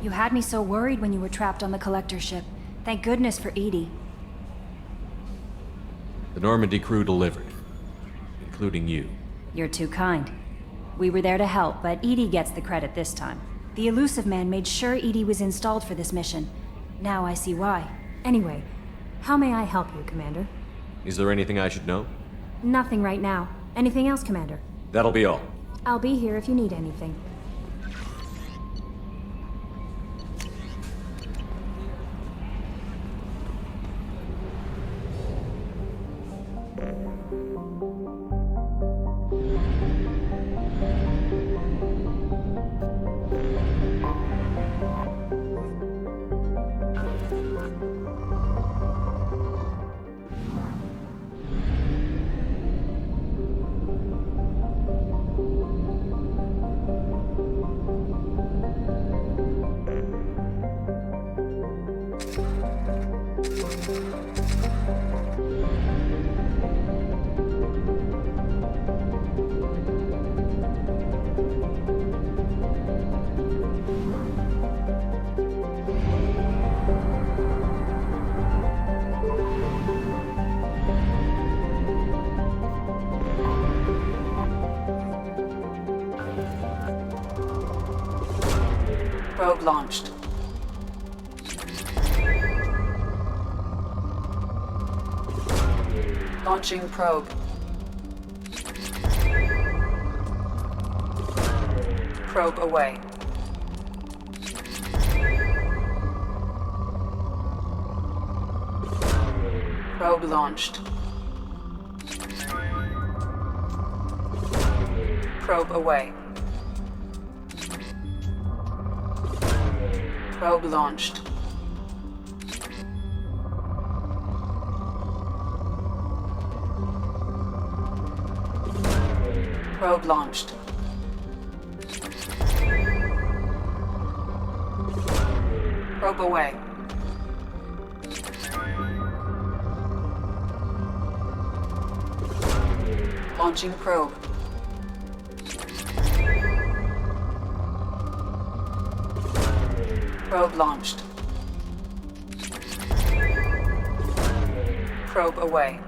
You had me so worried when you were trapped on the collector ship. Thank goodness for Edie. The Normandy crew delivered, including you. You're too kind. We were there to help, but Edie gets the credit this time. The elusive man made sure Edie was installed for this mission. Now I see why. Anyway, how may I help you, Commander? Is there anything I should know? Nothing right now. Anything else, Commander? That'll be all. I'll be here if you need anything. Probe launched. Launching probe. Probe away. Probe launched. Probe away. Probe launched. Probe launched. Probe away. Launching probe. Probe launched. Probe away.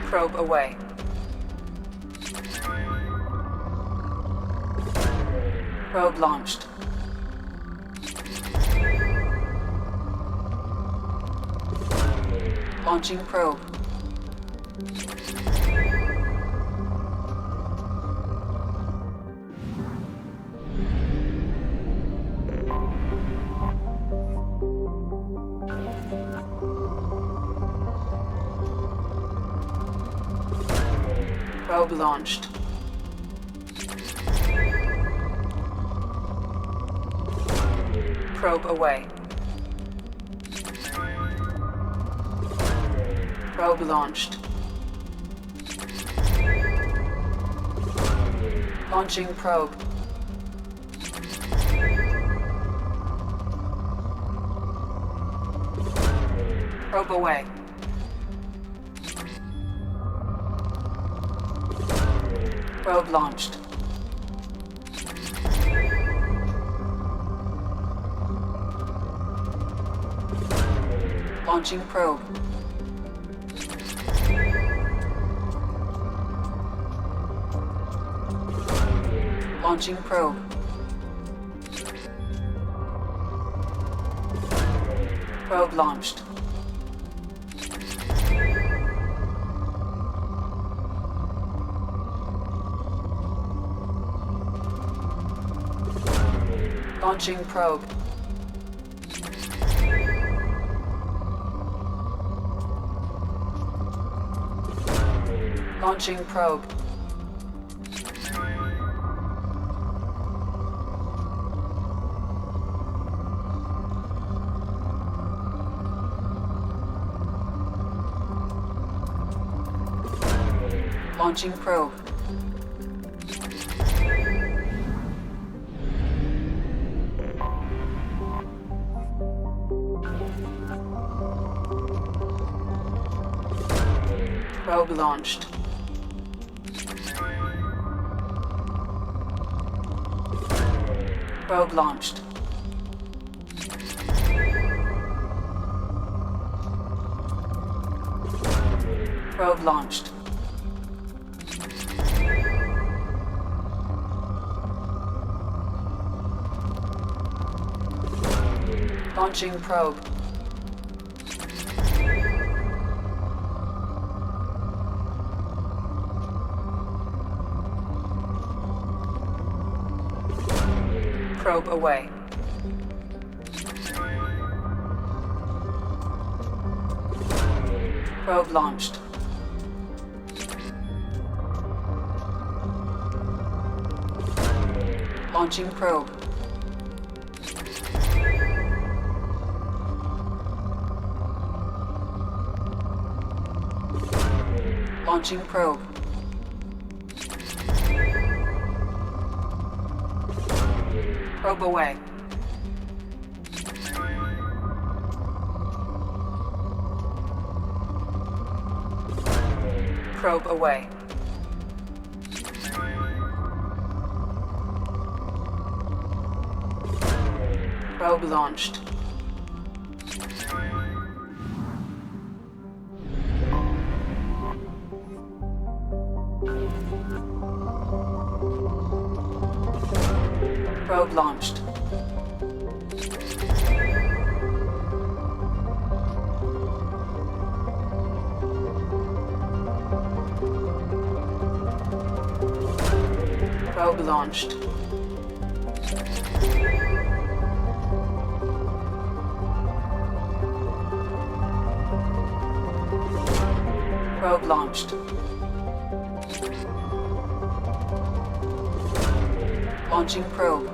Probe away. Probe launched. Launching probe. Probe launched. Probe away. Probe launched. Launching probe. Probe away. Probe launched. Launching probe. Launching probe. Probe launched. Launching probe. Launching probe. Launching probe. Probe launched. Probe launched. Probe launched. Launching probe. Probe away. Probe launched. Launching probe. Launching probe. Probe away. Probe away. Probe launched. Probe launched. Probe launched. Probe launched. Launching probe.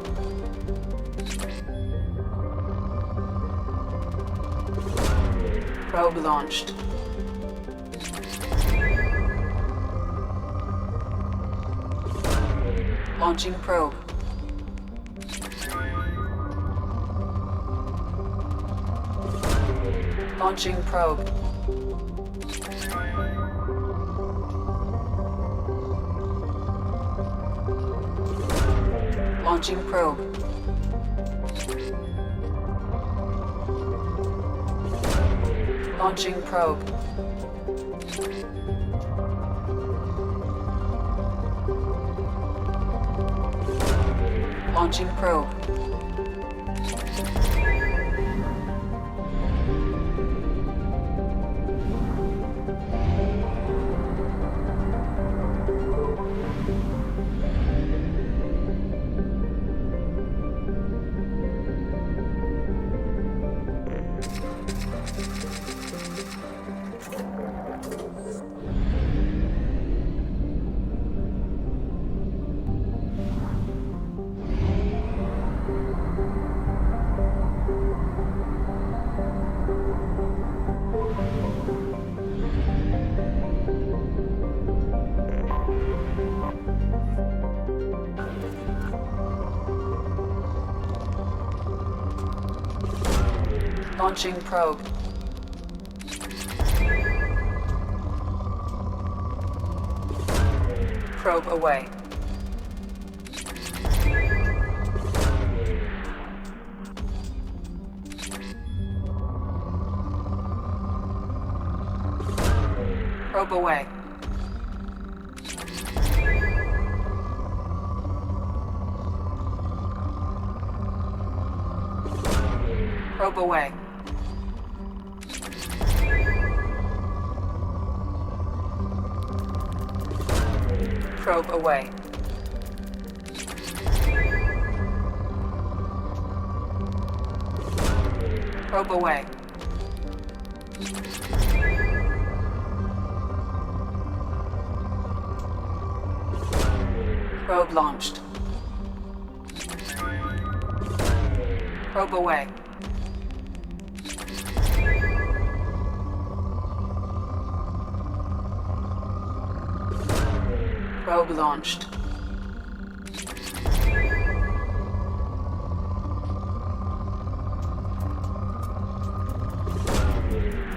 Probe launched. Launching probe. Launching probe. Launching probe. Launching probe. Launching probe. Launching probe. Probe away. Probe away. Probe away. Probe away. Probe away. Probe launched. Probe away. Probe launched.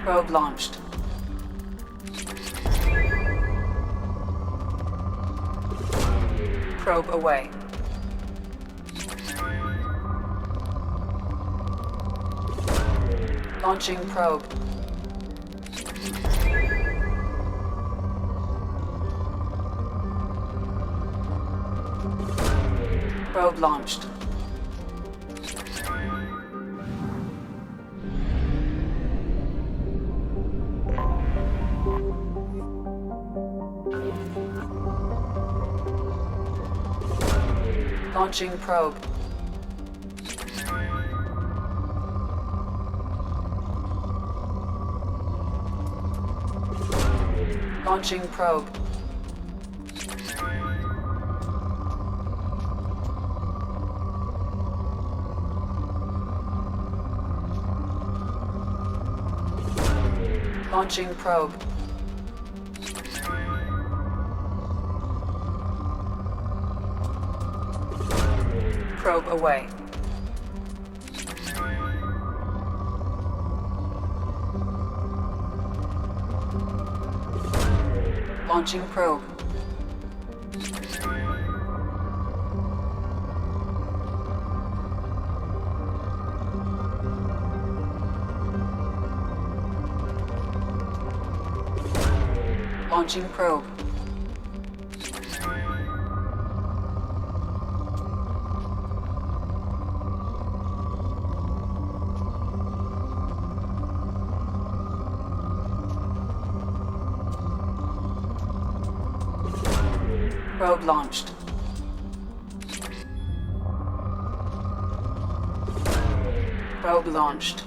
Probe launched. Probe away. Launching probe. Probe launched. Launching probe. Launching probe. Launching probe. Probe away. Launching probe. Launching probe. Probe launched. Probe launched.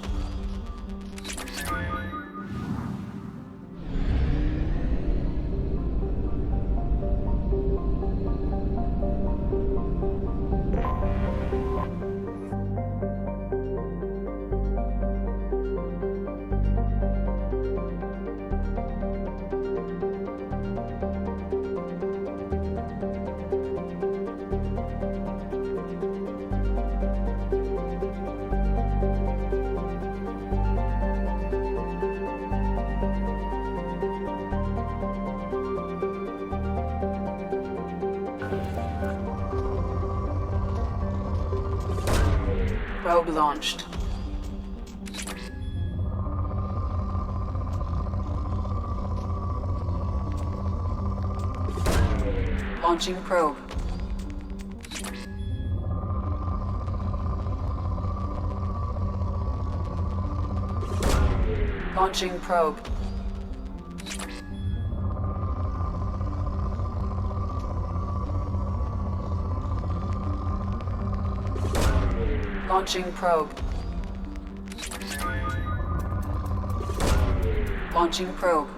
Probe launched. Launching probe. Launching probe. Launching probe. Launching probe.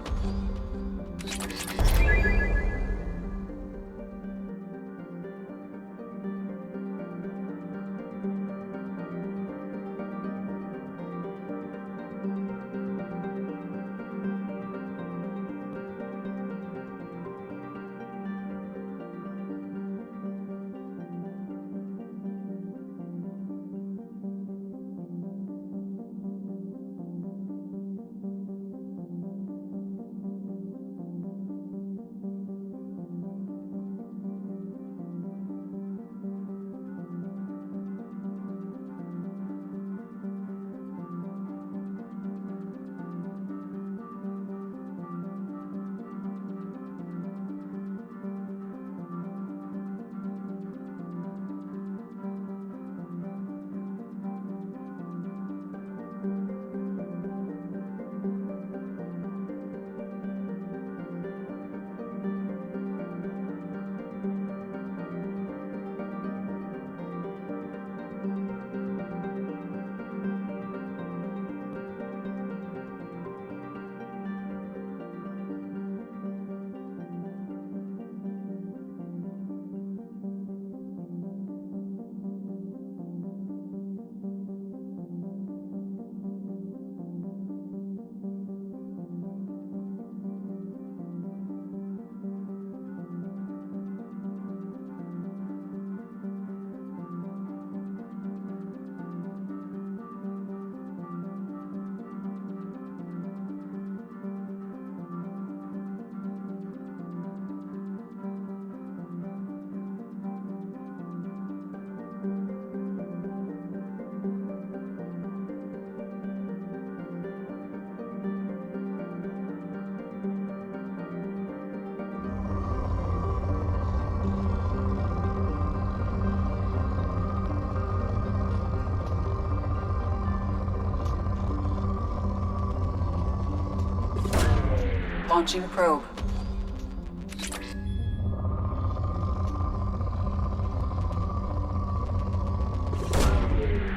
Launching probe.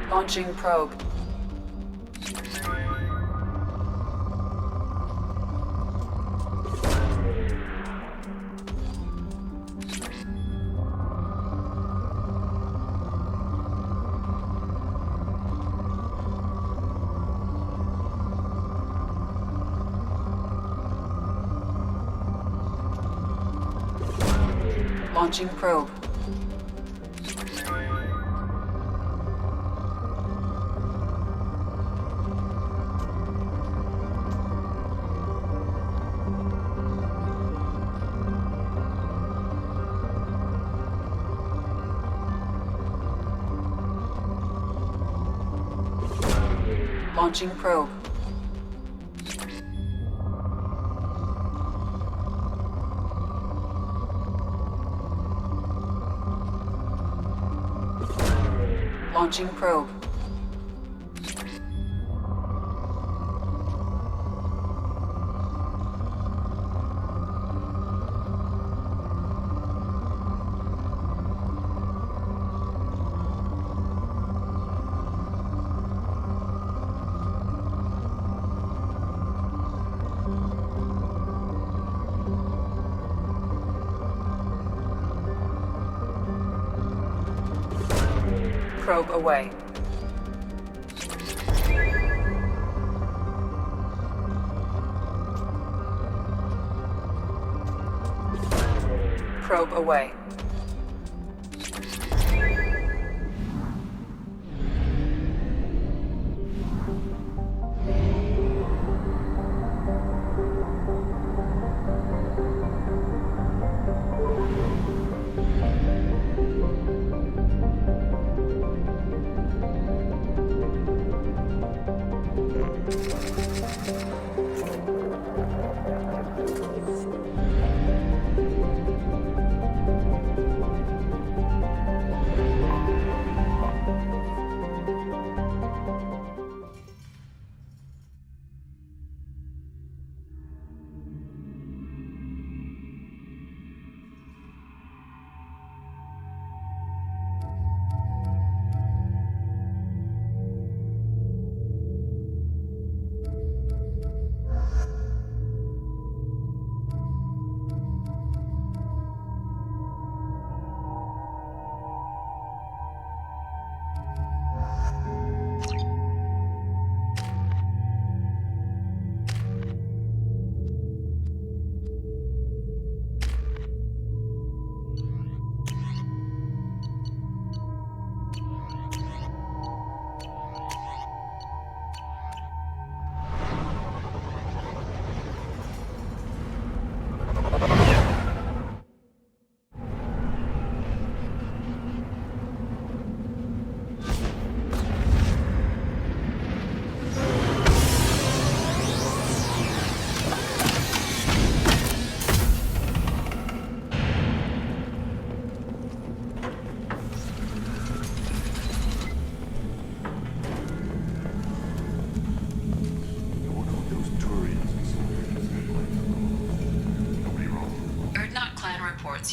Launching probe. Launching probe. Launching probe. Launching probe. Probe away. Probe away.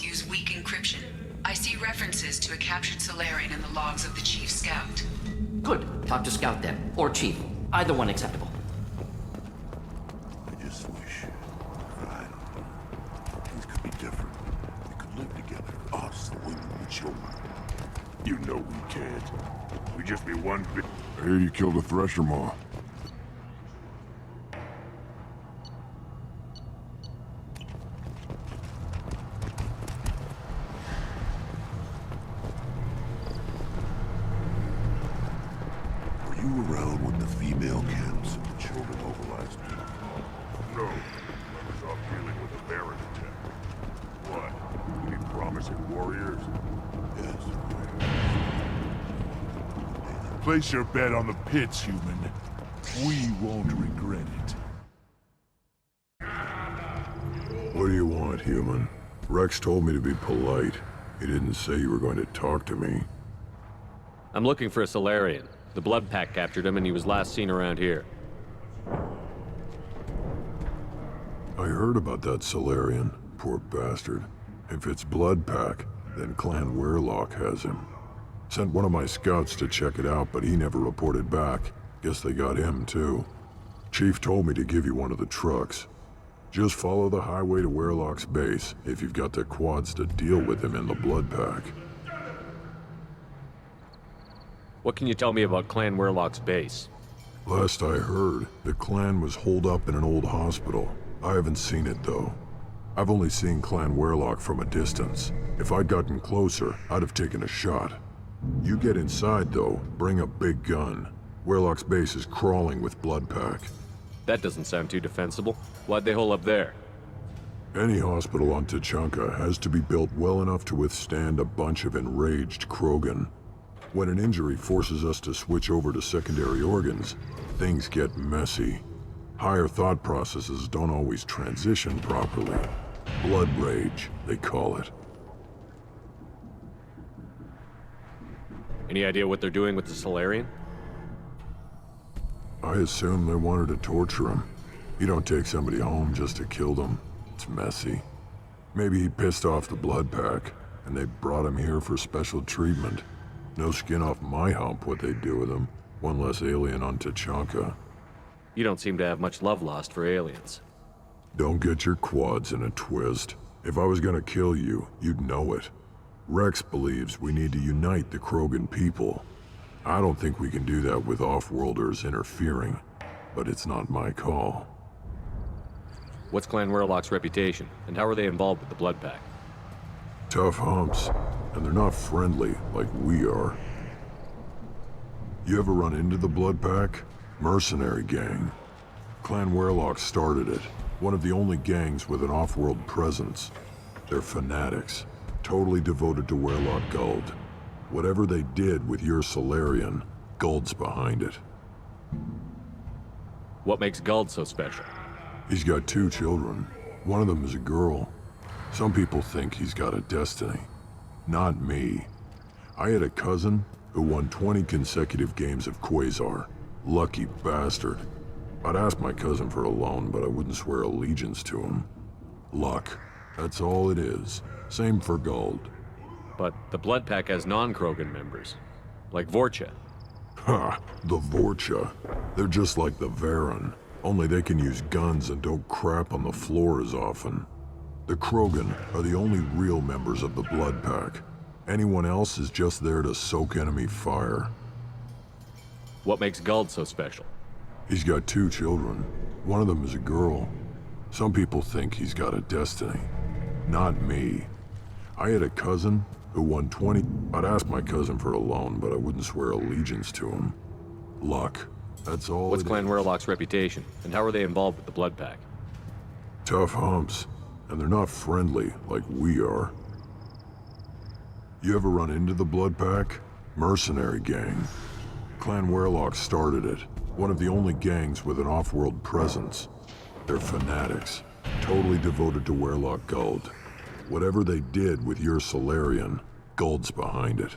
Use weak encryption. I see references to a captured Solarian in the logs of the Chief Scout. Good. Talk to Scout then. Or Chief. Either one acceptable. I just wish, I don't know, things could be different. We could live together, us, the women, the children. You know we can't. We just be one big... I hear you killed a Thresher Maw. You around when the female camps and the children mobilized? No. I was off dealing with the Baron attack. What? We need promising warriors? Yes. Place your bet on the pits, human. We won't regret it. What do you want, human? Rex told me to be polite. He didn't say you were going to talk to me. I'm looking for a Solarian. The Blood Pack captured him and he was last seen around here. I heard about that Solarian. Poor bastard. If it's Blood Pack, then Clan Werelock has him. Sent one of my scouts to check it out, but he never reported back. Guess they got him, too. Chief told me to give you one of the trucks. Just follow the highway to Werelock's base, if you've got the quads to deal with him in the Blood Pack. What can you tell me about Clan Werelock's base? Last I heard, the clan was holed up in an old hospital. I haven't seen it, though. I've only seen Clan Werelock from a distance. If I'd gotten closer, I'd have taken a shot. You get inside, though, bring a big gun. Werelock's base is crawling with Blood Pack. That doesn't sound too defensible. Why'd they hole up there? Any hospital on Tuchanka has to be built well enough to withstand a bunch of enraged Krogan. When an injury forces us to switch over to secondary organs, things get messy. Higher thought processes don't always transition properly. Blood rage, they call it. Any idea what they're doing with the Solarian? I assume they wanted to torture him. You don't take somebody home just to kill them. It's messy. Maybe he pissed off the Blood Pack, and they brought him here for special treatment. No skin off my hump what they'd do with him. One less alien on Tuchanka. You don't seem to have much love lost for aliens. Don't get your quads in a twist. If I was gonna kill you, you'd know it. Rex believes we need to unite the Krogan people. I don't think we can do that with off-worlders interfering, but it's not my call. What's Clan Werelock's reputation, and how are they involved with the Blood Pack? Tough humps, and they're not friendly like we are. You ever run into the Blood Pack? Mercenary gang. Clan Werelock started it. One of the only gangs with an off-world presence. They're fanatics, totally devoted to Werelock Guld. Whatever they did with your Solarian, Guld's behind it. What makes Guld so special? He's got 2 children. One of them is a girl. Some people think he's got a destiny. Not me. I had a cousin who won 20 consecutive games of Quasar. Lucky bastard. I'd ask my cousin for a loan, but I wouldn't swear allegiance to him. Luck. That's all it is. Same for Guld. But the Blood Pack has non-Krogan members, like Vorcha. Ha! The Vorcha. They're just like the Varen. Only they can use guns and don't crap on the floor as often. The Krogan are the only real members of the Blood Pack. Anyone else is just there to soak enemy fire. What makes Guld so special? He's got 2 children. One of them is a girl. Some people think he's got a destiny. Not me. I had a cousin who won 20... I'd ask my cousin for a loan, but I wouldn't swear allegiance to him. Luck. That's all. What's Clan Werelock's reputation, and how are they involved with the Blood Pack? Tough humps, and they're not friendly like we are. You ever run into the Blood Pack? Mercenary gang. Clan Werelock started it. One of the only gangs with an off-world presence. They're fanatics, totally devoted to Werelock Guld. Whatever they did with your Solarian, Guld's behind it.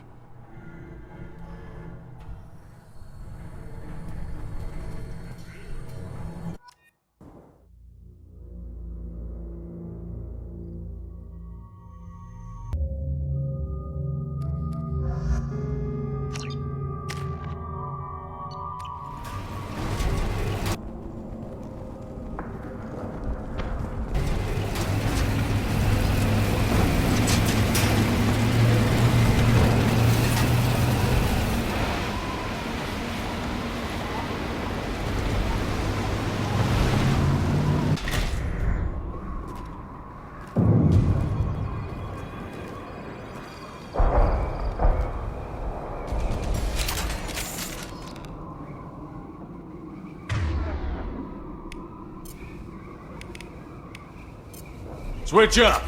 Switch up!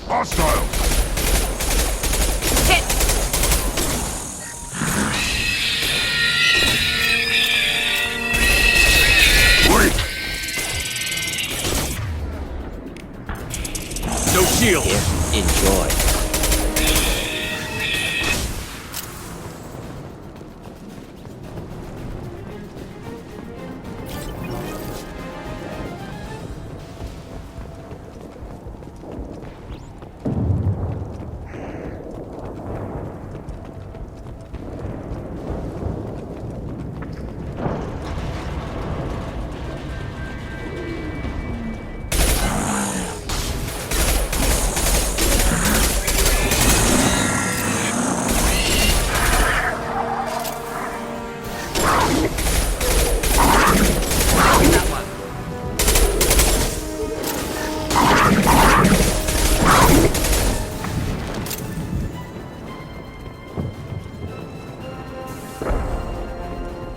Hostile! Hit! shield! Enjoy.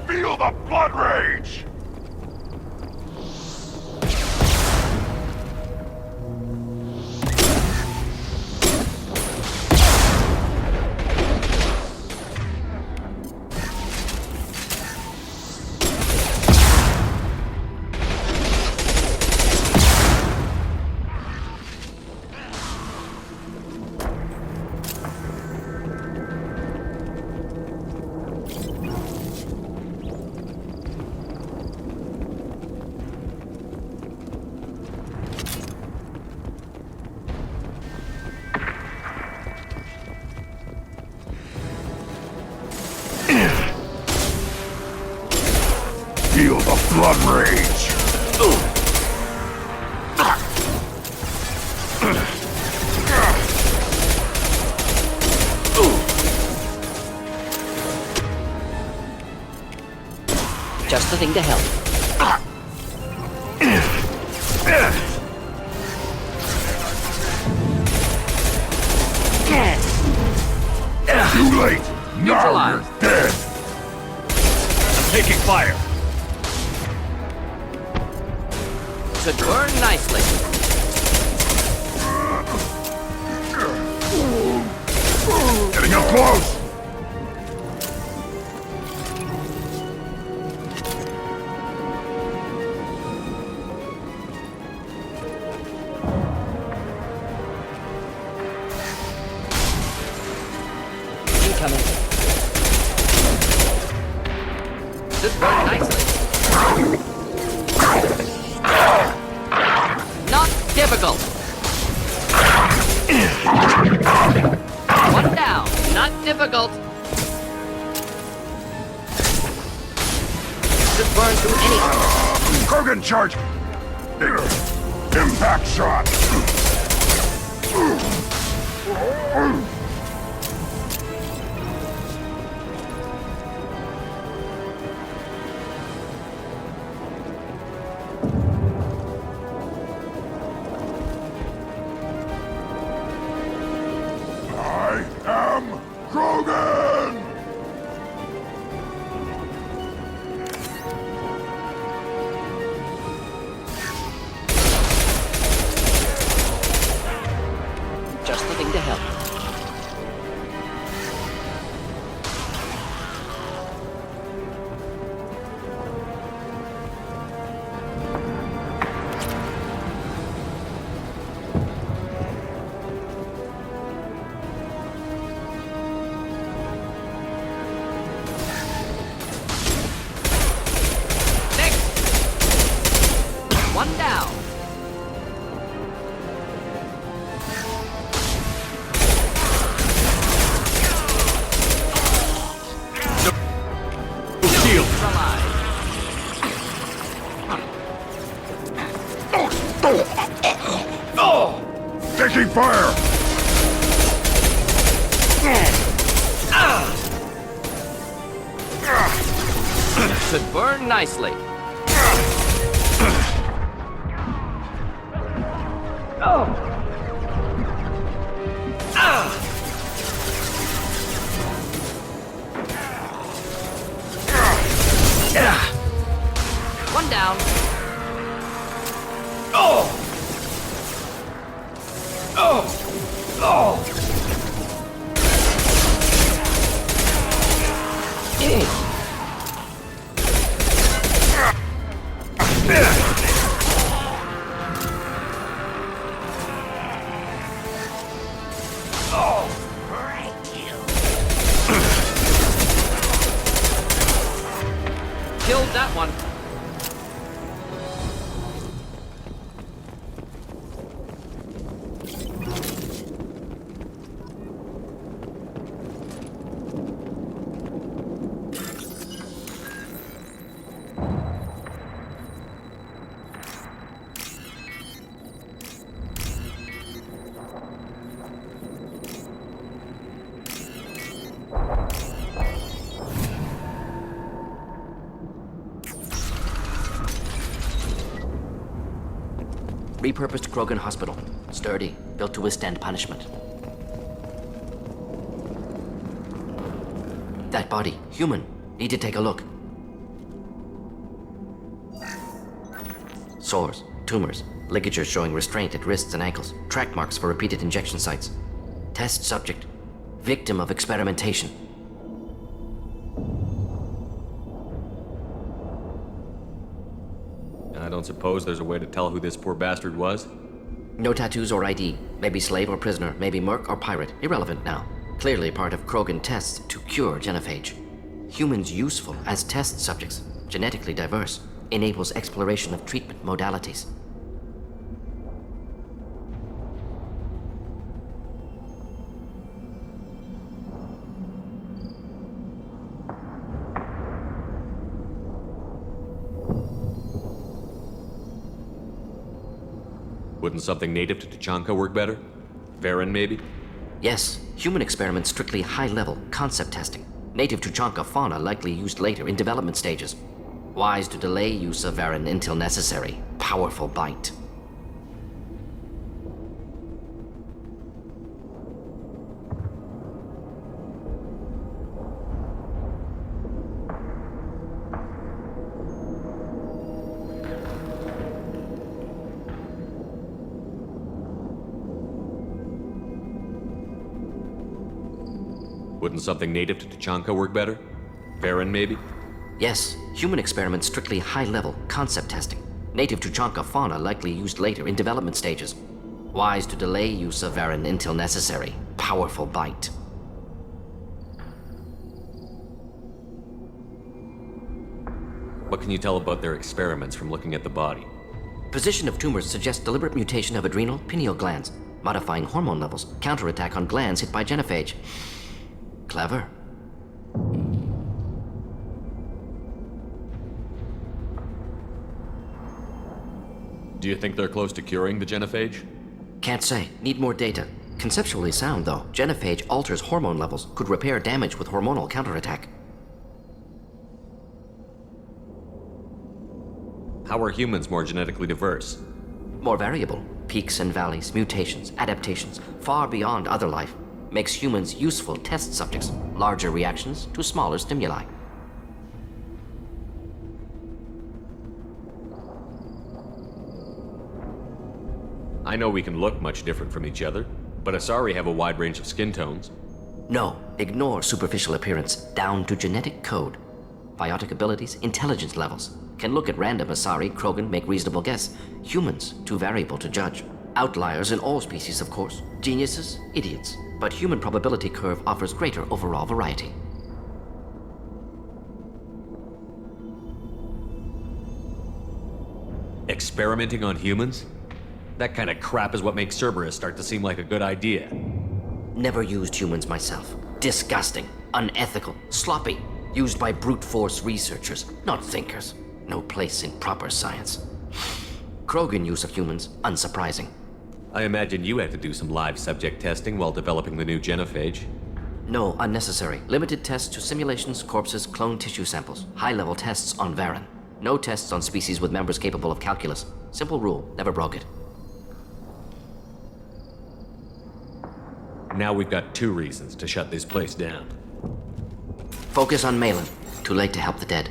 Feel the blood rage! Feel the blood rage! Just the thing to help. Too late! Now Neutralized. you're dead! I'm taking fire! Should burn nicely. Getting up close! Incoming. Should burn nicely. Not difficult. One down. Not difficult. Should burn through any. Krogan charge! Impact shot! I am Krogan! Just the thing to help. Next. One down. Shield! Alive. Taking fire! Should burn nicely. One down. Repurposed Krogan hospital. Sturdy, built to withstand punishment. That body, human. Need to take a look. Sores, tumors, ligatures showing restraint at wrists and ankles, track marks for repeated injection sites. Test subject, victim of experimentation. And I don't suppose there's a way to tell who this poor bastard was? No tattoos or ID. Maybe slave or prisoner, maybe merc or pirate. Irrelevant now. Clearly part of Krogan tests to cure genophage. Humans useful as test subjects, genetically diverse, enables exploration of treatment modalities. Wouldn't something native to Tuchanka work better? Varen, maybe? Yes, human experiments strictly high-level, concept testing. Native Tuchanka fauna likely used later in development stages. Wise to delay use of Varen until necessary. Powerful bite. Wouldn't something native to Tuchanka work better? Varen, maybe? Yes, human experiments strictly high-level, concept testing. Native Tuchanka fauna likely used later in development stages. Wise to delay use of Varen until necessary. Powerful bite. What can you tell about their experiments from looking at the body? Position of tumors suggests deliberate mutation of adrenal, pineal glands, modifying hormone levels, counterattack on glands hit by genophage. Clever. Do you think they're close to curing the genophage? Can't say. Need more data. Conceptually sound, though. Genophage alters hormone levels, could repair damage with hormonal counterattack. How are humans more genetically diverse? More variable. Peaks and valleys, mutations, adaptations, far beyond other life. Makes humans useful test subjects. Larger reactions to smaller stimuli. I know we can look much different from each other, but Asari have a wide range of skin tones. No, ignore superficial appearance, down to genetic code. Biotic abilities, intelligence levels. Can look at random Asari, Krogan, make reasonable guess. Humans, too variable to judge. Outliers in all species, of course. Geniuses, idiots. But human probability curve offers greater overall variety. Experimenting on humans? That kind of crap is what makes Cerberus start to seem like a good idea. Never used humans myself. Disgusting, unethical, sloppy. Used by brute force researchers, not thinkers. No place in proper science. Krogan use of humans, unsurprising. I imagine you had to do some live subject testing while developing the new genophage. No, unnecessary. Limited tests to simulations, corpses, cloned tissue samples. High-level tests on Varen. No tests on species with members capable of calculus. Simple rule, never broke it. Now we've got 2 reasons to shut this place down. Focus on Malin. Too late to help the dead.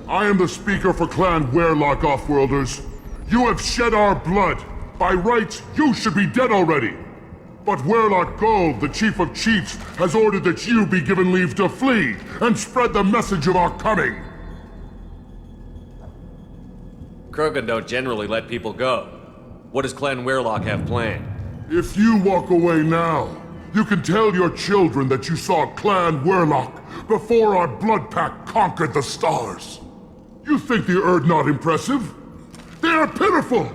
I am the speaker for Clan Werlock, Offworlders. You have shed our blood. By rights, you should be dead already. But Werlock Gold, the Chief of Chiefs, has ordered that you be given leave to flee and spread the message of our coming. Krogan don't generally let people go. What does Clan Weirlock have planned? If you walk away now, you can tell your children that you saw Clan Weirlock before our blood pact conquered the stars. You think the Erd not impressive? They are pitiful!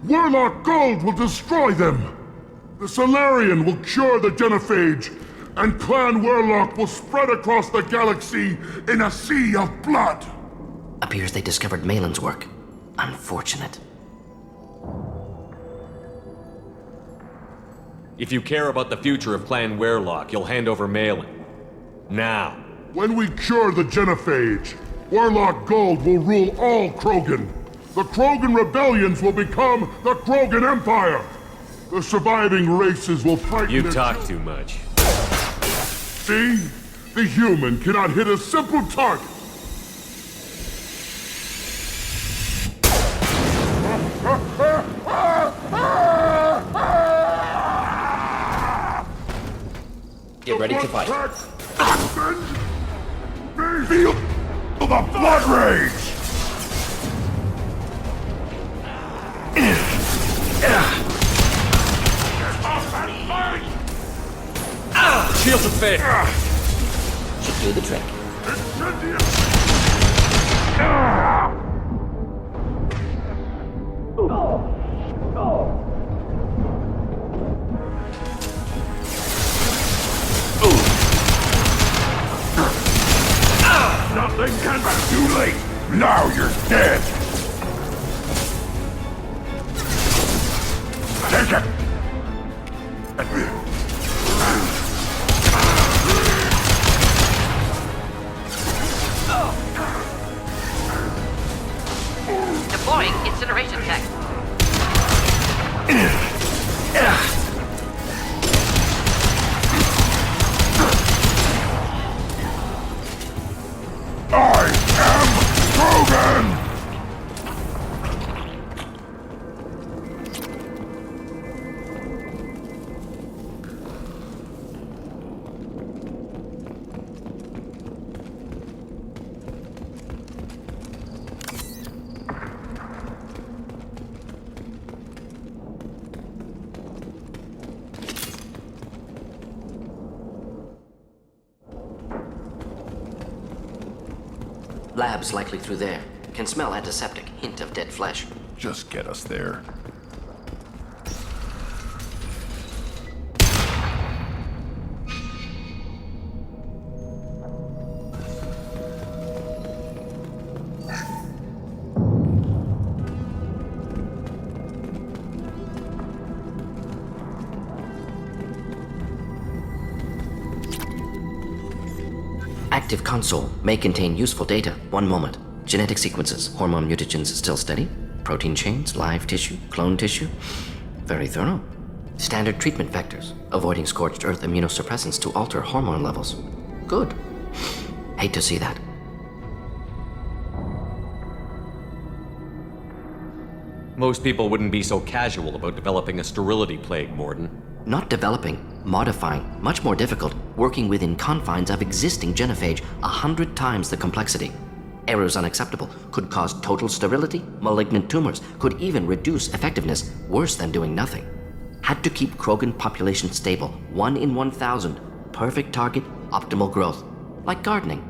Weirlock gold will destroy them! The Solarian will cure the genophage, and Clan Weirlock will spread across the galaxy in a sea of blood! Appears they discovered Malin's work. Unfortunate. If you care about the future of Clan Weirlock, you'll hand over Malin. Now. When we cure the genophage, Weirlock gold will rule all Krogan. The Krogan rebellions will become the Krogan Empire. The surviving races will fight. You talk too much. See? The human cannot hit a simple target. Get ready to fight. Feel the blood rage! Shields of Fate! Should do the trick. Nothing can be too late! Now you're dead! Take it! Deploying incineration tech. I am Krogan! Lab's likely through there. Can smell antiseptic, hint of dead flesh. Just get us there. Active console may contain useful data. One moment. Genetic sequences, hormone mutagens still steady. Protein chains, live tissue, clone tissue. Very thorough. Standard treatment vectors, avoiding scorched earth immunosuppressants to alter hormone levels. Good. Hate to see that. Most people wouldn't be so casual about developing a sterility plague, Mordin. Not developing, modifying, much more difficult, working within confines of existing genophage, 100 times the complexity. Errors unacceptable, could cause total sterility, malignant tumors, could even reduce effectiveness, worse than doing nothing. Had to keep Krogan population stable, 1 in 1,000, perfect target, optimal growth. Like gardening.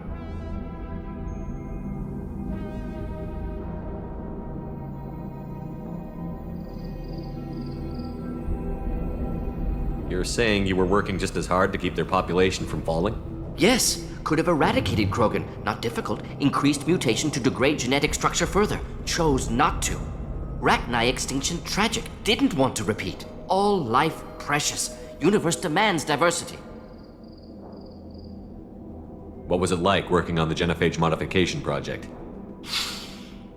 You're saying you were working just as hard to keep their population from falling? Yes, could have eradicated Krogan. Not difficult. Increased mutation to degrade genetic structure further. Chose not to. Rachni extinction tragic. Didn't want to repeat. All life precious. Universe demands diversity. What was it like working on the genophage modification project?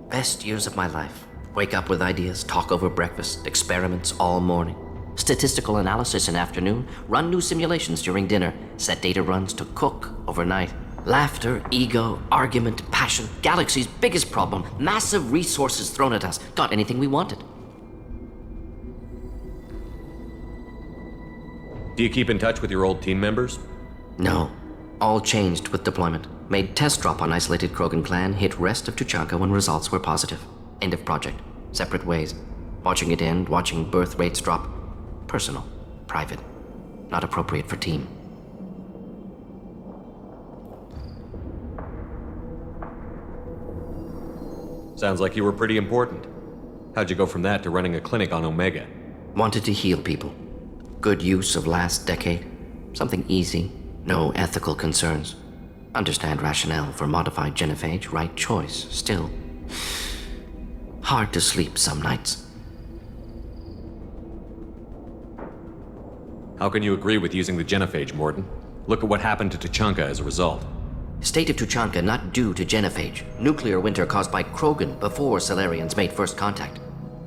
Best years of my life. Wake up with ideas, talk over breakfast, experiments all morning. Statistical analysis in afternoon, run new simulations during dinner, set data runs to cook overnight. Laughter, ego, argument, passion, galaxy's biggest problem, massive resources thrown at us. Got anything we wanted. Do you keep in touch with your old team members? No. All changed with deployment. Made test drop on isolated Krogan clan, hit rest of Tuchanka when results were positive. End of project. Separate ways. Watching it end, watching birth rates drop. Personal. Private. Not appropriate for team. Sounds like you were pretty important. How'd you go from that to running a clinic on Omega? Wanted to heal people. Good use of last decade. Something easy. No ethical concerns. Understand rationale for modified genophage. Right choice. Still. Hard to sleep some nights. How can you agree with using the genophage, Mordin? Look at what happened to Tuchanka as a result. State of Tuchanka not due to genophage. Nuclear winter caused by Krogan before Solarians made first contact.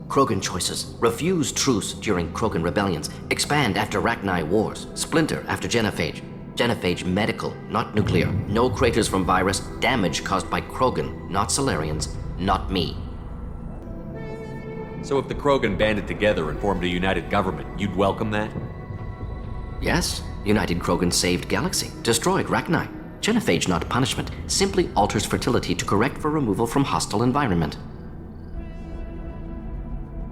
Krogan choices. Refuse truce during Krogan rebellions. Expand after Rachni wars. Splinter after genophage. Genophage medical, not nuclear. No craters from virus. Damage caused by Krogan, not Solarians, not me. So if the Krogan banded together and formed a united government, you'd welcome that? Yes, United Krogan saved Galaxy, destroyed Rachni. Genophage, not punishment, simply alters fertility to correct for removal from hostile environment.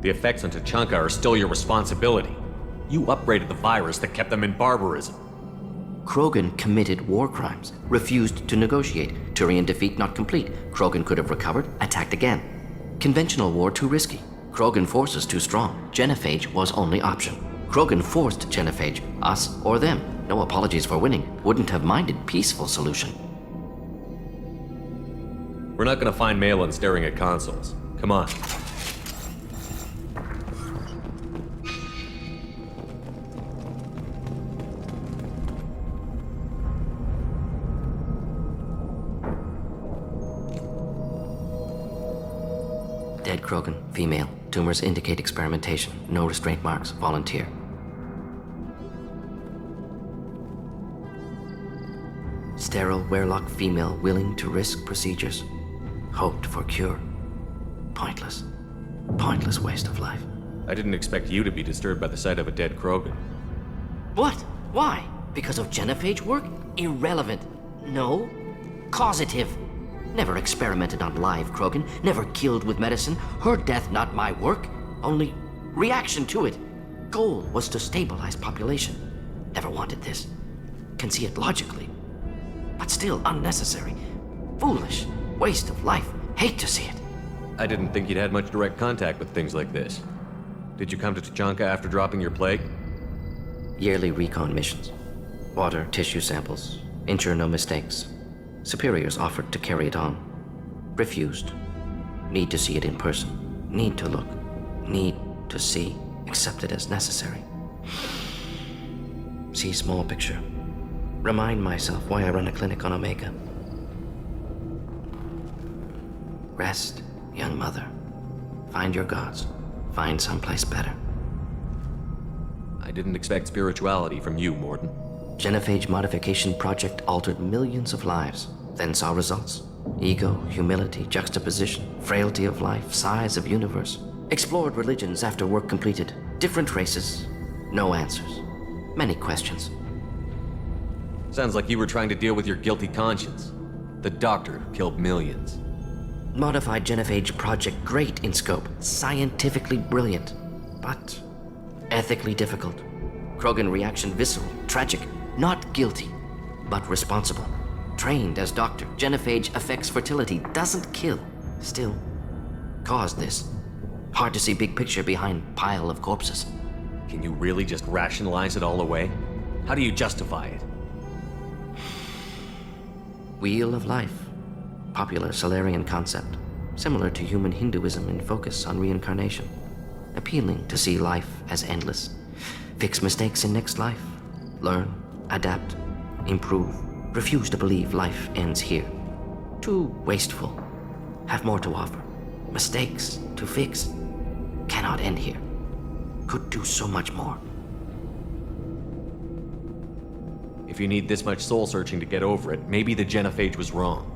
The effects on Tuchanka are still your responsibility. You upgraded the virus that kept them in barbarism. Krogan committed war crimes, refused to negotiate. Turian defeat not complete. Krogan could have recovered, attacked again. Conventional war too risky. Krogan forces too strong. Genophage was only option. Krogan forced genophage, us or them. No apologies for winning. Wouldn't have minded peaceful solution. We're not gonna find Malin staring at consoles. Come on. Dead Krogan, female. Tumors indicate experimentation. No restraint marks. Volunteer. Sterile Werelock female willing to risk procedures. Hoped for cure. Pointless. Pointless waste of life. I didn't expect you to be disturbed by the sight of a dead Krogan. What? Why? Because of genophage work? Irrelevant. No. Causative. Never experimented on live Krogan. Never killed with medicine. Her death not my work. Only reaction to it. Goal was to stabilize population. Never wanted this. Can see it logically. But still unnecessary. Foolish. Waste of life. Hate to see it. I didn't think you'd had much direct contact with things like this. Did you come to Tuchanka after dropping your plague? Yearly recon missions. Water, tissue samples. Ensure no mistakes. Superiors offered to carry it on. Refused. Need to see it in person. Need to look. Need to see. Accepted as necessary. See small picture. Remind myself why I run a clinic on Omega. Rest, young mother. Find your gods. Find someplace better. I didn't expect spirituality from you, Mordin. Genophage modification project altered millions of lives, then saw results. Ego, humility, juxtaposition, frailty of life, size of universe. Explored religions after work completed. Different races. No answers. Many questions. Sounds like you were trying to deal with your guilty conscience. The doctor killed millions. Modified genophage project great in scope. Scientifically brilliant. But ethically difficult. Krogan reaction visceral, tragic. Not guilty, but responsible. Trained as doctor. Genophage affects fertility, doesn't kill. Still, caused this. Hard to see big picture behind pile of corpses. Can you really just rationalize it all away? How do you justify it? Wheel of life. Popular Solarian concept. Similar to human Hinduism in focus on reincarnation. Appealing to see life as endless. Fix mistakes in next life. Learn, adapt, improve. Refuse to believe life ends here. Too wasteful. Have more to offer. Mistakes to fix. Cannot end here. Could do so much more. If you need this much soul searching to get over it, maybe the genophage was wrong.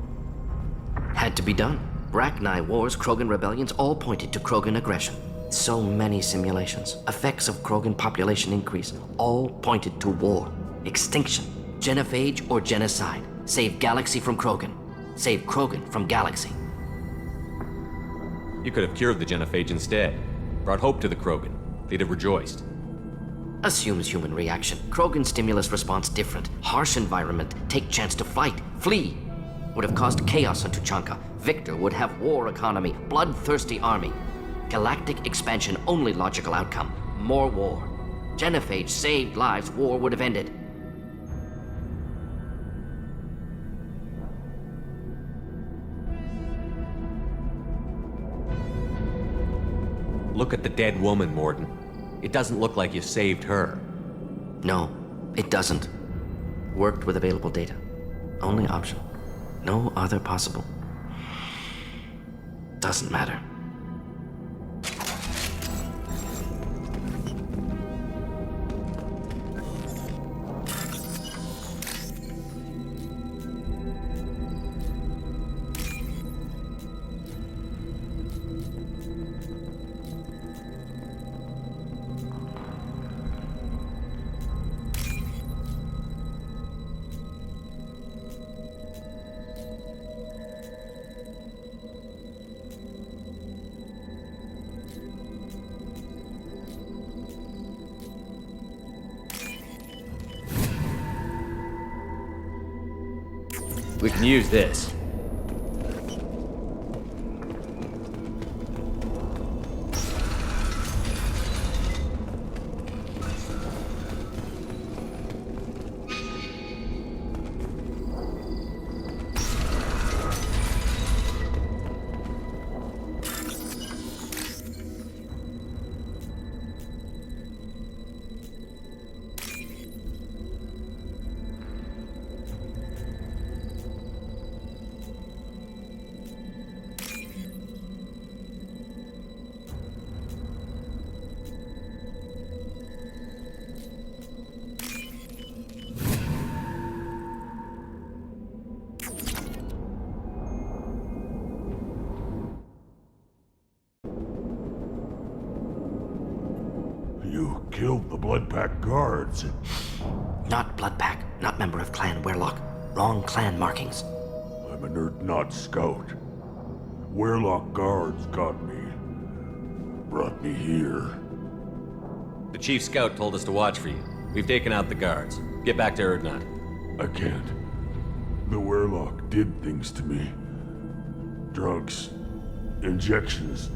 Had to be done. Rachni wars, Krogan rebellions, all pointed to Krogan aggression. So many simulations. Effects of Krogan population increase. All pointed to war. Extinction. Genophage or genocide. Save Galaxy from Krogan. Save Krogan from Galaxy. You could have cured the genophage instead. Brought hope to the Krogan. They'd have rejoiced. Assumes human reaction. Krogan stimulus response different. Harsh environment. Take chance to fight. Flee. Would have caused chaos on Tuchanka. Victor would have war economy. Bloodthirsty army. Galactic expansion only logical outcome. More war. Genophage saved lives. War would have ended. Look at the dead woman, Mordin. It doesn't look like you saved her. No, it doesn't. Worked with available data. Only option. No other possible. Doesn't matter. We can use this. You killed the Blood Pack guards. Not Bloodpack, not member of Clan Werlock. Wrong clan markings. I'm an Erdnot scout. Werlock guards got me. Brought me here. The Chief Scout told us to watch for you. We've taken out the guards. Get back to Erdnot. I can't. The Werlock did things to me. Drugs. Injections.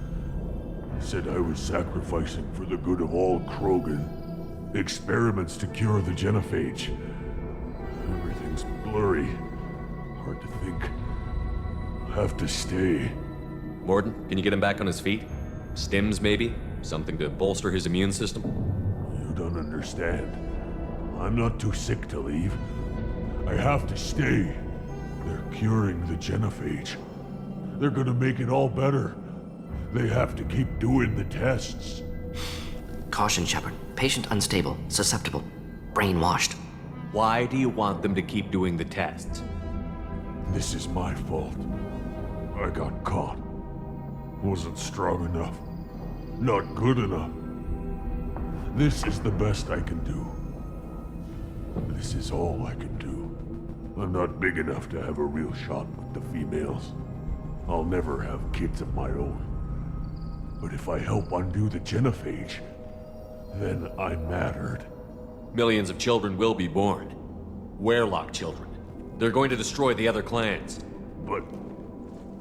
Said I was sacrificing for the good of all Krogan. Experiments to cure the genophage. Everything's blurry. Hard to think. Have to stay. Mordin, can you get him back on his feet? Stims, maybe? Something to bolster his immune system? You don't understand. I'm not too sick to leave. I have to stay. They're curing the genophage. They're gonna make it all better. They have to keep doing the tests. Caution, Shepard. Patient unstable, susceptible, brainwashed. Why do you want them to keep doing the tests? This is my fault. I got caught. Wasn't strong enough. Not good enough. This is the best I can do. This is all I can do. I'm not big enough to have a real shot with the females. I'll never have kids of my own. But if I help undo the genophage, then I mattered. Millions of children will be born. Werlock children. They're going to destroy the other clans. But...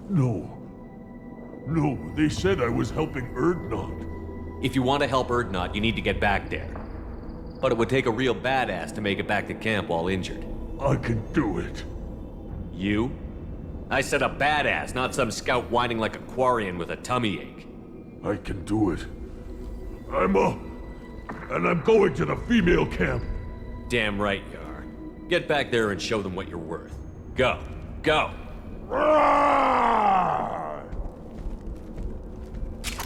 no. No, they said I was helping Erdnot. If you want to help Erdnot, you need to get back there. But it would take a real badass to make it back to camp while injured. I can do it. You? I said a badass, not some scout whining like a Quarian with a tummy ache. I can do it. I'm up. And I'm going to the female camp. Damn right you are. Get back there and show them what you're worth. Go. Go!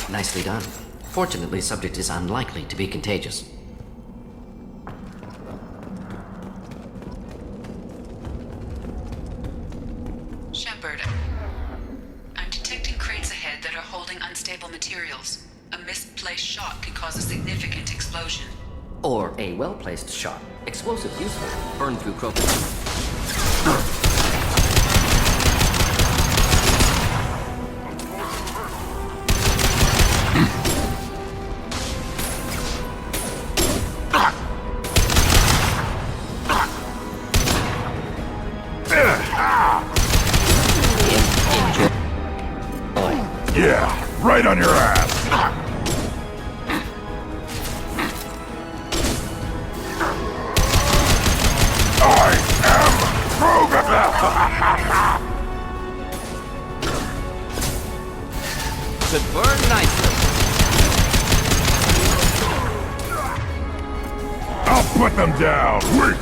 Nicely done. Fortunately, subject is unlikely to be contagious. Shepard, I'm detecting crates ahead that are holding unstable materials. A misplaced shot could cause a significant explosion. Or a well-placed shot. Explosive useful. Burn through Krogan. Put them down, quick!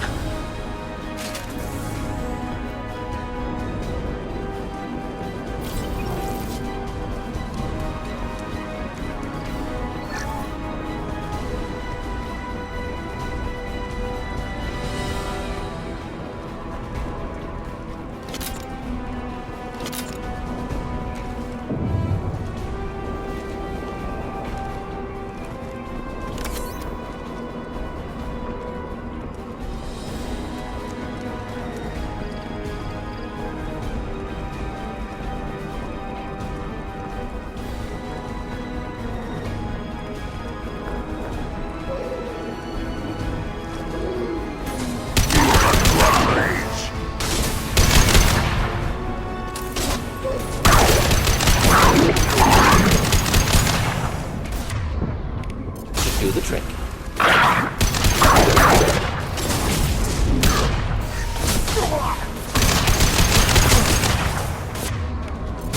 Do the trick.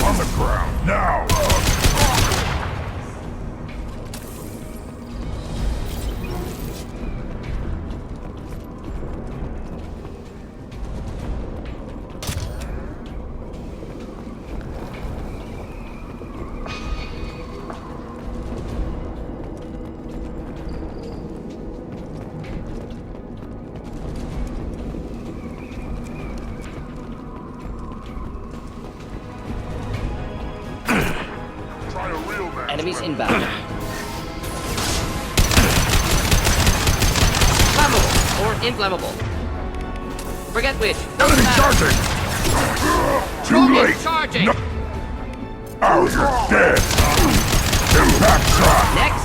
On the ground, now! Try a real match. Enemies inbound. Flammable or inflammable. Forget which. Enemy charging! Too late! Charging! No. Oh, you're dead! Impact shot! Next.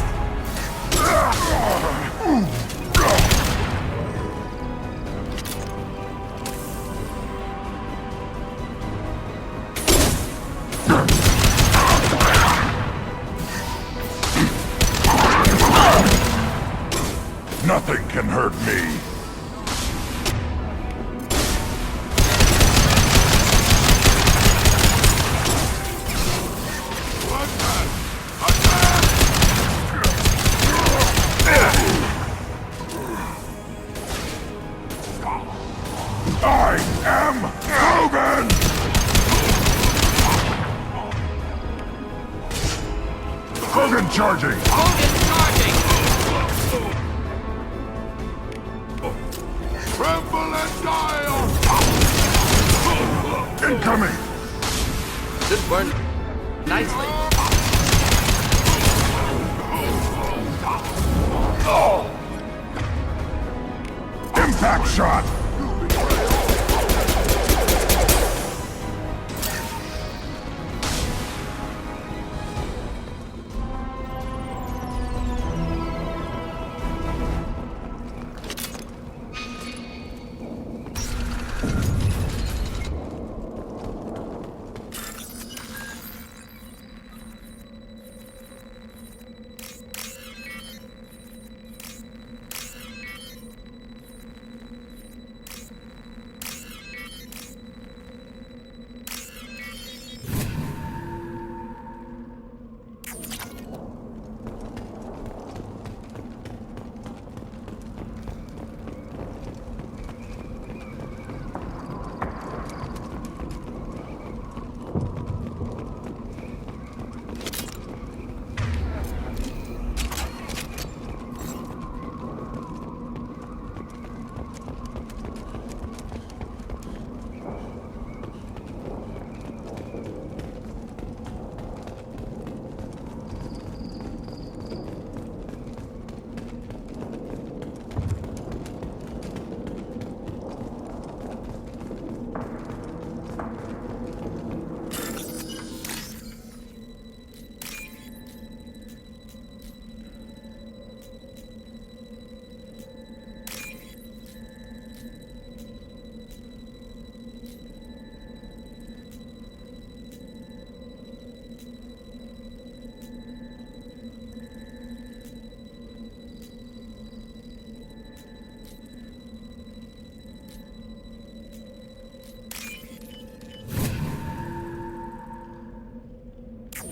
Nothing can hurt me! I am Logan! Logan charging! Tremble and die! Incoming! This burned nicely. Impact shot!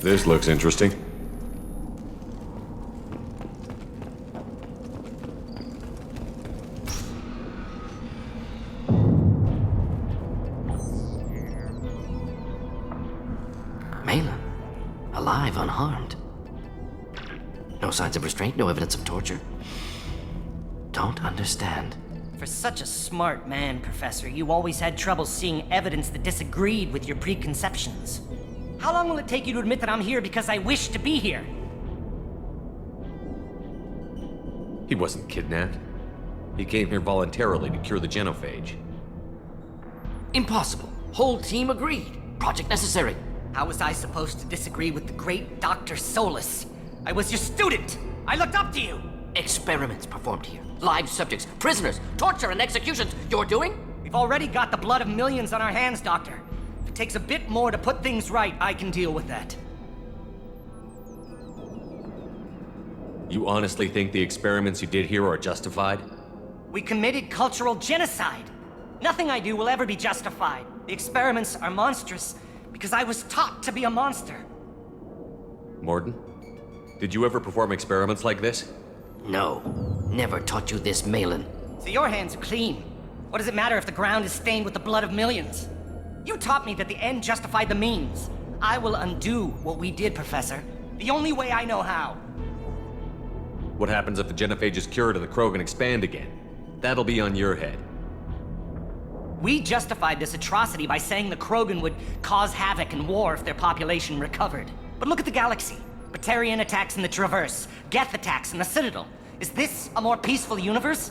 This looks interesting. alive, unharmed. No signs of restraint, no evidence of torture. Don't understand. For such a smart man, Professor, you always had trouble seeing evidence that disagreed with your preconceptions. How long will it take you to admit that I'm here because I wish to be here? He wasn't kidnapped. He came here voluntarily to cure the genophage. Impossible. Whole team agreed. Project necessary. How was I supposed to disagree with the great Dr. Solus? I was your student! I looked up to you! Experiments performed here. Live subjects, prisoners, torture and executions. You're doing? We've already got the blood of millions on our hands, Doctor. If it takes a bit more to put things right, I can deal with that. You honestly think the experiments you did here are justified? We committed cultural genocide. Nothing I do will ever be justified. The experiments are monstrous because I was taught to be a monster. Morden, did you ever perform experiments like this? No. Never taught you this, Malin. So your hands are clean. What does it matter if the ground is stained with the blood of millions? You taught me that the end justified the means. I will undo what we did, Professor. The only way I know how. What happens if the genophage is cured and the Krogan expand again? That'll be on your head. We justified this atrocity by saying the Krogan would cause havoc and war if their population recovered. But look at the galaxy. Batarian attacks in the Traverse, Geth attacks in the Citadel. Is this a more peaceful universe?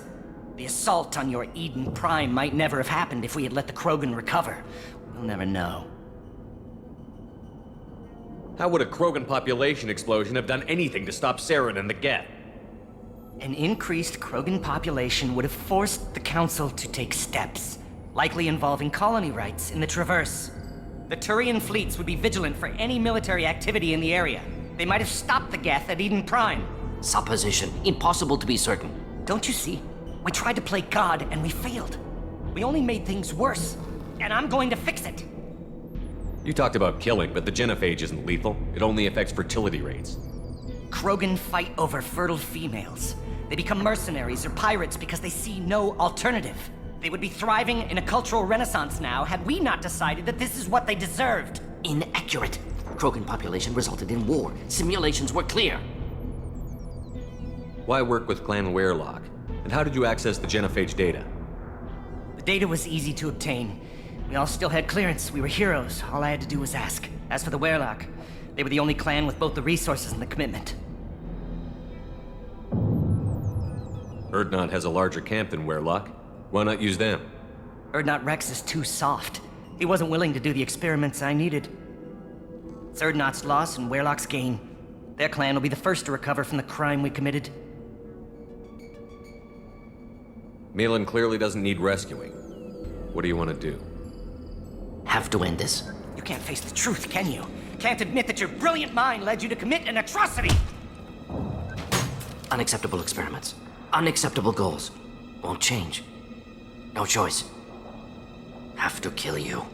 The assault on your Eden Prime might never have happened if we had let the Krogan recover. We'll never know. How would a Krogan population explosion have done anything to stop Saren and the Geth? An increased Krogan population would have forced the Council to take steps, likely involving colony rights in the Traverse. The Turian fleets would be vigilant for any military activity in the area. They might have stopped the Geth at Eden Prime. Supposition. Impossible to be certain. Don't you see? We tried to play God and we failed. We only made things worse, and I'm going to fix it. You talked about killing, but the genophage isn't lethal. It only affects fertility rates. Krogan fight over fertile females. They become mercenaries or pirates because they see no alternative. They would be thriving in a cultural renaissance now had we not decided that this is what they deserved. Inaccurate. Krogan population resulted in war. Simulations were clear. Why work with Clan Werelock? And how did you access the genophage data? The data was easy to obtain. We all still had clearance. We were heroes. All I had to do was ask. As for the Werelock, they were the only clan with both the resources and the commitment. Urdnot has a larger camp than Werelock. Why not use them? Urdnot Rex is too soft. He wasn't willing to do the experiments I needed. It's Urdnot's loss and Werelock's gain. Their clan will be the first to recover from the crime we committed. Malin clearly doesn't need rescuing. What do you want to do? Have to end this. You can't face the truth, can you? Can't admit that your brilliant mind led you to commit an atrocity! Unacceptable experiments. Unacceptable goals. Won't change. No choice. Have to kill you.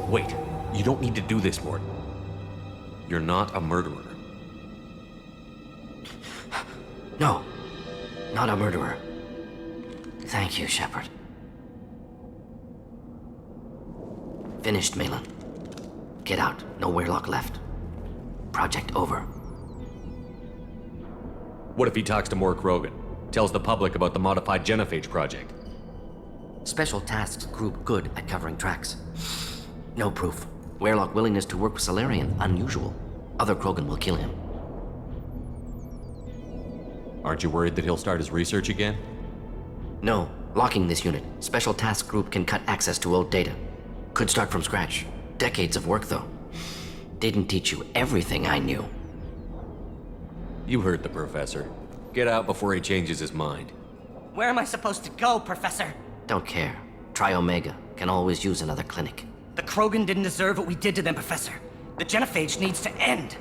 Wait, you don't need to do this, Morden. You're not a murderer. No. Not a murderer. Thank you, Shepard. Finished, Malin. Get out. No Werelock left. Project over. What if he talks to more Krogan? Tells the public about the modified genophage project? Special tasks group good at covering tracks. No proof. Werelock willingness to work with Salarian, unusual. Other Krogan will kill him. Aren't you worried that he'll start his research again? No. Locking this unit. Special task group can cut access to old data. Could start from scratch. Decades of work, though. Didn't teach you everything I knew. You heard the professor. Get out before he changes his mind. Where am I supposed to go, Professor? Don't care. Try Omega. Can always use another clinic. The Krogan didn't deserve what we did to them, Professor. The genophage needs to end.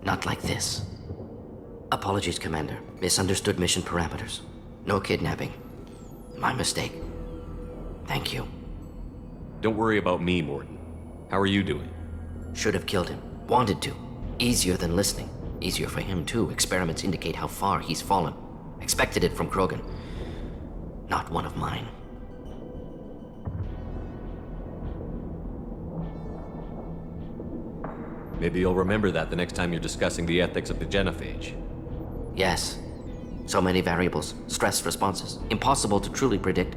Not like this. Apologies, Commander. Misunderstood mission parameters. No kidnapping. My mistake. Thank you. Don't worry about me, Morden. How are you doing? Should have killed him. Wanted to. Easier than listening. Easier for him, too. Experiments indicate how far he's fallen. Expected it from Krogan. Not one of mine. Maybe you'll remember that the next time you're discussing the ethics of the genophage. Yes. So many variables, stress responses, impossible to truly predict.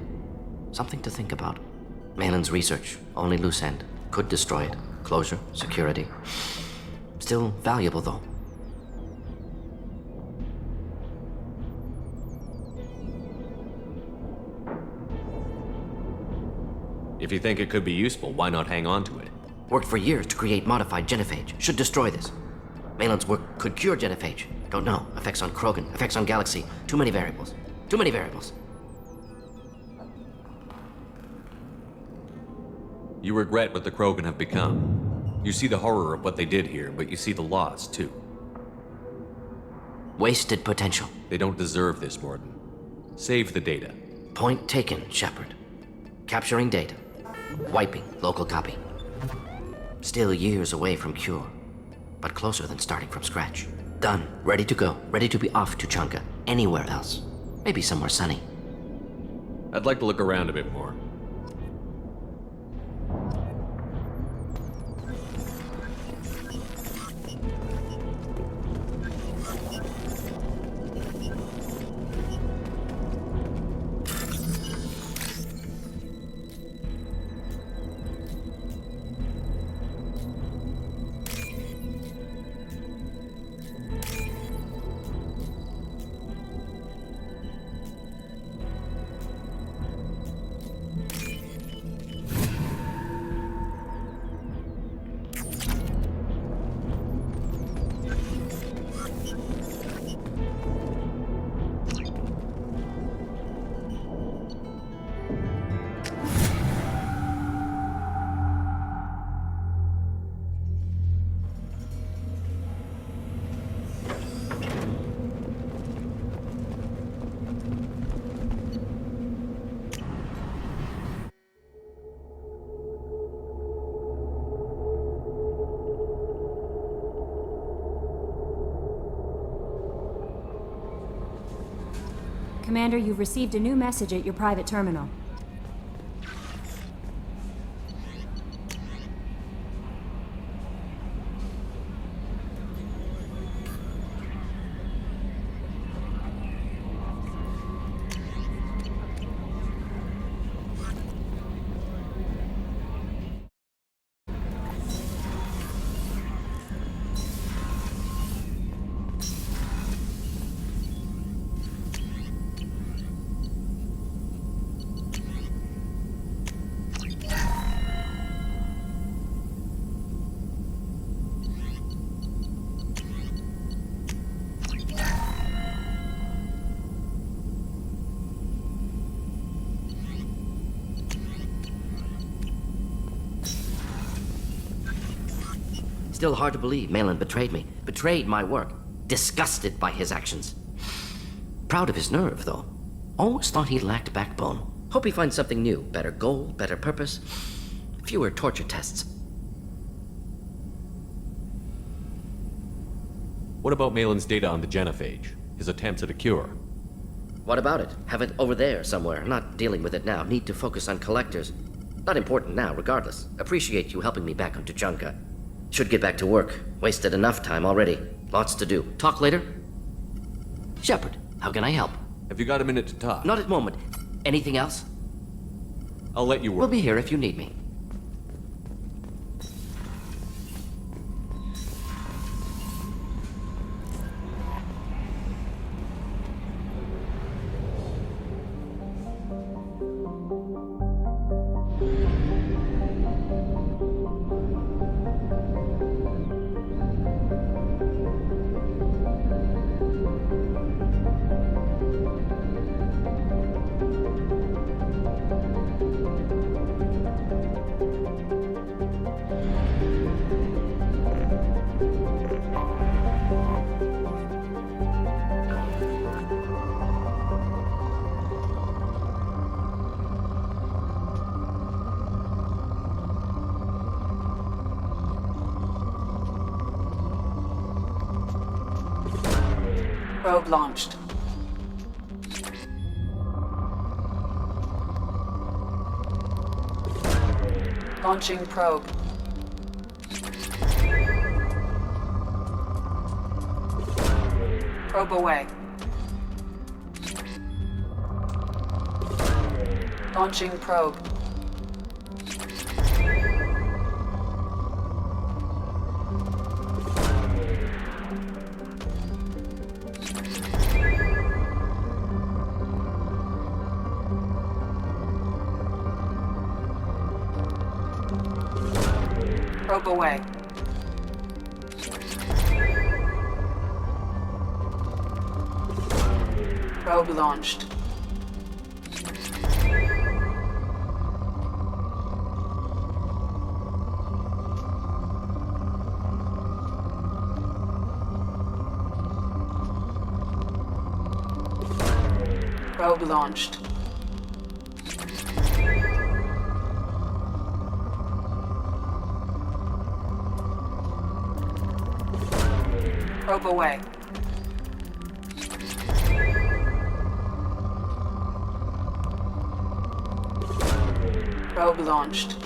Something to think about. Malin's research, only loose end. Could destroy it. Closure, security. Still valuable, though. If you think it could be useful, why not hang on to it? Worked for years to create modified genophage. Should destroy this. Malin's work could cure genophage. Don't know. Effects on Krogan, effects on Galaxy. Too many variables. Too many variables. You regret what the Krogan have become. You see the horror of what they did here, but you see the loss, too. Wasted potential. They don't deserve this, Mordin. Save the data. Point taken, Shepard. Capturing data. Wiping local copy. Still years away from cure, but closer than starting from scratch. Done. Ready to go. Ready to be off to Chunka. Anywhere else. Maybe somewhere sunny. I'd like to look around a bit more. Commander, you've received a new message at your private terminal. Still hard to believe Malin betrayed me. Betrayed my work. Disgusted by his actions. Proud of his nerve, though. Always thought he lacked backbone. Hope he finds something new. Better goal, better purpose. Fewer torture tests. What about Malin's data on the genophage? His attempts at a cure? What about it? Have it over there somewhere. Not dealing with it now. Need to focus on collectors. Not important now, regardless. Appreciate you helping me back on Tuchanka. Should get back to work. Wasted enough time already. Lots to do. Talk later? Shepard, how can I help? Have you got a minute to talk? Not at the moment. Anything else? I'll let you work. We'll be here if you need me. Probe launched. Launching probe. Probe away. Launching probe. Probe away. Probe launched. Probe launched. Probe away. Probe launched.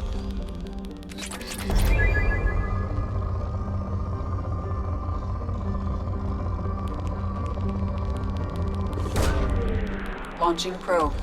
Launching probe.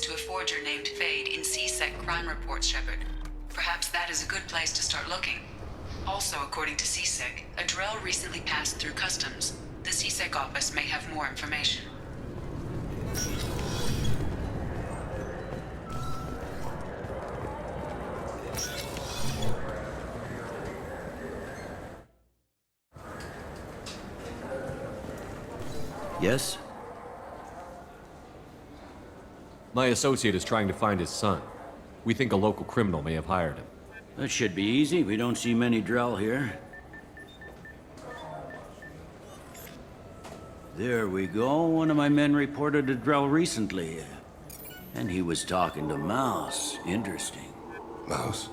To a forger named Fade in C-Sec crime reports, Shepard. Perhaps that is a good place to start looking. Also, according to C-Sec, a drill recently passed through customs. The C-Sec office may have more information. Yes? My associate is trying to find his son. We think a local criminal may have hired him. That should be easy. We don't see many Drell here. There we go. One of my men reported a Drell recently. And he was talking to Mouse. Interesting. Mouse?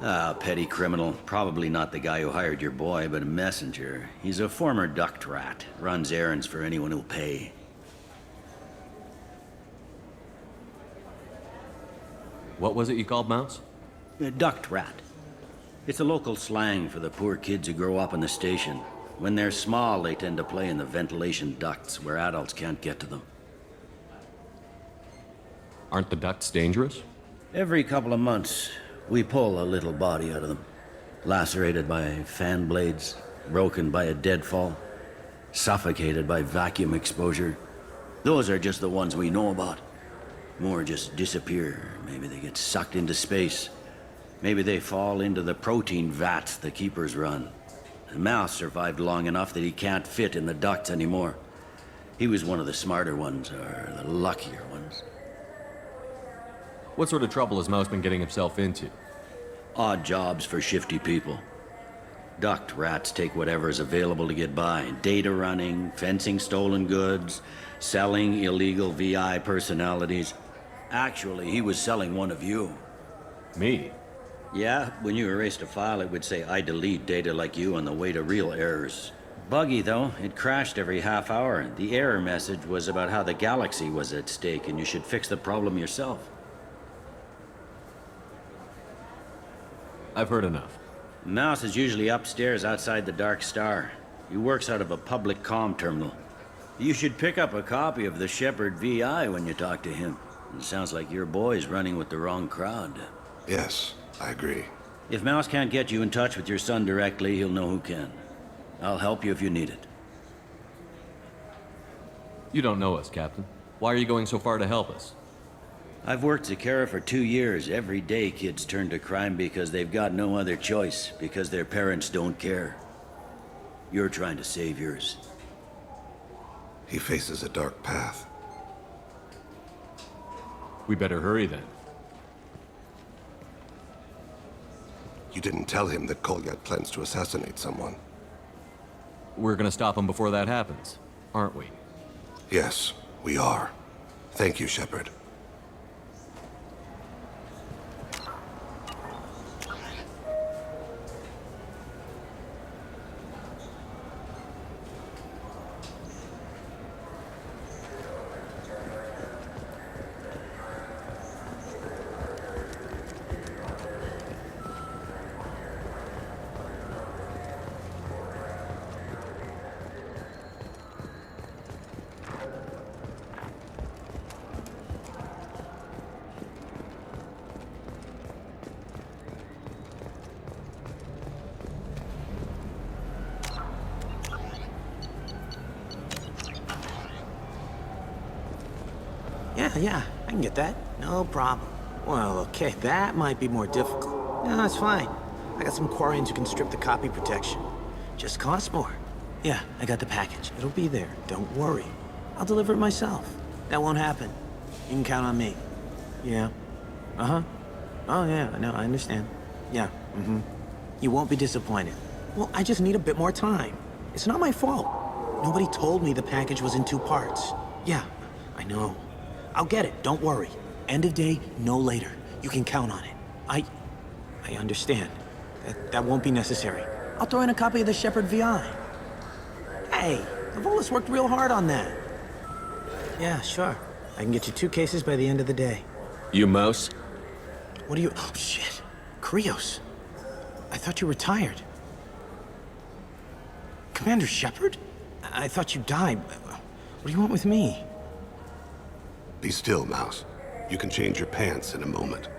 Ah, petty criminal. Probably not the guy who hired your boy, but a messenger. He's a former duct rat. Runs errands for anyone who'll pay. What was it you called Mouse? A duct rat. It's a local slang for the poor kids who grow up in the station. When they're small, they tend to play in the ventilation ducts where adults can't get to them. Aren't the ducts dangerous? Every couple of months, we pull a little body out of them. Lacerated by fan blades, broken by a deadfall, suffocated by vacuum exposure. Those are just the ones we know about. More just disappear. Maybe they get sucked into space. Maybe they fall into the protein vats the keepers run. The Mouse survived long enough that he can't fit in the ducts anymore. He was one of the smarter ones, or the luckier ones. What sort of trouble has Mouse been getting himself into? Odd jobs for shifty people. Ducked rats take whatever is available to get by. Data running, fencing stolen goods, selling illegal VI personalities. Actually, he was selling one of you. Me? Yeah, when you erased a file, it would say, I delete data like you on the way to real errors. Buggy, though. It crashed every half hour. The error message was about how the galaxy was at stake, and you should fix the problem yourself. I've heard enough. Mouse is usually upstairs outside the Dark Star. He works out of a public comm terminal. You should pick up a copy of the Shepard VI when you talk to him. It sounds like your boy's running with the wrong crowd. Yes, I agree. If Mouse can't get you in touch with your son directly, he'll know who can. I'll help you if you need it. You don't know us, Captain. Why are you going so far to help us? I've worked Zakera for 2 years. Every day kids turn to crime because they've got no other choice, because their parents don't care. You're trying to save yours. He faces a dark path. We better hurry then. You didn't tell him that Kolyat plans to assassinate someone. We're gonna stop him before that happens, aren't we? Yes, we are. Thank you, Shepard. Yeah, I can get that. No problem. Well, okay, that might be more difficult. No, it's fine. I got some Quarians who can strip the copy protection. Just costs more. Yeah, I got the package. It'll be there. Don't worry. I'll deliver it myself. That won't happen. You can count on me. Yeah. Uh-huh. Oh, yeah, I know, I understand. Yeah, You won't be disappointed. Well, I just need a bit more time. It's not my fault. Nobody told me the package was in 2 parts. Yeah, I know. I'll get it, don't worry. End of day, no later. You can count on it. I understand. That won't be necessary. I'll throw in a copy of the Shepard VI. Hey, the Volus worked real hard on that. Yeah, sure. I can get you 2 cases by the end of the day. You mouse? What do you... Oh, shit. Krios. I thought you retired. Commander Shepard? I thought you died. What do you want with me? Be still, Mouse. You can change your pants in a moment.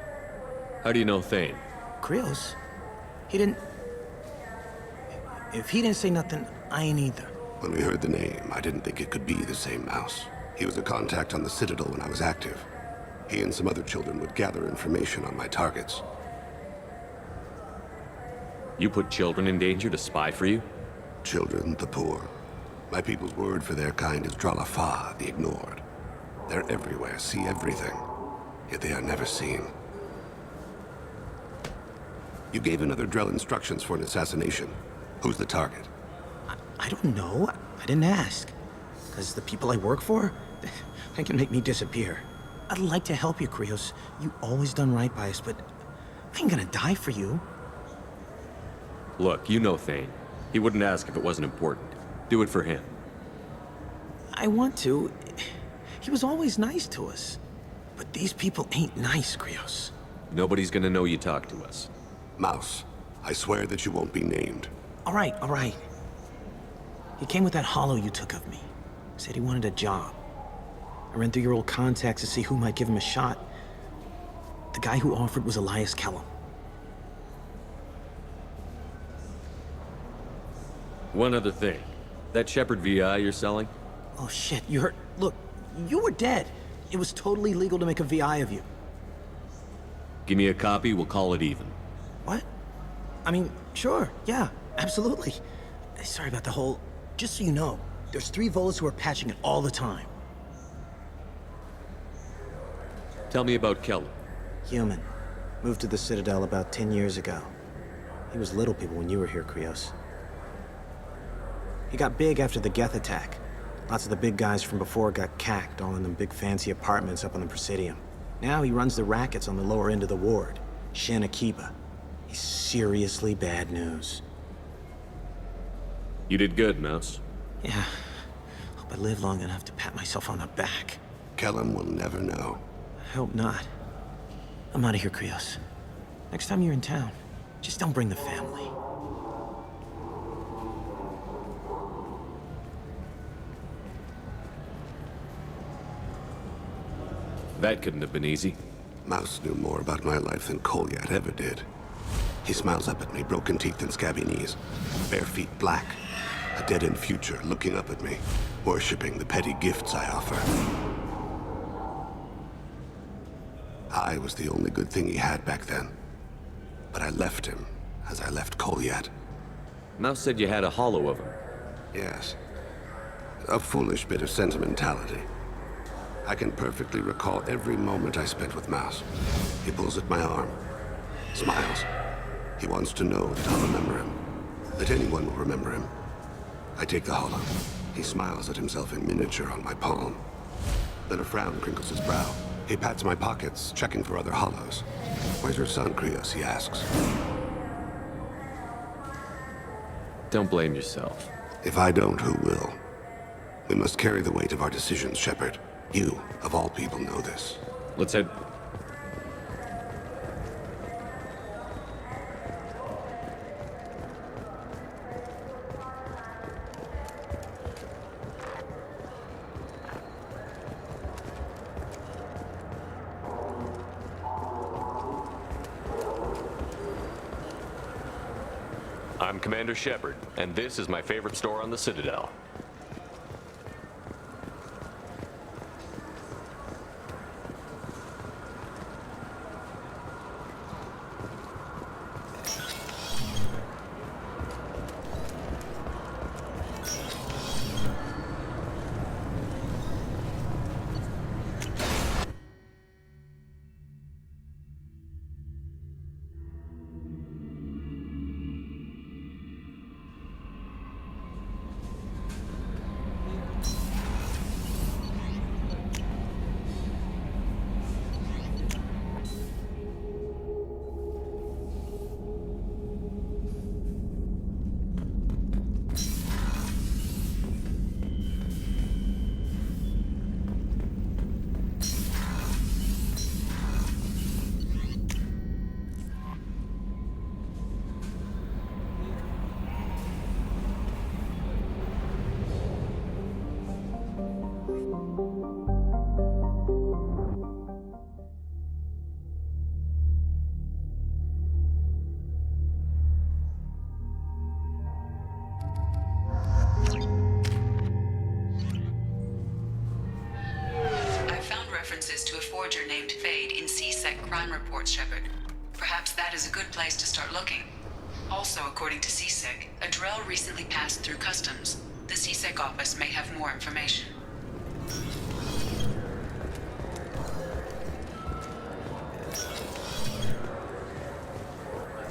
How do you know Thane? Krios? He didn't... If he didn't say nothing, I ain't either. When we heard the name, I didn't think it could be the same Mouse. He was a contact on the Citadel when I was active. He and some other children would gather information on my targets. You put children in danger to spy for you? Children, the poor. My people's word for their kind is Dralafa, the ignored. They're everywhere, see everything, yet they are never seen. You gave another Drell instructions for an assassination. Who's the target? I don't know. I didn't ask. Because the people I work for, they can make me disappear. I'd like to help you, Krios. You always done right by us, but I ain't gonna die for you. Look, you know Thane. He wouldn't ask if it wasn't important. Do it for him. I want to. He was always nice to us. But these people ain't nice, Krios. Nobody's gonna know you talked to us. Mouse, I swear that you won't be named. All right. He came with that hollow you took of me. Said he wanted a job. I ran through your old contacts to see who might give him a shot. The guy who offered was Elias Kellum. One other thing. That Shepard VI you're selling? Oh shit, you heard? Look, you were dead. It was totally legal to make a VI of you. Give me a copy, we'll call it even. What? I mean, sure, yeah, absolutely. Sorry about the whole... Just so you know, there's 3 Volus who are patching it all the time. Tell me about Kellum. Human. Moved to the Citadel about 10 years ago. He was little people when you were here, Krios. He got big after the Geth attack. Lots of the big guys from before got cacked, all in them big fancy apartments up on the Presidium. Now he runs the rackets on the lower end of the ward, Shin Akiba. He's seriously bad news. You did good, Mouse. Yeah. Hope I live long enough to pat myself on the back. Kellum will never know. I hope not. I'm out of here, Krios. Next time you're in town, just don't bring the family. That couldn't have been easy. Mouse knew more about my life than Kolyat ever did. He smiles up at me, broken teeth and scabby knees. Bare feet black. A dead-end future looking up at me, worshipping the petty gifts I offer. I was the only good thing he had back then. But I left him, as I left Kolyat. Mouse said you had a hollow of him. Yes. A foolish bit of sentimentality. I can perfectly recall every moment I spent with Mouse. He pulls at my arm, smiles. He wants to know that I'll remember him, that anyone will remember him. I take the hollow. He smiles at himself in miniature on my palm. Then a frown crinkles his brow. He pats my pockets, checking for other hollows. "Where's your son, Krios?" he asks. Don't blame yourself. If I don't, who will? We must carry the weight of our decisions, Shepard. You, of all people, know this. Let's head... I'm Commander Shepard, and this is my favorite store on the Citadel. To a forger named Fade in C-Sec crime reports, Shepard. Perhaps that is a good place to start looking. Also, according to C-Sec, a Drell recently passed through customs. The C-Sec office may have more information.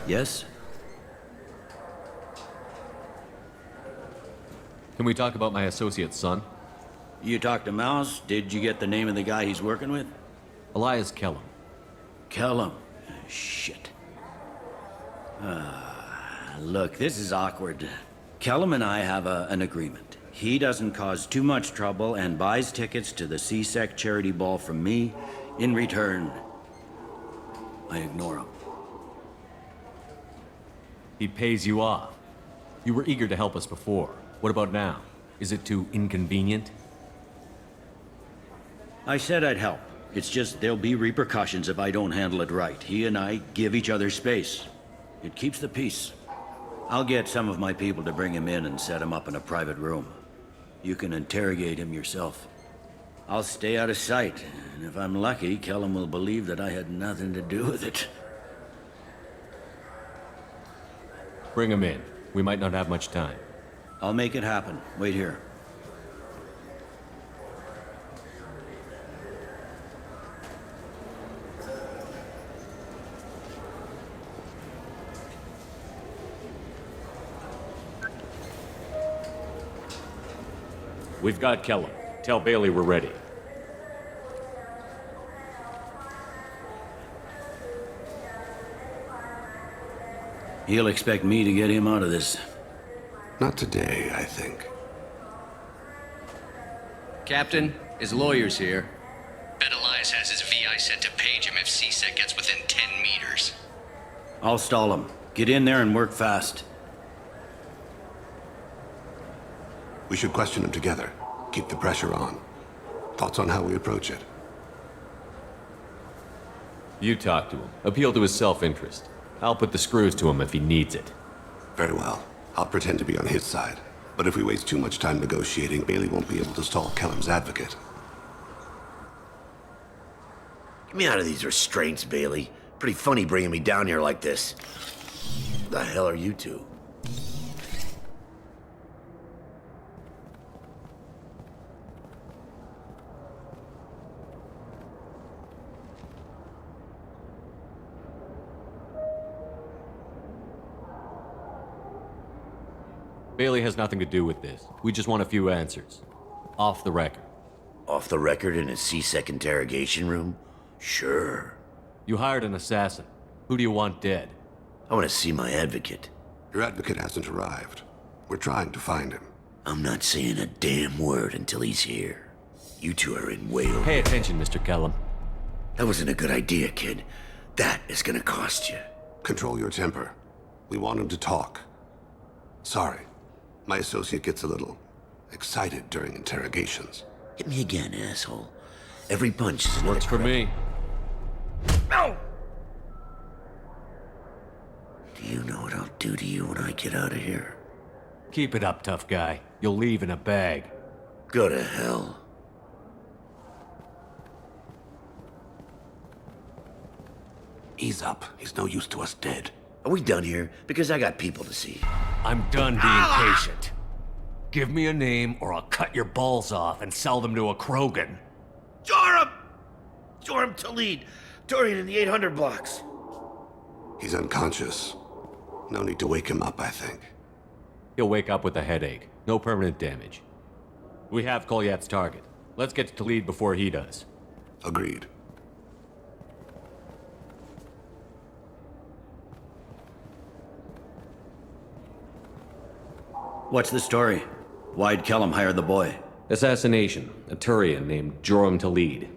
Yes? Can we talk about my associate's son? You talked to Mouse? Did you get the name of the guy he's working with? Elias Kellum. Kellum. Shit. Look, this is awkward. Kellum and I have an agreement. He doesn't cause too much trouble and buys tickets to the C-Sec charity ball from me. In return, I ignore him. He pays you off. You were eager to help us before. What about now? Is it too inconvenient? I said I'd help. It's just there'll be repercussions if I don't handle it right. He and I give each other space. It keeps the peace. I'll get some of my people to bring him in and set him up in a private room. You can interrogate him yourself. I'll stay out of sight, and if I'm lucky, Kellum will believe that I had nothing to do with it. Bring him in. We might not have much time. I'll make it happen. Wait here. We've got Kellum. Tell Bailey we're ready. He'll expect me to get him out of this. Not today, I think. Captain, his lawyer's here. Bet Elias has his VI set to page him if CSEC gets within 10 meters. I'll stall him. Get in there and work fast. We should question him together. Keep the pressure on. Thoughts on how we approach it? You talk to him. Appeal to his self-interest. I'll put the screws to him if he needs it. Very well. I'll pretend to be on his side. But if we waste too much time negotiating, Bailey won't be able to stall Kellum's advocate. Get me out of these restraints, Bailey. Pretty funny bringing me down here like this. The hell are you two? Bailey has nothing to do with this. We just want a few answers. Off the record. Off the record in a CSEC interrogation room? Sure. You hired an assassin. Who do you want dead? I want to see my advocate. Your advocate hasn't arrived. We're trying to find him. I'm not saying a damn word until he's here. You two are in way over. Pay attention, Mr. Kellum. That wasn't a good idea, kid. That is gonna cost you. Control your temper. We want him to talk. Sorry. My associate gets a little excited during interrogations. Hit me again, asshole. Every punch is an Works for me. No! Do you know what I'll do to you when I get out of here? Keep it up, tough guy. You'll leave in a bag. Go to hell. Ease up. He's no use to us dead. Are we done here? Because I got people to see. I'm done being patient. Give me a name or I'll cut your balls off and sell them to a Krogan. Joram! Joram to lead. Dorian in the 800 blocks. He's unconscious. No need to wake him up, I think. He'll wake up with a headache. No permanent damage. We have Kolyat's target. Let's get to Talid before he does. Agreed. What's the story? Why'd Kellum hire the boy? Assassination. A Turian named Joram Talid.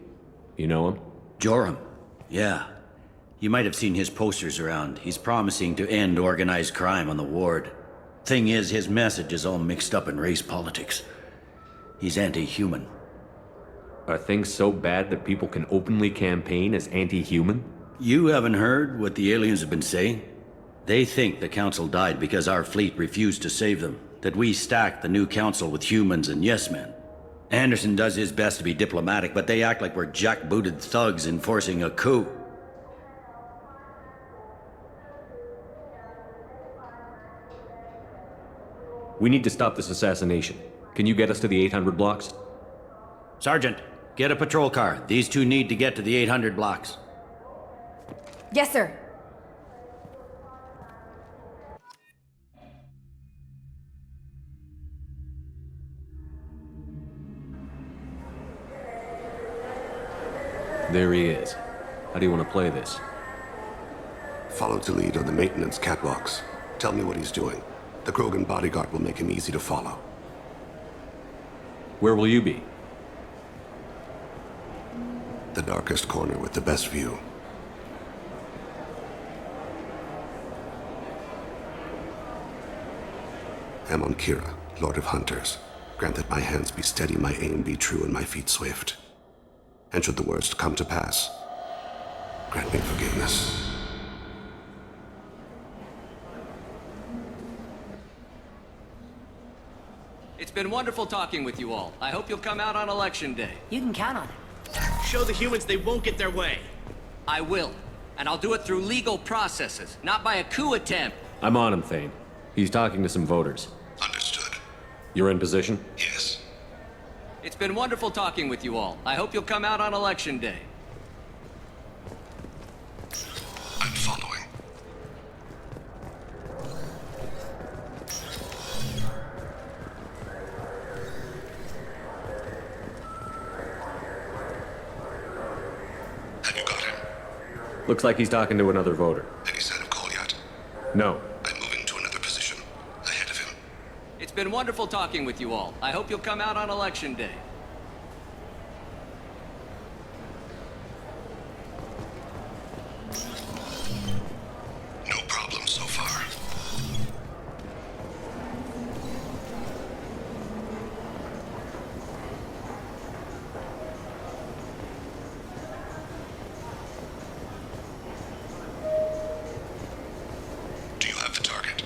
You know him? Joram? Yeah. You might have seen his posters around. He's promising to end organized crime on the ward. Thing is, his message is all mixed up in race politics. He's anti-human. Are things so bad that people can openly campaign as anti-human? You haven't heard what the aliens have been saying? They think the council died because our fleet refused to save them. That we stacked the new council with humans and yes-men. Anderson does his best to be diplomatic, but they act like we're jackbooted thugs enforcing a coup. We need to stop this assassination. Can you get us to the 800 blocks? Sergeant, get a patrol car. These two need to get to the 800 blocks. Yes, sir. There he is. How do you want to play this? Follow Talid on the maintenance catwalks. Tell me what he's doing. The Krogan bodyguard will make him easy to follow. Where will you be? The darkest corner with the best view. Amon Kira, Lord of Hunters. Grant that my hands be steady, my aim be true, and my feet swift. And should the worst come to pass, grant me forgiveness. It's been wonderful talking with you all. I hope you'll come out on election day. You can count on it. Show the humans they won't get their way. I will. And I'll do it through legal processes, not by a coup attempt. I'm on him, Thane. He's talking to some voters. Understood. You're in position? Yes. It's been wonderful talking with you all. I hope you'll come out on election day. I'm following. Looks like he's talking to another voter. Any sign of Kolyat? No. I'm moving to another position. Ahead of him. It's been wonderful talking with you all. I hope you'll come out on Election Day. No problem so far. Do you have the target?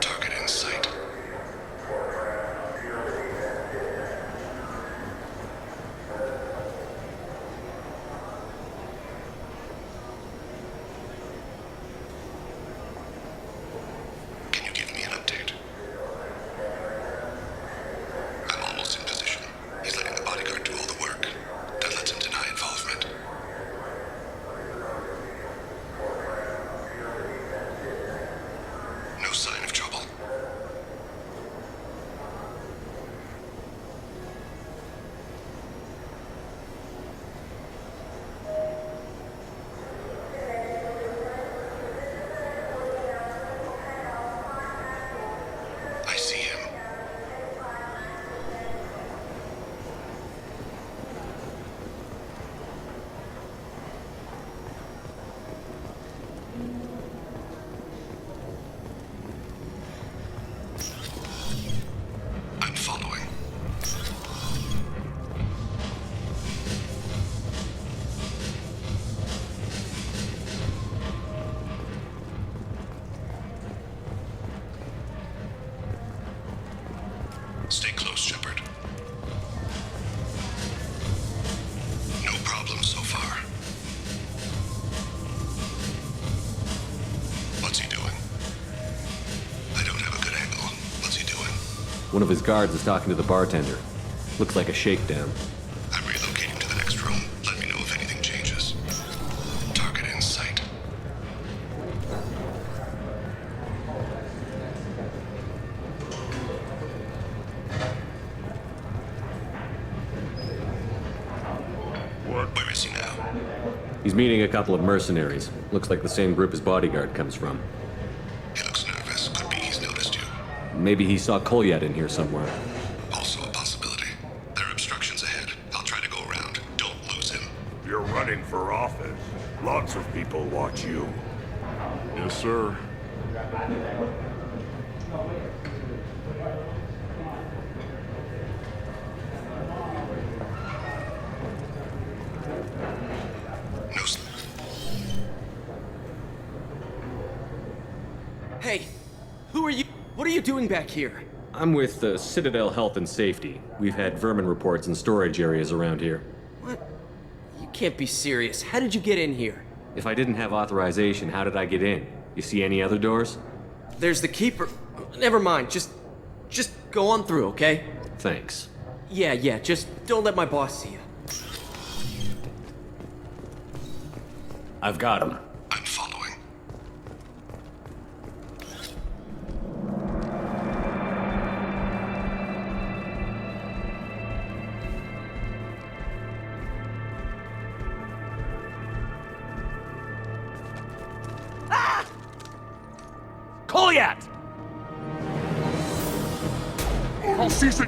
Target in sight. Can you give me an update? I'm almost in position. He's letting the bodyguard do all the work. That lets him deny involvement. No sign of trouble. I see him. I'm following. Stay close, Shepard. No problem so far. What's he doing? I don't have a good angle. What's he doing? One of his guards is talking to the bartender. Looks like a shakedown. I'm relocating to the next room. Let me know if anything changes. Target in sight. Where is he now? He's meeting a couple of mercenaries. Looks like the same group his bodyguard comes from. He looks nervous. Could be he's noticed you. Maybe he saw Kolyat in here somewhere. Also a possibility. There are obstructions ahead. I'll try to go around. Don't lose him. You're running for office. Lots of people watch you. Yes, sir. No. Hey, who are you? What are you doing back here? I'm with Citadel Health and Safety. We've had vermin reports in storage areas around here. What? You can't be serious. How did you get in here? If I didn't have authorization, how did I get in? You see any other doors? There's the keeper. Never mind. Just go on through, okay? Thanks. Yeah. Just don't let my boss see you. I've got him. I'm following. Kolyat! Oh, Caesar!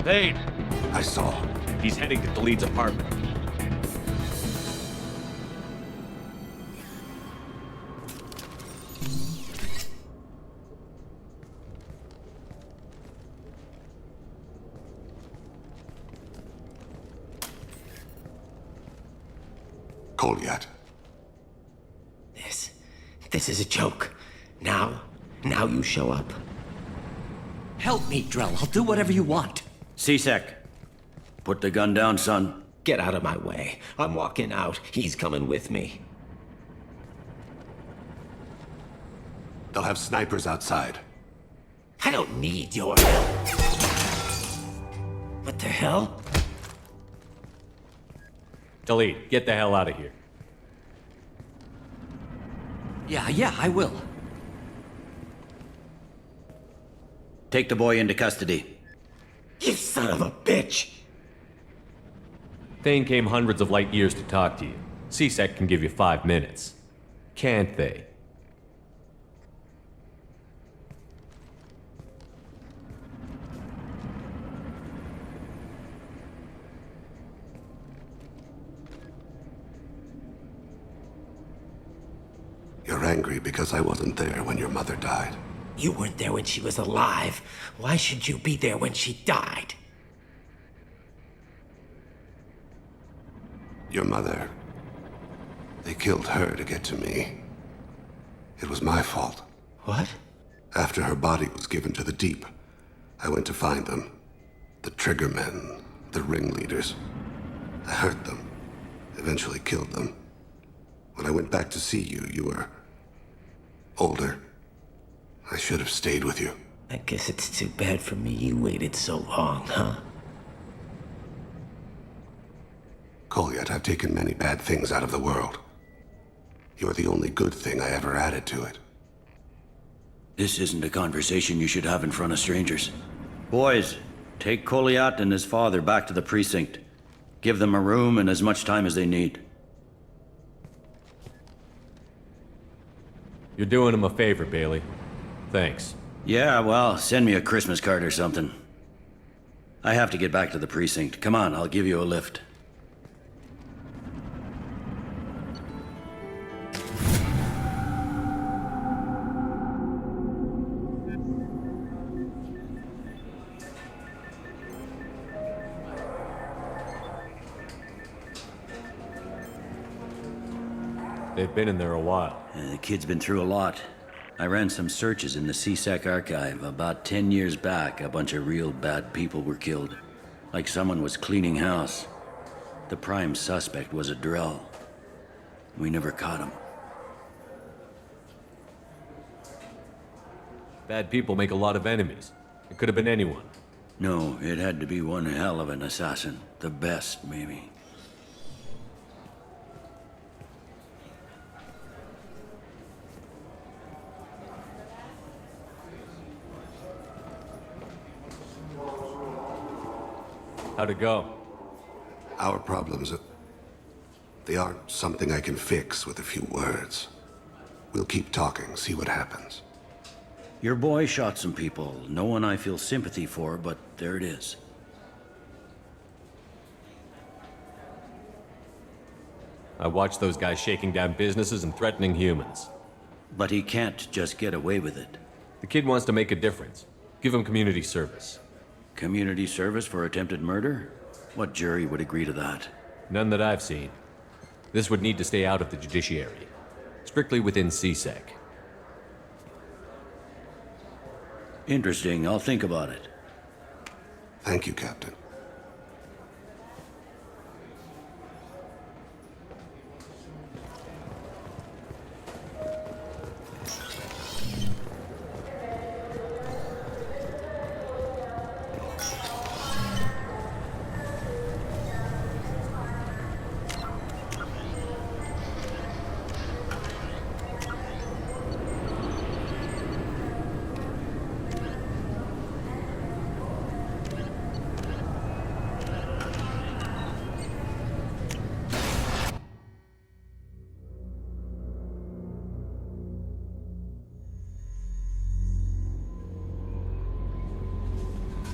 Vade! I saw. He's heading to Khalid's apartment. Kolyat. This is a joke. Now you show up. Help me, Drell. I'll do whatever you want. CSEC, put the gun down, son. Get out of my way. I'm walking out. He's coming with me. They'll have snipers outside. I don't need your help. What the hell? Khalid, get the hell out of here. Yeah, I will. take the boy into custody. You son of a bitch! Thane came hundreds of light years to talk to you. CSEC can give you 5 minutes. Can't they? You're angry because I wasn't there when your mother died. You weren't there when she was alive. Why should you be there when she died? Your mother... They killed her to get to me. It was my fault. What? After her body was given to the deep, I went to find them. The triggermen, the ringleaders. I hurt them, eventually killed them. When I went back to see you, you were... older. I should have stayed with you. I guess it's too bad for me you waited so long, huh? Kolyat, I've taken many bad things out of the world. You're the only good thing I ever added to it. This isn't a conversation you should have in front of strangers. Boys, take Kolyat and his father back to the precinct. Give them a room and as much time as they need. You're doing him a favor, Bailey. Thanks. Yeah, well, send me a Christmas card or something. I have to get back to the precinct. Come on, I'll give you a lift. They've been in there a while. The kid's been through a lot. I ran some searches in the CSEC archive. About 10 years back, a bunch of real bad people were killed. Like someone was cleaning house. The prime suspect was a Drell. We never caught him. Bad people make a lot of enemies. It could have been anyone. No, it had to be one hell of an assassin. The best, maybe. How'd it go? Our problems, they aren't something I can fix with a few words. We'll keep talking, see what happens. Your boy shot some people. No one I feel sympathy for, but there it is. I watched those guys shaking down businesses and threatening humans. But he can't just get away with it. The kid wants to make a difference. Give him community service. Community service for attempted murder? What jury would agree to that? None that I've seen. This would need to stay out of the judiciary. Strictly within CSEC. Interesting. I'll think about it. Thank you, Captain.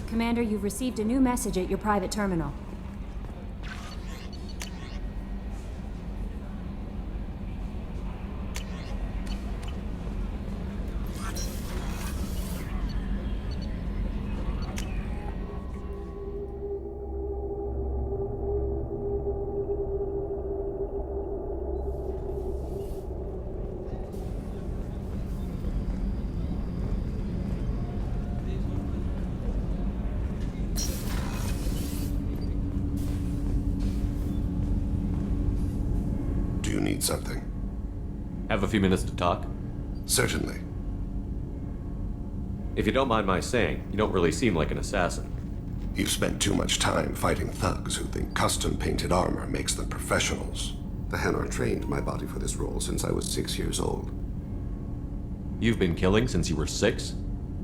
Commander, you've received a new message at your private terminal. Do you need something? Have a few minutes to talk? Certainly. If you don't mind my saying, you don't really seem like an assassin. You've spent too much time fighting thugs who think custom-painted armor makes them professionals. The Hanar trained my body for this role since I was 6 years old. You've been killing since you were 6?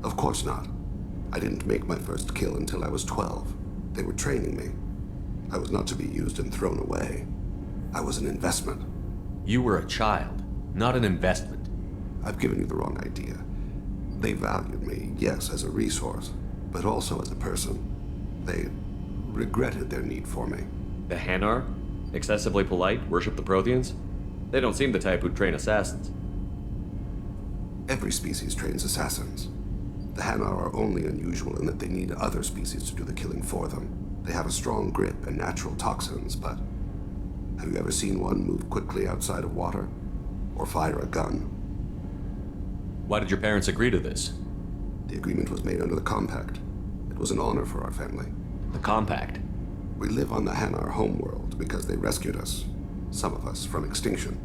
Of course not. I didn't make my first kill until I was 12. They were training me. I was not to be used and thrown away. I was an investment. You were a child, not an investment. I've given you the wrong idea. They valued me, yes, as a resource, but also as a person. They regretted their need for me. The Hanar? Excessively polite, worship the Protheans? They don't seem the type who'd train assassins. Every species trains assassins. The Hanar are only unusual in that they need other species to do the killing for them. They have a strong grip and natural toxins, but have you ever seen one move quickly outside of water? Or fire a gun? Why did your parents agree to this? The agreement was made under the Compact. It was an honor for our family. The Compact? We live on the Hanar homeworld because they rescued us, some of us, from extinction.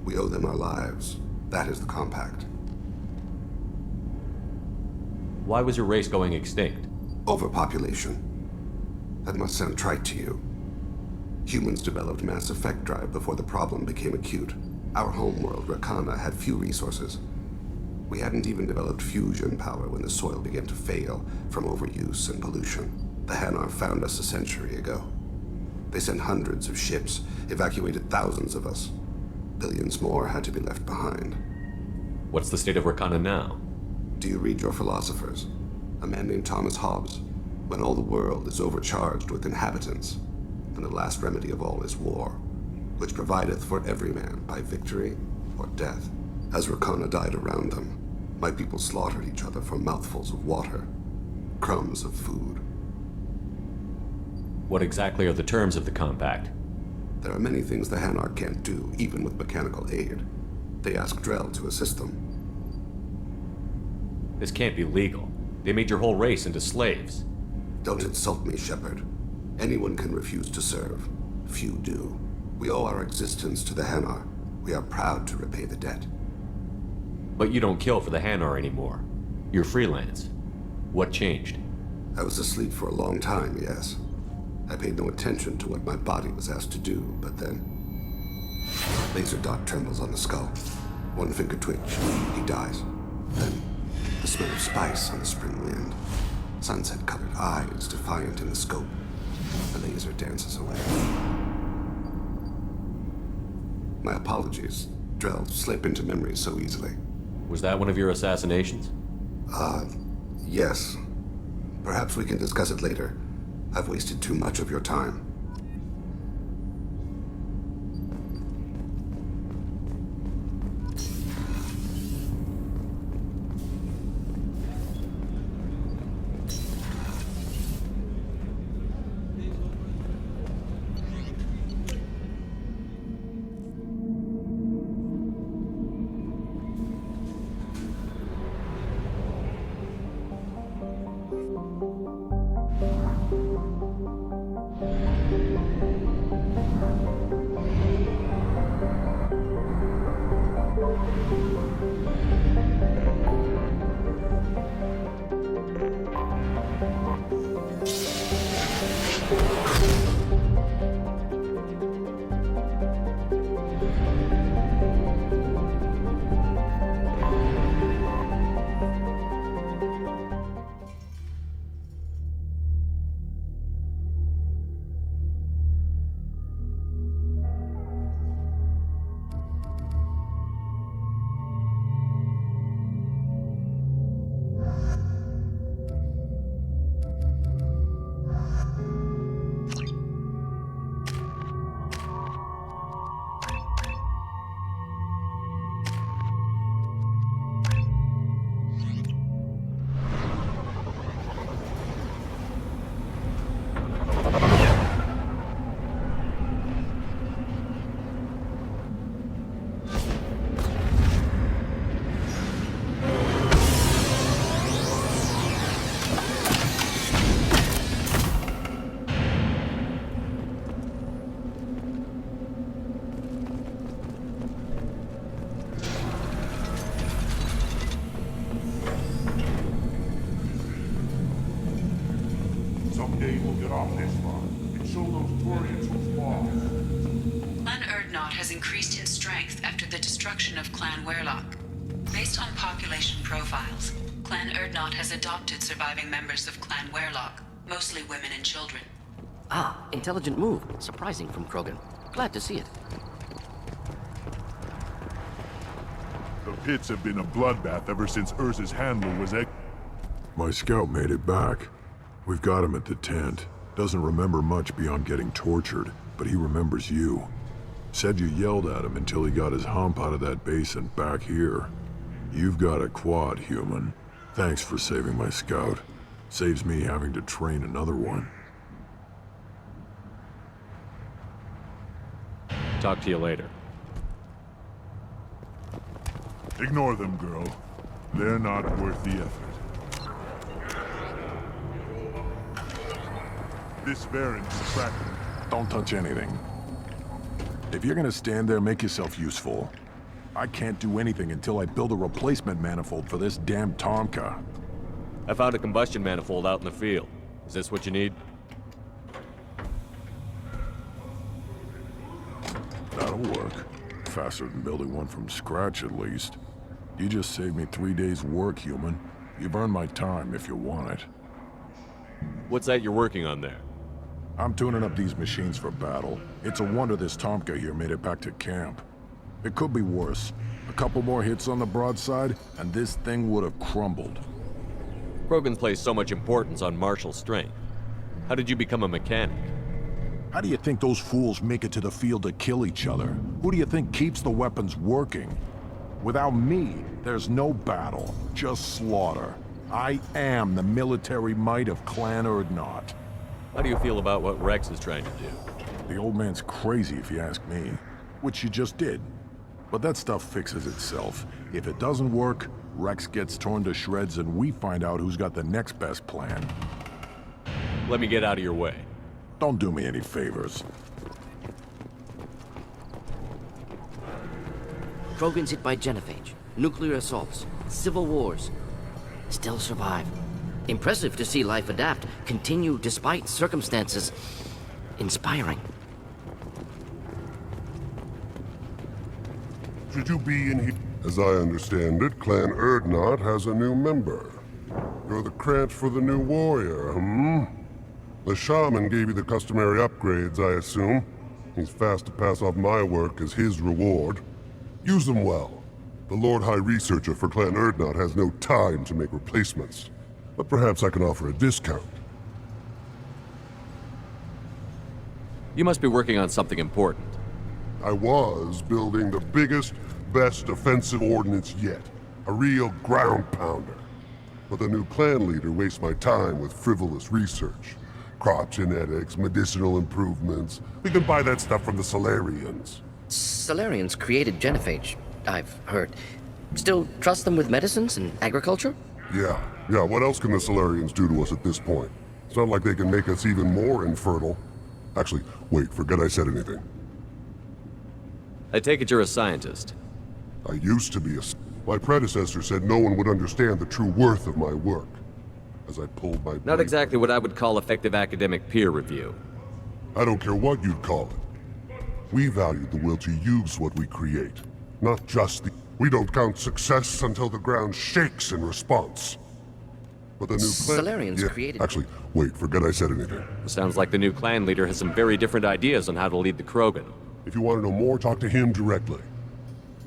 We owe them our lives. That is the Compact. Why was your race going extinct? Overpopulation. That must sound trite to you. Humans developed mass effect drive before the problem became acute. Our homeworld, Rakana, had few resources. We hadn't even developed fusion power when the soil began to fail from overuse and pollution. The Hanar found us a century ago. They sent hundreds of ships, evacuated thousands of us. Billions more had to be left behind. What's the state of Rakana now? Do you read your philosophers? A man named Thomas Hobbes. When all the world is overcharged with inhabitants, then the last remedy of all is war, which provideth for every man by victory or death. As Rakana died around them, my people slaughtered each other for mouthfuls of water, crumbs of food. What exactly are the terms of the Compact? There are many things the Hanar can't do, even with mechanical aid. They ask Drell to assist them. This can't be legal. They made your whole race into slaves. Don't insult me, Shepard. Anyone can refuse to serve. Few do. We owe our existence to the Hanar. We are proud to repay the debt. But you don't kill for the Hanar anymore. You're freelance. What changed? I was asleep for a long time, yes. I paid no attention to what my body was asked to do, but then... Laser dot trembles on the skull. One finger twitch. He dies. Then, the smell of spice on the spring wind. Sunset-colored eyes defiant in the scope. The laser dances away. My apologies. Drell slip into memory so easily. Was that one of your assassinations? Yes. Perhaps we can discuss it later. I've wasted too much of your time. Someday we'll get off this one and show those Torians who's boss. Clan Erdnot has increased in strength after the destruction of Clan Werlock. Based on population profiles, Clan Erdnot has adopted surviving members of Clan Werlock, mostly women and children. Ah, intelligent move. Surprising from Krogan. Glad to see it. The pits have been a bloodbath ever since Urza's handler was My scout made it back. We've got him at the tent. Doesn't remember much beyond getting tortured, but he remembers you. Said you yelled at him until he got his hump out of that basin back here. You've got a quad, human. Thanks for saving my scout. Saves me having to train another one. Talk to you later. Ignore them, girl. They're not worth the effort. This variant is tracking. Don't touch anything. If you're gonna stand there, make yourself useful. I can't do anything until I build a replacement manifold for this damn Tomka. I found a combustion manifold out in the field. Is this what you need? That'll work. Faster than building one from scratch, at least. You just saved me 3 days' work, human. You've earned my time if you want it. What's that you're working on there? I'm tuning up these machines for battle. It's a wonder this Tomka here made it back to camp. It could be worse. A couple more hits on the broadside, and this thing would have crumbled. Krogan placed so much importance on martial strength. How did you become a mechanic? How do you think those fools make it to the field to kill each other? Who do you think keeps the weapons working? Without me, there's no battle, just slaughter. I am the military might of Clan Erdnot. How do you feel about what Rex is trying to do? The old man's crazy if you ask me, which you just did. But that stuff fixes itself. If it doesn't work, Rex gets torn to shreds and we find out who's got the next best plan. Let me get out of your way. Don't do me any favors. Krogan's hit by genophage, nuclear assaults, civil wars. Still survive. Impressive to see life adapt, continue despite circumstances. Inspiring. Should you be in here? As I understand it, Clan Erdnot has a new member. You're the crant for the new warrior, The shaman gave you the customary upgrades, I assume. He's fast to pass off my work as his reward. Use them well. The Lord High Researcher for Clan Erdnot has no time to make replacements. But perhaps I can offer a discount. You must be working on something important. I was building the biggest, best offensive ordnance yet. A real ground pounder. But the new clan leader wastes my time with frivolous research. Crop genetics, medicinal improvements. We can buy that stuff from the Solarians. Solarians created genophage, I've heard. Still trust them with medicines and agriculture? Yeah, what else can the Solarians do to us at this point? It's not like they can make us even more infertile. Actually, wait, forget I said anything. I take it you're a scientist. I used to be My predecessor said no one would understand the true worth of my work. As I pulled my... Not exactly what I would call effective academic peer review. I don't care what you'd call it. We value the will to use what we create, not just the... We don't count success until the ground shakes in response. But the new clan... Solarians created... Actually, wait, forget I said anything. Sounds like the new clan leader has some very different ideas on how to lead the Krogan. If you want to know more, talk to him directly.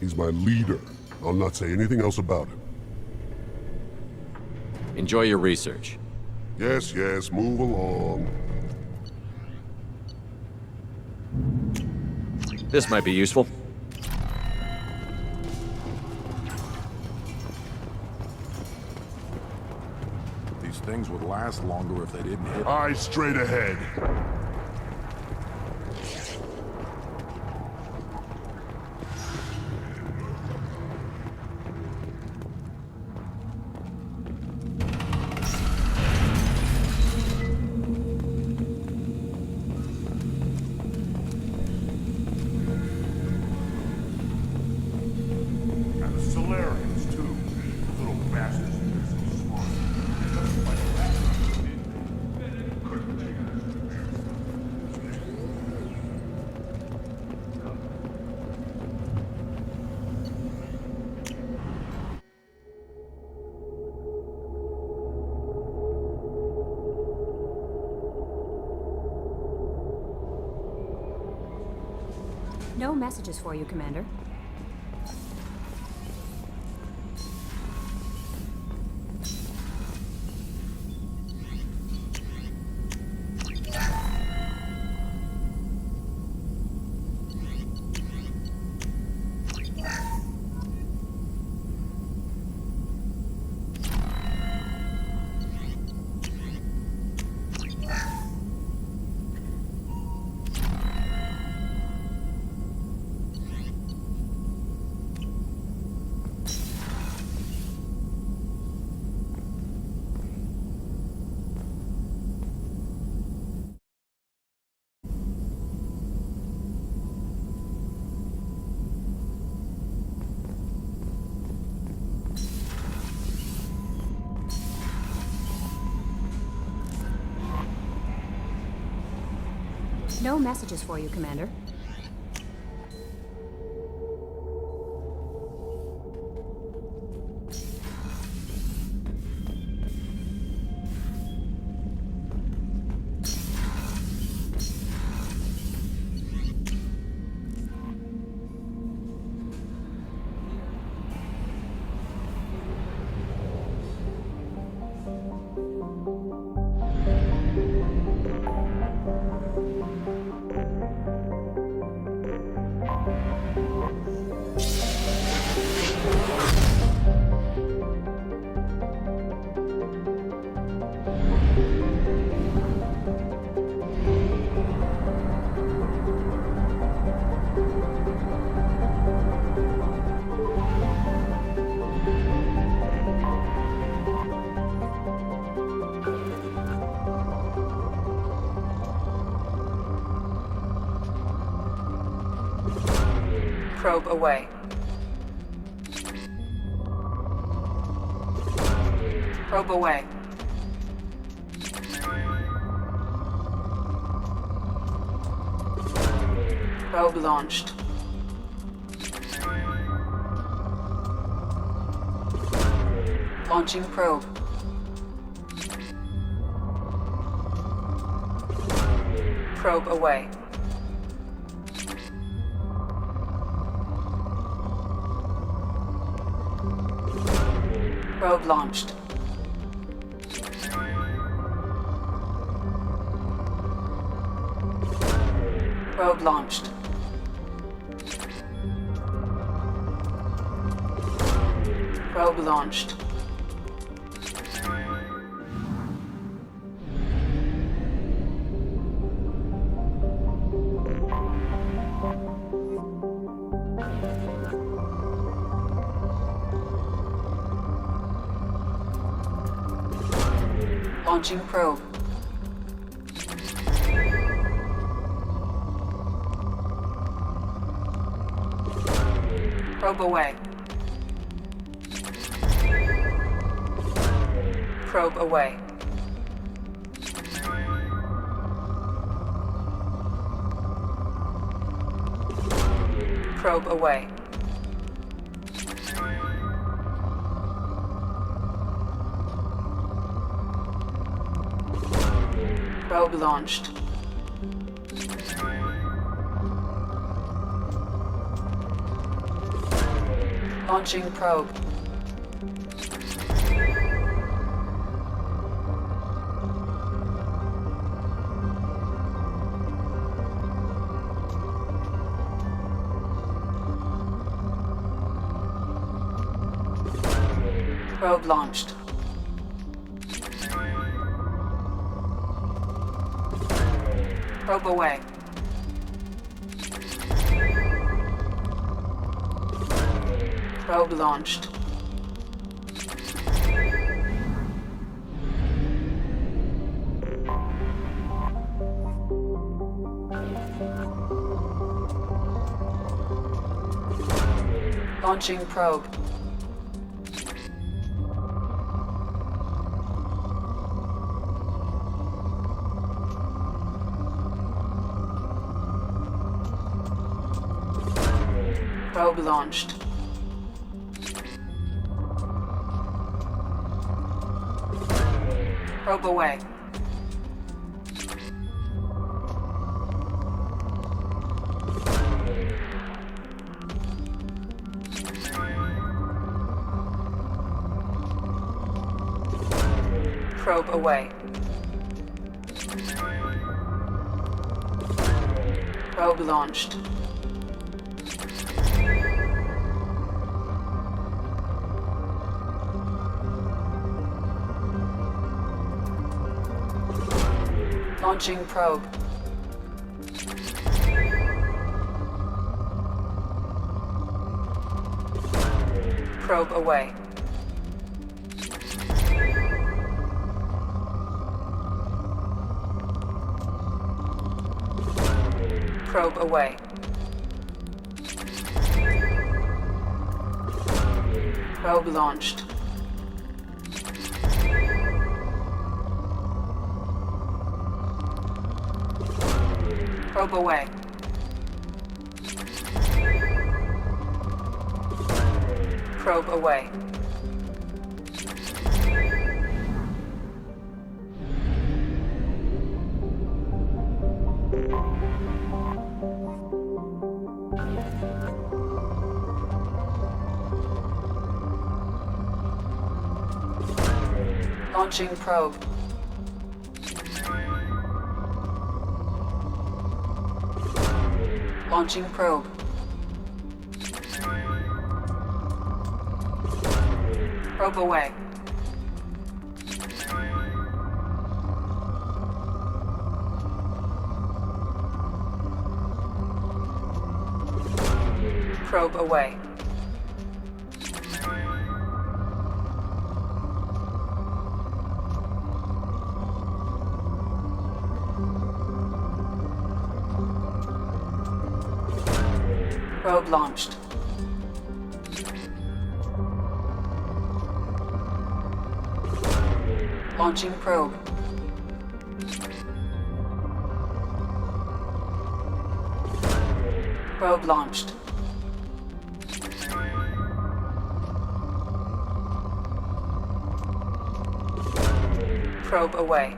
He's my leader. I'll not say anything else about him. Enjoy your research. Yes, move along. This might be useful. These things would last longer if they didn't hit... Eyes straight ahead. No messages for you, Commander. No messages for you, Commander. Probe away. Probe away. Probe launched. Launching probe. Probe away. Probe launched. Probe launched. Probe launched. Launching probe. Probe away. Probe away. Probe away. Probe launched. Launching probe. Probe launched. Probe away. Probe launched. Launching probe. Probe launched. Probe away. Probe away. Probe launched. Launching probe. Probe away. Probe away. Probe launched. Probe away. Probe away. Launching probe. Launching probe. Probe away. Probe away. Probe launched. Launching probe. Probe launched. Probe away.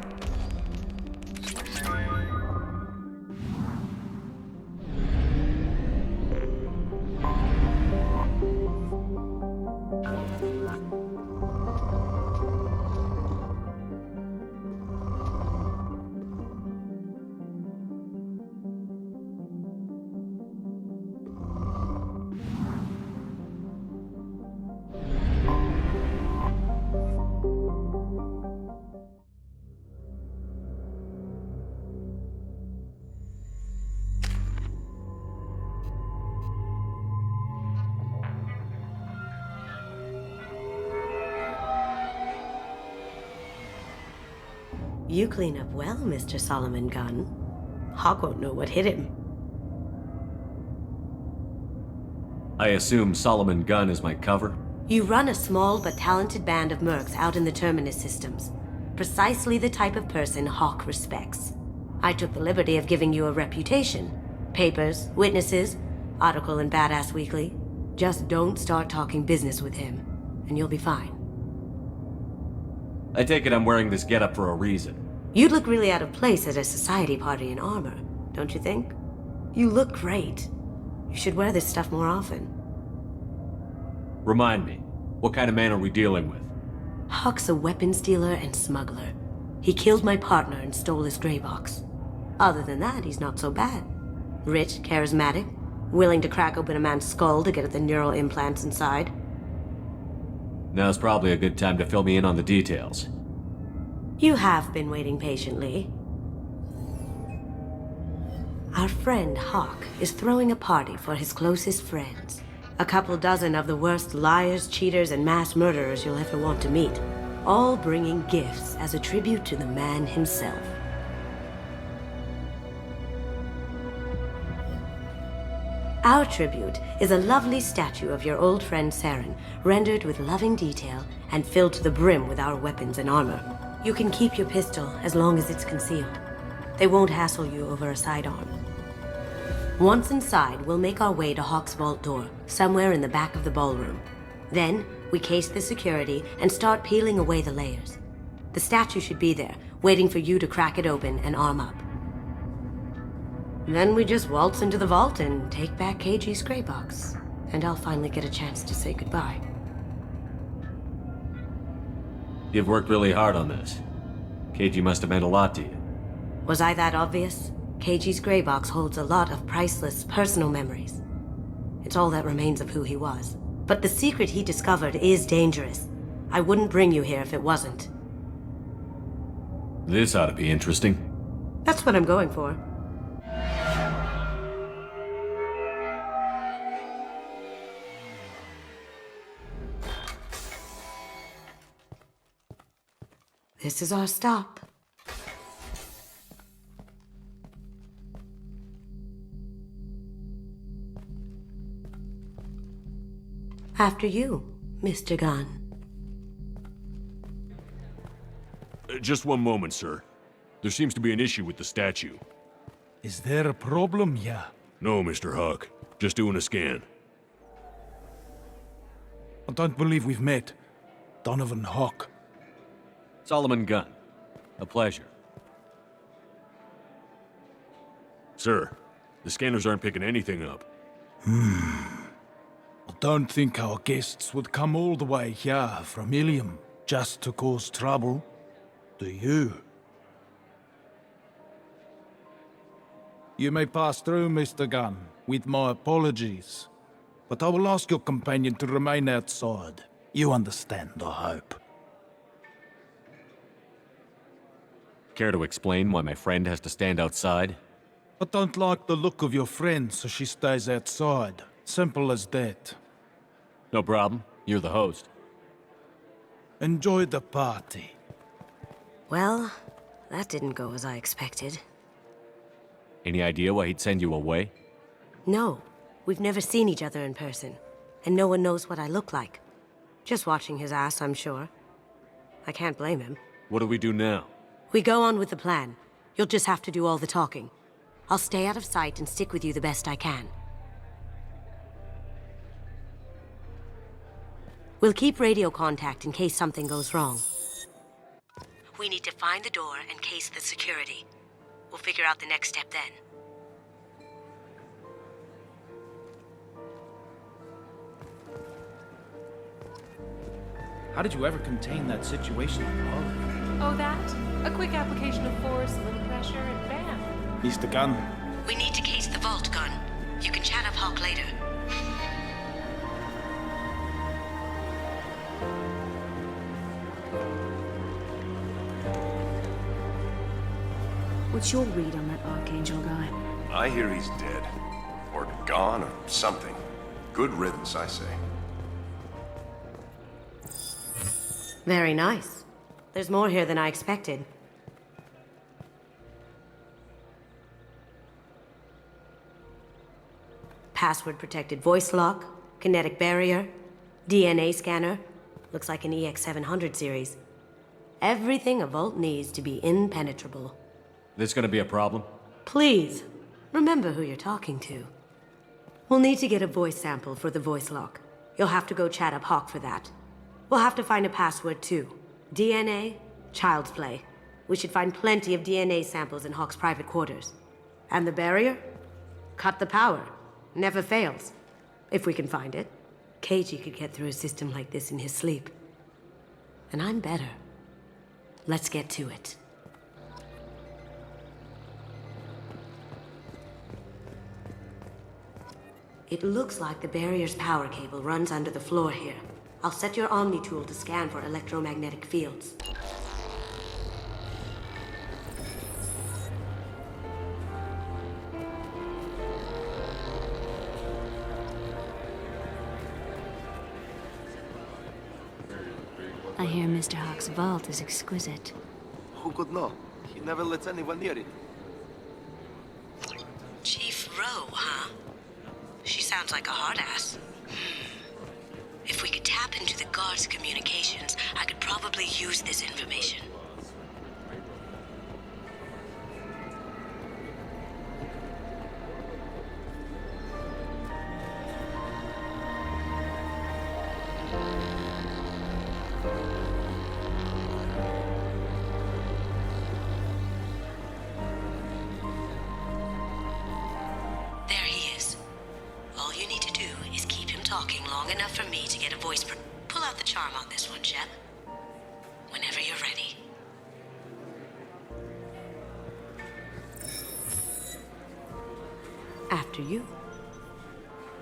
You clean up well, Mr. Solomon Gunn. Hawk won't know what hit him. I assume Solomon Gunn is my cover? You run a small but talented band of mercs out in the Terminus systems. Precisely the type of person Hawk respects. I took the liberty of giving you a reputation. Papers, witnesses, article in Badass Weekly. Just don't start talking business with him, and you'll be fine. I take it I'm wearing this getup for a reason. You'd look really out of place at a society party in armor, don't you think? You look great. You should wear this stuff more often. Remind me, what kind of man are we dealing with? Hawk's a weapons dealer and smuggler. He killed my partner and stole his gray box. Other than that, he's not so bad. Rich, charismatic, willing to crack open a man's skull to get at the neural implants inside. Now's probably a good time to fill me in on the details. You have been waiting patiently. Our friend Hawk is throwing a party for his closest friends. A couple dozen of the worst liars, cheaters, and mass murderers you'll ever want to meet. All bringing gifts as a tribute to the man himself. Our tribute is a lovely statue of your old friend Saren, rendered with loving detail and filled to the brim with our weapons and armor. You can keep your pistol as long as it's concealed. They won't hassle you over a sidearm. Once inside, we'll make our way to Hawk's vault door, somewhere in the back of the ballroom. Then, we case the security and start peeling away the layers. The statue should be there, waiting for you to crack it open and arm up. Then we just waltz into the vault and take back KG's gray box. and I'll finally get a chance to say goodbye. You've worked really hard on this. KG must have meant a lot to you. Was I that obvious? KG's gray box holds a lot of priceless personal memories. It's all that remains of who he was. But the secret he discovered is dangerous. I wouldn't bring you here if it wasn't. This ought to be interesting. That's what I'm going for. This is our stop. After you, Mr. Gunn. Just one moment, sir. There seems to be an issue with the statue. Is there a problem here? No, Mr. Huck. Just doing a scan. I don't believe we've met. Donovan Huck. Solomon Gunn. A pleasure. Sir, the scanners aren't picking anything up. I don't think our guests would come all the way here from Ilium just to cause trouble. Do you? You may pass through, Mr. Gunn, with my apologies. But I will ask your companion to remain outside. You understand, I hope. Care to explain why my friend has to stand outside? I don't like the look of your friend, so she stays outside. Simple as that. No problem. You're the host. Enjoy the party. Well, that didn't go as I expected. Any idea why he'd send you away? No, we've never seen each other in person, and no one knows what I look like. Just watching his ass, I'm sure. I can't blame him. What do we do now? We go on with the plan. You'll just have to do all the talking. I'll stay out of sight and stick with you the best I can. We'll keep radio contact in case something goes wrong. We need to find the door and case the security. We'll figure out the next step then. How did you ever contain that situation in Pollard? Oh, that? A quick application of force, a little pressure, and bam. Mr. Gunn. We need to case the vault, Gunn. You can chat up Hawk later. What's your read on that Archangel guy? I hear he's dead. Or gone, or something. Good riddance, I say. Very nice. There's more here than I expected. Password-protected voice lock, kinetic barrier, DNA scanner. Looks like an EX700 series. Everything a vault needs to be impenetrable. This gonna be a problem? Please, remember who you're talking to. We'll need to get a voice sample for the voice lock. You'll have to go chat up Hawk for that. We'll have to find a password too. DNA, child's play. We should find plenty of DNA samples in Hawk's private quarters. And the barrier? Cut the power. Never fails. If we can find it. KG could get through a system like this in his sleep. And I'm better. Let's get to it. It looks like the barrier's power cable runs under the floor here. I'll set your Omni tool to scan for electromagnetic fields. I hear Mr. Hawk's vault is exquisite. Who could know? He never lets anyone near it. Chief Rowe, huh? She sounds like a hard ass. If we could tap into the guard's communications, I could probably use this information. There he is. All you need to do is keep him talking long enough for me to get a voice. Pull out the charm on this one, Shep. Whenever you're ready. After you.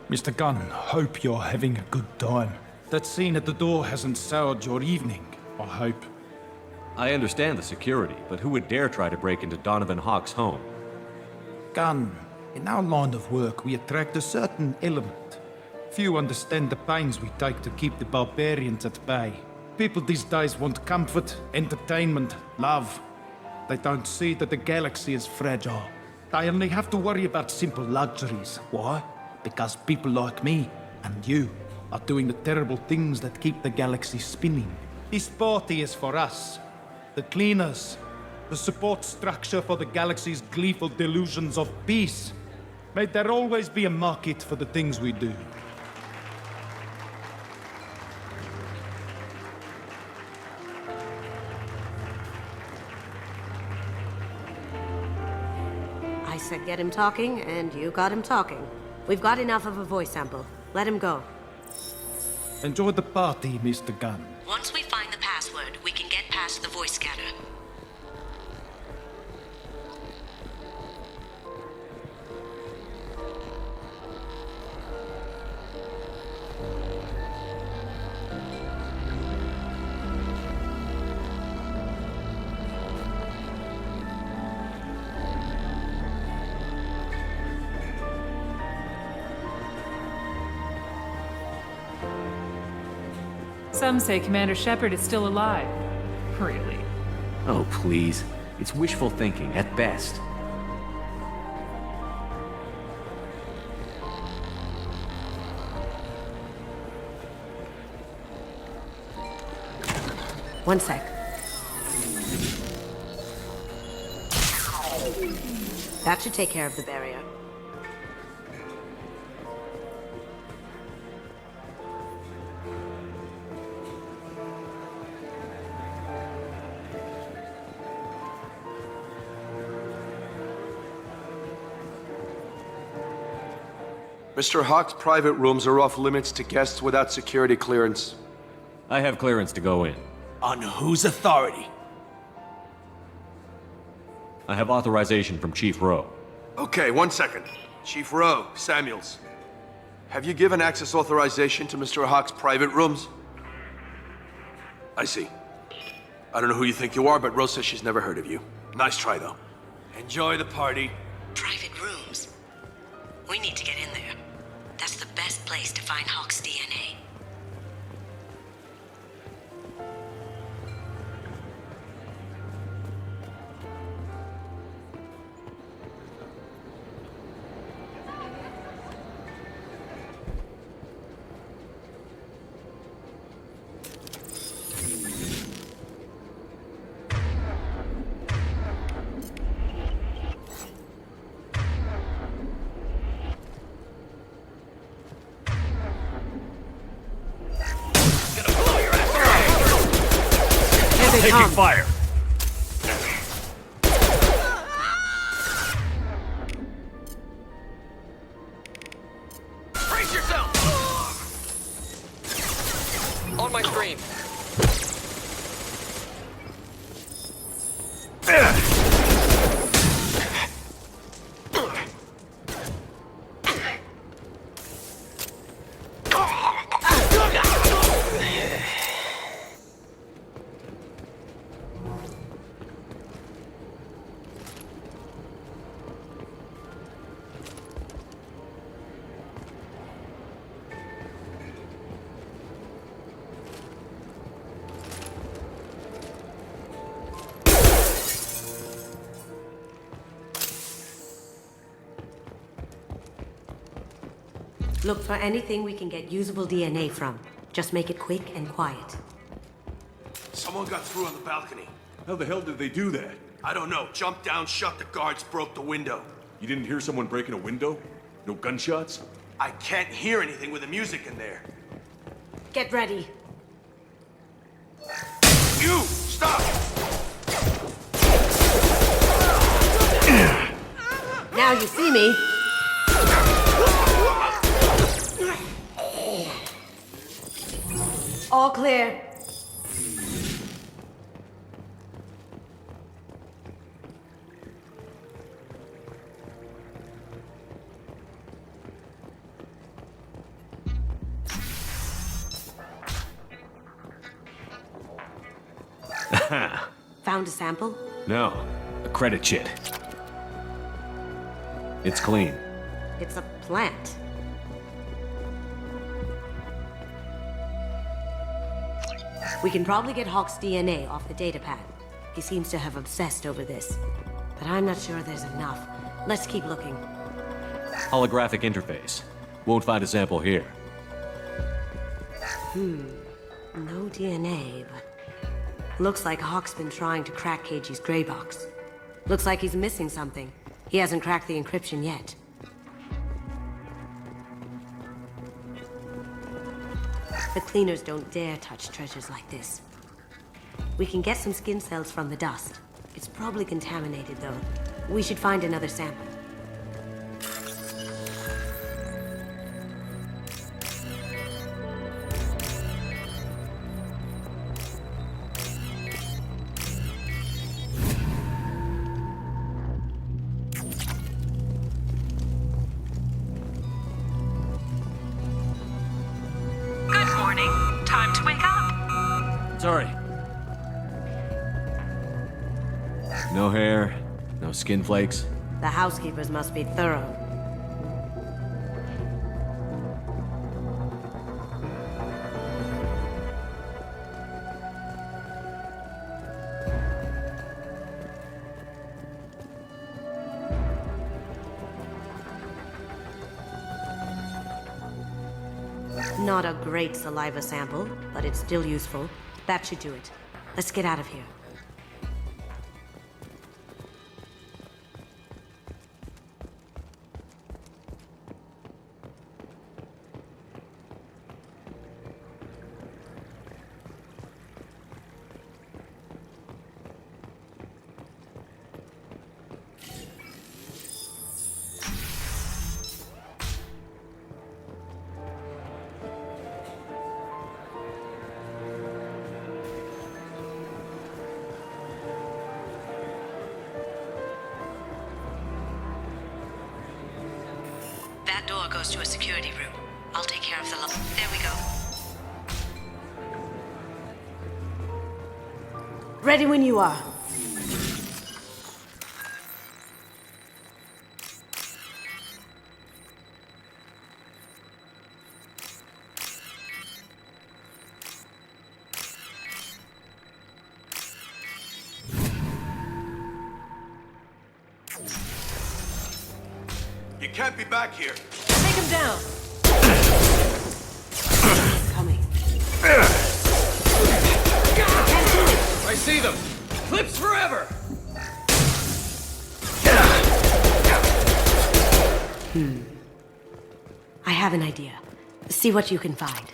Mr. Gunn, hope you're having a good time. That scene at the door hasn't soured your evening, I hope. I understand the security, but who would dare try to break into Donovan Hawk's home? Gunn, in our line of work, we attract a certain element. Few understand the pains we take to keep the barbarians at bay. People these days want comfort, entertainment, love. They don't see that the galaxy is fragile. They only have to worry about simple luxuries. Why? Because people like me and you are doing the terrible things that keep the galaxy spinning. This party is for us, the cleaners, the support structure for the galaxy's gleeful delusions of peace. May there always be a market for the things we do. I said get him talking, and you got him talking. We've got enough of a voice sample. Let him go. Enjoy the party, Mr. Gunn. Once we find the password, we can get past the voice scanner. Some say Commander Shepard is still alive. Really? Oh, please. It's wishful thinking, at best. One sec. That should take care of the barrier. Mr. Hawk's private rooms are off limits to guests without security clearance. I have clearance to go in. On whose authority? I have authorization from Chief Rowe. Okay, 1 second. Chief Rowe, Samuels. Have you given access authorization to Mr. Hawk's private rooms? I see. I don't know who you think you are, but Rose says she's never heard of you. Nice try, though. Enjoy the party. Private rooms. We need to get in there. That's the best place to find Hawk's DNA. Taking fire! Brace yourself! On my screen. Look for anything we can get usable DNA from. Just make it quick and quiet. Someone got through on the balcony. How the hell did they do that? I don't know. Jumped down, shut the guards, broke the window. You didn't hear someone breaking a window? No gunshots? I can't hear anything with the music in there. Get ready. You! Stop! Now you see me. All clear. Found a sample? No, a credit chit. It's clean. It's a plant. We can probably get Hawk's DNA off the datapad. He seems to have obsessed over this. But I'm not sure there's enough. Let's keep looking. Holographic interface. Won't find a sample here. No DNA, but... Looks like Hawk's been trying to crack KG's gray box. Looks like he's missing something. He hasn't cracked the encryption yet. The cleaners don't dare touch treasures like this. We can get some skin cells from the dust. It's probably contaminated, though. We should find another sample. Sorry. No hair, no skin flakes. The housekeepers must be thorough. Not a great saliva sample, but it's still useful. That should do it. Let's get out of here. That door goes to a security room. I'll take care of the lock. There we go. Ready when you are. You can't be back here. Take him down. Coming. I see them! Clips forever! I have an idea. See what you can find.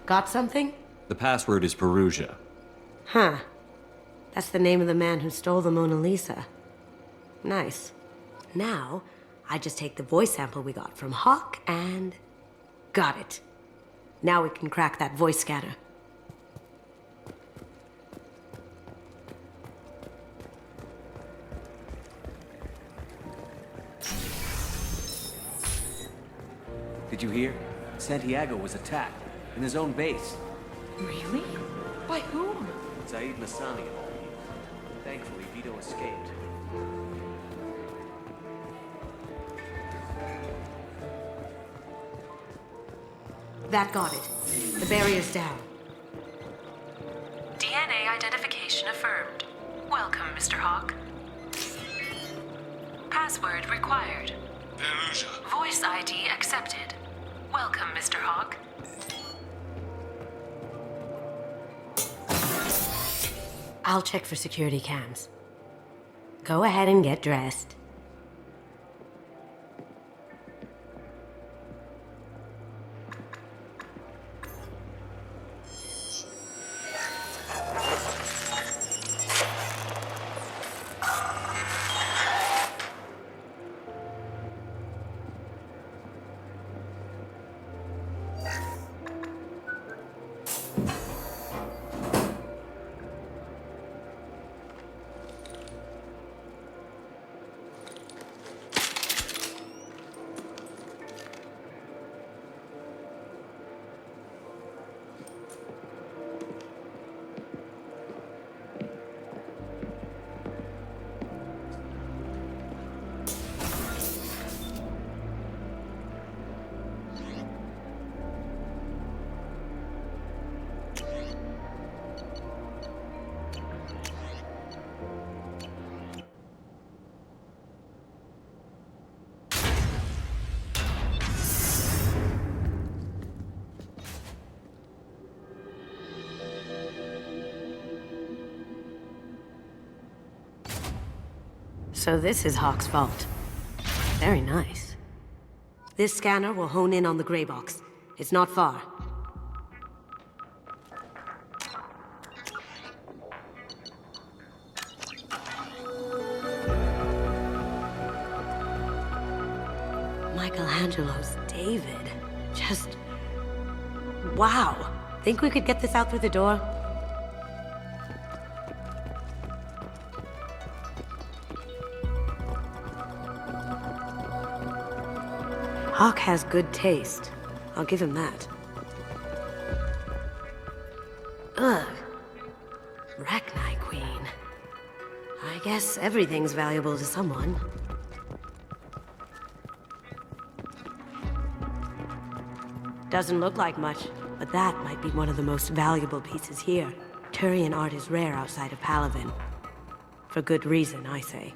Got something? The password is Perugia. Huh. That's the name of the man who stole the Mona Lisa. Nice. Now, I just take the voice sample we got from Hawk and... got it. Now we can crack that voice scanner. Did you hear? Santiago was attacked. In his own base. Really? By whom? Zaid Massani of all people. Thankfully, Vito escaped. That got it. The barrier's down. DNA identification affirmed. Welcome, Mr. Hawk. Password required. Perugia. Voice ID accepted. Welcome, Mr. Hawk. I'll check for security cams. Go ahead and get dressed. So this is Hawk's vault. Very nice. This scanner will hone in on the gray box. It's not far. Michelangelo's David. Just... wow. Think we could get this out through the door? Hawk has good taste. I'll give him that. Ugh. Rachni Queen. I guess everything's valuable to someone. Doesn't look like much, but that might be one of the most valuable pieces here. Turian art is rare outside of Palavin. For good reason, I say.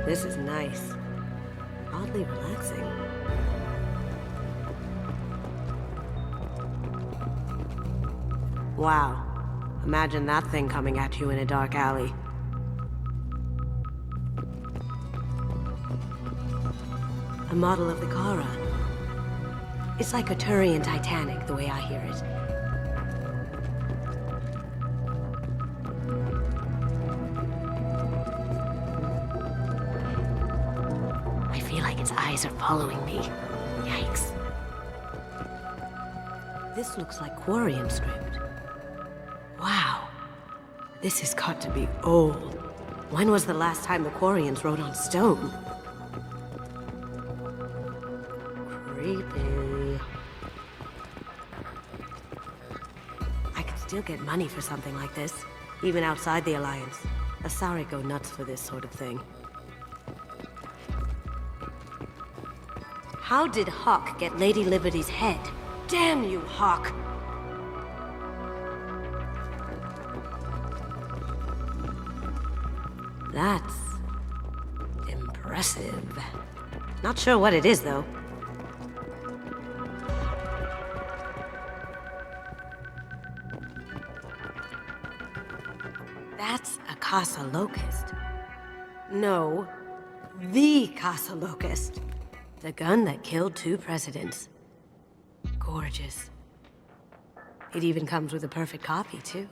This is nice. Oddly relaxing. Wow. Imagine that thing coming at you in a dark alley. A model of the Kara. It's like a Turian Titanic, the way I hear it. I feel like its eyes are following me. Yikes. This looks like Quarian script. Wow. This has got to be old. When was the last time the Quarians wrote on stone? Creepy. I could still get money for something like this, even outside the Alliance. Asari go nuts for this sort of thing. How did Hawk get Lady Liberty's head? Damn you, Hawk! That's... impressive. Not sure what it is, though. That's a Casa Locust. No, the Casa Locust. The gun that killed 2 presidents. Gorgeous. It even comes with a perfect copy, too.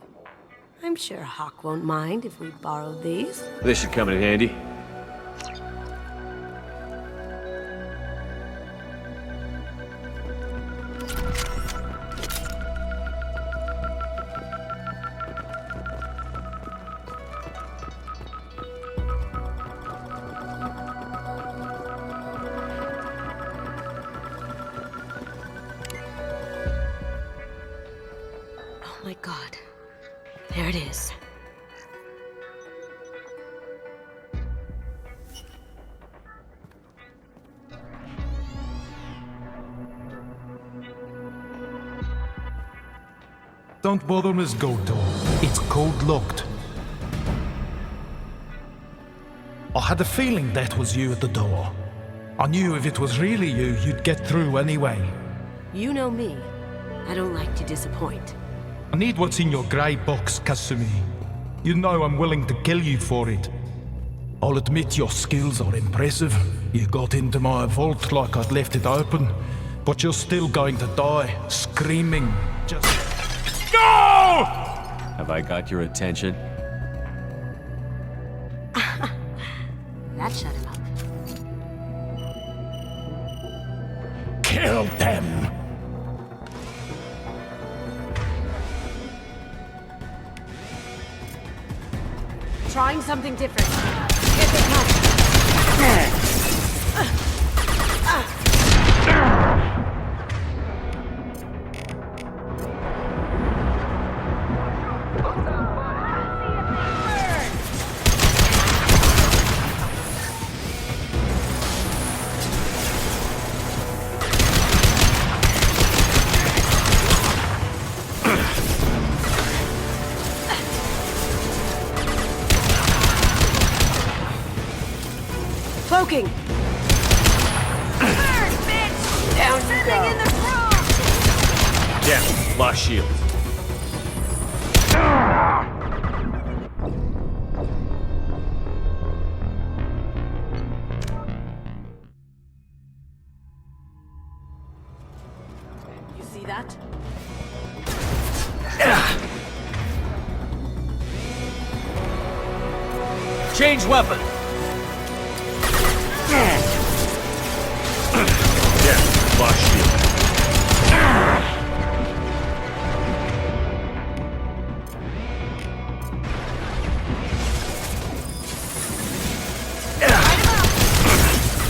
I'm sure Hawk won't mind if we borrowed these. This should come in handy. Oh my god. There it is. Don't bother, Miss Goto. It's code-locked. I had a feeling that was you at the door. I knew if it was really you, you'd get through anyway. You know me. I don't like to disappoint. I need what's in your grey box, Kasumi. You know I'm willing to kill you for it. I'll admit your skills are impressive. You got into my vault like I'd left it open, but you're still going to die, screaming. Just... go! Have I got your attention? That shut him up. Kill them! Trying something different. Here they come. Cloaking! Burn, bitch! Down you Sending go. in the room! Yeah, lost shield. that. Change weapon! Yeah, lost shield.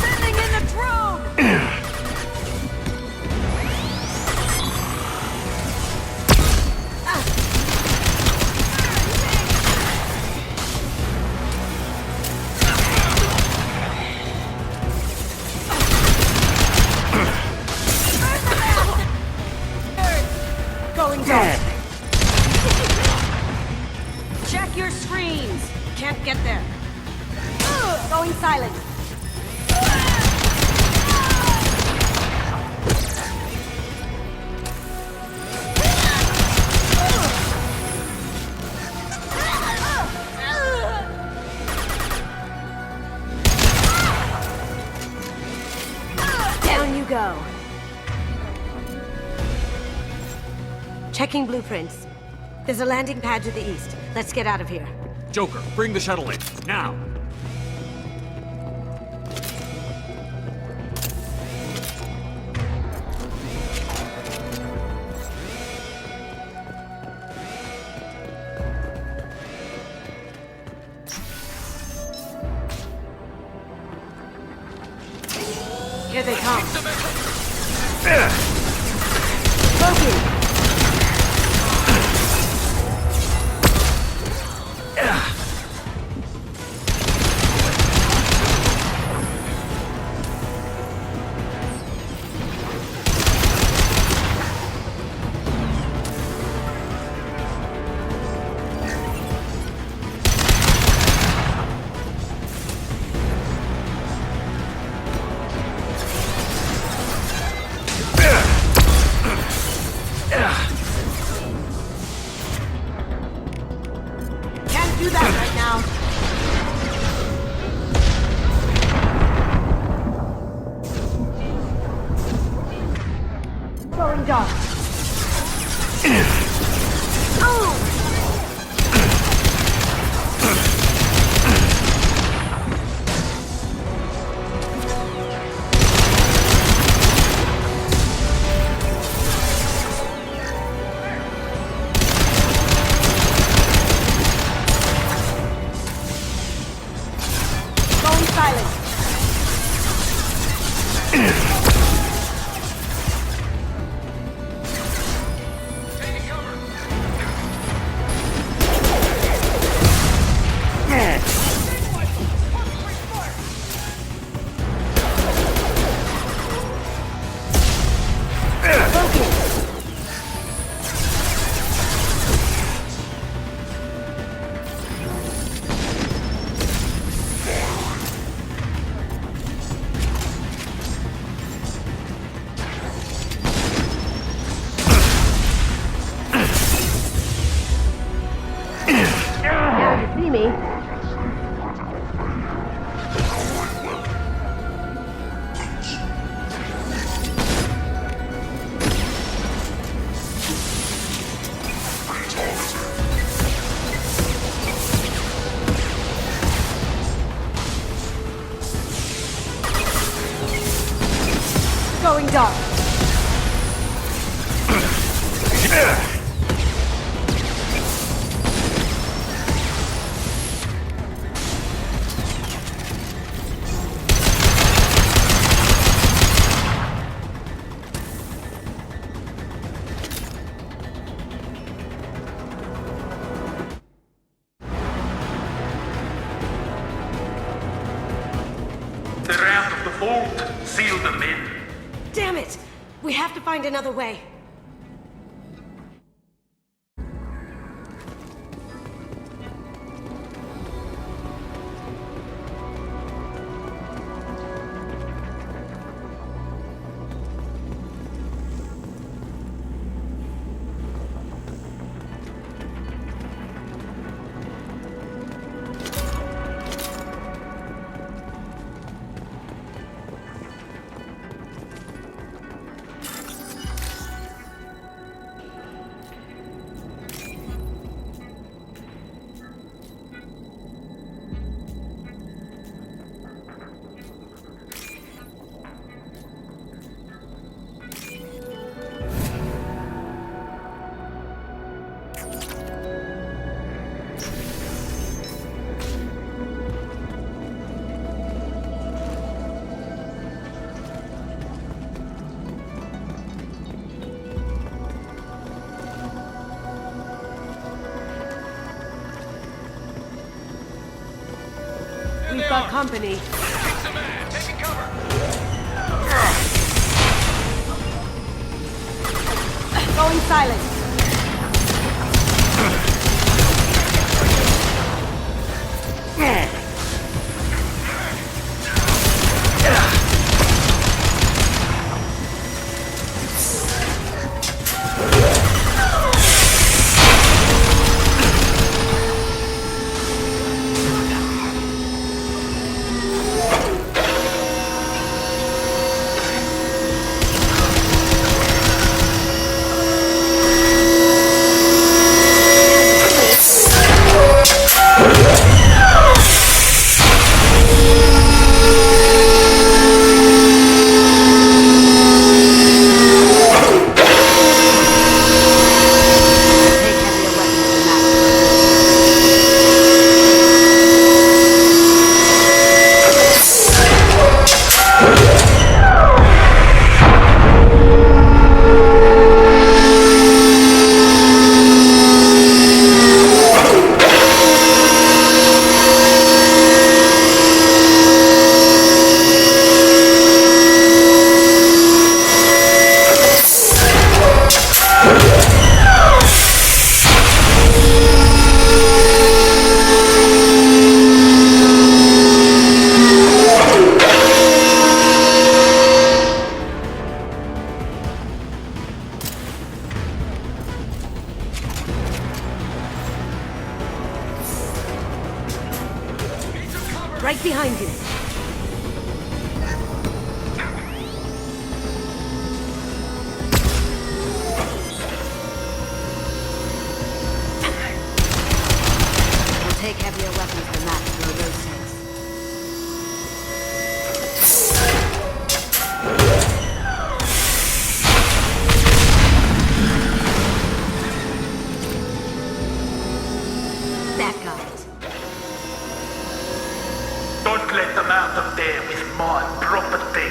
Sending in the drone! Going down. Check your screens. Can't get there. Going silent. Down you go. Checking blueprints. There's a landing pad to the east. Let's get out of here. Joker, bring the shuttle in, now! Here they come. Loki! Can't do that right now. Going dark. Oh! Going silent. Now you see me. Going dark. They're out of the vault. Seal them in. Damn it! We have to find another way. company. Pizza man, taking cover. Going silent. Right behind you. We'll take heavier weapons than that for those things. That got it. Don't let them out of there with my property.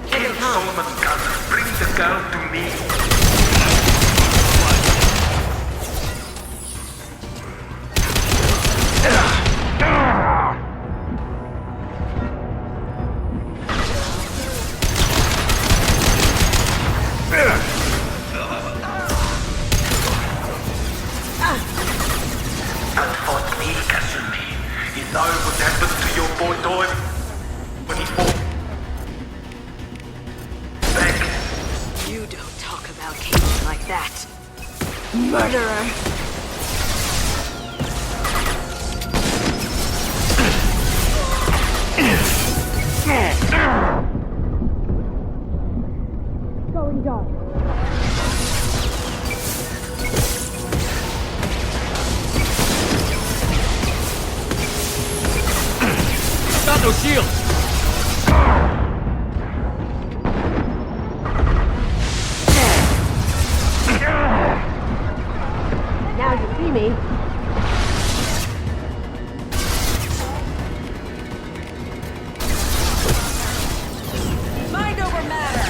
Kill Solomon's guns. Bring the girl to me. Don't fight me, Casimir. You know what happened to your boy Doyle when he fought back. You don't talk about Cage like that. Murderer! Going dark. Got no shield! Now you see me. Mind over matter.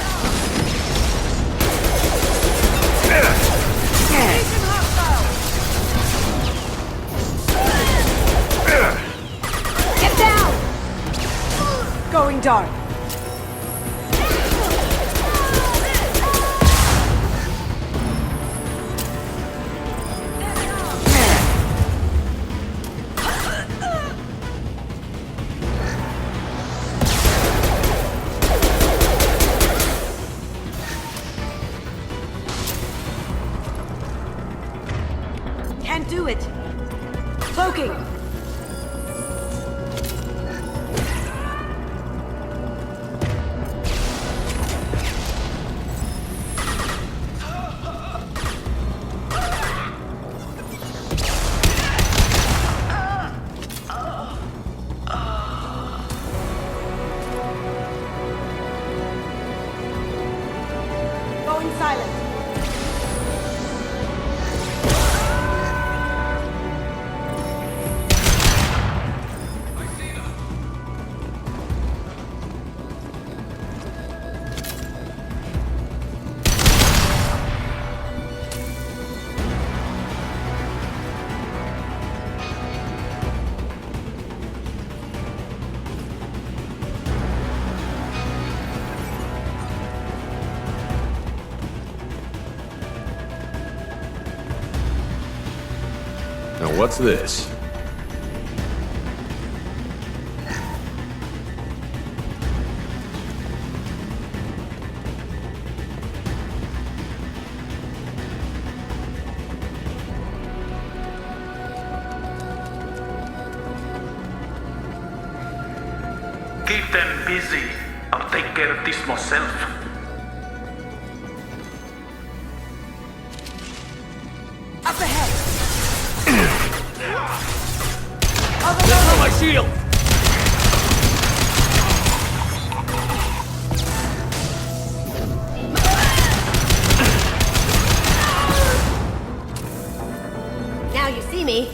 Nation hostile. Get down. Going dark. Can't do it. Cloaking. Going silent. what's this? Keep them busy. I'll take care of this myself. Up ahead! That's my shield! Now you see me.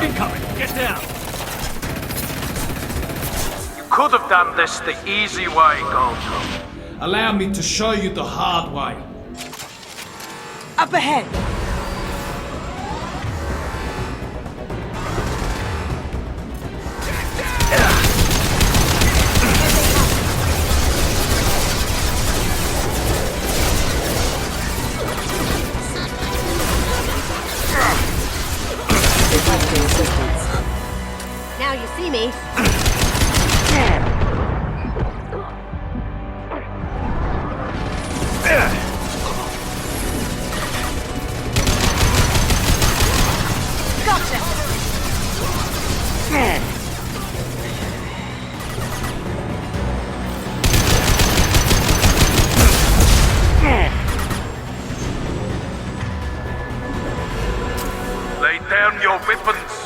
Incoming! Get down! You could have done this the easy way, Goldblum. Allow me to show you the hard way. Up ahead! Now you see me. Gotcha. Lay down your weapons.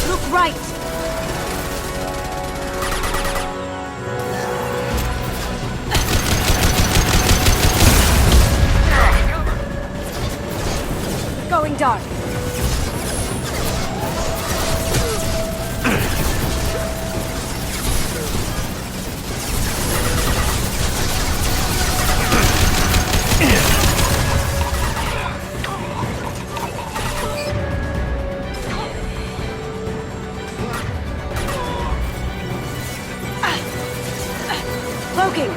Look right. Going dark. Cloaking.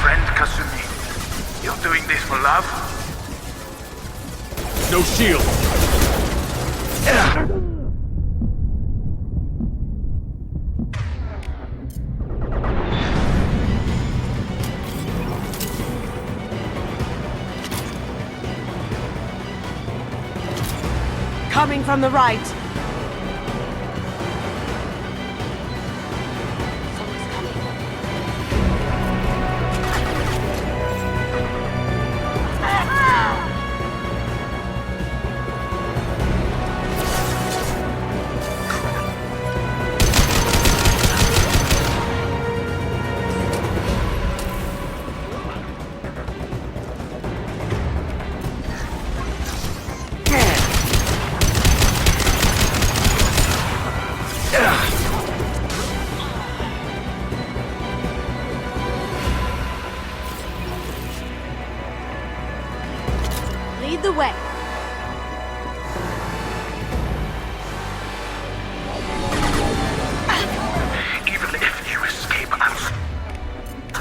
Friend Kasumi, you're doing this for love? No shield! Coming from the right.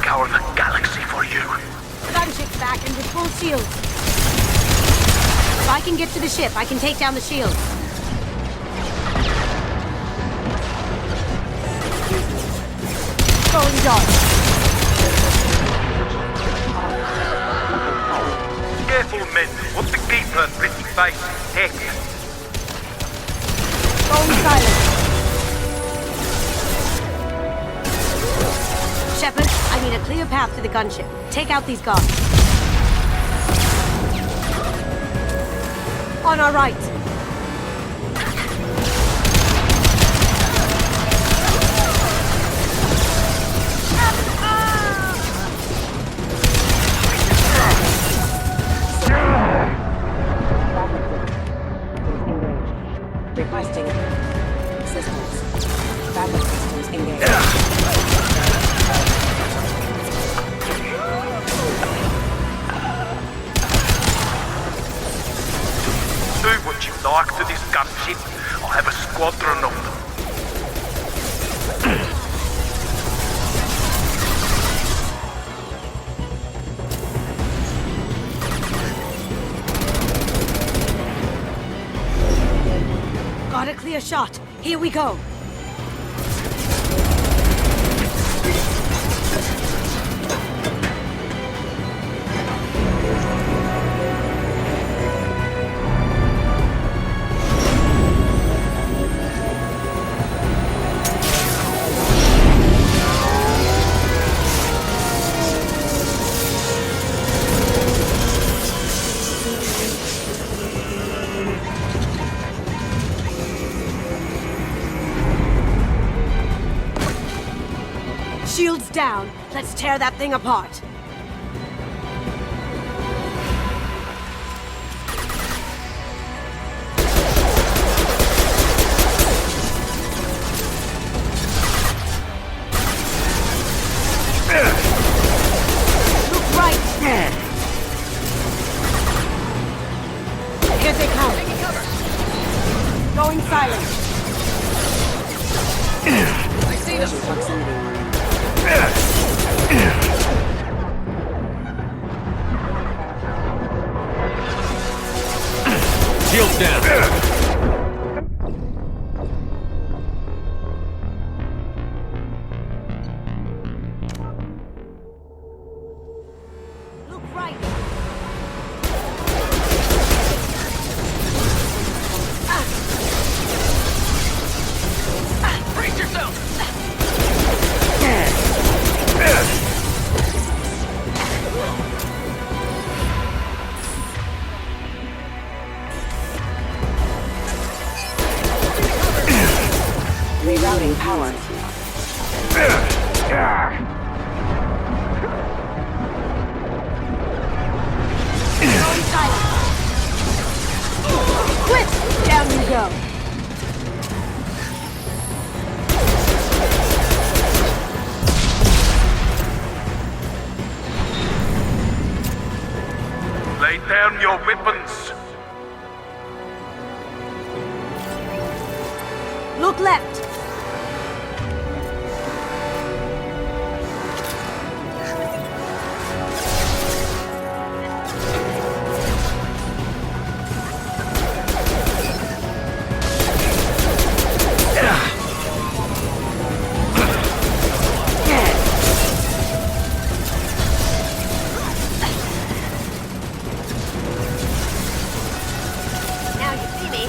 scour the galaxy for you. Gunship's back and with full shields. If I can get to the ship, I can take down the shields. Going dark. Careful, men. What's the keeper, pretty face? Heck. Going silent. Shepard, I need a clear path to the gunship. Take out these guards. On our right. Requesting assistance. Backup systems engaged. Do what you like to this gunship. I'll have a squadron of them. Got a clear shot. Here we go. Shields down. Let's tear that thing apart. Look right. Here they come. Going silent. I see them. Proximity. Shields down. Look right. Brace yourself! Rerouting power. Going silent. Quick! Down you go. Lay down your weapons. Look left. Now you see me.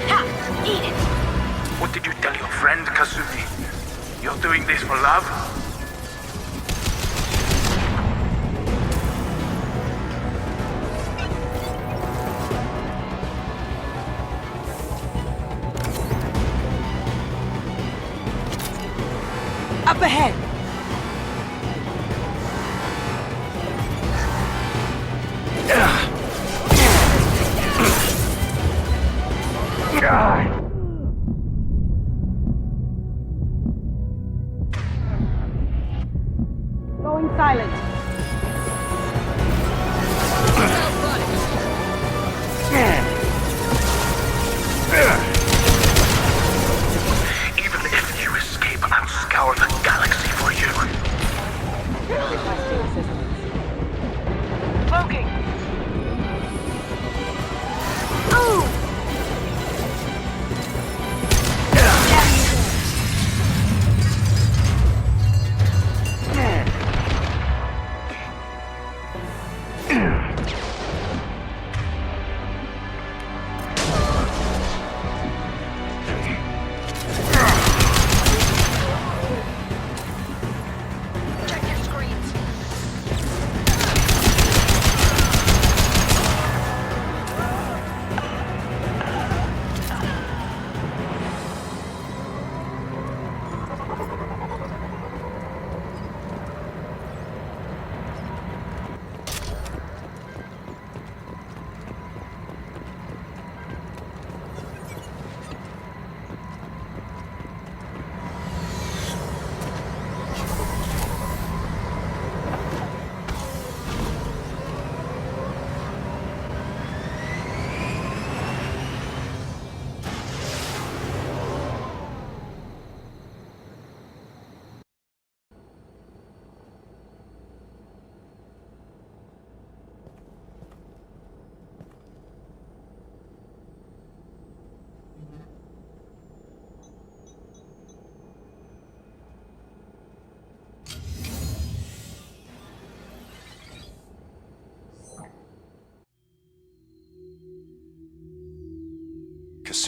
Ha! Eat it! What did you tell your friend, Kasumi? You're doing this for love? Up ahead! Going silent.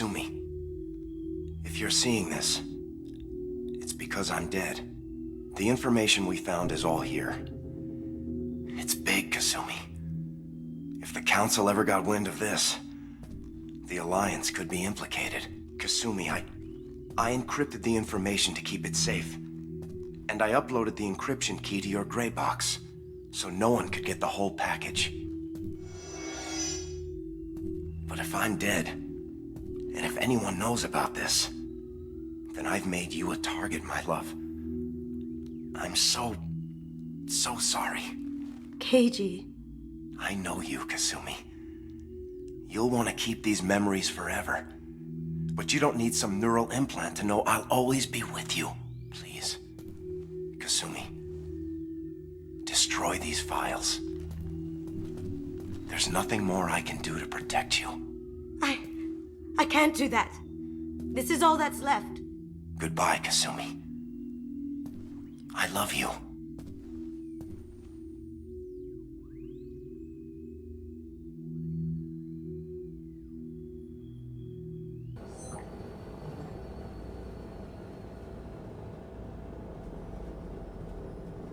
Kasumi, if you're seeing this, it's because I'm dead. The information we found is all here. It's big, Kasumi. If the Council ever got wind of this, the Alliance could be implicated. Kasumi, I encrypted the information to keep it safe. And I uploaded the encryption key to your gray box, so no one could get the whole package. But if I'm dead, and if anyone knows about this, then I've made you a target, my love. I'm so sorry. Keiji. I know you, Kasumi. You'll want to keep these memories forever. But you don't need some neural implant to know I'll always be with you. Please. Kasumi. Destroy these files. There's nothing more I can do to protect you. I can't do that. This is all that's left. Goodbye, Kasumi. I love you.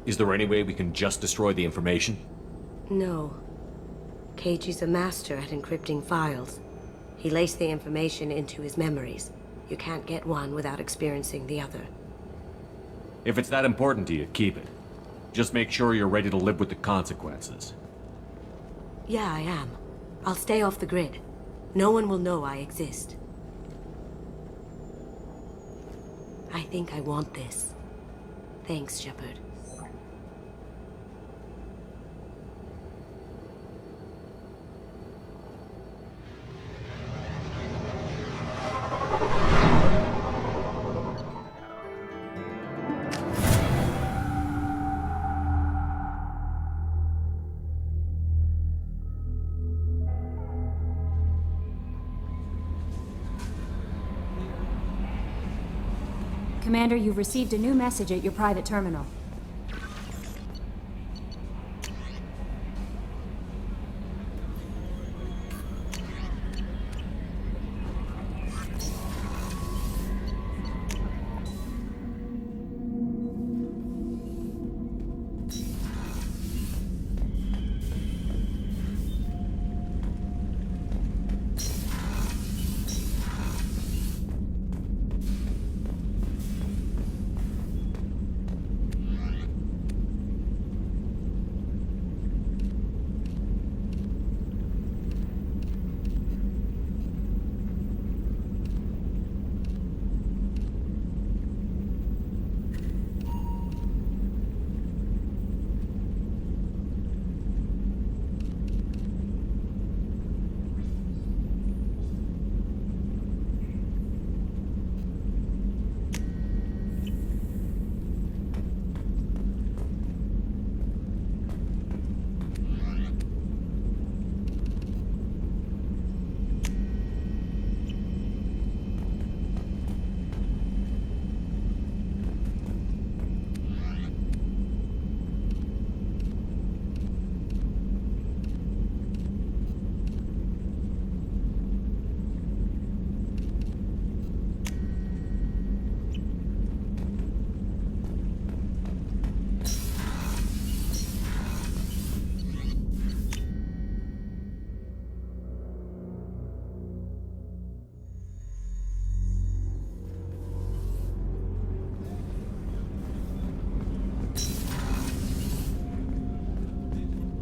Is there any way we can just destroy the information? No. Keiji's a master at encrypting files. He laced the information into his memories. You can't get one without experiencing the other. If it's that important to you, keep it. Just make sure you're ready to live with the consequences. Yeah, I am. I'll stay off the grid. No one will know I exist. I think I want this. Thanks, Shepard. Commander, you've received a new message at your private terminal.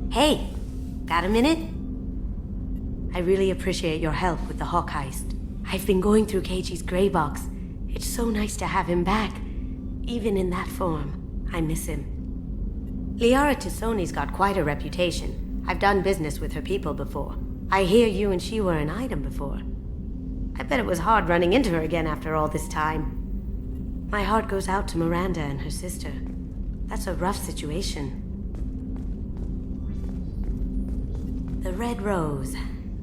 Hey, got a minute? I really appreciate your help with the Hawk heist. I've been going through Keiji's gray box. It's so nice to have him back. Even in that form, I miss him. Liara Tassoni's got quite a reputation. I've done business with her people before. I hear you and she were an item before. I bet it was hard running into her again after all this time. My heart goes out to Miranda and her sister. That's a rough situation. The Red Rose.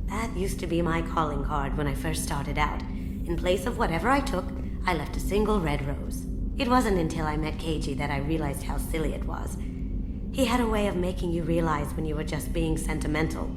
That used to be my calling card when I first started out. In place of whatever I took, I left a single red rose. It wasn't until I met Keiji that I realized how silly it was. He had a way of making you realize when you were just being sentimental.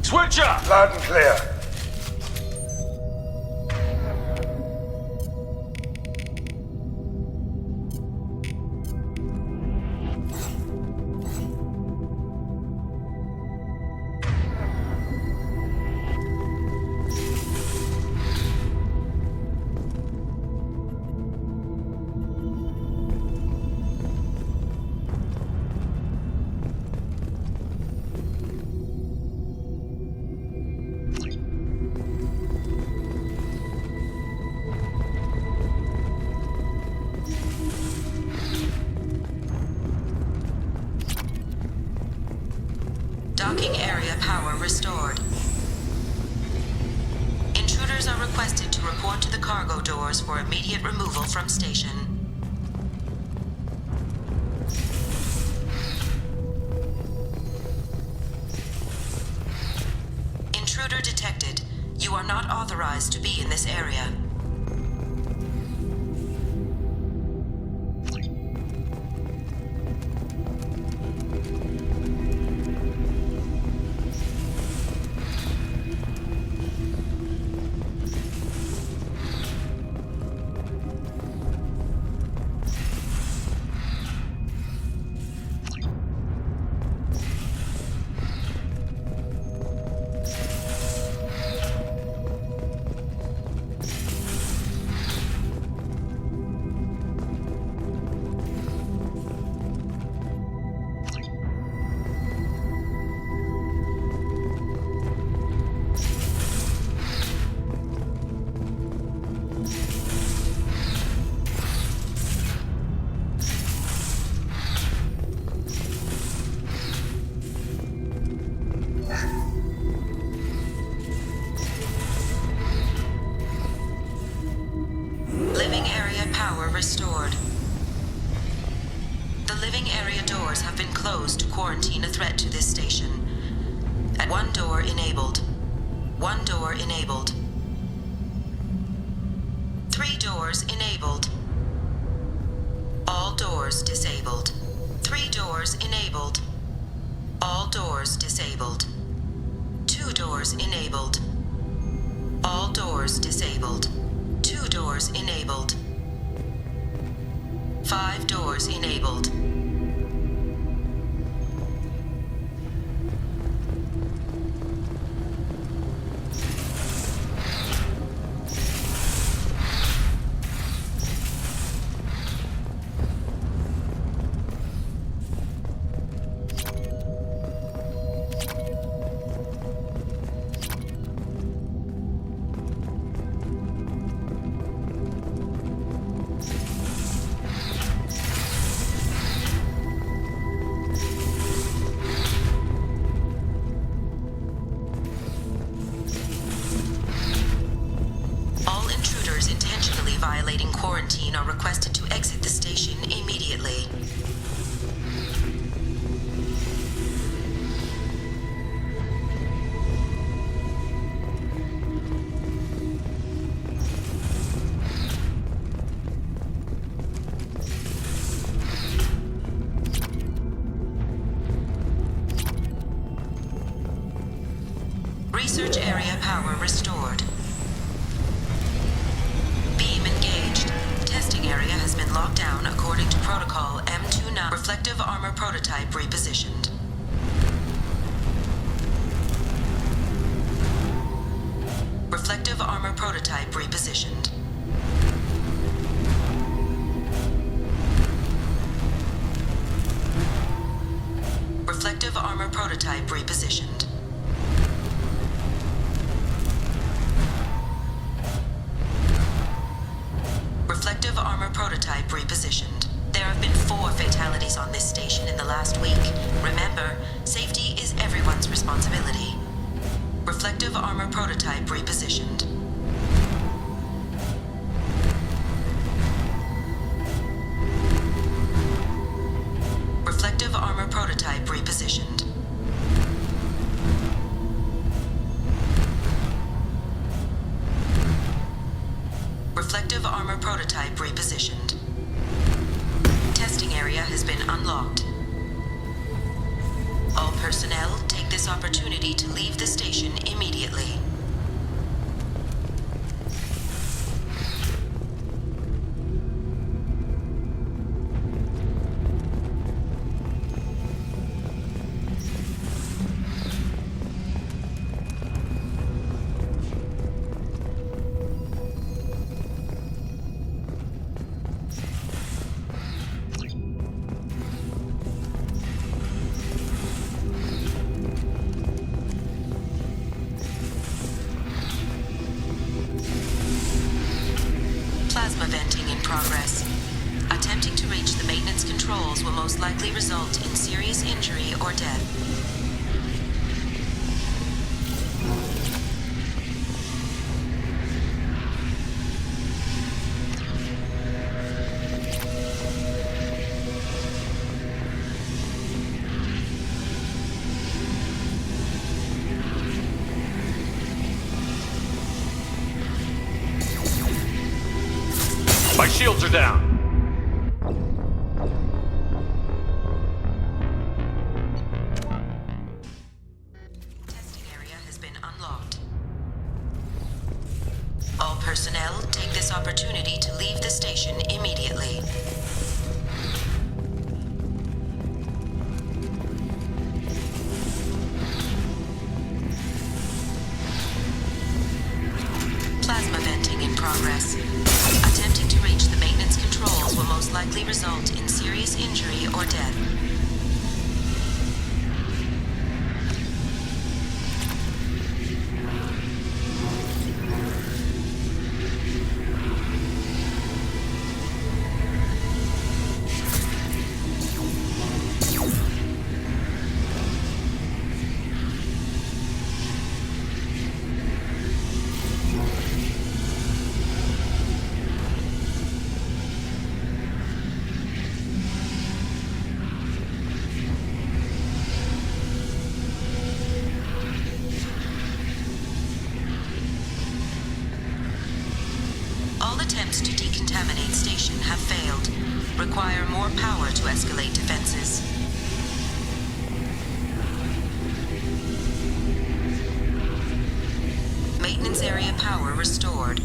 Switch up! Loud and clear. Docking area power restored. Intruders are requested to report to the cargo doors for immediate removal from station. Intruder detected. You are not authorized to be in this area. Living area power restored. The living area doors have been closed to quarantine a threat to this station. At one door enabled. One door enabled. 3 doors enabled. All doors disabled. 3 doors enabled. All doors disabled. 2 doors enabled. All doors disabled. 2 doors enabled. 5 doors enabled. Violating quarantine are requested to exit the station immediately. restored. Beam engaged. Testing area has been locked down according to protocol M29. Reflective armor prototype repositioned. Reflective armor prototype repositioned. Reflective armor prototype repositioned. Reflective armor prototype repositioned. There have been 4 fatalities on this station in the last week. Remember, safety is everyone's responsibility. Reflective armor prototype repositioned. Reflective armor prototype repositioned. Reflective armor prototype repositioned. Testing area has been unlocked. All personnel take this opportunity to leave the station immediately. Plasma venting in progress. Attempting to reach the maintenance controls will most likely result in serious injury or death. My shields are down. Testing area has been unlocked. All personnel take this opportunity to leave the station immediately. Plasma venting in progress. Attempting to reach the maintenance controls will most likely result in serious injury or death. All attempts to decontaminate station have failed. Require more power to escalate defenses. Maintenance area power restored.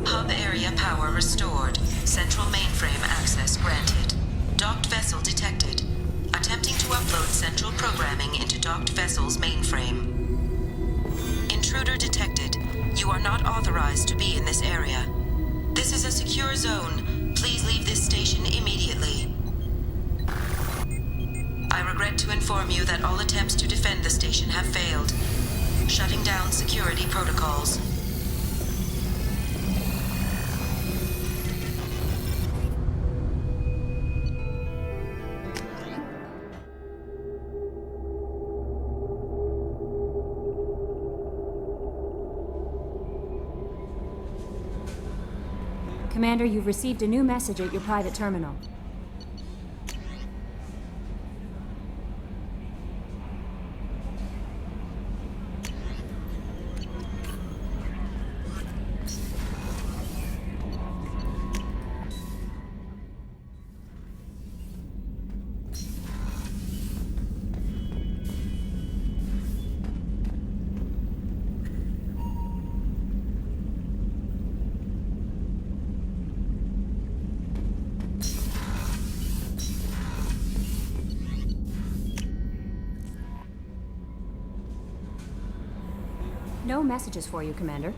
Hub area power restored. Central mainframe access granted. Docked vessel detected. Attempting to upload central programming into docked vessel's mainframe. Intruder detected. You are not authorized to be in this area. This is a secure zone. Please leave this station immediately. I regret to inform you that all attempts to defend the station have failed. Shutting down security protocols. Commander, you've received a new message at your private terminal. No messages for you, Commander.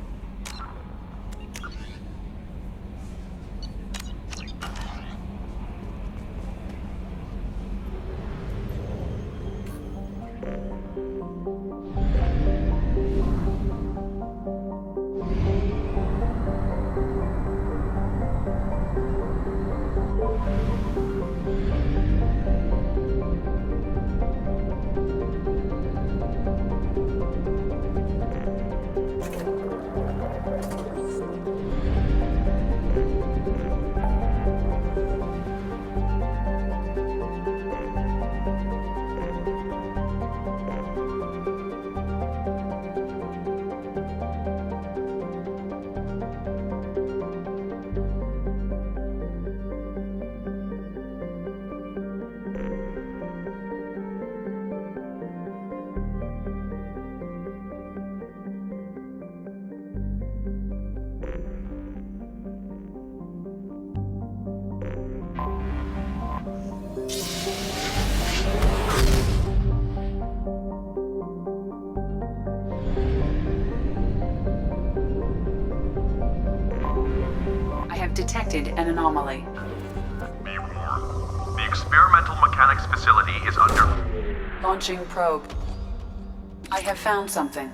Detected an anomaly. Be warned. The experimental mechanics facility is under... Launching probe. I have found something.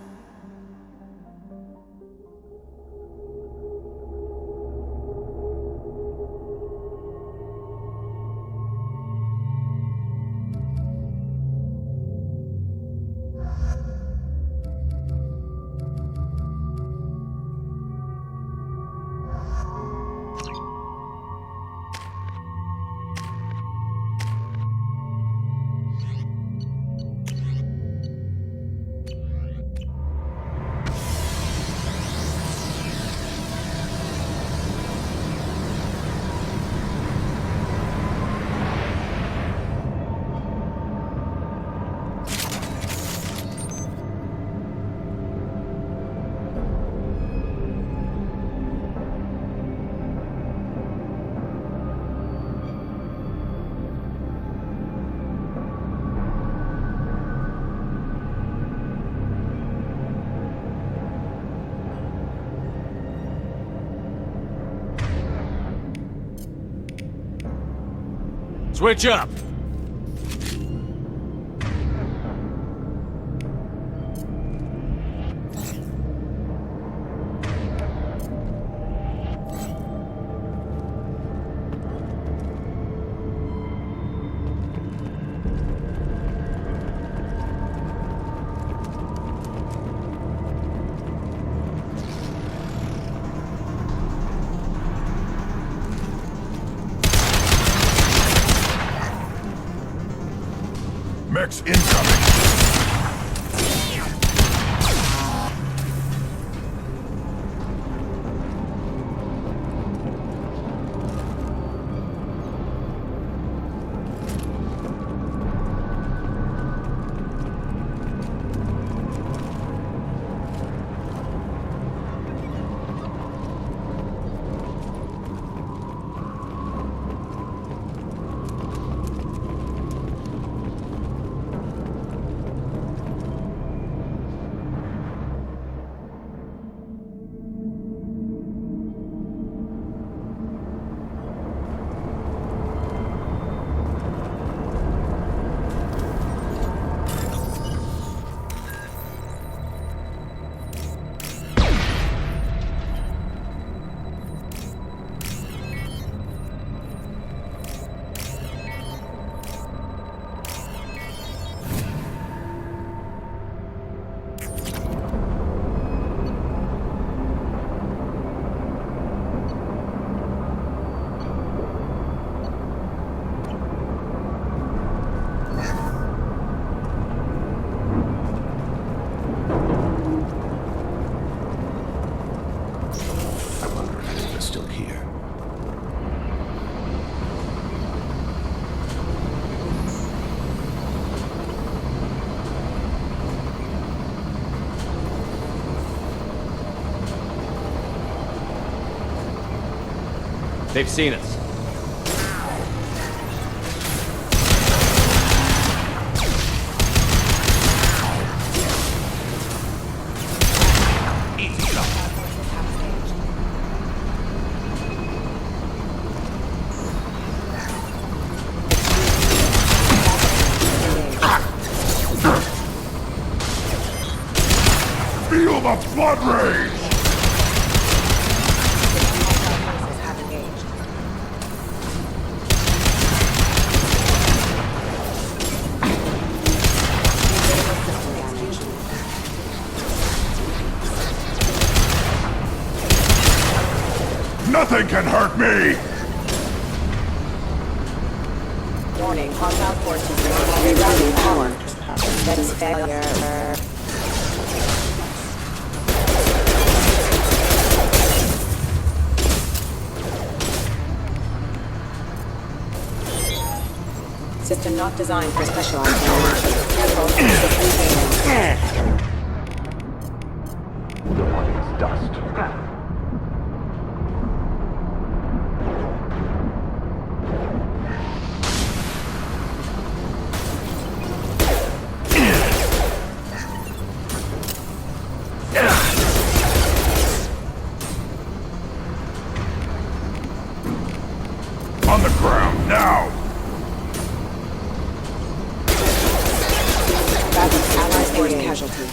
Switch up! Mechs incoming! still here. They've seen us. Feel the blood rage! Nothing can hurt me! Warning, hostile forces rerouting power. That is failure. System not designed for specialized operation. Careful, system failing. The body's dust. On the ground, now! Allied force casualty.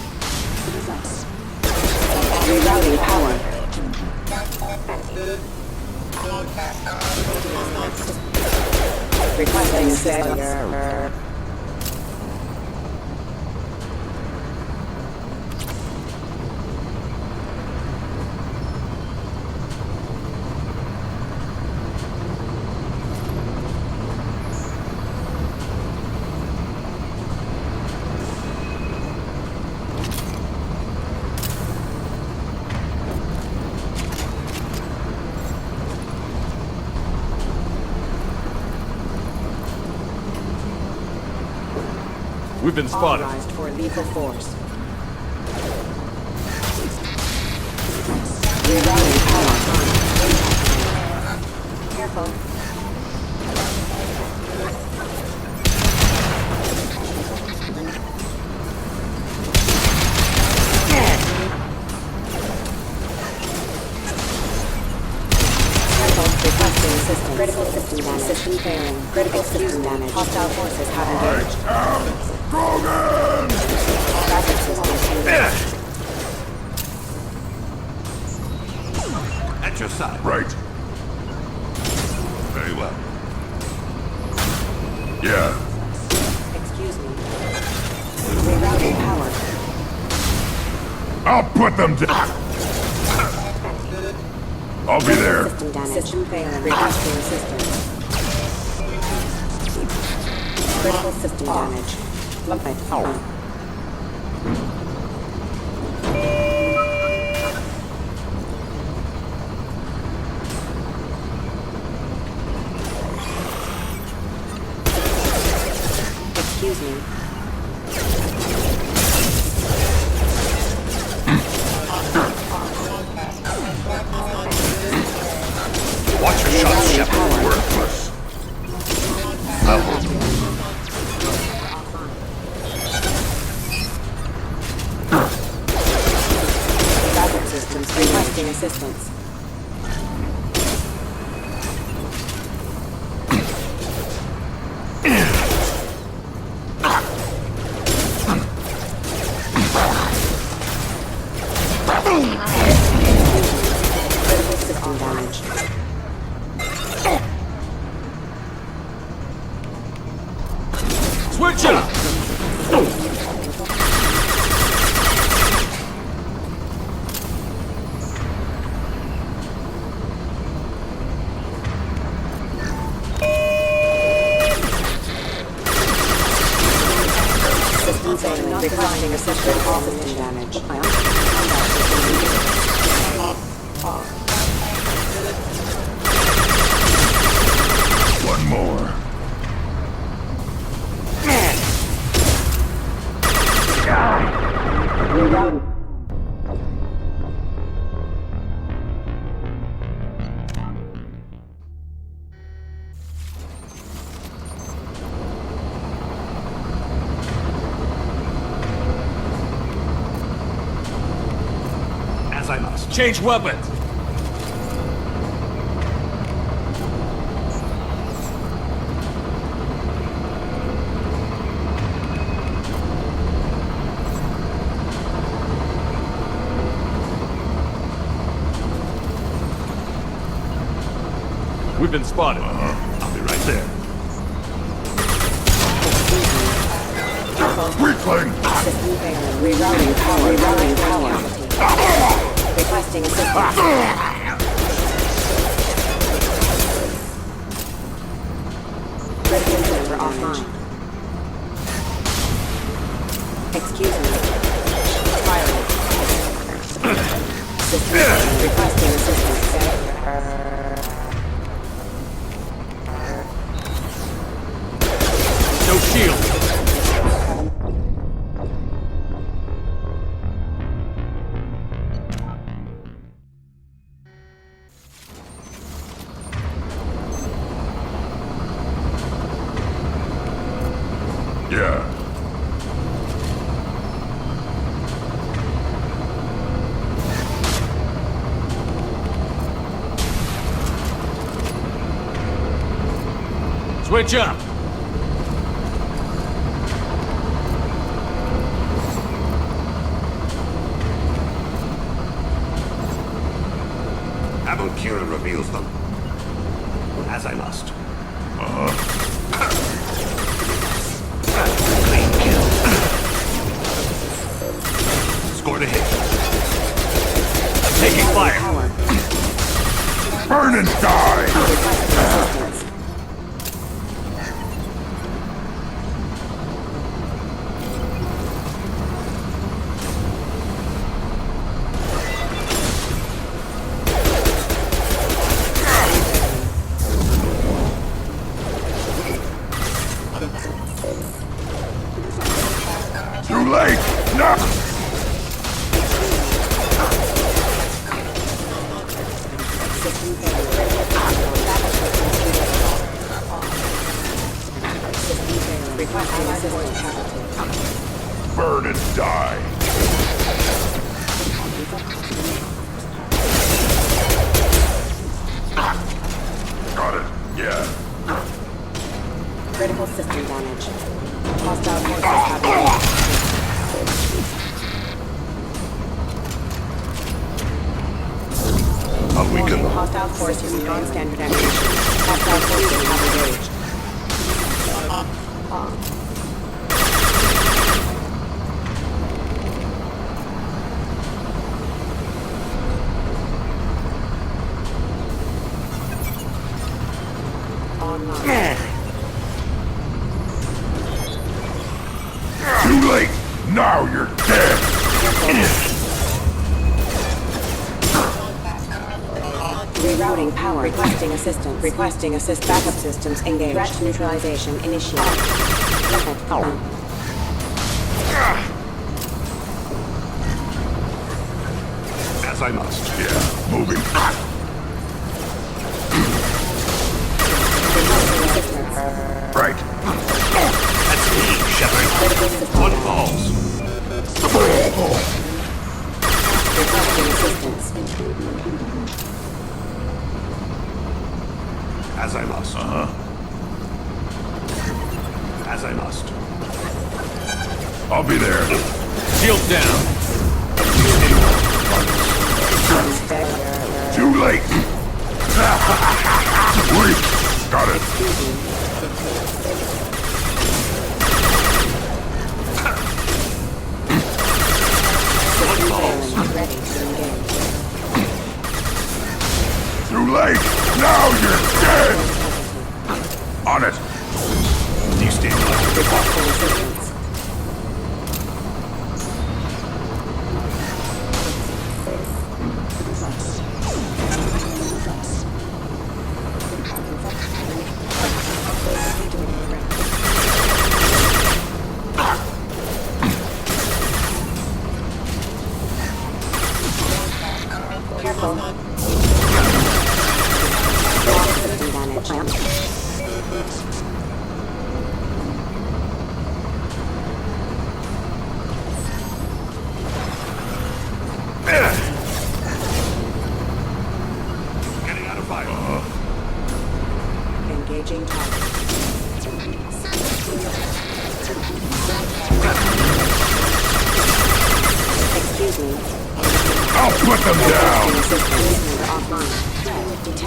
Rerouting power. Requesting failure. We've been spotted. Authorized for lethal force. Rerouting power. Careful. Requesting assistance. Critical system damage. System failing. Critical system damage. Hostile forces have engaged. Traffic systems engaged. At your side. Right. Very well. Yeah. Excuse me. Rerouting power. I'll put them down. I'll be there. System damage. System failing. Requesting assistance. Critical system damage. Excuse me. Watch your shot, Shepard. Worthless. Level. Traffic systems requesting assistance. Critical system damage. Switch up! System failing. Requesting assistance. All system damage. I must. Change weapons! We've been spotted. I'll be right there. Weakling! Rerouting power. Requesting assistance. Critical server offline. Excuse me. Firing. System requesting assistance. No shield! Yeah. Switch up! Kira reveals them. As I must. Clean kill. Scored a hit. Taking fire. Burn and die! Too late! No! Burn and die! Got it. Yeah. Critical system damage. Hostile forces have I'll weaken them. hostile force using non-standard ammunition. Hostile forces have engaged. Too late! Now you're dead! Rerouting power. Requesting assistance. Requesting assist. Backup systems engaged. Threat neutralization initiated. As I must. Yeah, moving. Right. That's me, Shepard. One falls. Requesting assistance. As I must. As I must. I'll be there. Shield down. Too late! Wait! Got it. One falls. Ready to engage. Too late! Now you're dead! On it! Destabilize. Requesting assistance. Careful. System damage. Engaging target. Excuse me. I'll put them down!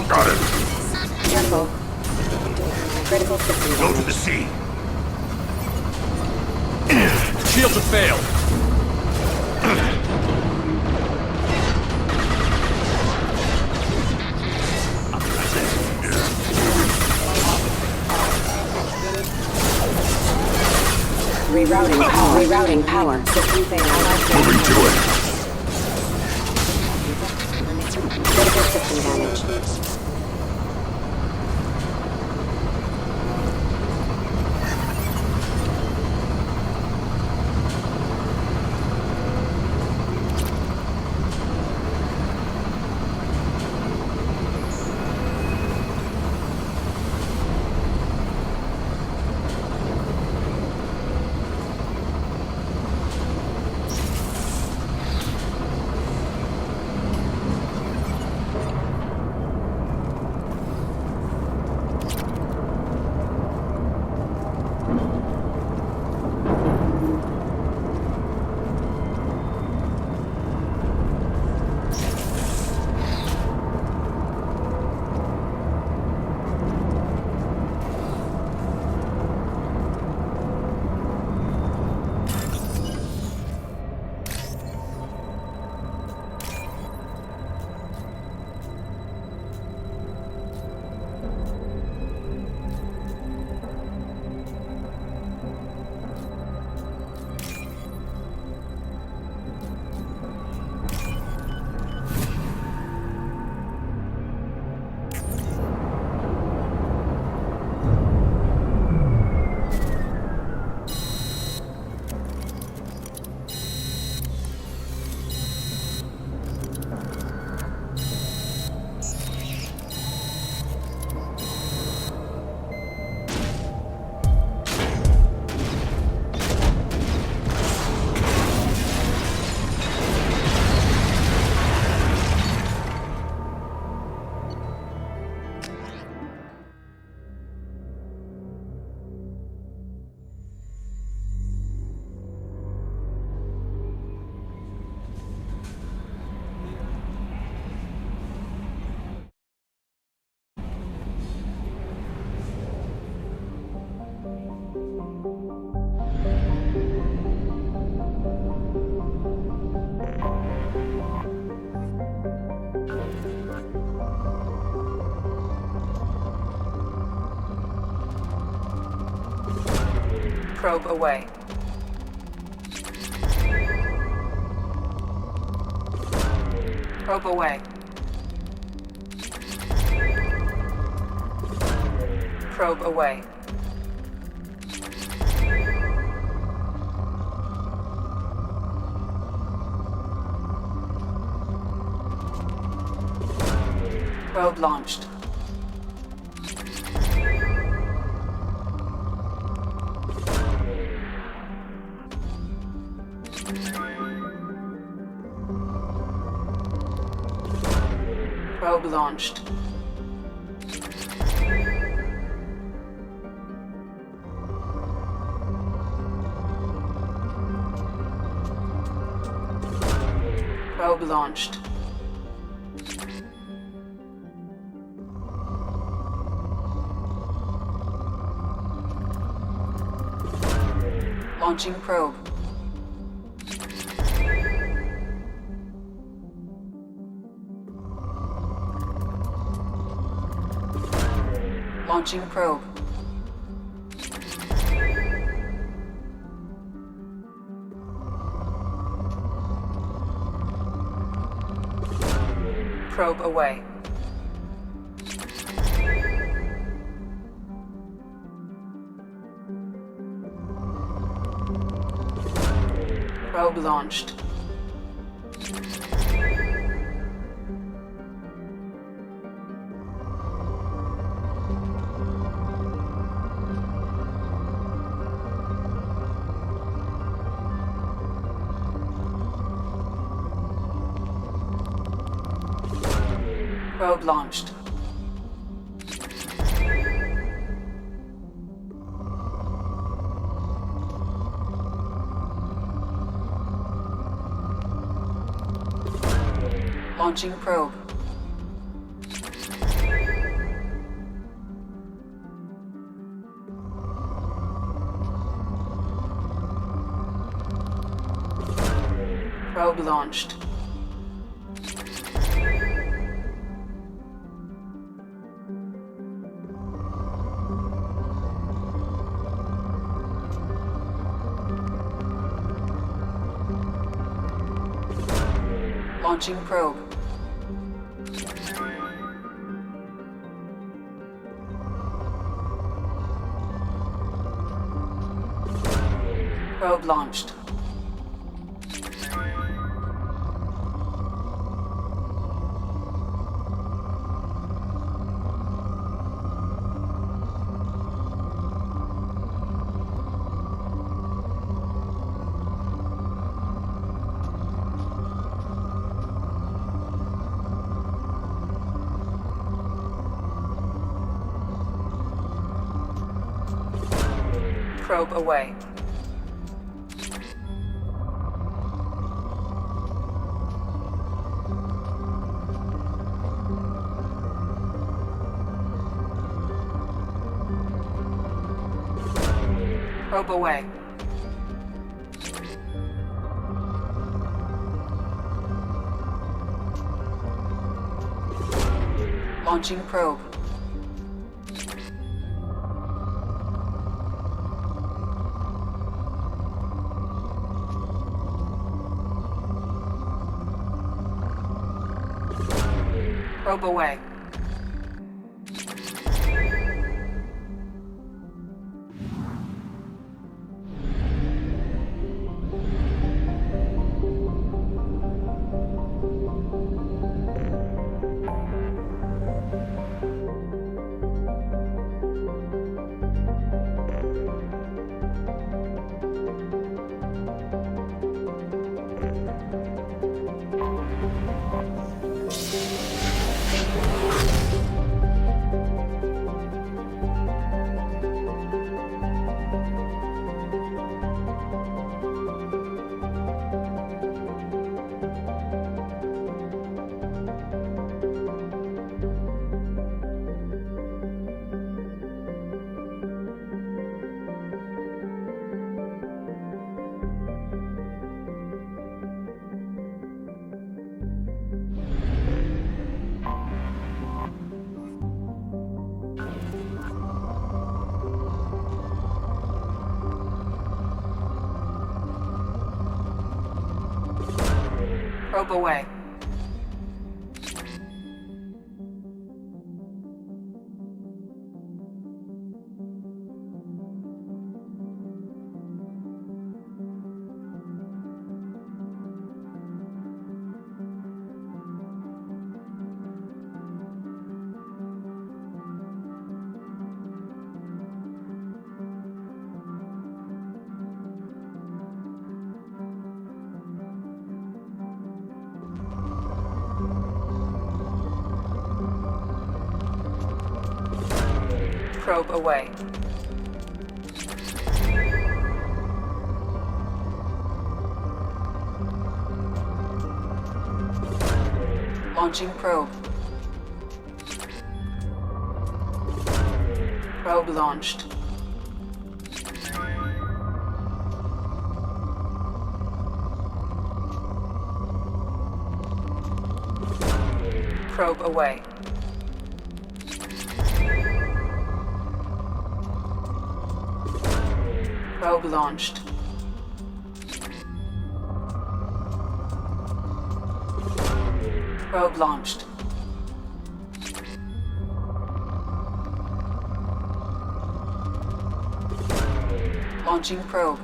Got it. Careful. Critical system Go to the sea. Shields have failed. Rerouting power. Rerouting power. System failure. Moving to it. Critical system damage. Probe away. Probe away. Probe away. Probe launched. Probe launched. Probe launched. Launching probe. Launching probe. Probe away. Probe launched. Probe launched. Launching probe. Probe launched. Launching probe. Probe launched. Probe away. Probe away. Launching probe. Probe away. Probe away. Probe away. Launching probe. Probe launched. Probe away. Probe launched. Probe launched. Launching probe.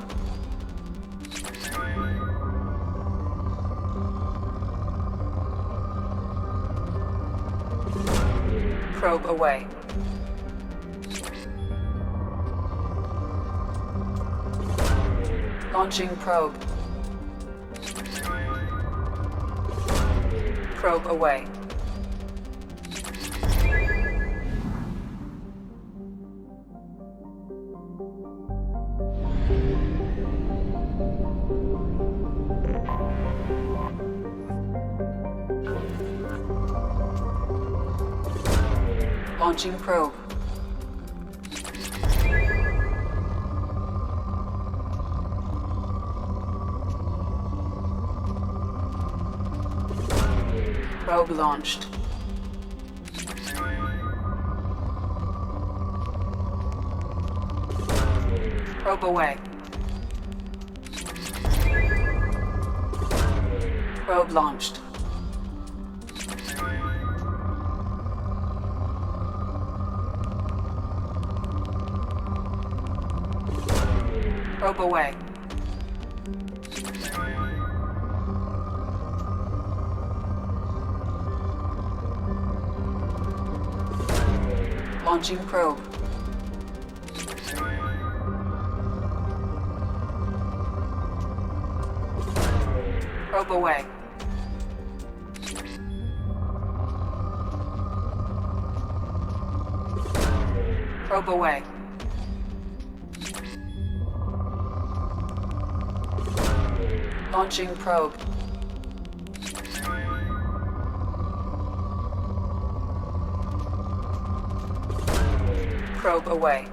Probe away. Launching probe. Probe away. Launching probe. Probe launched. Probe away. Probe launched. Probe away. Launching probe. Probe away. Probe away. Launching probe. Probe away.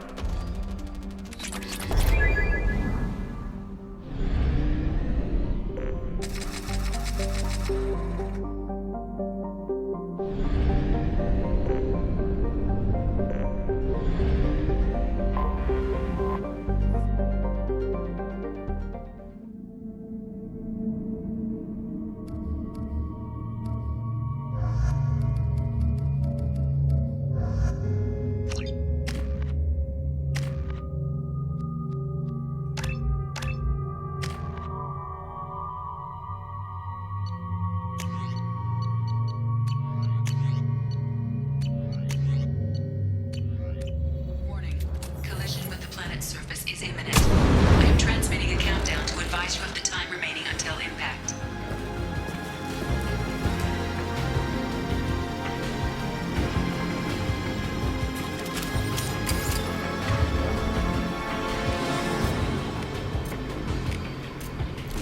Surface is imminent. I am transmitting a countdown to advise you of the time remaining until impact.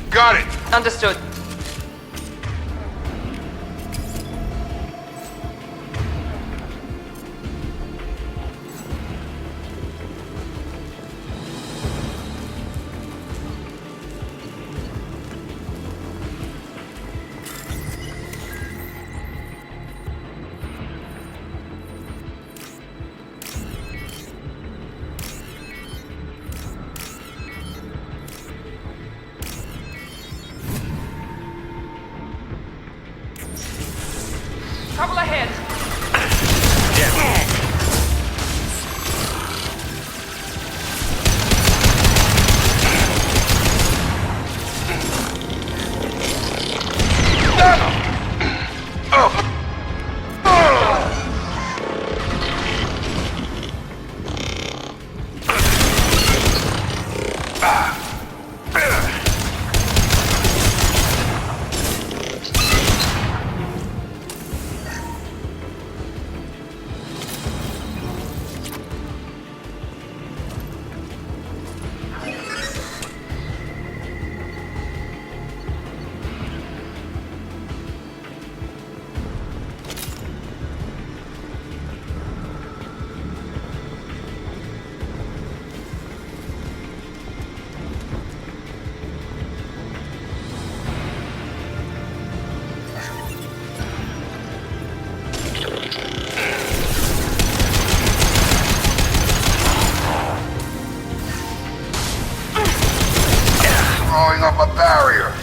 Got it! Understood. Trouble ahead. Throwing up a barrier.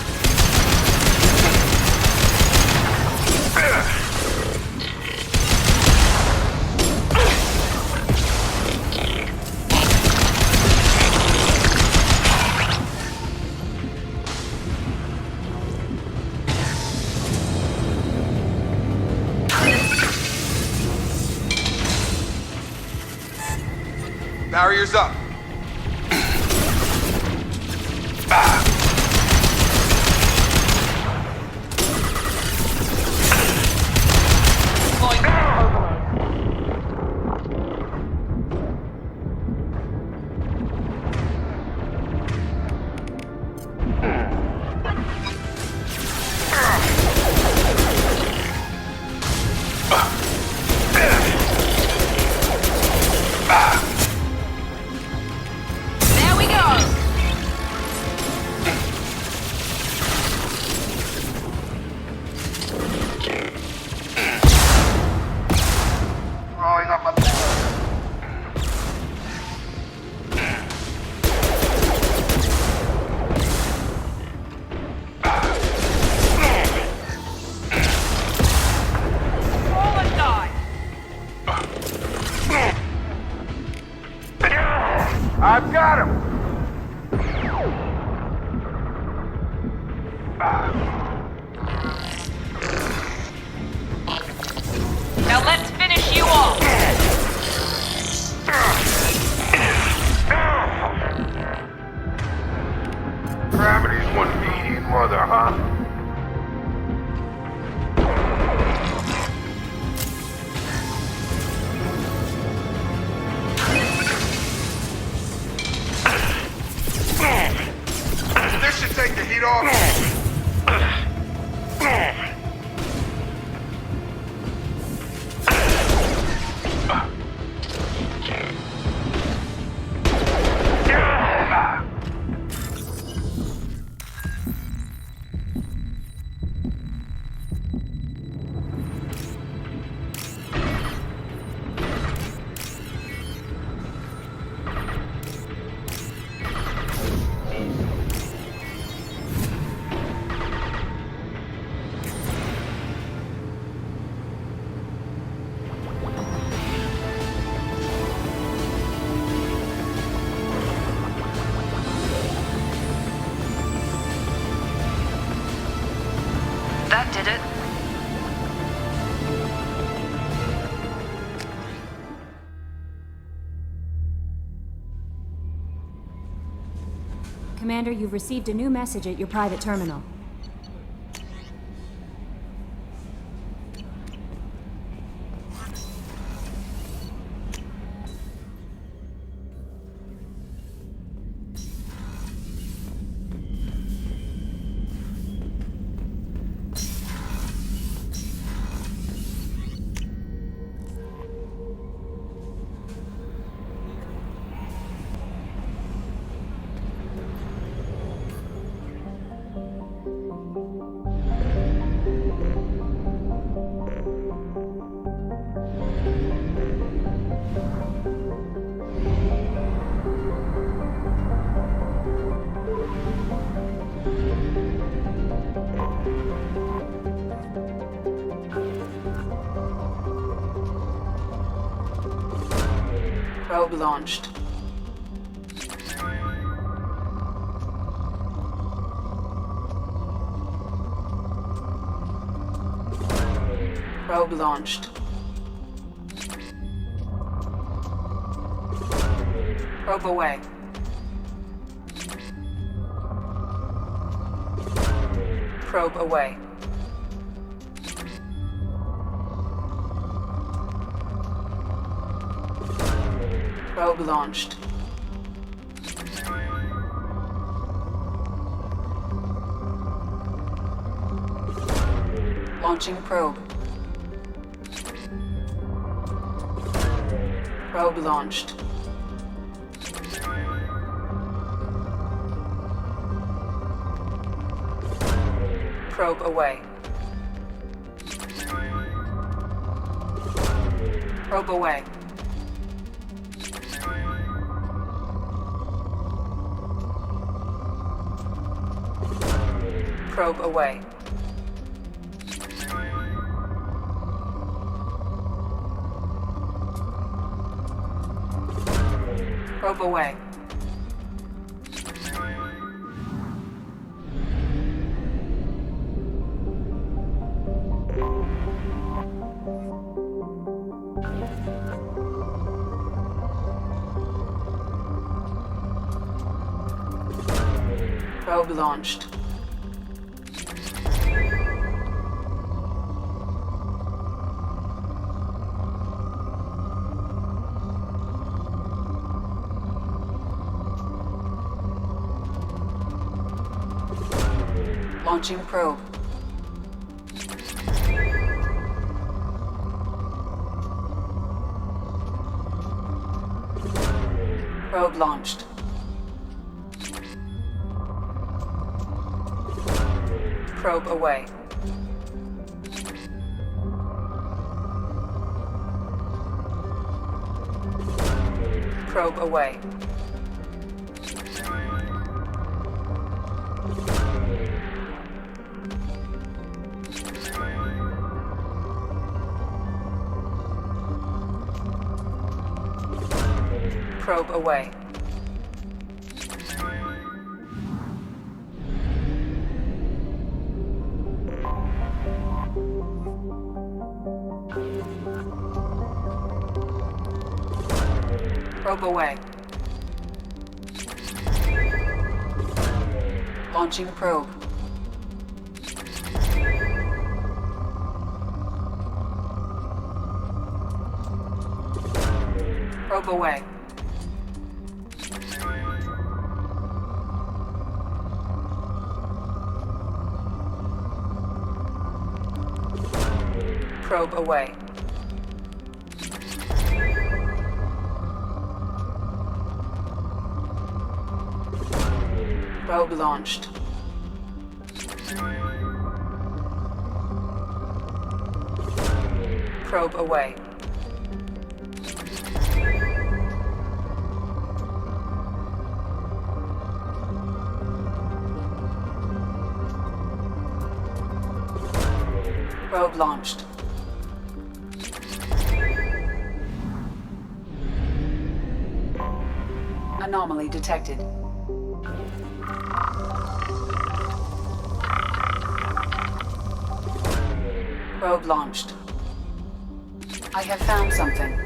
Barrier's up. I've got him! Now let's finish you off! Gravity's one meaty mother, huh? This should take the heat off. That did it. Commander, you've received a new message at your private terminal. Probe launched. Probe launched. Probe away. Probe away. Probe launched. Launching probe. Probe launched. Probe away. Probe away. Probe away. Probe away. Probe launched. Launching probe. Probe launched. Probe away. Probe away. Probe away. Probe away. Launching probe. Probe away. Probe away. Probe launched. Probe away. Probe launched. Anomaly detected. Probe launched. I have found something.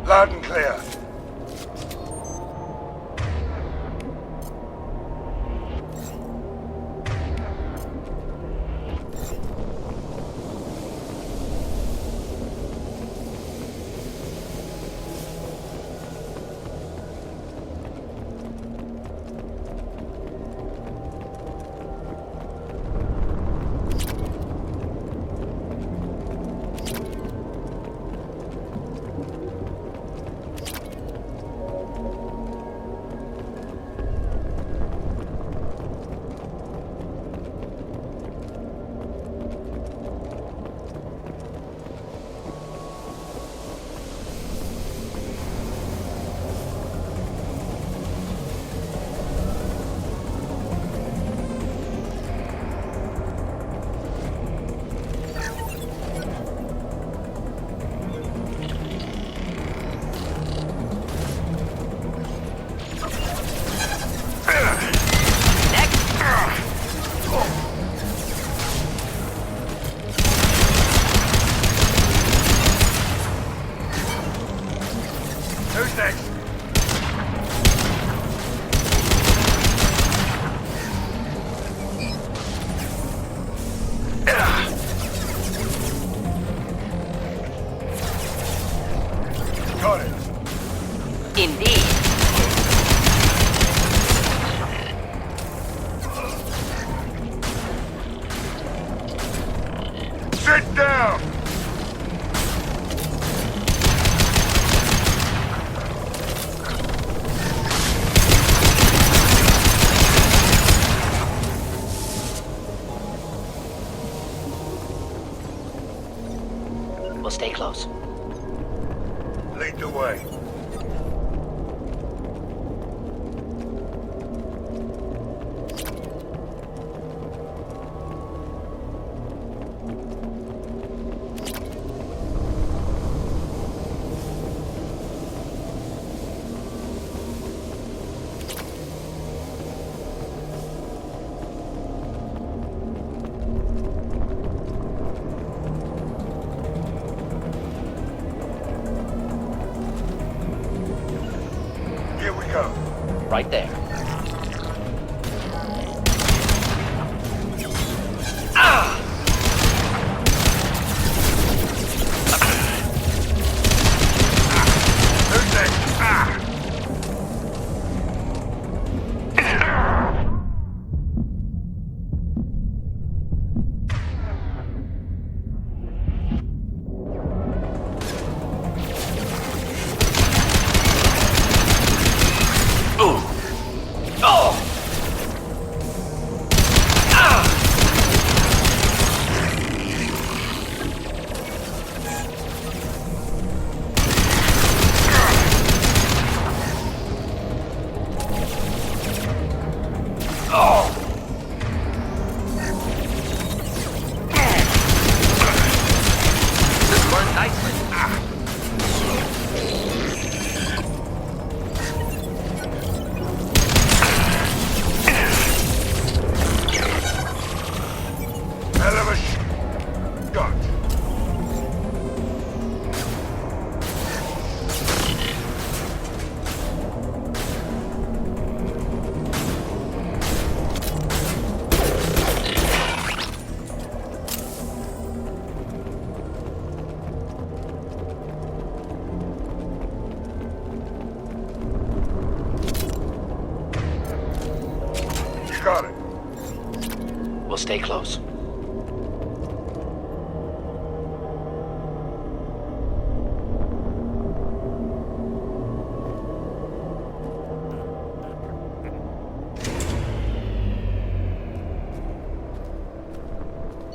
Loud and clear. Who's next? Got it. Indeed. Sit down! We'll stay close. Lead the way. Here we go. Right there. Who's next? Stay close.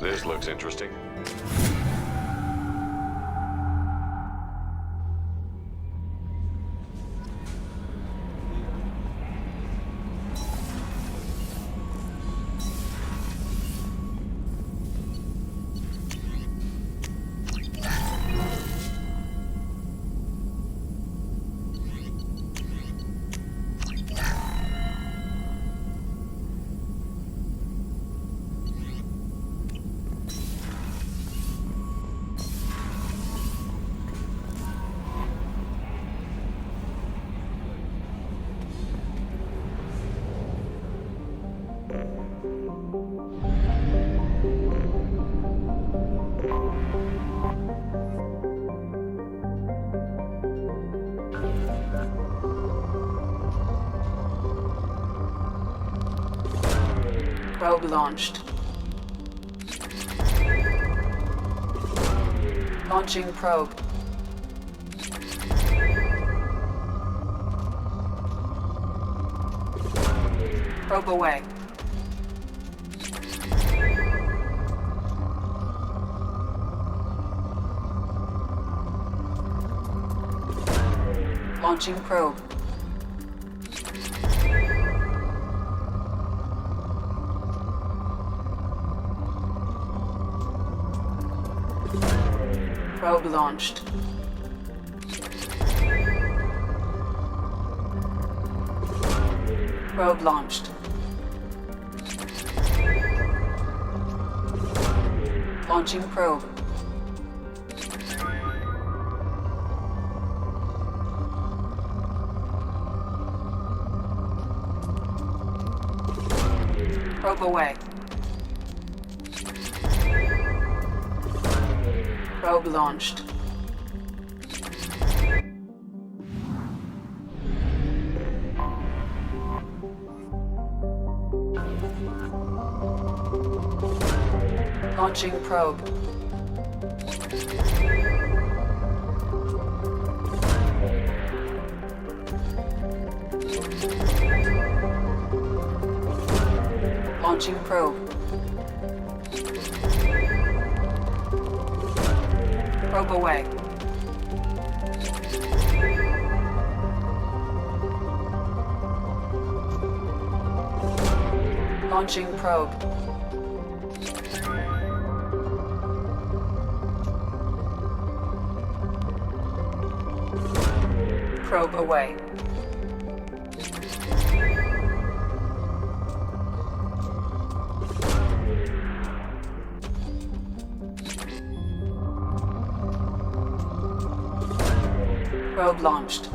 This looks interesting. Probe launched. Launching probe. Probe away. Launching probe. Probe launched. Probe launched. Launching probe. Probe away. Probe launched. Launching probe. Launching probe. Probe away. Launching probe. Probe away. Probe launched.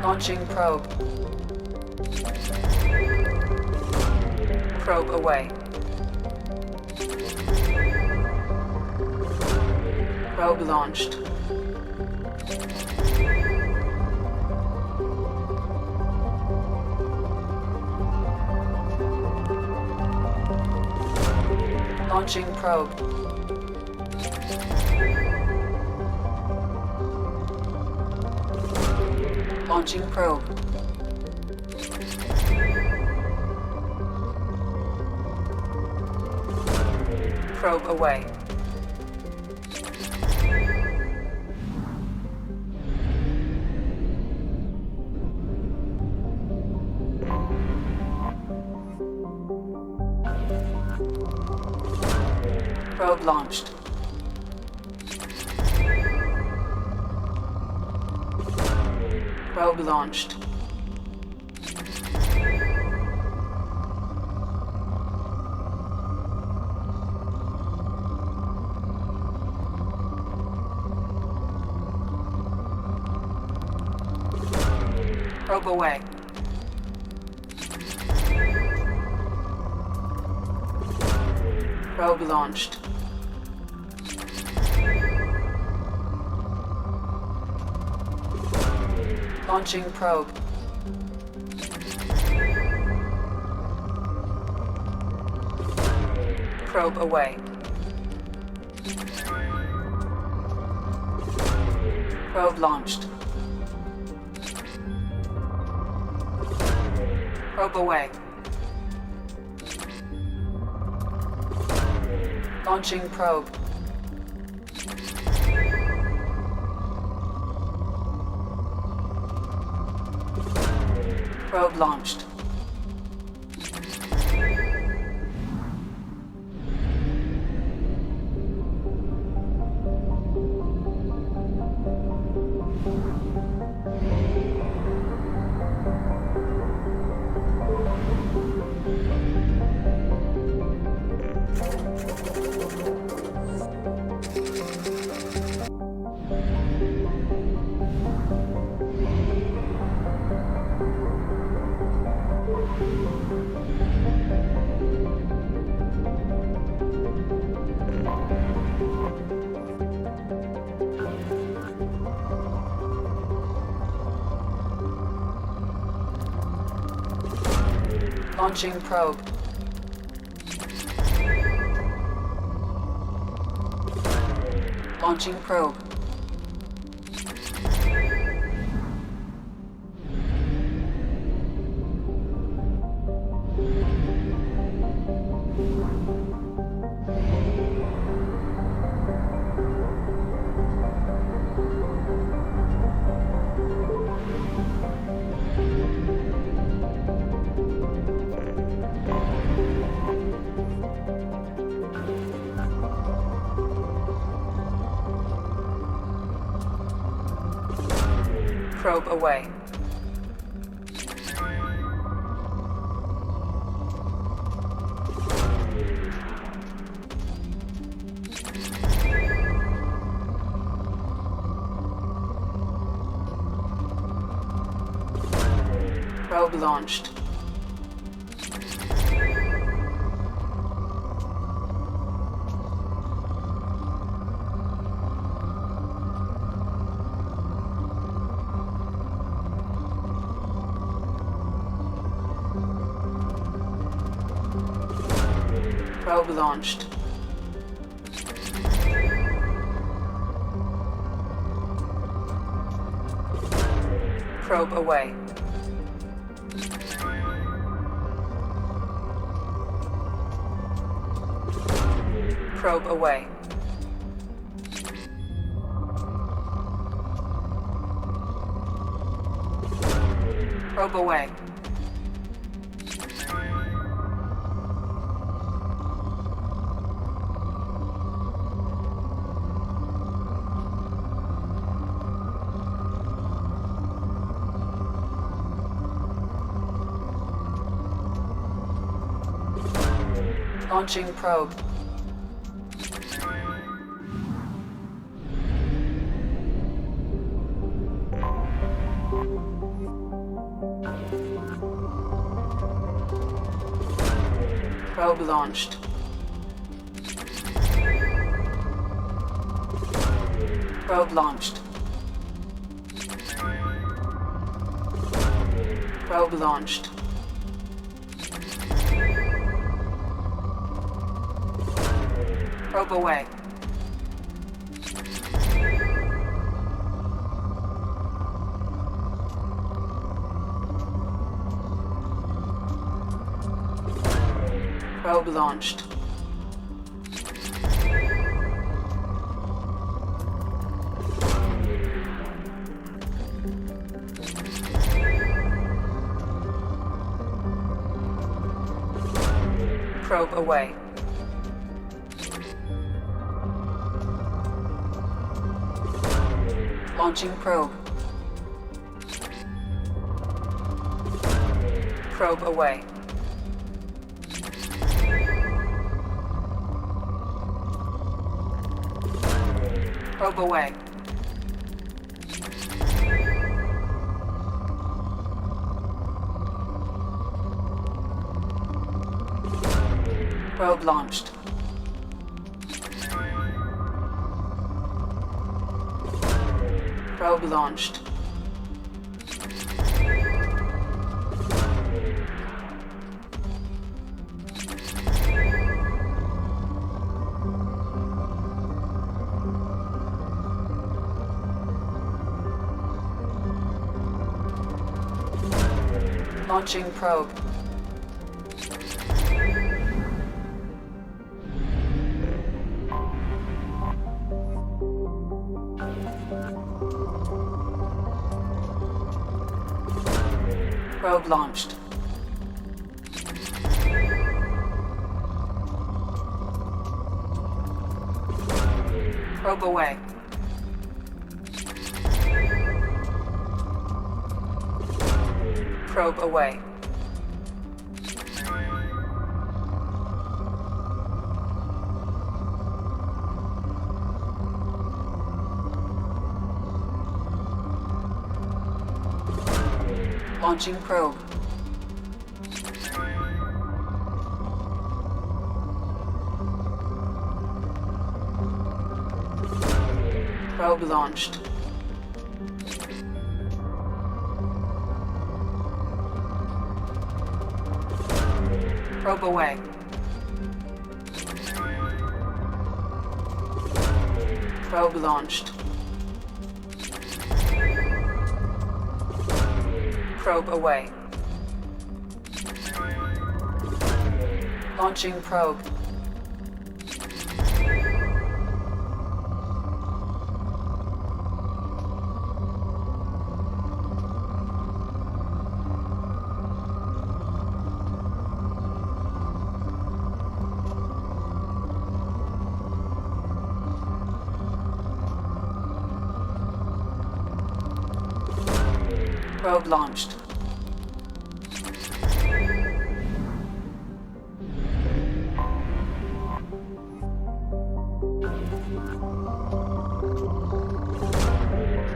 Launching probe. Probe away. Probe launched. Launching probe. Launching probe. Probe away. Probe launched. Probe launched. Probe away. Probe launched. Launching probe. Probe away. Probe launched. Probe away. Launching probe. Probe launched. Launching probe. Launching probe. Probe away. Probe launched. Probe launched. Probe away. Probe away. Probe away. Launching probe. Probe launched. Probe launched. Probe launched. Probe away. Probe launched. Probe away. Launching probe. Probe away. Probe away. Probe launched. Probe launched. Launching probe. Probe launched. Probe away. Probe away. Launching probe. Probe launched. Probe away. Probe launched. Probe away. Launching probe. Probe launched.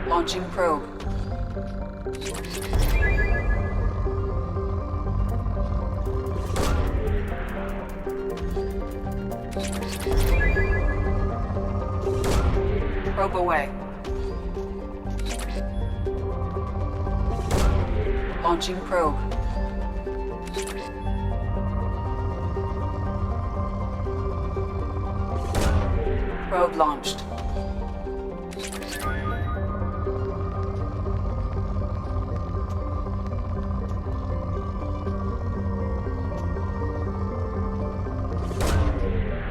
Launching probe. Probe away. Launching probe. Probe launched.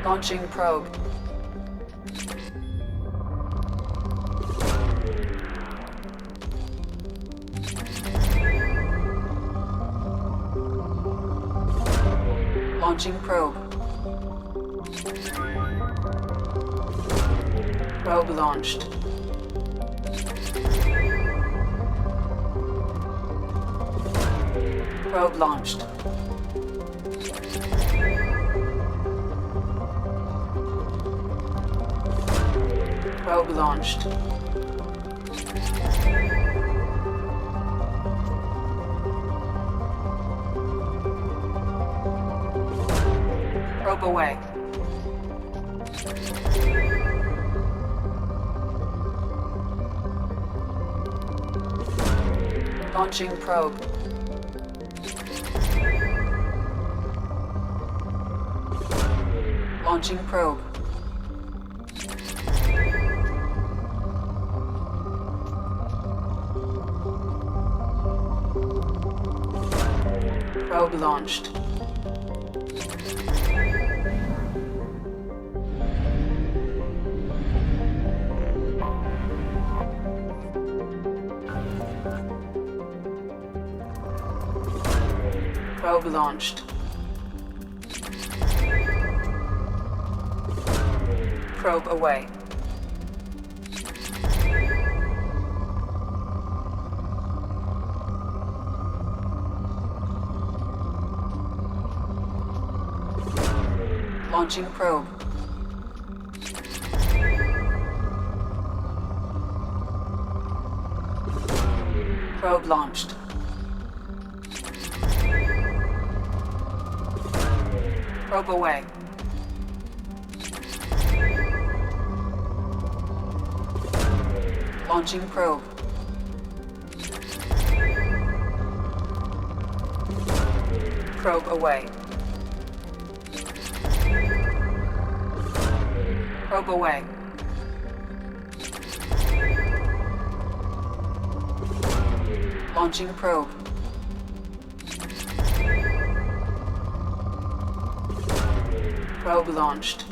Launching probe. Launching probe. Probe launched. Probe launched. Probe launched. Probe away. Launching probe. Launching probe. Probe launched. Probe launched. Probe away. Launching probe. Probe launched. Probe away. Launching probe. Probe away. Probe away. Launching probe. Probe launched.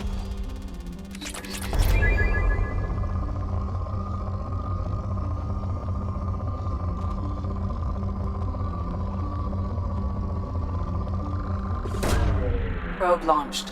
Probe launched.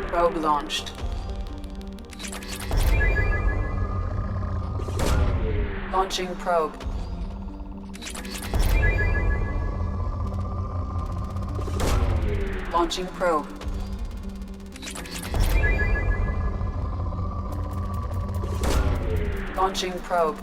Probe launched. Launching probe. Launching probe. Launching probe.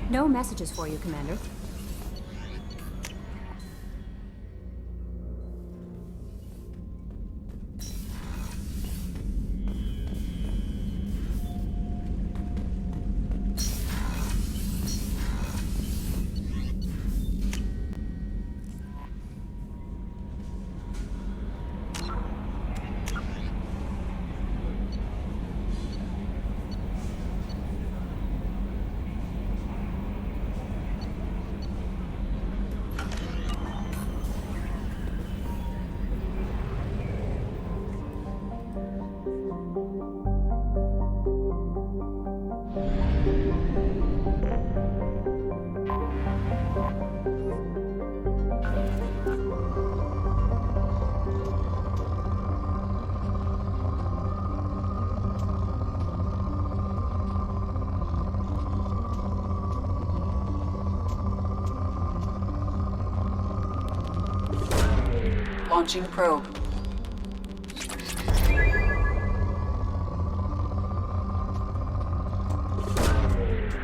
No messages for you, Commander. Launching probe.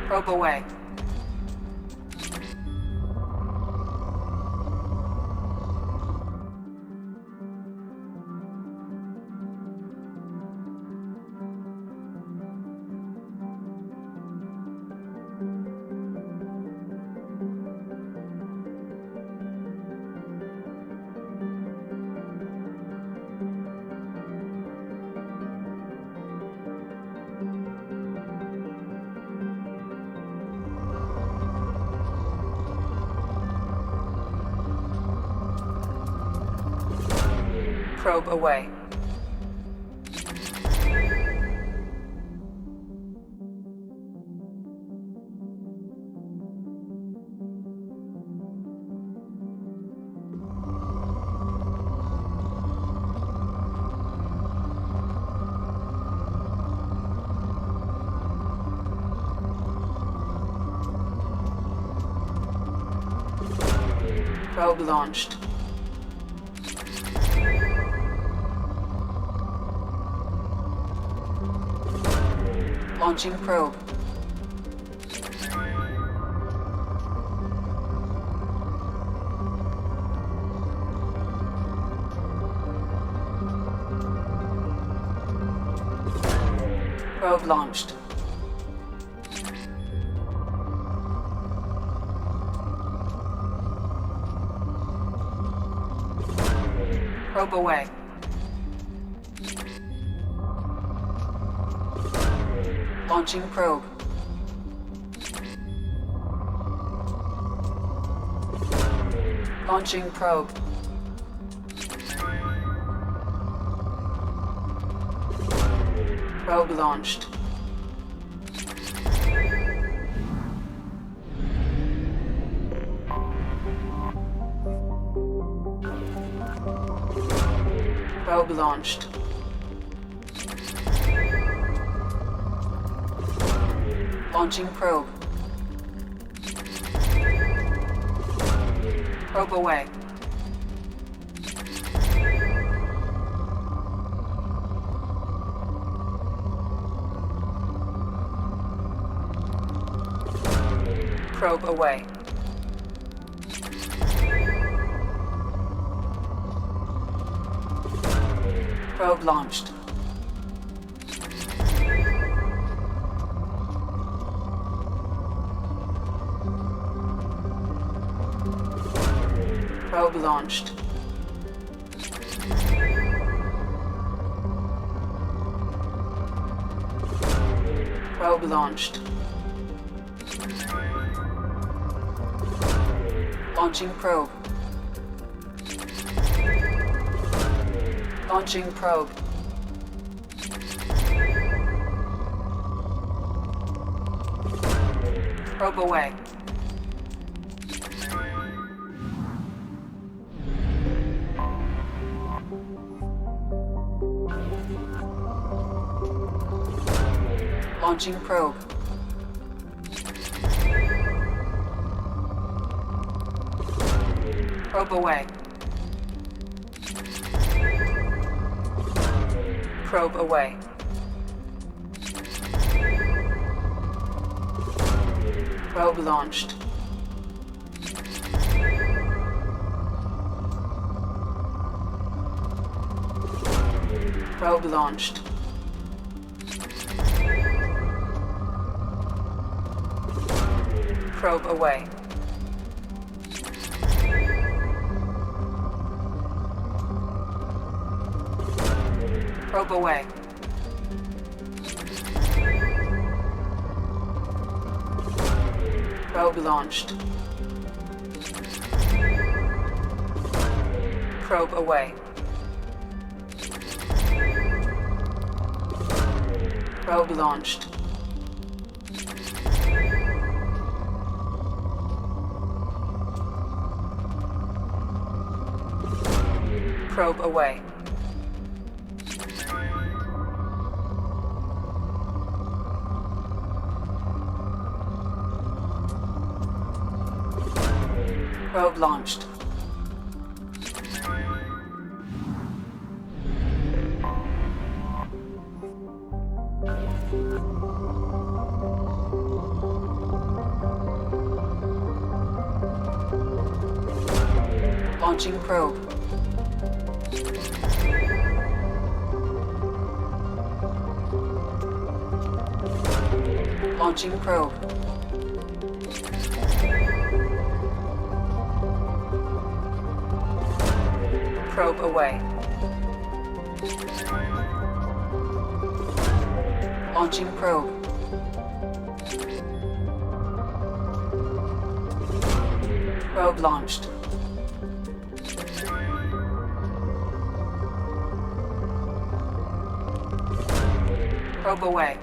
Probe away. Probe away. Probe launched. Launching probe. Probe launched. Probe away. Launching probe. Launching probe. Probe launched. Probe launched. Launching probe. Probe away. Probe away. Probe launched. Probe launched. Probe launched. Launching probe. Launching probe. Probe away. Launching probe. Probe away. Probe away. Probe launched. Probe launched. Probe away. Probe away. Probe launched. Probe away. Probe launched. Probe away. Probe launched. Launching probe. Launching probe. Probe away. Launching probe. Probe launched. Probe away.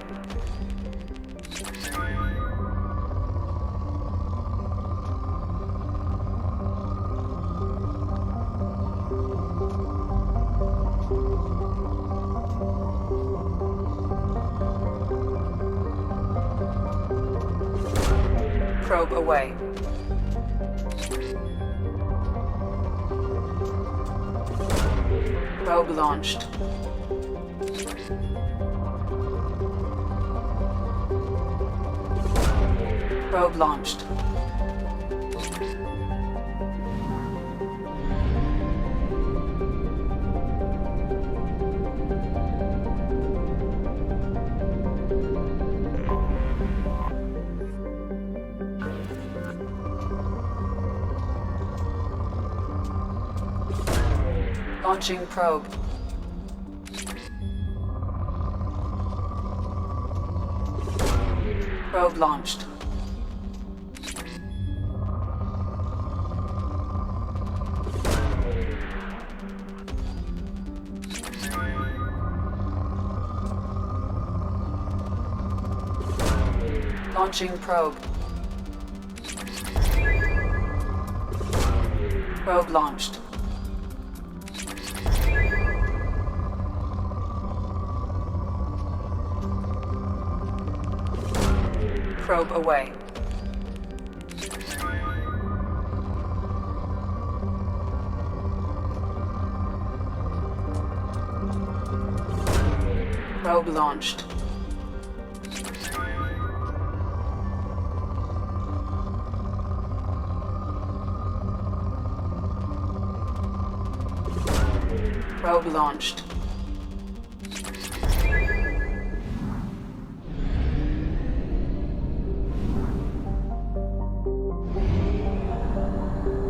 Probe away. Probe launched. Probe launched. Launching probe. Probe launched. Launching probe. Probe launched. Probe away. Probe launched. Probe launched.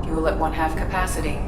Fuel at 1/2 capacity.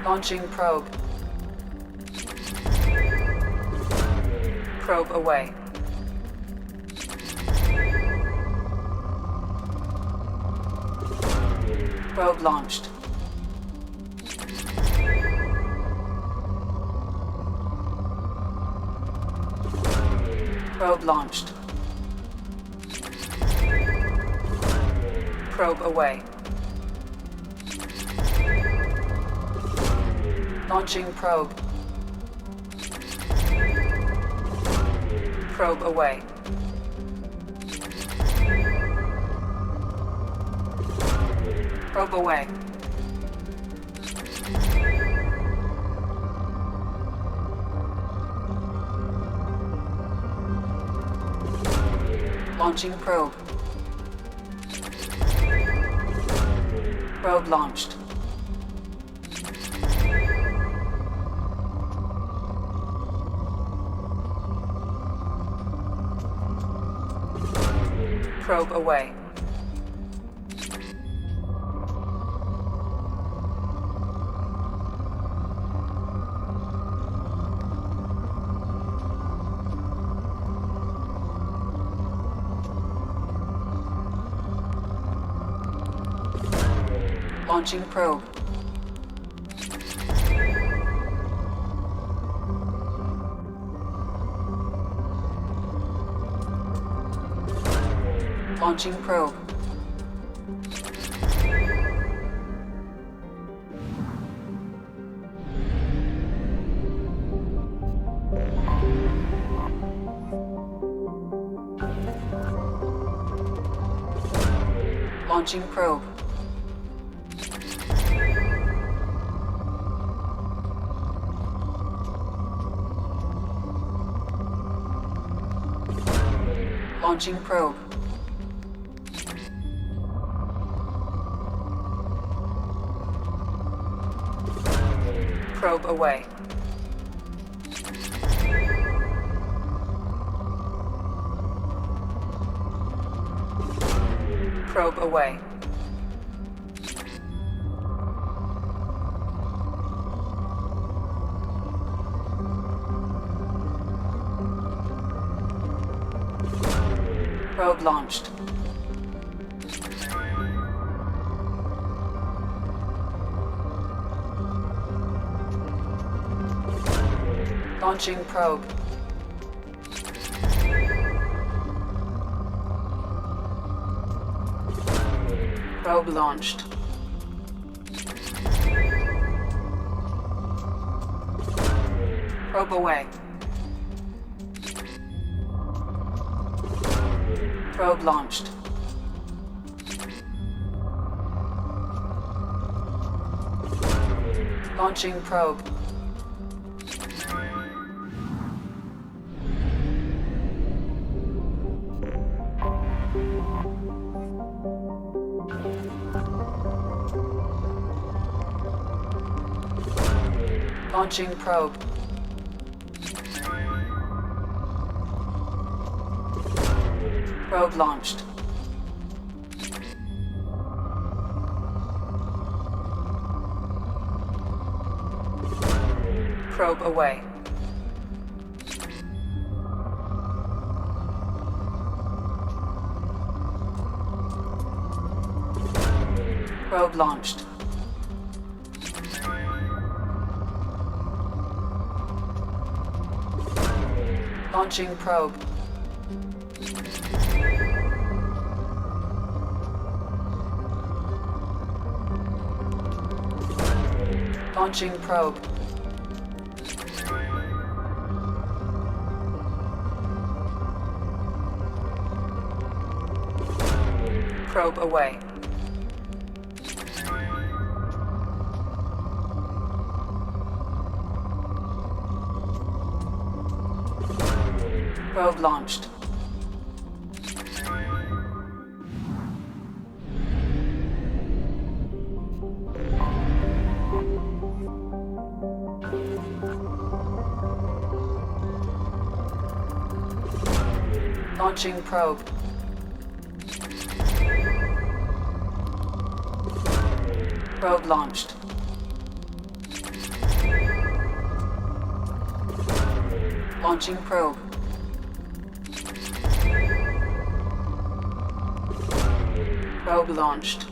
Launching probe. Probe away. Probe launched. Probe launched. Probe away. Launching probe. Probe away. Probe away. Launching probe. Probe launched. Probe away. Launching probe. Launching probe. Launching probe. Launching probe. Probe away. Probe away. Probe launched. Launching probe. Probe launched. Probe away. Probe launched. Launching probe. Launching probe. Probe launched. Probe away. Probe launched. Launching probe. Launching probe. Probe away. Probe launched. Launching probe. Probe launched. Launching probe. Probe launched.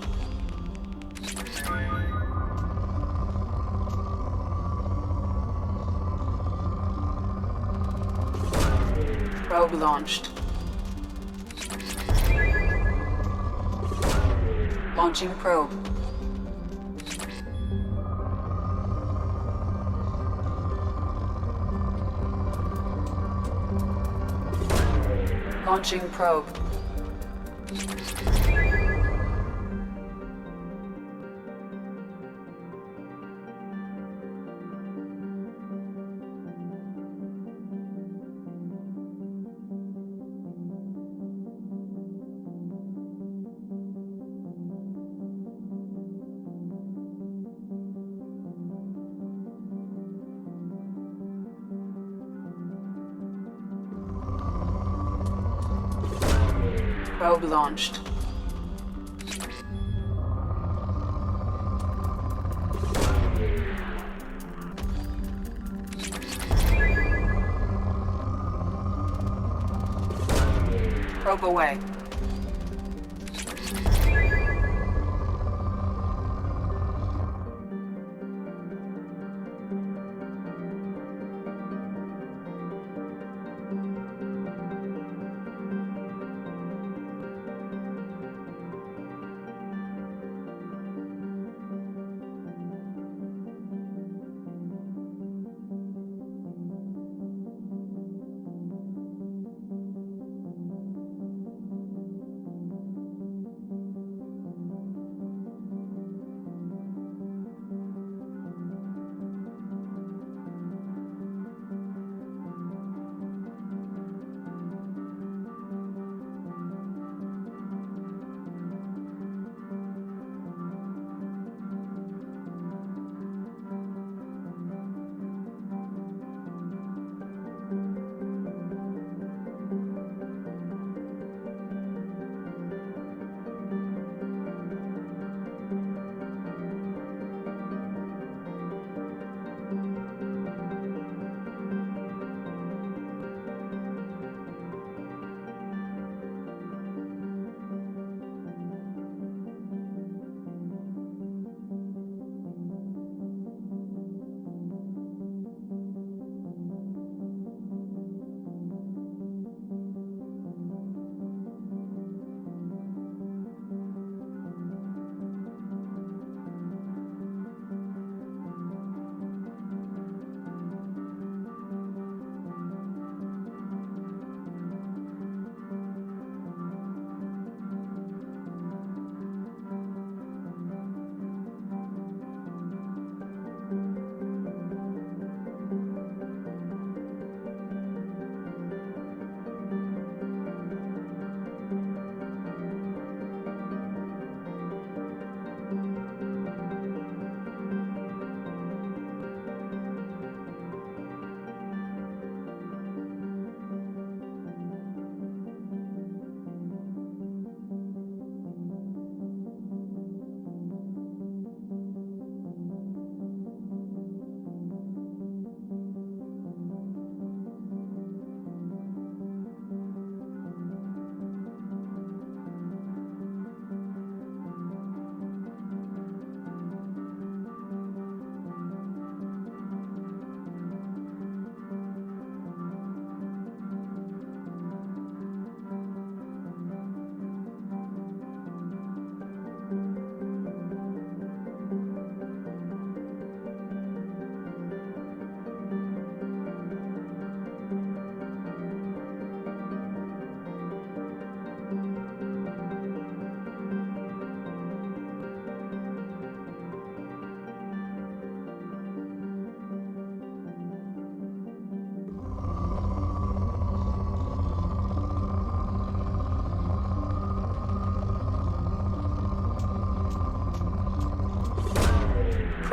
Probe launched. Launching probe. Launching probe. Probe launched. Probe away.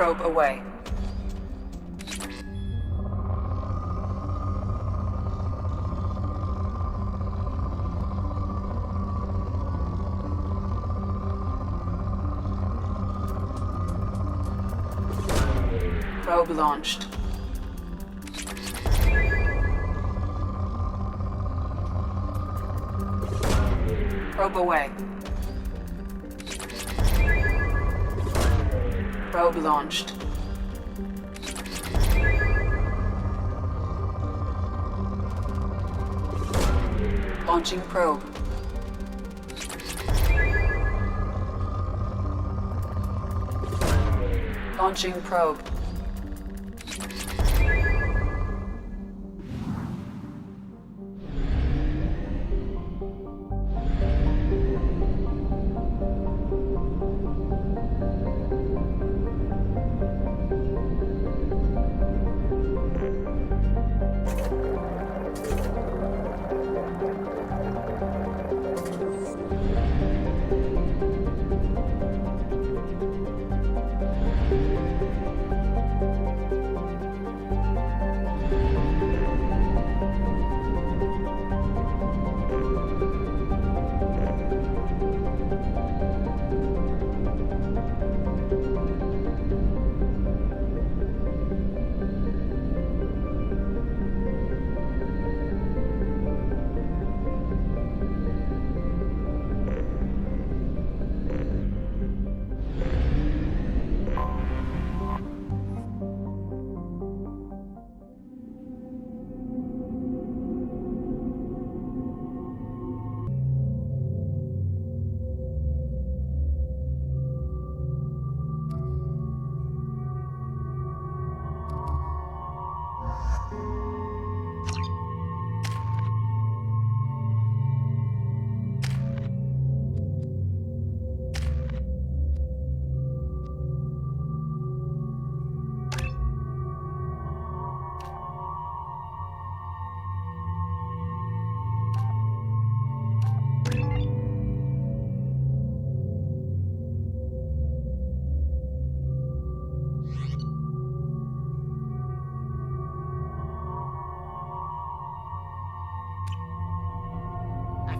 probe away. Probe launched. Probe away. Probe launched. Launching probe. Launching probe.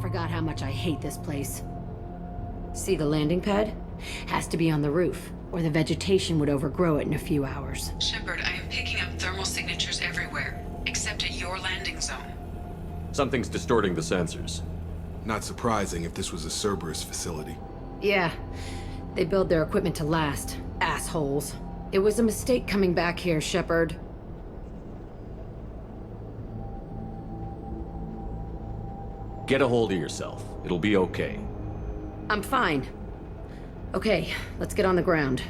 Forgot how much I hate this place. See the landing pad? Has to be on the roof, or the vegetation would overgrow it in a few hours. Shepard, I am picking up thermal signatures everywhere, except at your landing zone. Something's distorting the sensors. Not surprising if this was a Cerberus facility. Yeah, they build their equipment to last. Assholes. It was a mistake coming back here, Shepard. Get a hold of yourself. It'll be okay. I'm fine. Okay, let's get on the ground.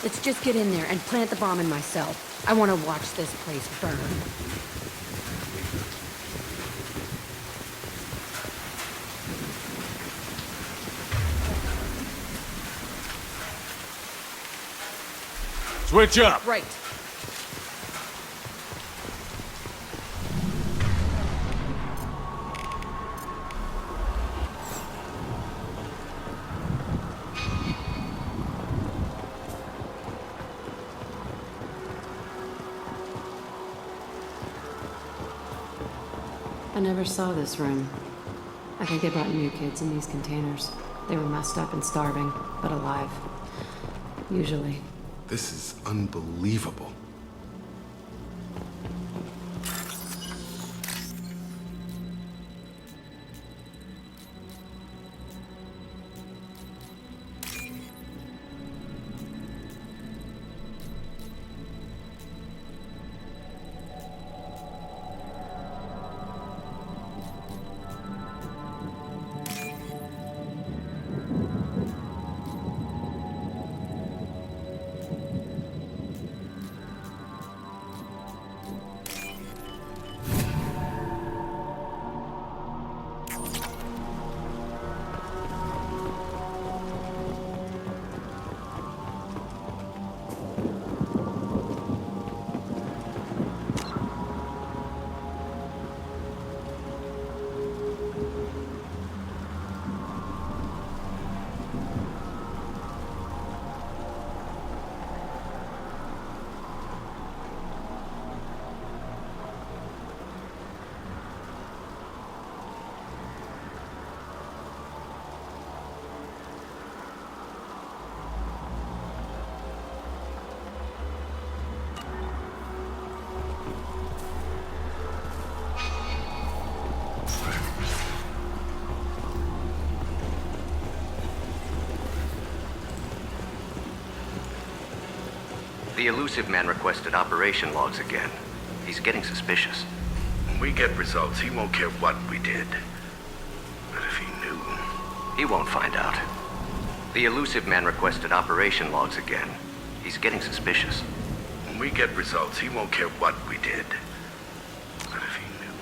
Let's just get in there and plant the bomb in myself. I want to watch this place burn. Switch up! Right. I never saw this room. I think they brought new kids in these containers. They were messed up and starving, but alive. Usually. This is unbelievable. The elusive man requested operation logs again. He's getting suspicious. When we get results, he won't care what we did. But if he knew... He won't find out. The elusive man requested operation logs again. He's getting suspicious. When we get results, he won't care what we did. But if he knew...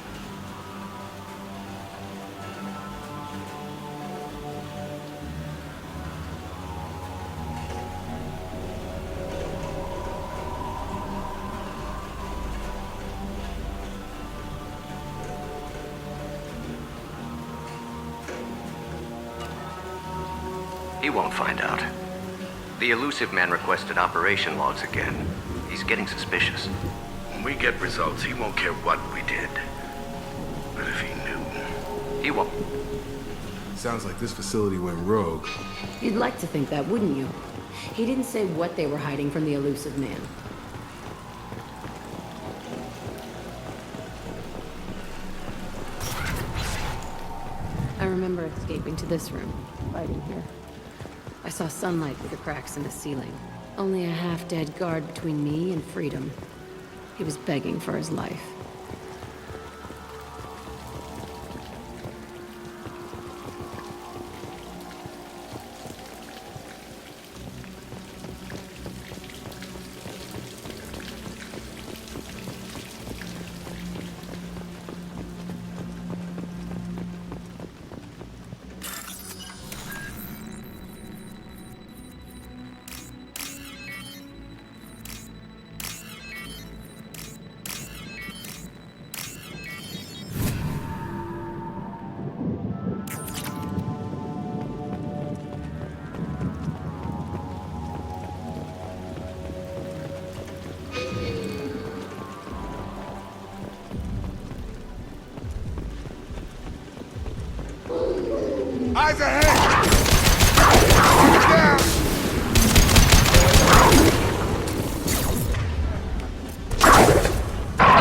He won't find out. The elusive man requested operation logs again. He's getting suspicious. When we get results, he won't care what we did. But if he knew... He won't. Sounds like this facility went rogue. You'd like to think that, wouldn't you? He didn't say what they were hiding from the elusive man. I remember escaping to this room, fighting here. I saw sunlight through the cracks in the ceiling. Only a half-dead guard between me and freedom. He was begging for his life. Eyes ahead! Down!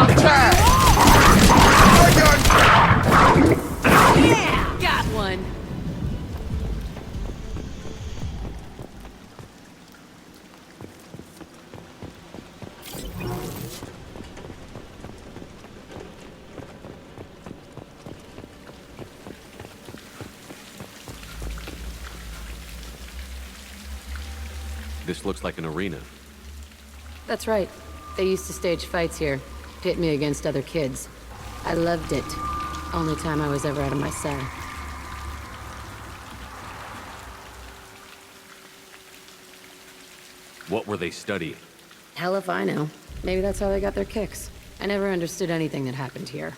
Attack! Yeah! Got one! This looks like an arena. That's right. They used to stage fights here, pit me against other kids. I loved it. Only time I was ever out of my cell. What were they studying? Hell if I know. Maybe that's how they got their kicks. I never understood anything that happened here.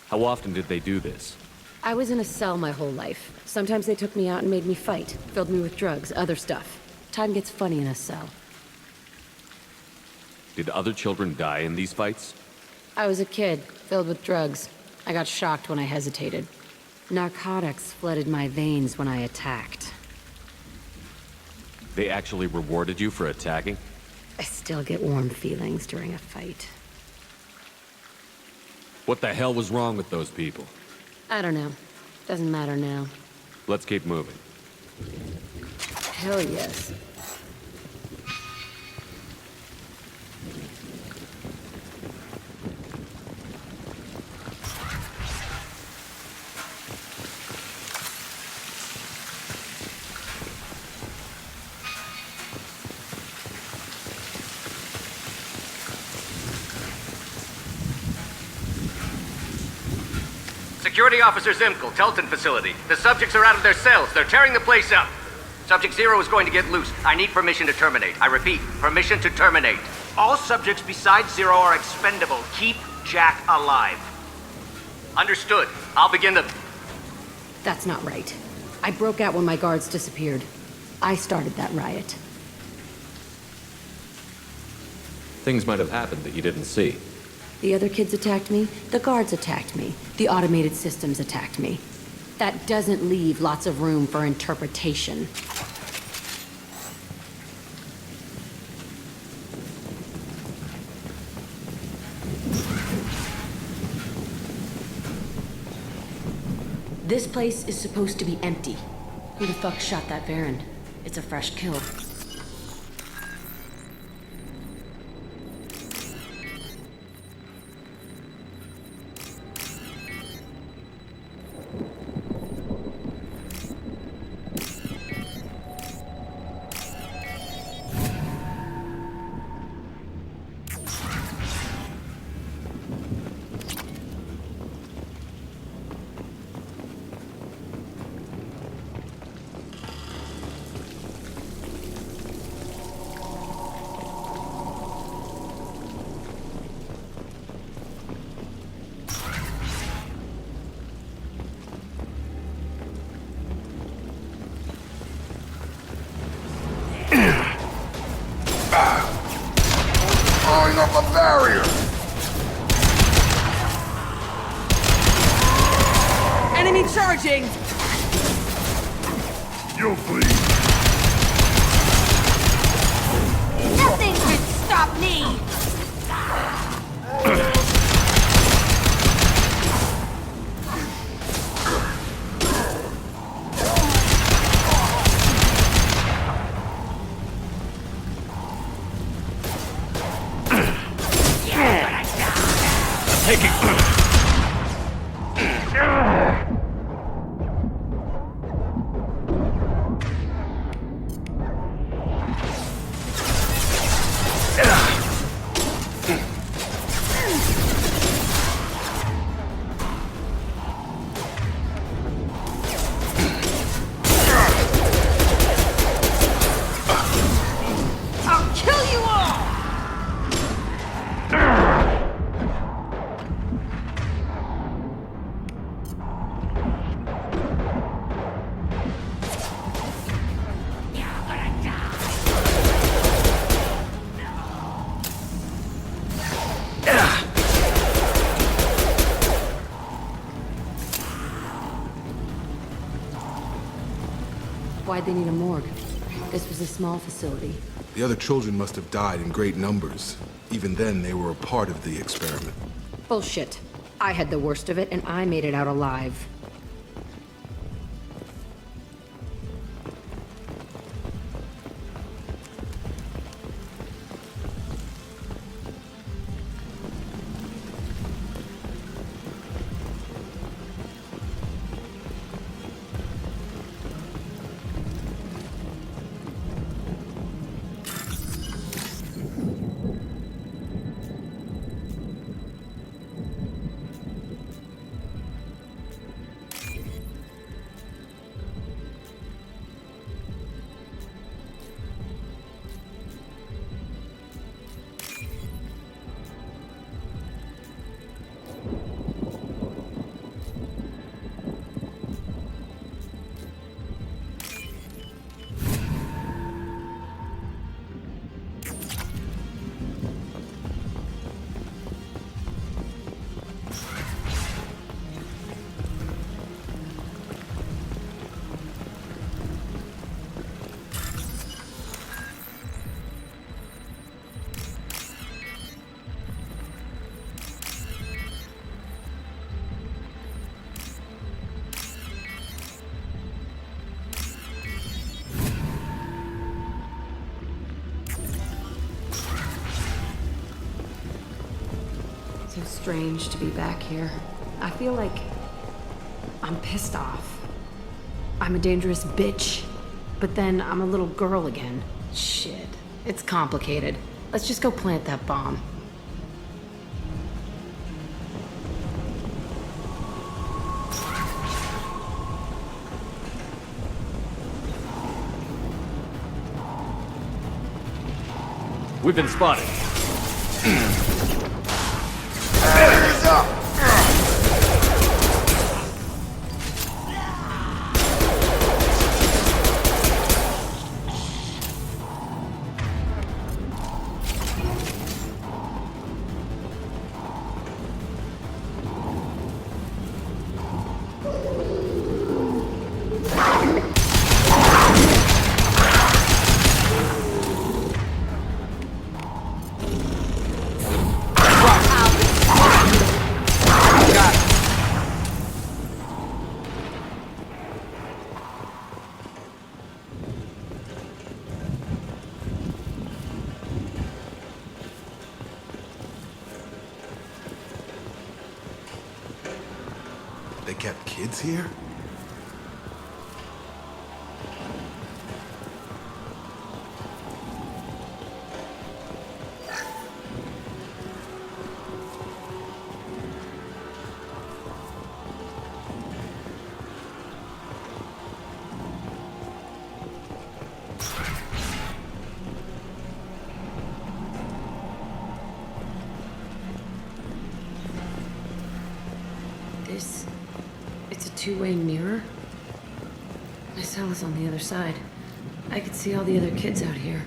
How often did they do this? I was in a cell my whole life. Sometimes they took me out and made me fight, filled me with drugs, other stuff. Time gets funny in a cell. Did other children die in these fights? I was a kid, filled with drugs. I got shocked when I hesitated. Narcotics flooded my veins when I attacked. They actually rewarded you for attacking? I still get warm feelings during a fight. What the hell was wrong with those people? I don't know. Doesn't matter now. Let's keep moving. Hell yes. Security Officer Zimkel, Telton facility. The subjects are out of their cells. They're tearing the place up. Subject 0 is going to get loose. I need permission to terminate. I repeat, permission to terminate. All subjects besides 0 are expendable. Keep Jack alive. Understood. I'll begin the... That's not right. I broke out when my guards disappeared. I started that riot. Things might have happened that you didn't see. The other kids attacked me, the guards attacked me, the automated systems attacked me. That doesn't leave lots of room for interpretation. This place is supposed to be empty. Who the fuck shot that Baron? It's a fresh kill. up a barrier! Enemy charging! You'll bleed. Nothing can stop me! Why'd they need a morgue? This was a small facility. The other children must have died in great numbers. Even then, they were a part of the experiment. Bullshit. I had the worst of it, and I made it out alive. So strange to be back here. I feel like I'm pissed off. I'm a dangerous bitch, but then I'm a little girl again. Shit. It's complicated. Let's just go plant that bomb. We've been spotted. Enemies up! They kept kids here? It's a two-way mirror? My cell is on the other side. I could see all the other kids out here.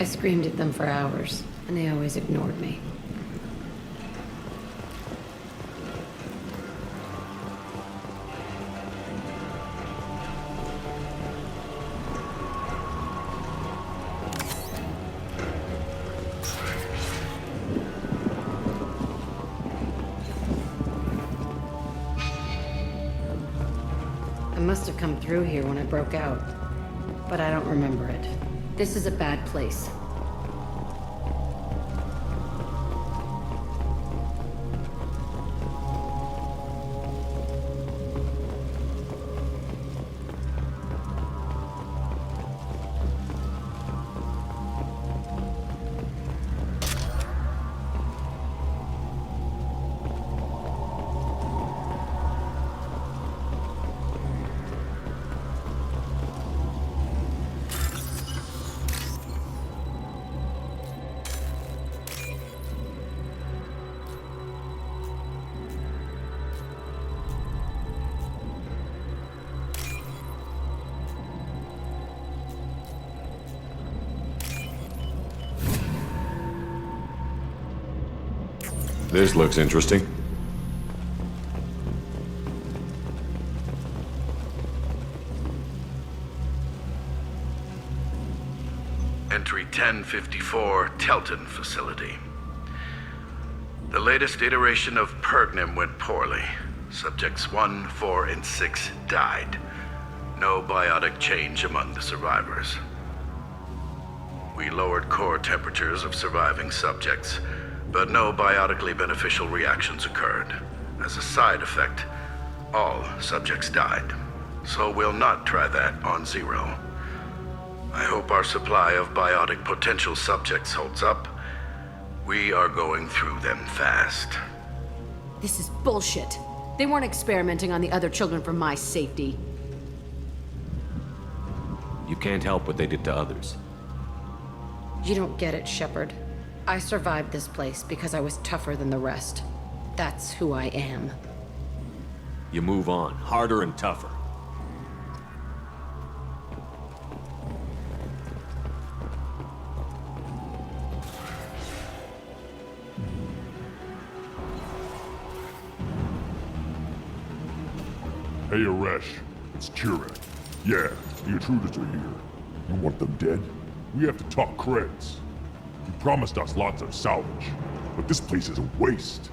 I screamed at them for hours, and they always ignored me. I must have come through here when I broke out, but I don't remember it. This is a bad place. This looks interesting. Entry 1054, Telton Facility. The latest iteration of Pergnim went poorly. Subjects 1, 4, and 6 died. No biotic change among the survivors. We lowered core temperatures of surviving subjects, but no biotically beneficial reactions occurred. As a side effect, all subjects died. So we'll not try that on Zero. I hope our supply of biotic potential subjects holds up. We are going through them fast. This is bullshit. They weren't experimenting on the other children for my safety. You can't help what they did to others. You don't get it, Shepard. I survived this place because I was tougher than the rest. That's who I am. You move on, harder and tougher. Hey, Aresh. It's Kira. Yeah, the intruders are here. You want them dead? We have to talk credits. You promised us lots of salvage, but this place is a waste.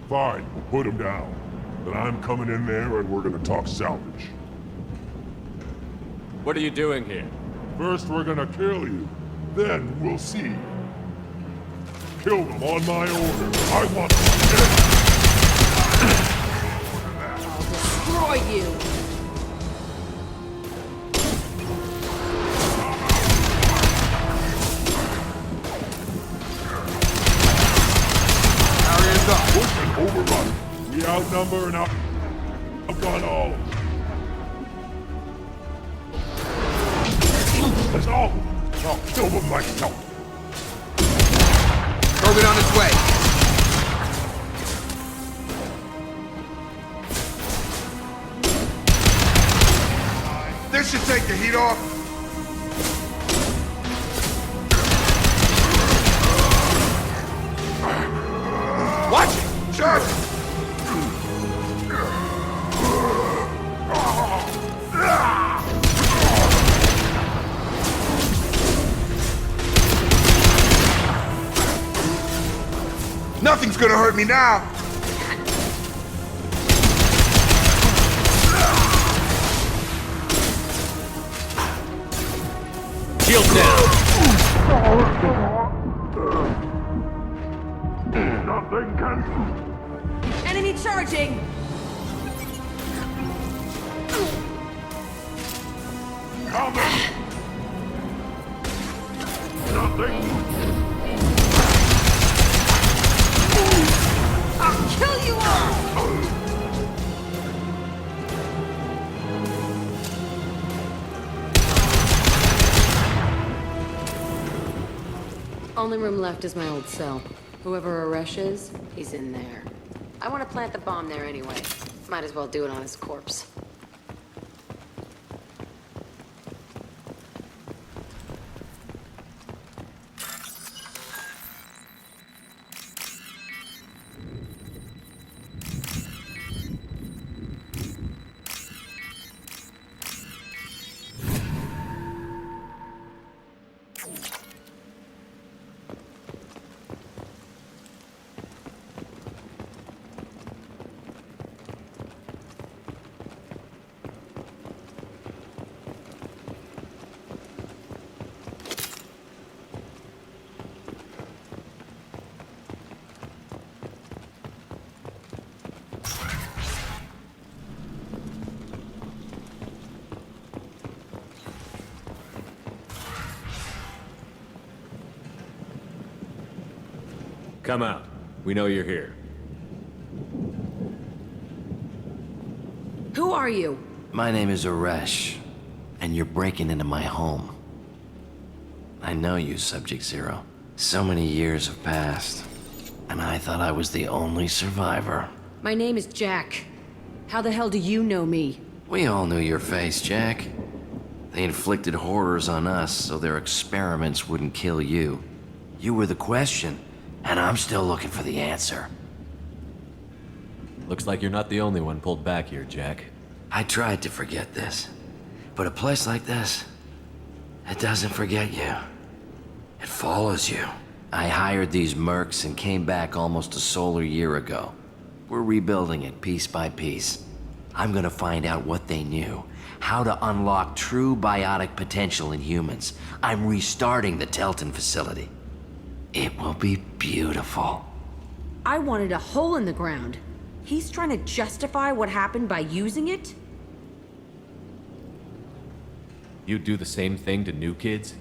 Fine, we'll put them down. Then I'm coming in there and we're gonna talk salvage. What are you doing here? First we're gonna kill you, then we'll see. Kill them on my order. I want them dead. Destroy you! Push and overrun. We outnumber and outgun all. That's all. I'll kill them myself. Probe on its way. This should take the heat off. Watch it! Charge it! Nothing's gonna hurt me now! Shield down! Nothing can... Enemy charging! Coming! Nothing! I'll kill you all! Only room left is my old cell. Whoever Aresh is, he's in there. I want to plant the bomb there anyway. Might as well do it on his corpse. Come out. We know you're here. Who are you? My name is Aresh, and you're breaking into my home. I know you, Subject Zero. So many years have passed, and I thought I was the only survivor. My name is Jack. How the hell do you know me? We all knew your face, Jack. They inflicted horrors on us so their experiments wouldn't kill you. You were the question, and I'm still looking for the answer. Looks like you're not the only one pulled back here, Jack. I tried to forget this, but a place like this, it doesn't forget you. It follows you. I hired these mercs and came back almost a solar year ago. We're rebuilding it piece by piece. I'm gonna find out what they knew, how to unlock true biotic potential in humans. I'm restarting the Telton facility. It will be beautiful. I wanted a hole in the ground. He's trying to justify what happened by using it? You do the same thing to new kids?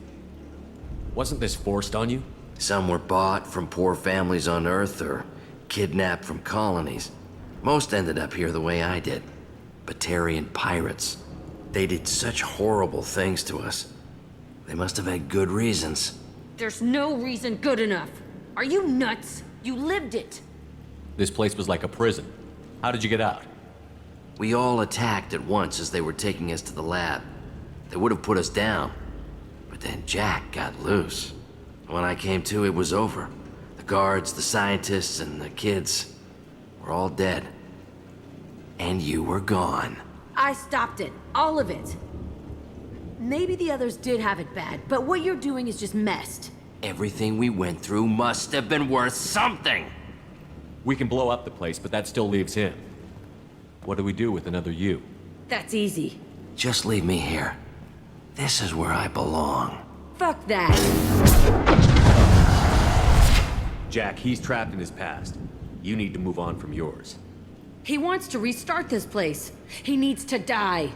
Wasn't this forced on you? Some were bought from poor families on Earth or kidnapped from colonies. Most ended up here the way I did. Batarian pirates. They did such horrible things to us. They must have had good reasons. There's no reason good enough. Are you nuts? You lived it. This place was like a prison. How did you get out? We all attacked at once as they were taking us to the lab. They would have put us down. But then Jack got loose. When I came to, it was over. The guards, the scientists, and the kids were all dead. And you were gone. I stopped it. All of it. Maybe the others did have it bad, but what you're doing is just messed. Everything we went through must have been worth something. We can blow up the place, but that still leaves him. What do we do with another you? That's easy. Just leave me here. This is where I belong. Fuck that. Jack, he's trapped in his past. You need to move on from yours. He wants to restart this place. He needs to die.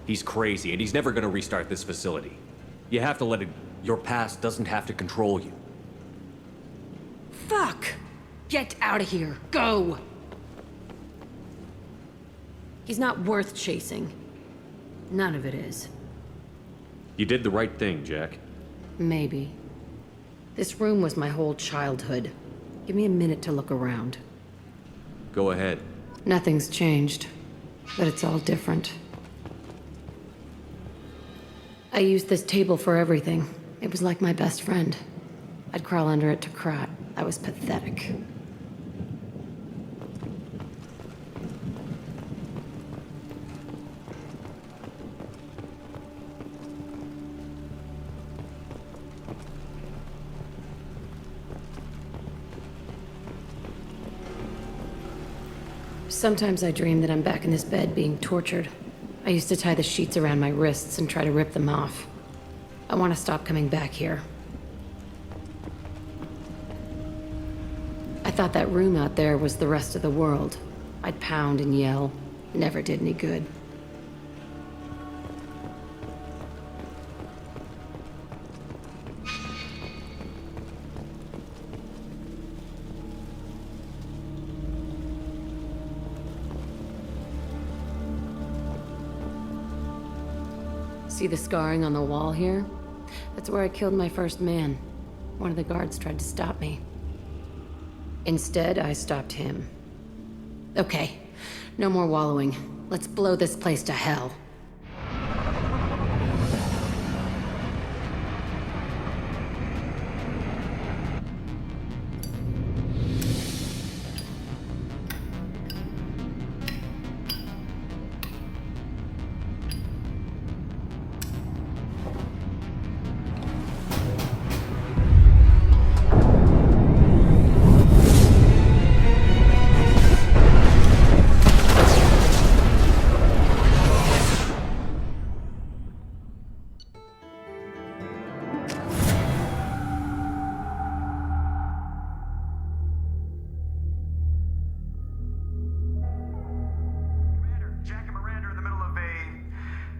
He's crazy, and he's never gonna restart this facility. You have to let it... Your past doesn't have to control you. Fuck! Get out of here. Go! He's not worth chasing. None of it is. You did the right thing, Jack. Maybe. This room was my whole childhood. Give me a minute to look around. Go ahead. Nothing's changed, but it's all different. I used this table for everything. It was like my best friend. I'd crawl under it to cry. I was pathetic. Sometimes I dream that I'm back in this bed being tortured. I used to tie the sheets around my wrists and try to rip them off. I want to stop coming back here. I thought that room out there was the rest of the world. I'd pound and yell. Never did any good. See the scarring on the wall here? That's where I killed my first man. One of the guards tried to stop me. Instead, I stopped him. Okay, no more wallowing. Let's blow this place to hell.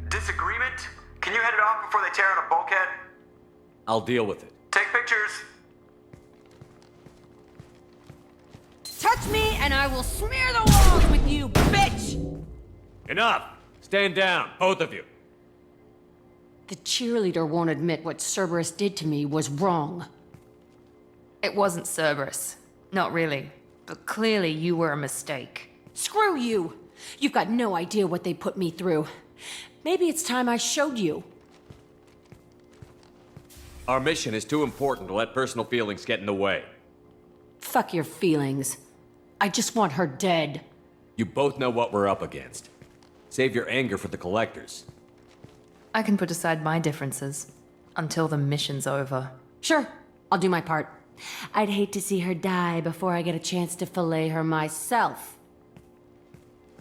Disagreement? Can you head it off before they tear out a bulkhead? I'll deal with it. Take pictures. touch me, and I will smear the walls with you, bitch! Enough! Stand down, both of you. The cheerleader won't admit what Cerberus did to me was wrong. It wasn't Cerberus. Not really. But clearly you were a mistake. Screw you! You've got no idea what they put me through. Maybe it's time I showed you. Our mission is too important to let personal feelings get in the way. Fuck your feelings. I just want her dead. You both know what we're up against. Save your anger for the collectors. I can put aside my differences until the mission's over. Sure, I'll do my part. I'd hate to see her die before I get a chance to fillet her myself.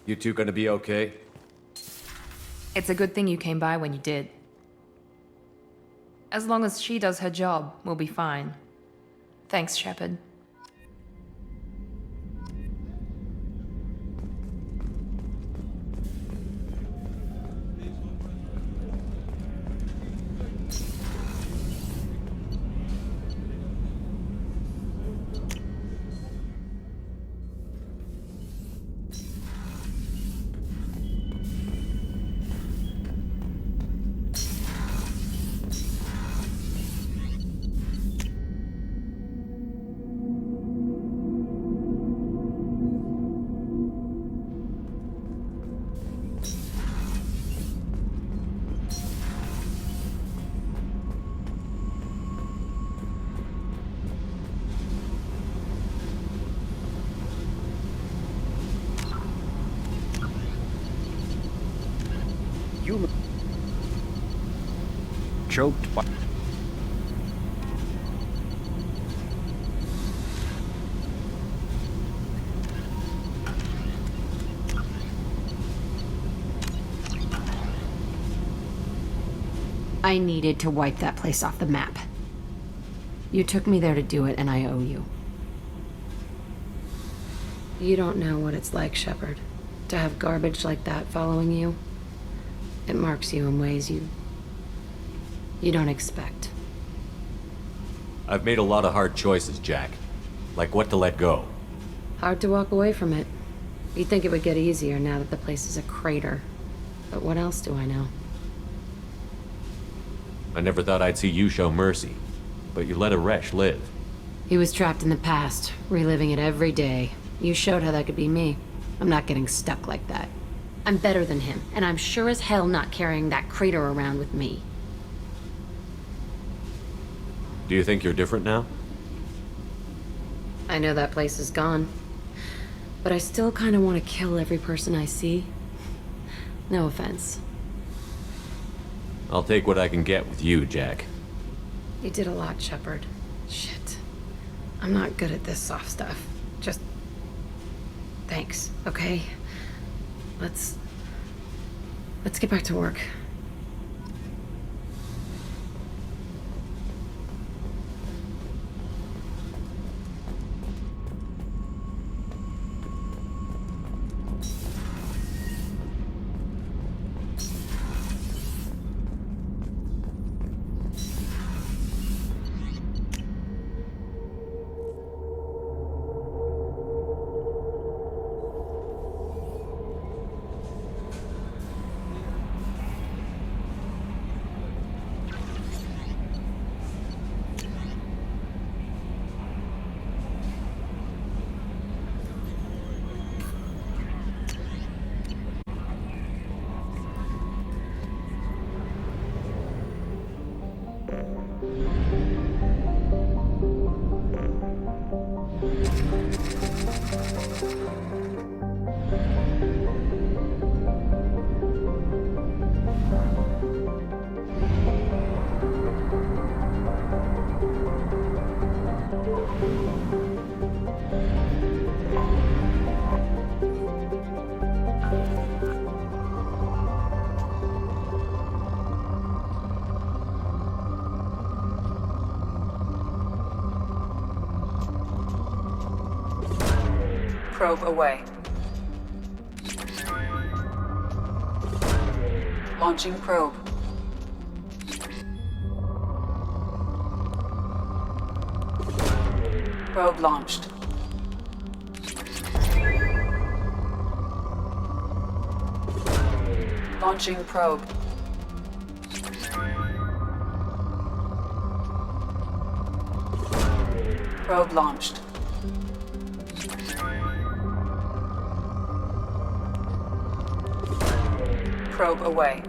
You two gonna be okay? It's a good thing you came by when you did. As long as she does her job, we'll be fine. Thanks, Shepard. You choked by... I needed to wipe that place off the map. You took me there to do it, and I owe you. You don't know what it's like, Shepard, to have garbage like that following you. It marks you in ways you don't expect. I've made a lot of hard choices, Jack. Like what to let go. Hard to walk away from it. You'd think it would get easier now that the place is a crater. But what else do I know? I never thought I'd see you show mercy, but you let a wretch live. He was trapped in the past, reliving it every day. You showed how that could be me. I'm not getting stuck like that. I'm better than him, and I'm sure as hell not carrying that crater around with me. Do you think you're different now? I know that place is gone. But I still kind of want to kill every person I see. No offense. I'll take what I can get with you, Jack. You did a lot, Shepard. Shit. I'm not good at this soft stuff. Just... thanks, okay? Let's get back to work. Probe away. Launching probe. Probe launched. Launching probe. Probe launched. Probe away.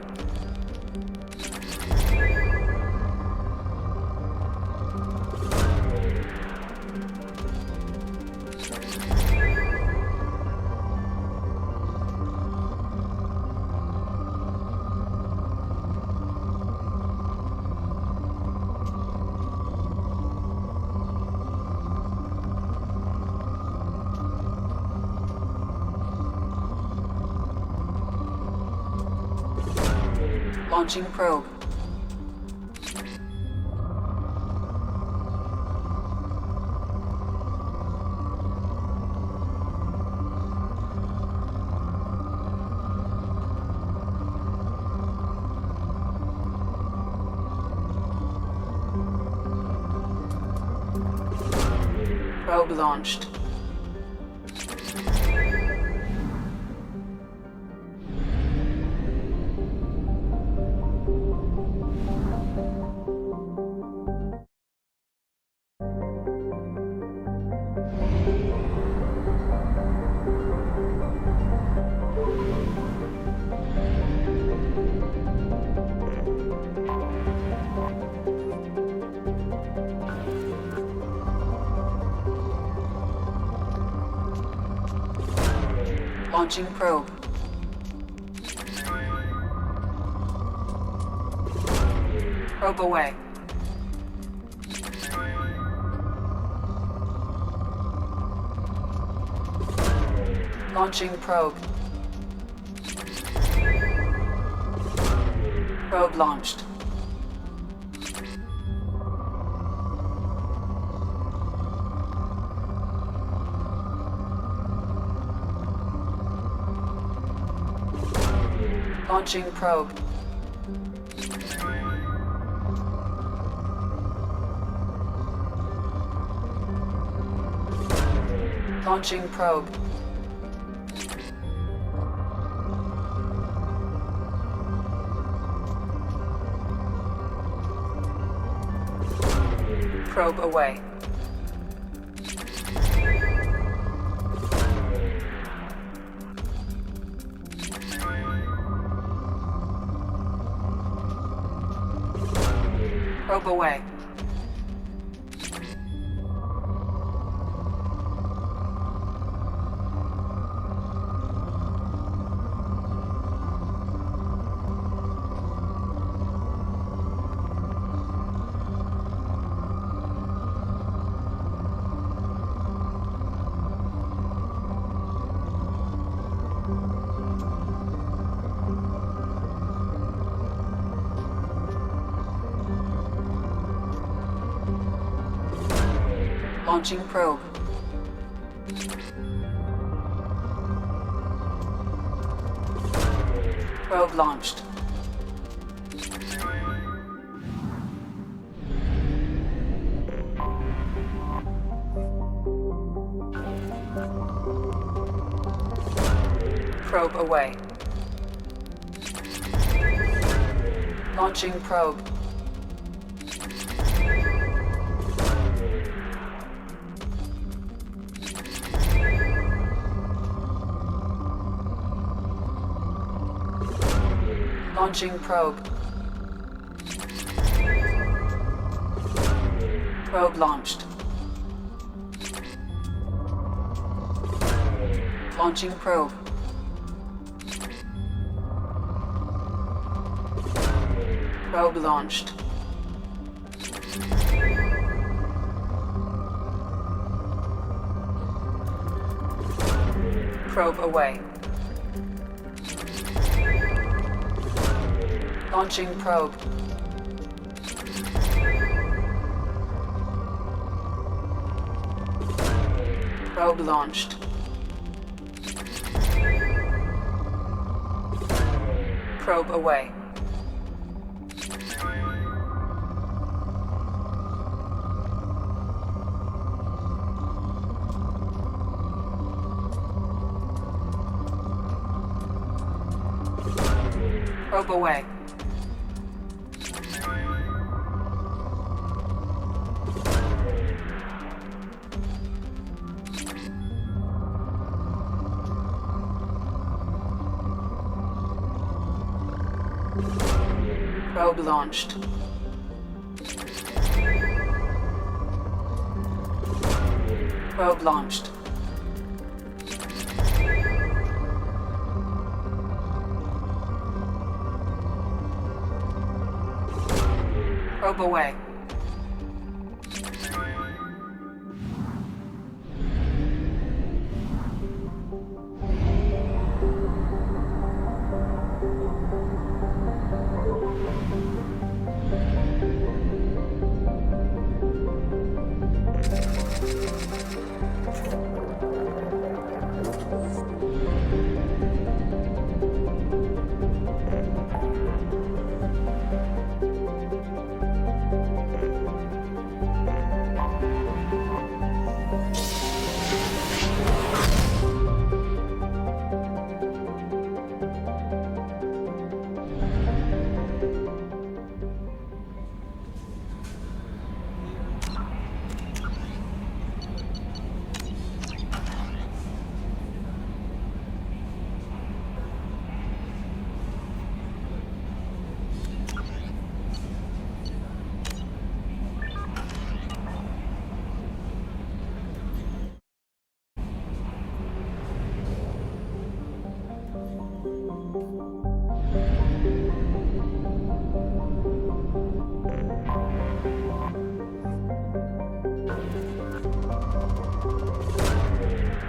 Launching probe. Probe launched. Launching probe. Probe away. Launching probe. Probe launched. Launching probe. Launching probe. Probe away. Probe away. Launching probe. Probe launched. Probe away. Launching probe. Launching probe. Probe launched. Launching probe. Probe launched. Probe away. Launching probe. Probe launched. Probe away. Probe away. Probe launched. Probe launched. Probe away.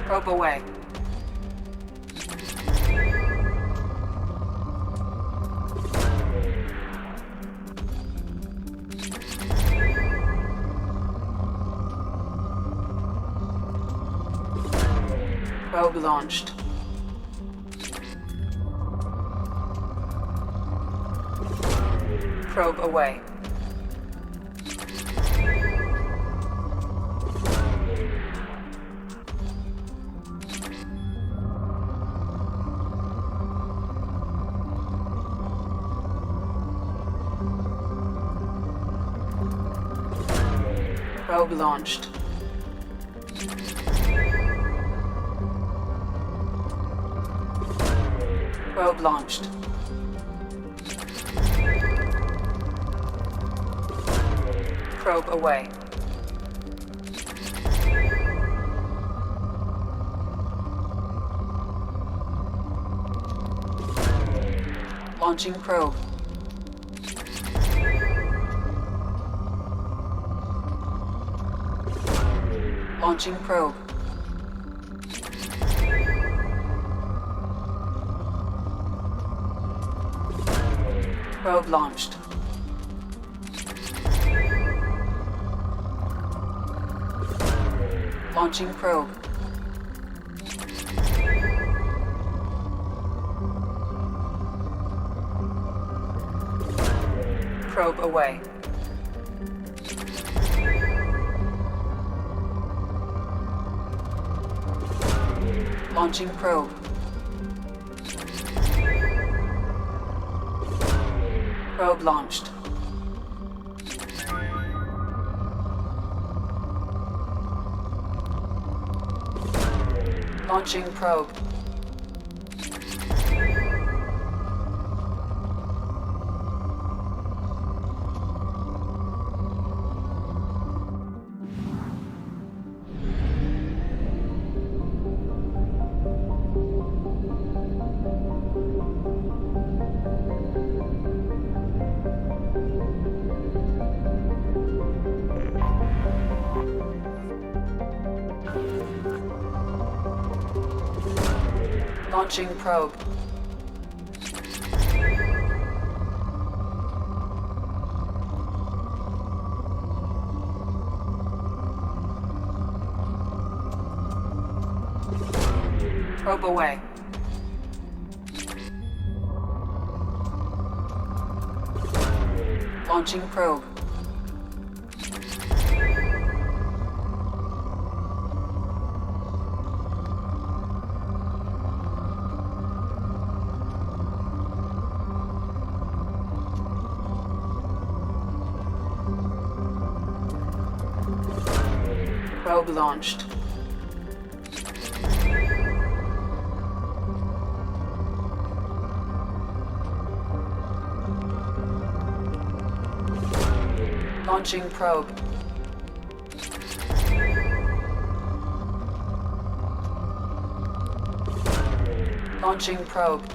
Probe away. Probe launched. Probe away. Probe launched. Probe launched. Probe away. Launching probe. Launching probe. Probe launched. Launching probe. Probe away. Launching probe. Probe launched. Launching probe. Launching probe. Probe away. Launching probe. Probe launched. Launching probe. Launching probe.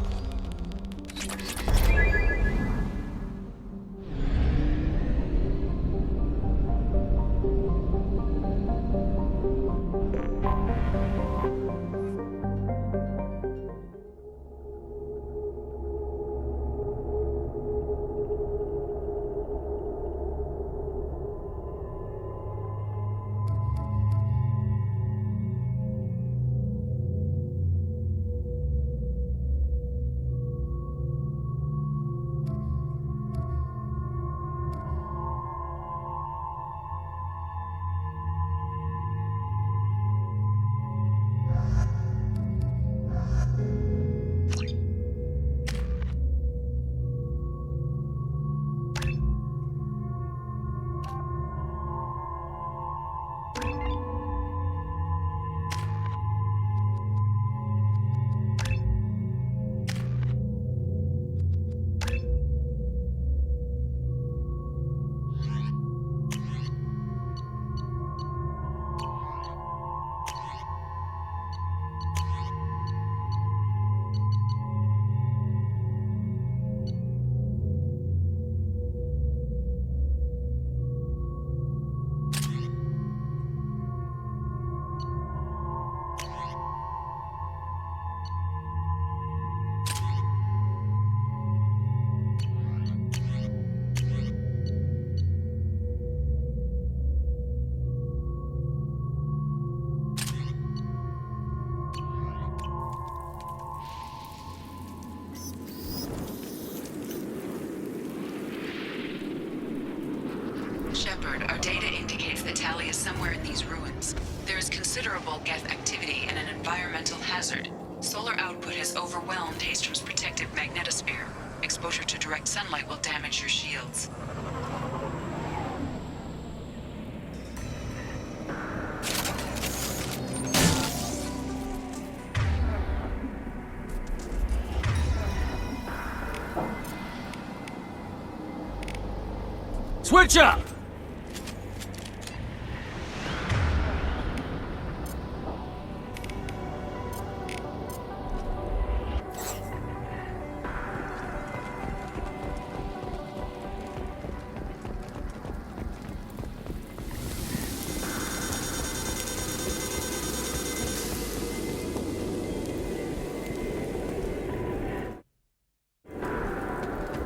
Shepard, our data indicates that Tali is somewhere in these ruins. There is considerable geth activity and an environmental hazard. Solar output has overwhelmed Hastrom's protective magnetosphere. Exposure to direct sunlight will damage your shields. Switch up!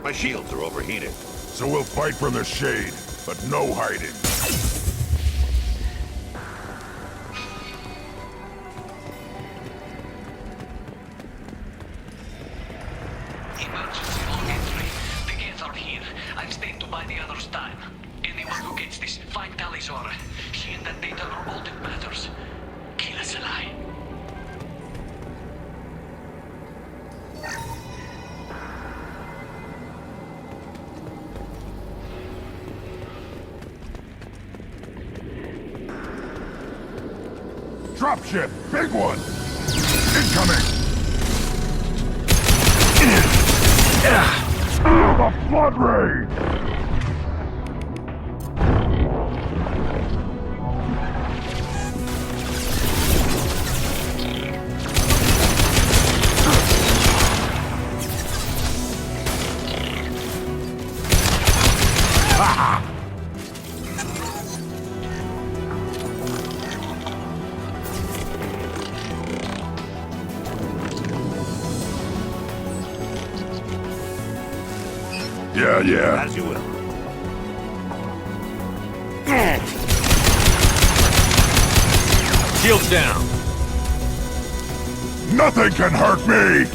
My shields are overheated. So we'll fight from the shade, but no hiding. Emergency on entry. The geth are here. I've stayed to buy the others time. Anyone who gets this, find Tali's aura. She and that data are all that matters. Kill us alive. Dropship! Big one! Incoming! The flood ray! Yeah. As you will. Shields down. Nothing can hurt me!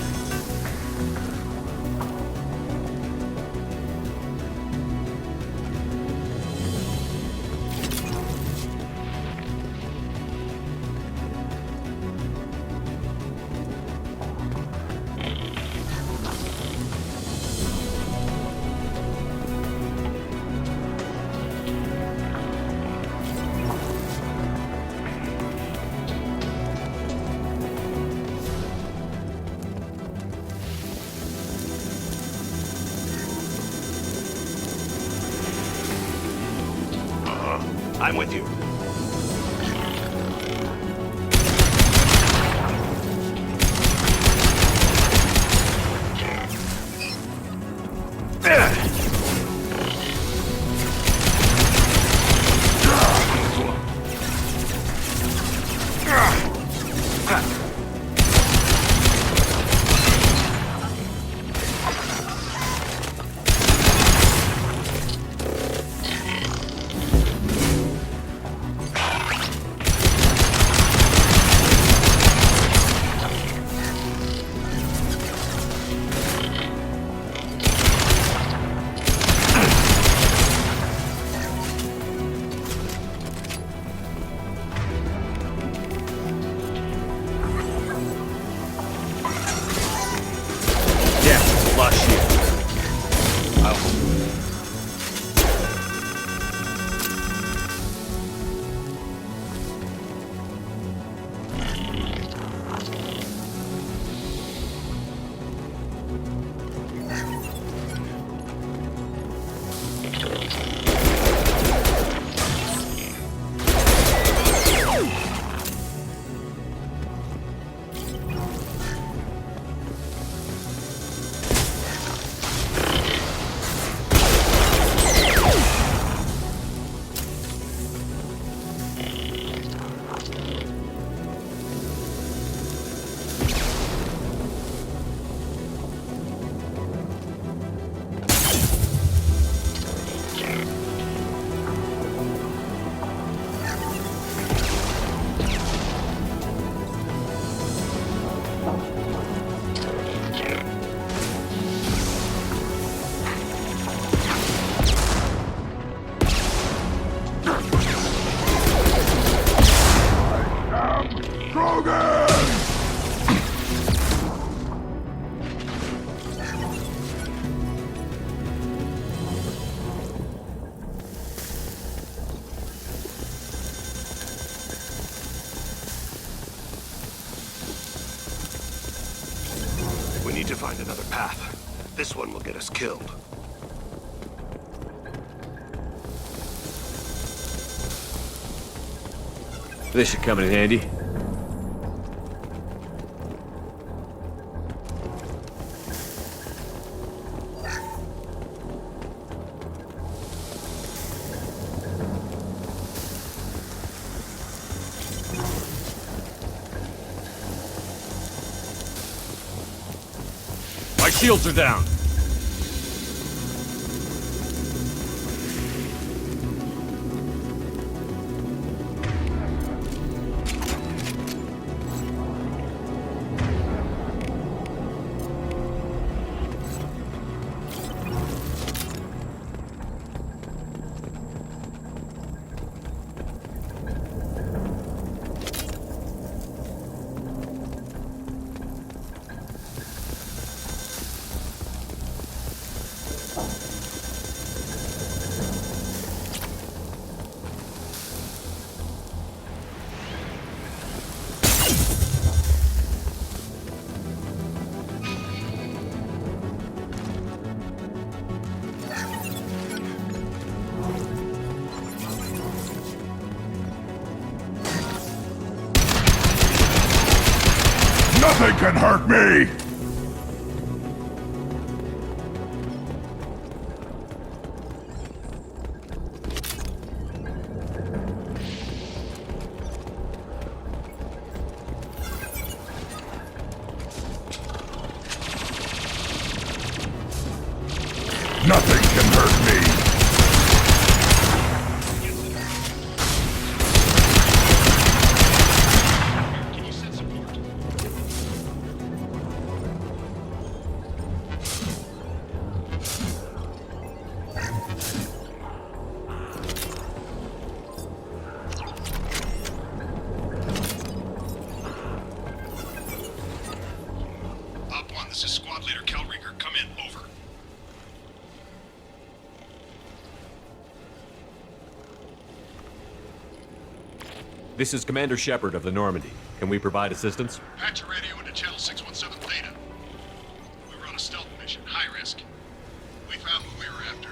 I'm with you. We need to find another path. This one will get us killed. This should come in handy. My shields are down. Nothing can hurt me! Nothing can hurt me! This is Squad Leader Kelringer. Come in. Over. This is Commander Shepard of the Normandy. Can we provide assistance? Patch your radio into Channel 617 Theta. We were on a stealth mission, high risk. We found what we were after.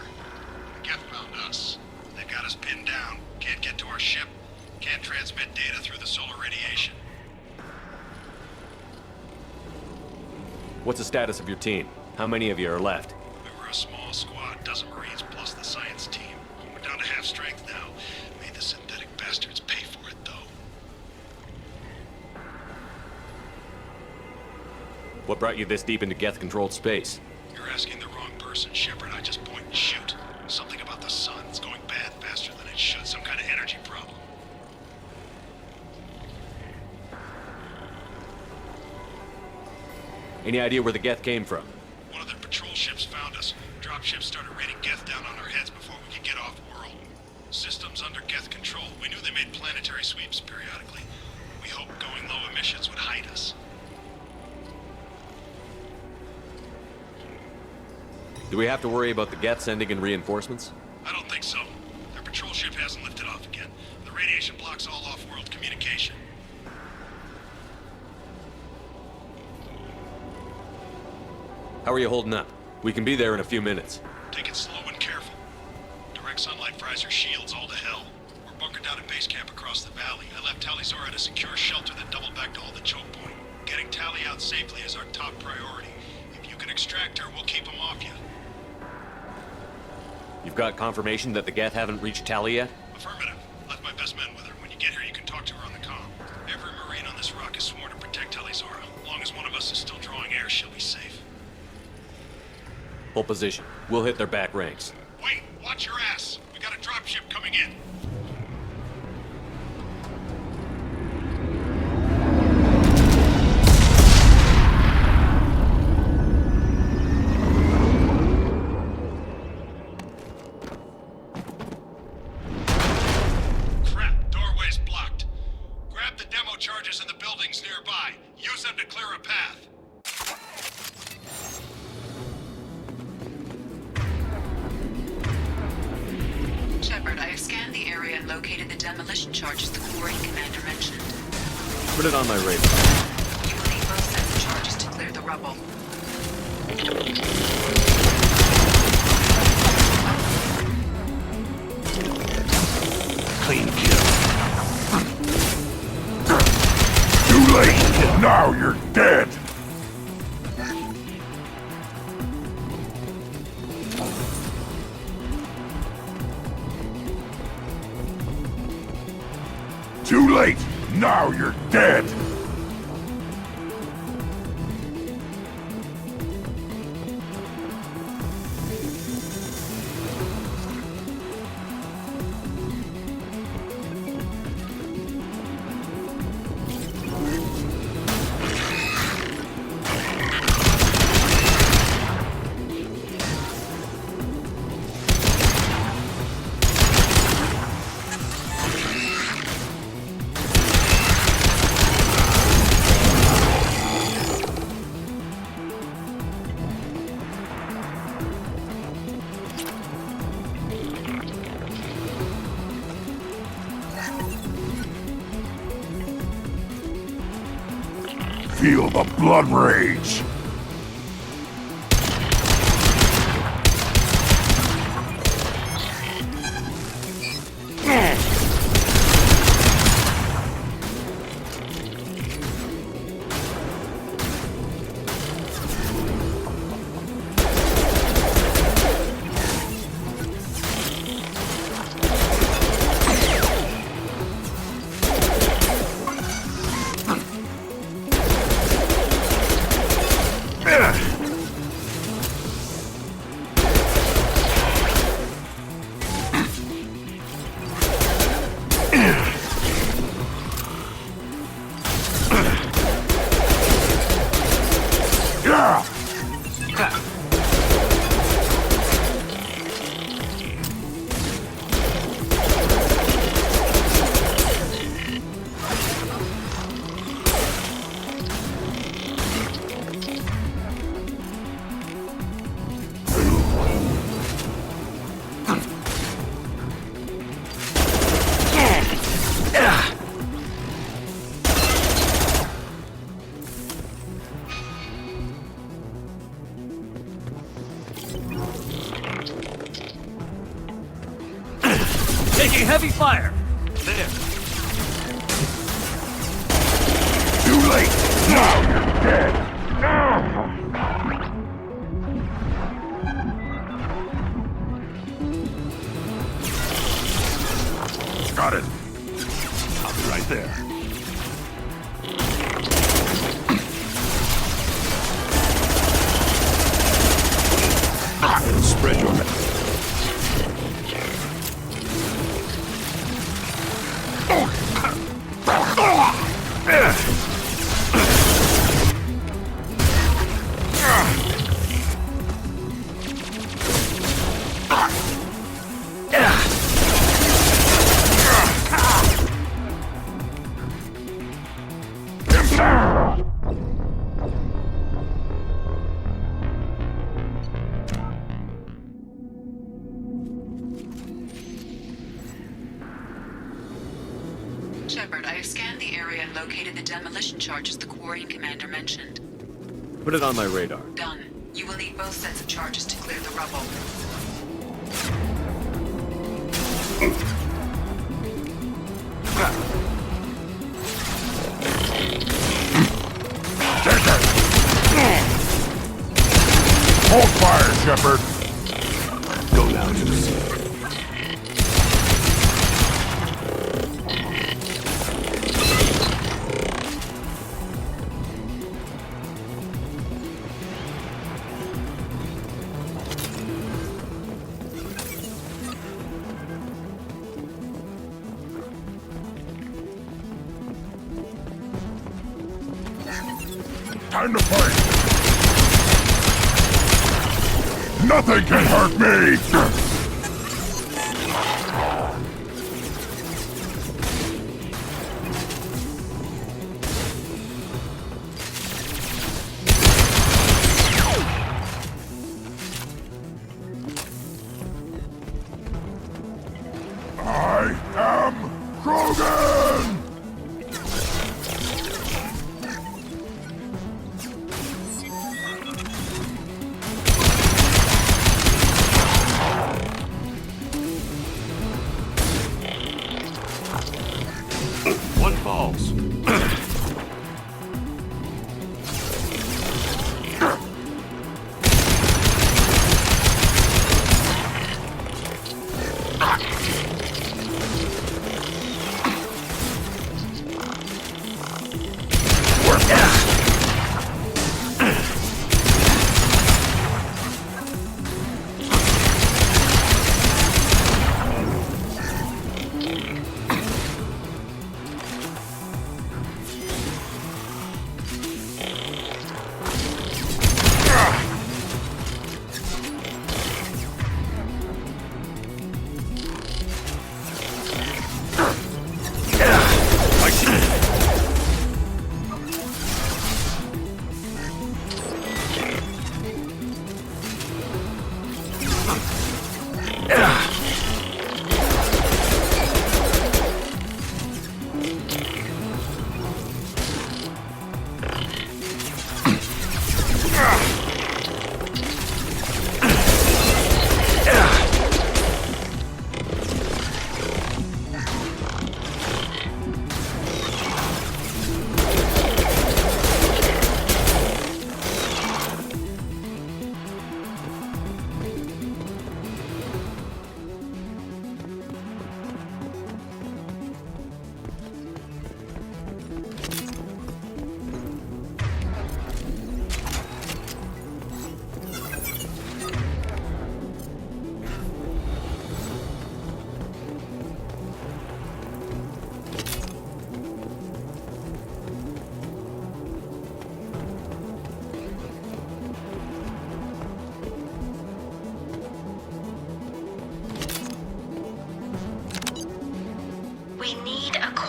The Geth found us. They've got us pinned down. Can't get to our ship. Can't transmit data through the solar radiation. What's the status of your team? How many of you are left? We were a small squad, dozen Marines plus the science team. We're down to half strength now. Made the synthetic bastards pay for it, though. What brought you this deep into Geth-controlled space? You're asking the wrong person, Shepard. I just point and shoot. Something about the sun. It's going bad faster than it should. Some kind of energy problem. Any idea where the Geth came from? One of their patrol ships found us. Dropships started raining Geth down on our heads before we could get off-world. Systems under Geth control. We knew they made planetary sweeps periodically. We hoped going low emissions would hide us. Do we have to worry about the Geth sending in reinforcements? I don't think so. Their patrol ship hasn't lifted off again. The radiation blocks all off-world communication. How are you holding up? We can be there in a few minutes. Take it slow and careful. Direct sunlight fries our shields all to hell. We're bunkered down at base camp across the valley. I left Tali'Zorah at a secure shelter that doubled back to hold the choke point. Getting Tali out safely is our top priority. If you can extract her, we'll keep them off you. You've got confirmation that the Geth haven't reached Tali yet? Affirmative. Left my best men with her. When you get here, you can talk to her on the comm. Every Marine on this rock is sworn to protect Tali'Zorah. As long as one of us is still drawing air, she'll be safe. Hold position. We'll hit their back ranks. Wait! Watch your ass! We got a dropship coming in! Crap! Doorway's blocked. Grab the demo charges in the buildings nearby. Use them to clear a path. Shepard, I have scanned the area and located the demolition charges the quarry commander mentioned. Put it on my radar. You will need both sets of charges to clear the rubble. Clean kill. Too late! Now you're dead! Too late! Now you're dead! Feel the blood rage! Taking heavy fire! There. Too late! Now you're dead! Got it. I'll be right there. Spread your Shepard, I have scanned the area and located the demolition charges the quarrying commander mentioned. Put it on my radar. Done. You will need both sets of charges to clear the rubble. Hold fire, Shepard! Go now to the sea. Time to fight! Nothing can hurt me! I am Krogan! One falls.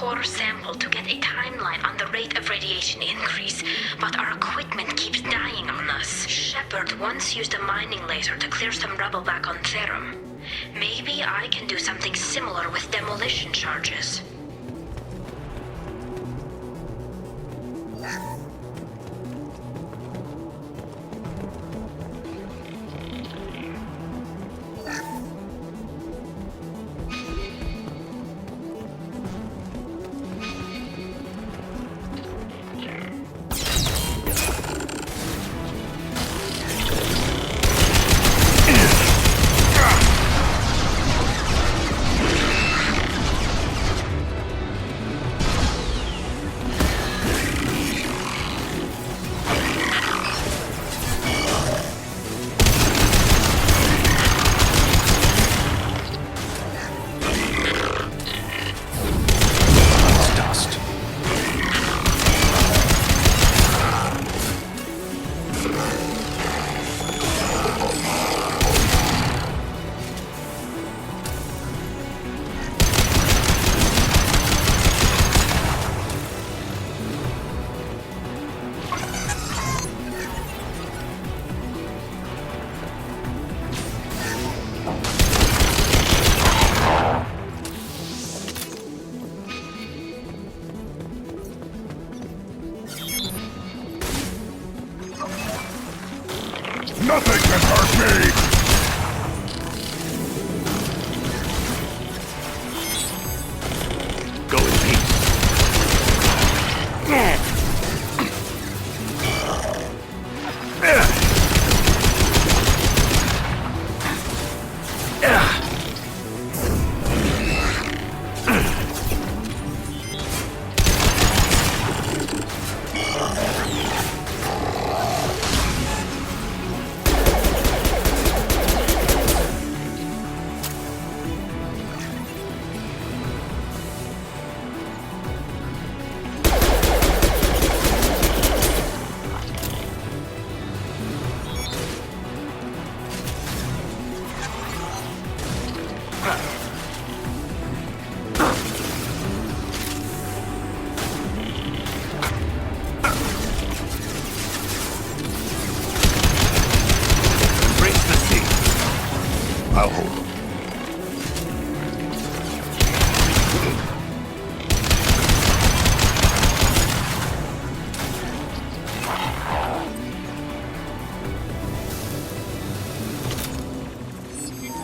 core sample to get a timeline on the rate of radiation increase, but our equipment keeps dying on us. Shepard once used a mining laser to clear some rubble back on Therum. Maybe I can do something similar with demolition charges. Embrace the sea. I'll hold them.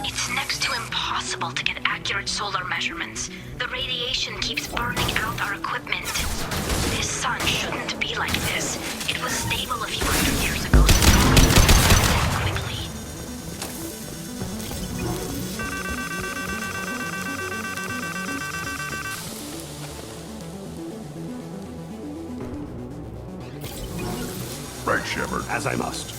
It's next to impossible to get accurate solar measurements. The radiation keeps burning out our equipment. This sun shouldn't be like this. It was stable a few hundred years ago. Stars burn quickly. Right, Shepard. As I must.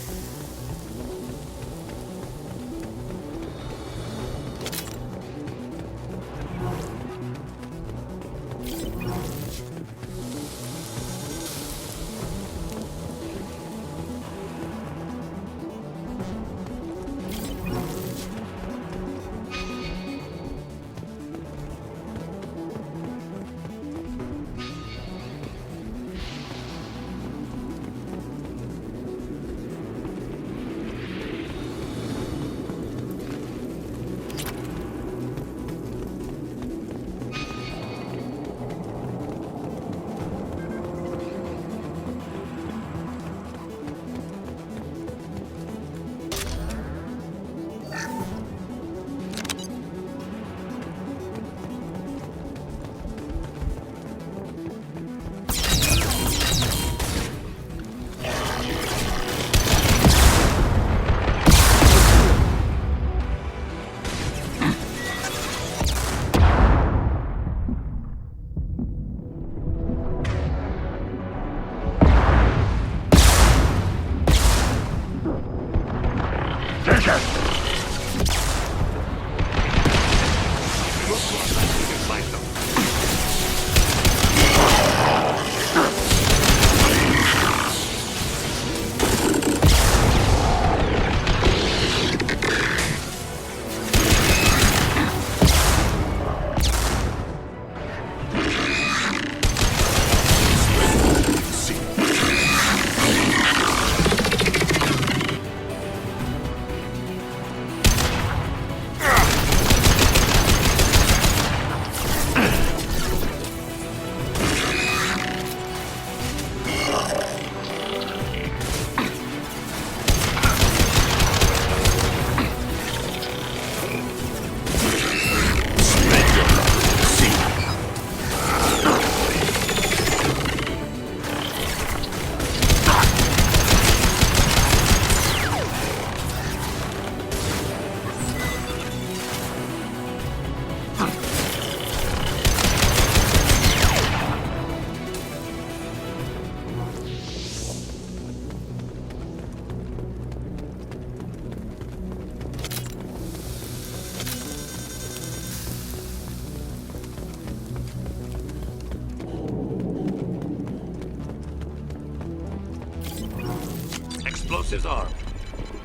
Explosives armed.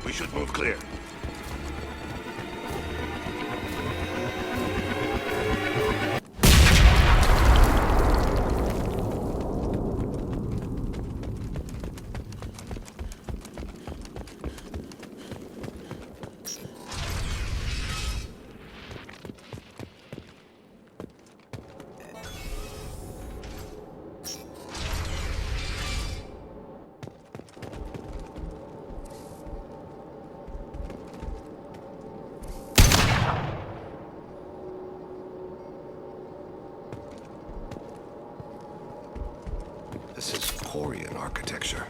We should move clear. This is Porian architecture,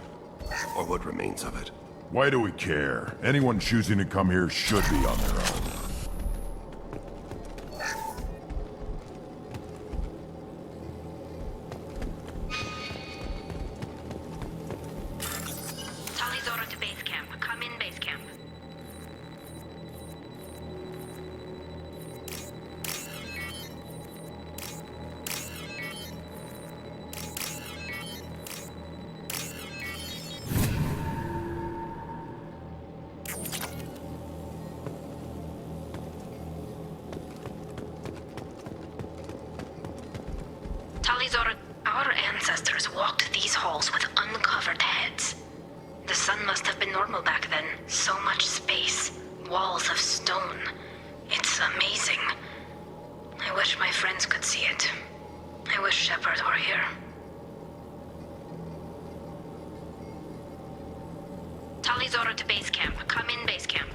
or what remains of it. Why do we care? Anyone choosing to come here should be on their own. Talizora to base camp. Come in, base camp. Talizora, our ancestors walked these halls with uncovered heads. The sun must have been normal back then. So much space. Walls of stone. It's amazing. I wish my friends could see it. I wish Shepard were here. Talizora to base camp. Come in, base camp.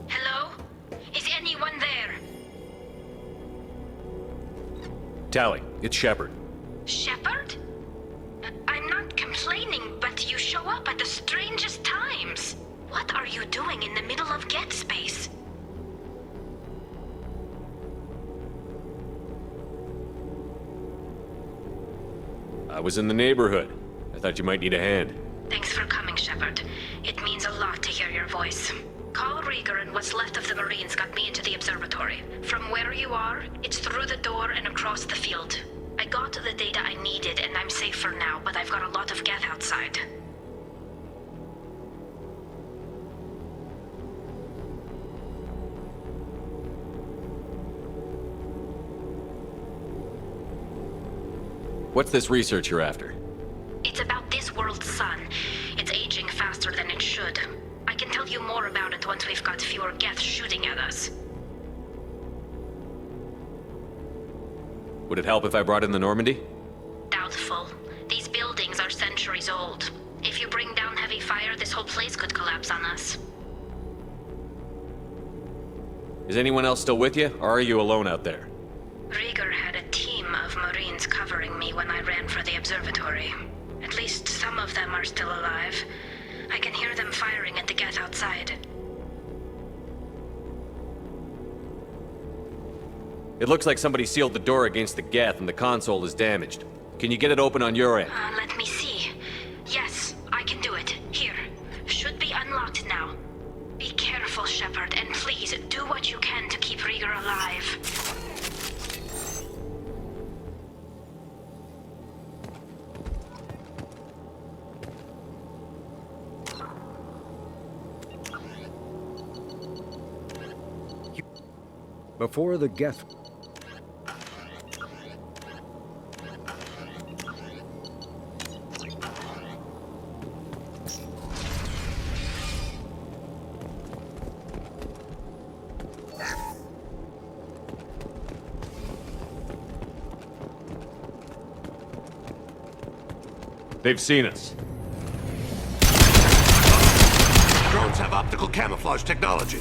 Hello? Is anyone there? Tally, it's Shepard. Shepard? I'm not complaining, but you show up at the strangest times. What are you doing in the middle of Get Space? I was in the neighborhood. I thought you might need a hand. Thanks for coming, Shepard. It means a lot to hear your voice. Call Rieger and what's left of the Marines got me into the observatory. From where you are, it's through the door and across the field. I got the data I needed and I'm safe for now, but I've got a lot of geth outside. What's this research you're after? It's about this world's sun. It's aging faster than it should. I can tell you more about it once we've got fewer geth shooting at us. Would it help if I brought in the Normandy? Doubtful. These buildings are centuries old. If you bring down heavy fire, this whole place could collapse on us. Is anyone else still with you, or are you alone out there? Rieger had a team of Marines covering me when I ran for the observatory. At least some of them are still alive. I can hear them firing at the geth outside. It looks like somebody sealed the door against the geth and the console is damaged. Can you get it open on your end? Let me see. Yes, I can do it. Here. Should be unlocked now. Be careful, Shepard, and please do what you can to keep Rieger alive. Before the geth... They've seen us. Drones have optical camouflage technology.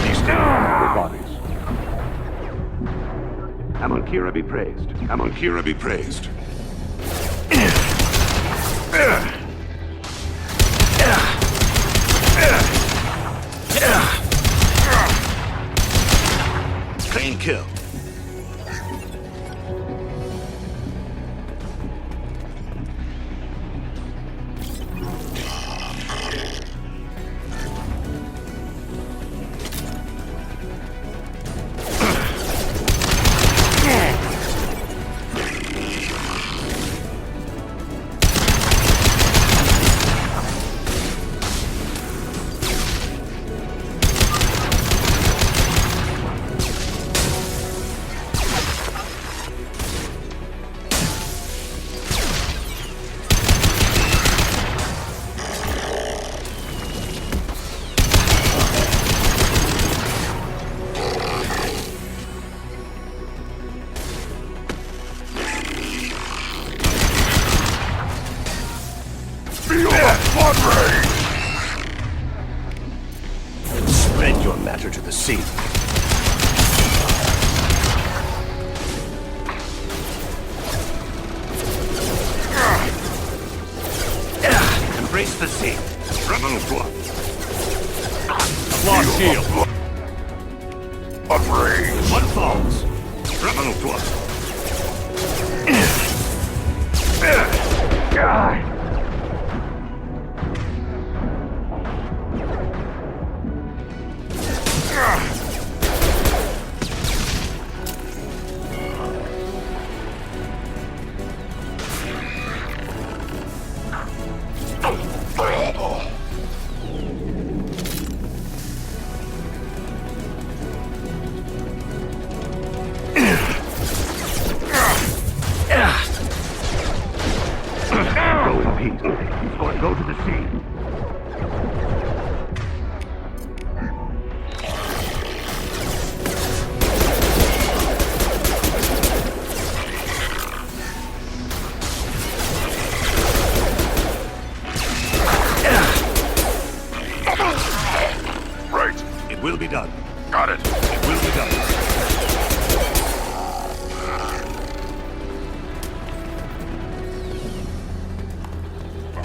These dead bodies. Amonkira be praised. Amonkira be praised. Clean kill. Spread your matter to the sea. Embrace the sea. Rebel blood. Lost shield. Unraged. One falls. Rebel blood. be done. Got it. It will be done. I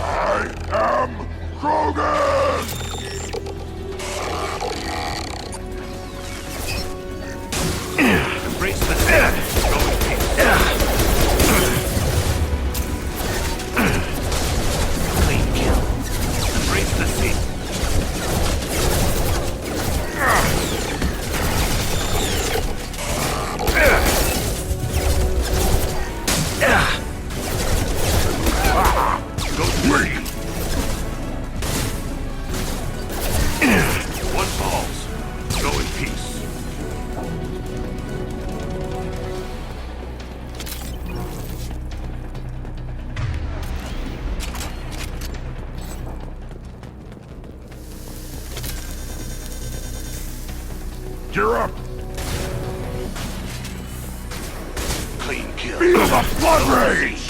am Krogan! Embrace the dead. Go in peace. Clean kill. Embrace the sea. Go free. One falls. Go in peace. Gear up! Clean kill. Feel the blood rage!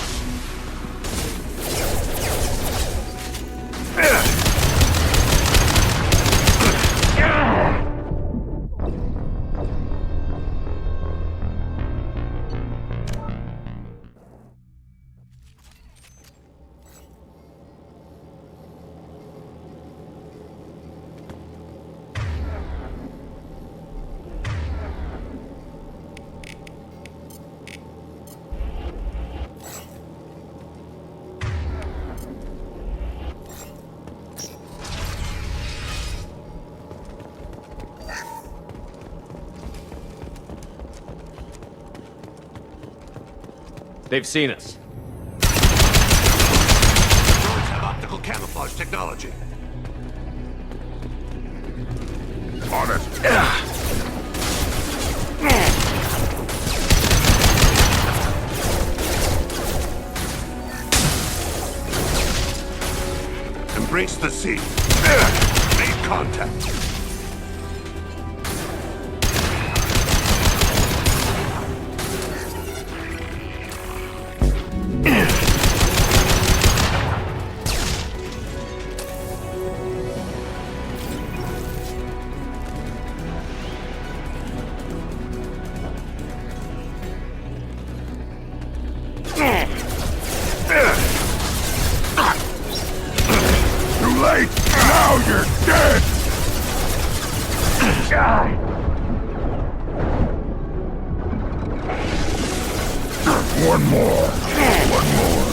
They've seen us. Droids have optical camouflage technology. On it! Embrace the sea. Make contact. Too late! Now you're dead! One more! One more!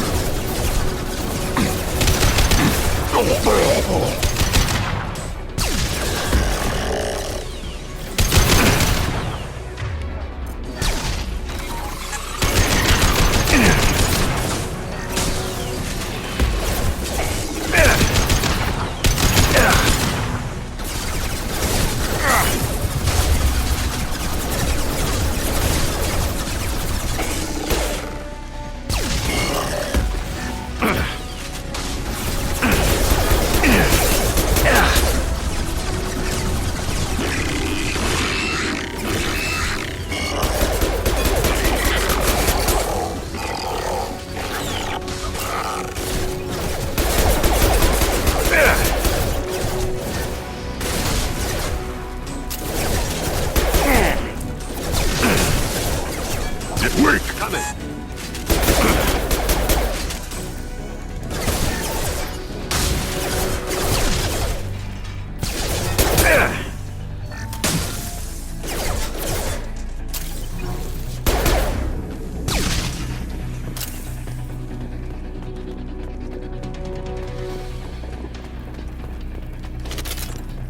Wait! Coming.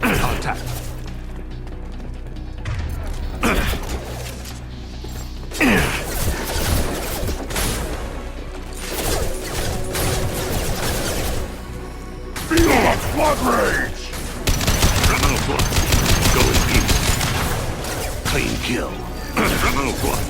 Contact. Feel the blood rage! Remove one. Go in peace. Clean kill. Remove one.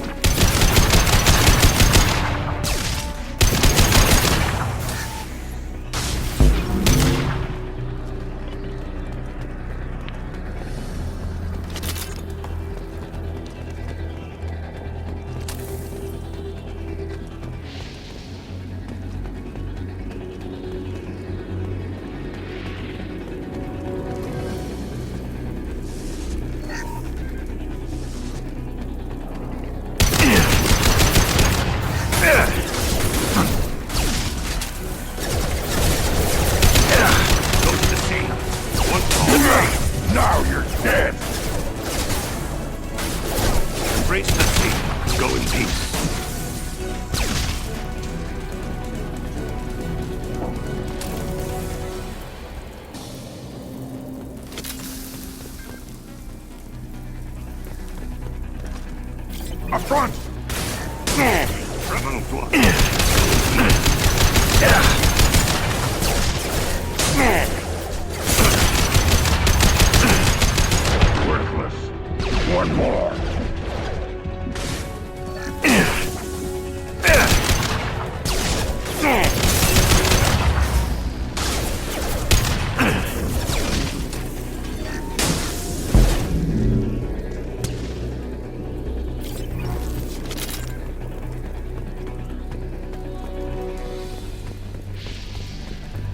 peace. Up front! Remove one. Worthless. One more.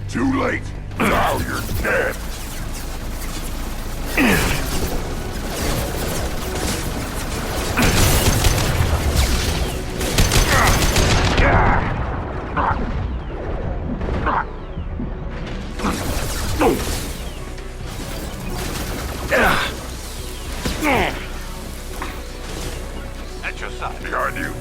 Too late. Now you're dead. At your side. Behind you.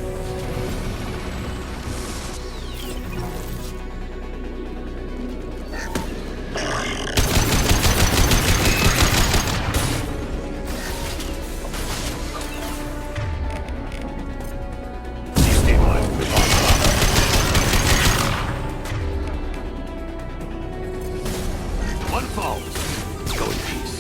One falls. Go in peace.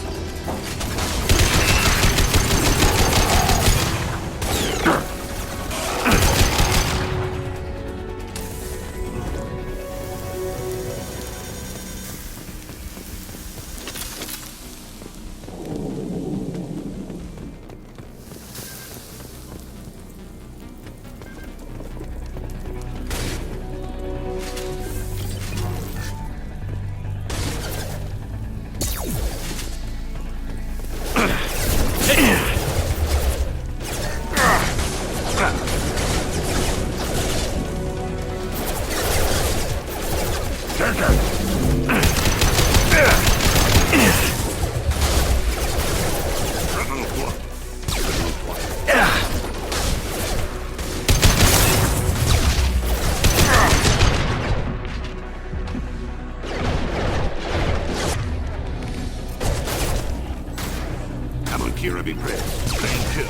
I'm on Kirabi Bridge. Train 2.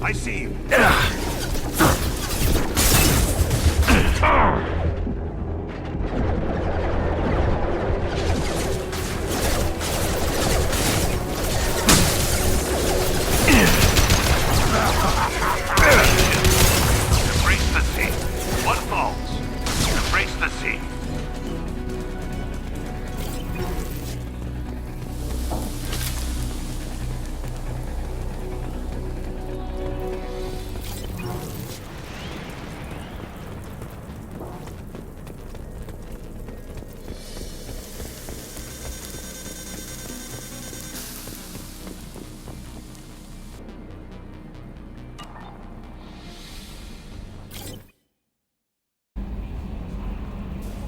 I see you. Embrace the sea. One falls. Embrace the sea.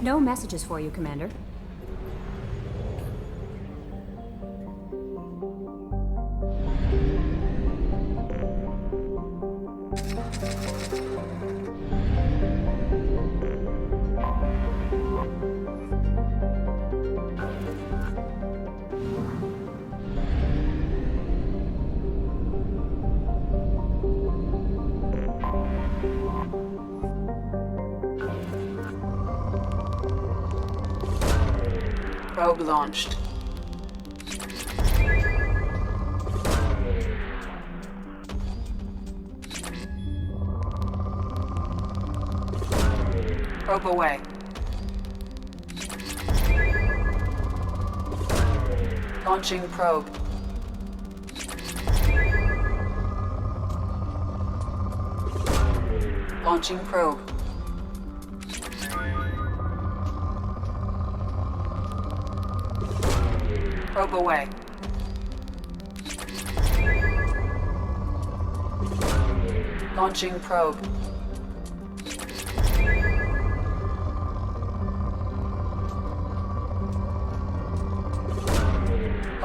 No messages for you, Commander. Probe launched. Probe away. Launching probe. Launching probe. Probe away. Launching probe.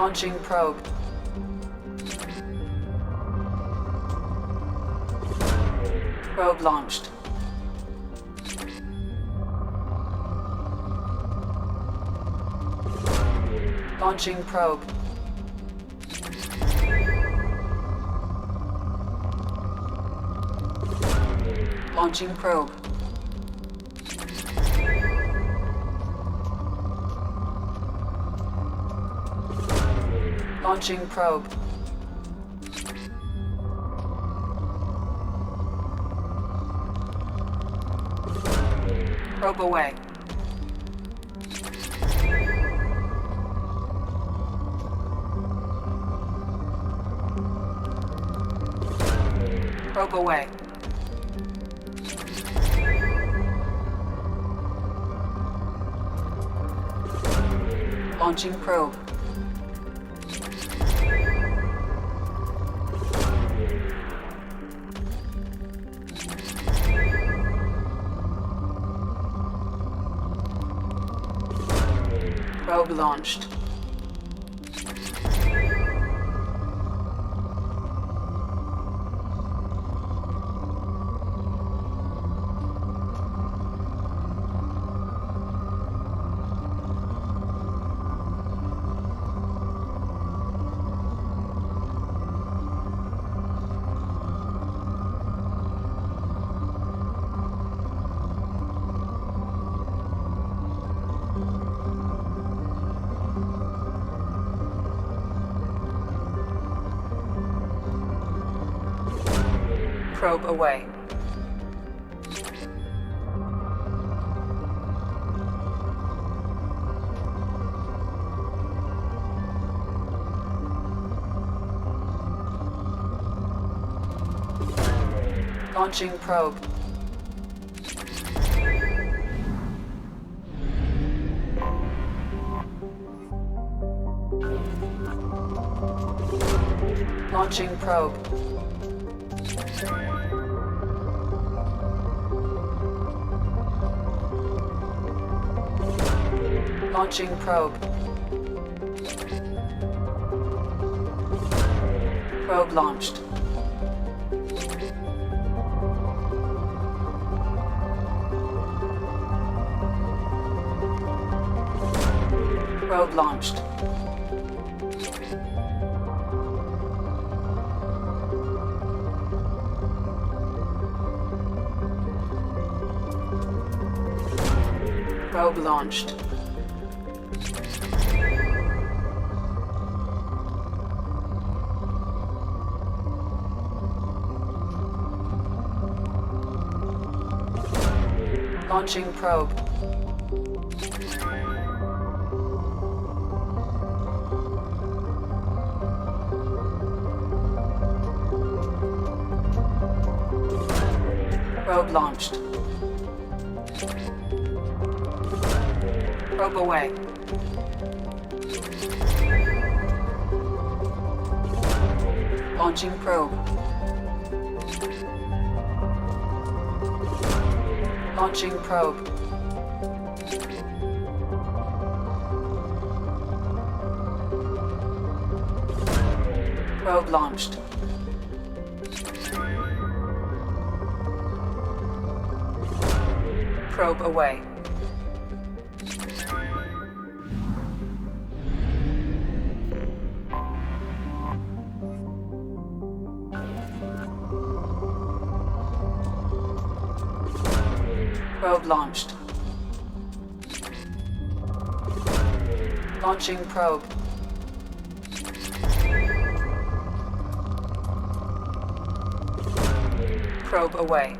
Launching probe. Probe launched. Launching probe. Launching probe. Launching probe. Probe away. Probe away. Launching probe. Probe launched. Probe away. Launching probe. Launching probe. Launching probe. Probe launched. Probe launched. Probe launched. Launching probe. Probe launched. Probe away. Launching probe. Launching probe. Probe launched. Probe away. Probe launched. Launching probe. Probe away.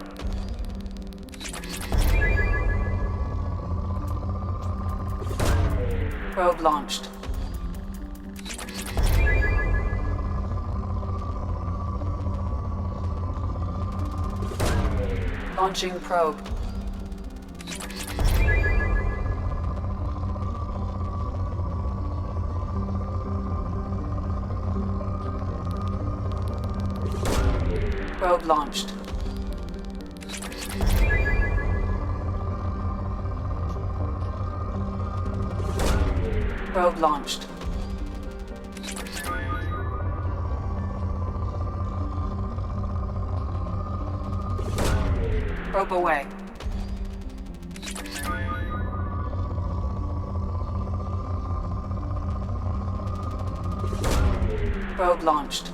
Probe launched. Launching probe. Probe launched. Probe launched. Probe away. Probe launched.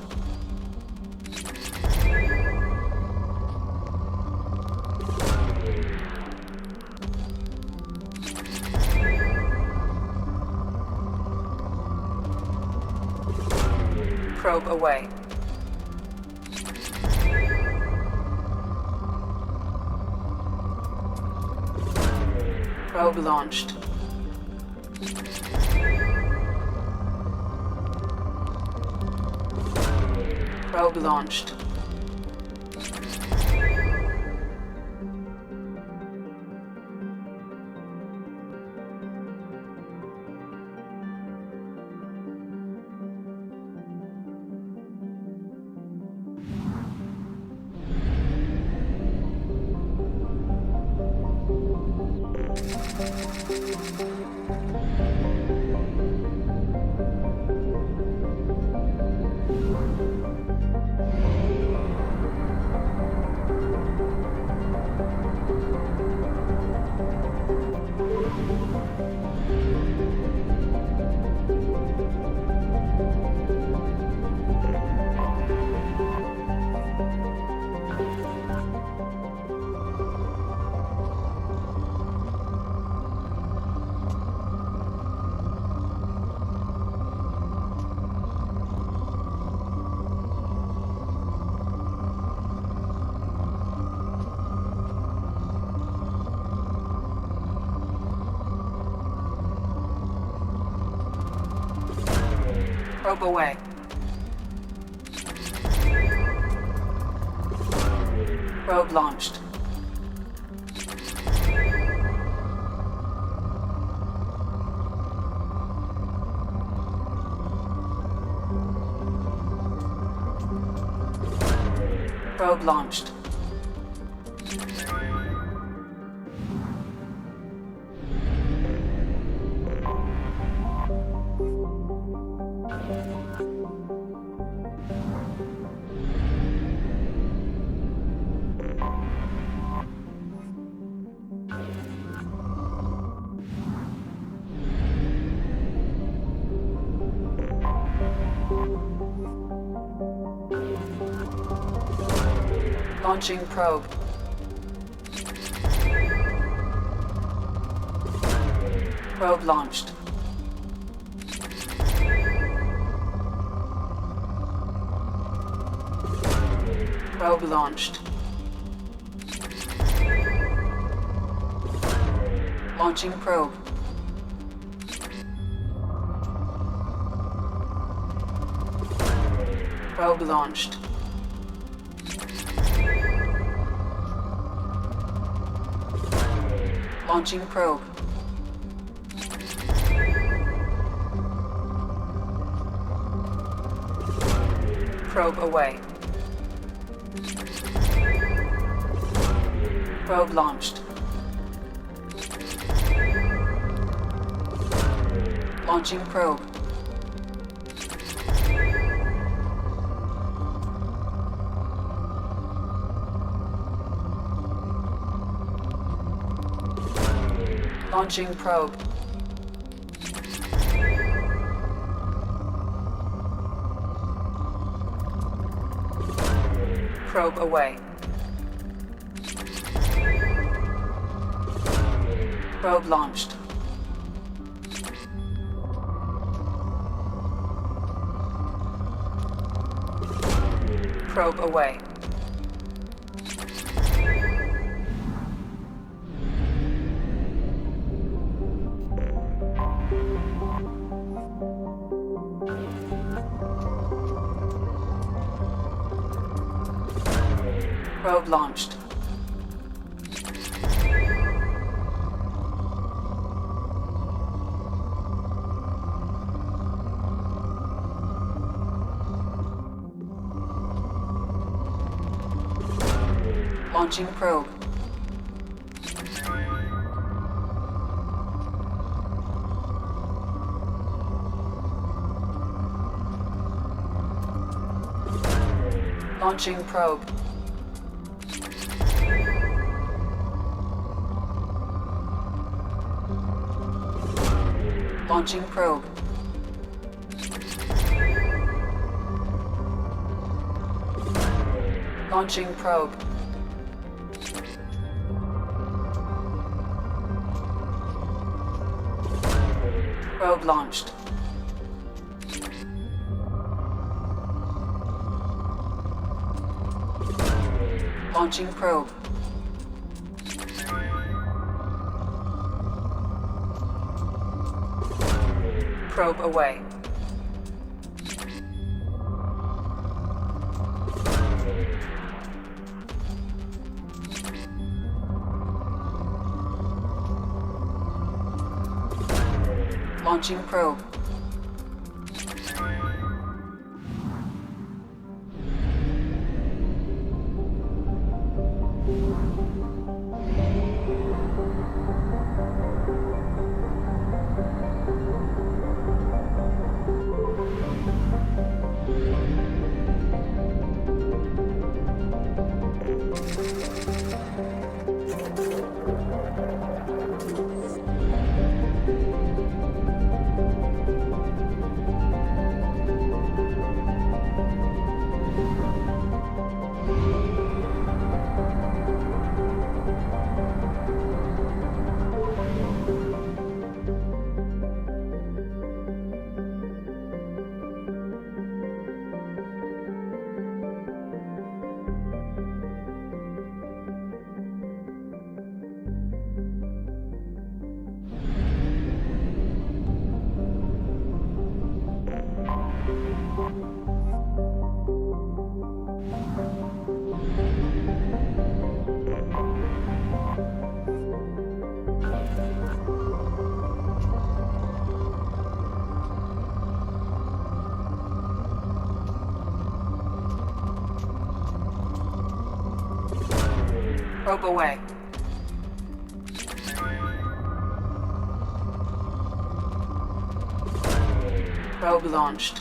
Probe away. Probe launched. Probe launched. Probe away. Probe launched. Probe launched. Launching probe. Probe launched. Probe launched. Launching probe. Probe launched. Launching probe. Probe away. Probe launched. Launching probe. Launching probe. Probe away. Probe launched. Probe away. Probe launched. Launching probe. Launching probe. Launching probe. Launching probe. Probe launched. Launching probe. Probe away. Launching probe. Probe away. Probe launched.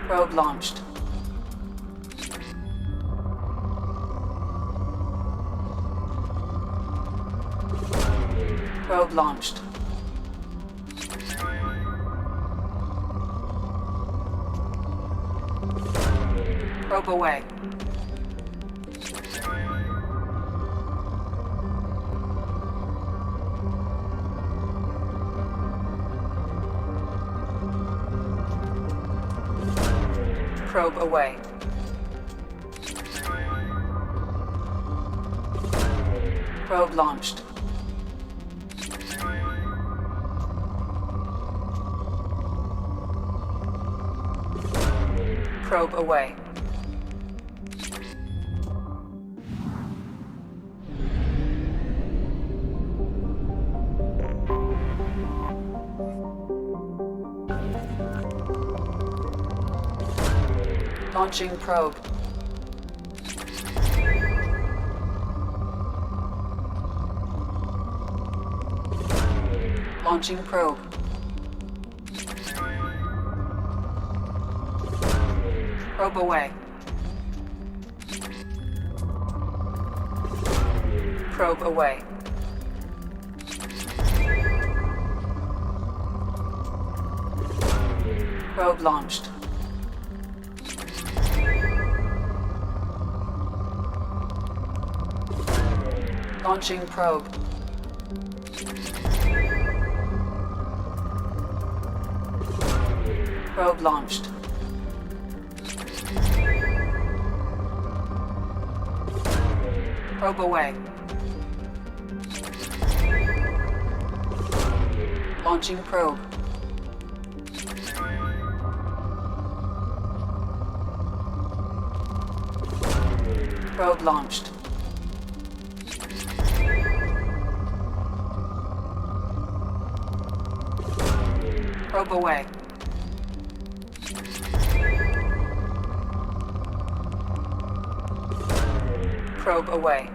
Probe launched. Probe launched. Probe away. Probe away. Probe launched. Probe away. Launching probe. Launching probe. Probe away. Probe away. Probe launched. Launching probe. Probe launched. Probe away. Launching probe. Probe launched. Probe away. Probe away.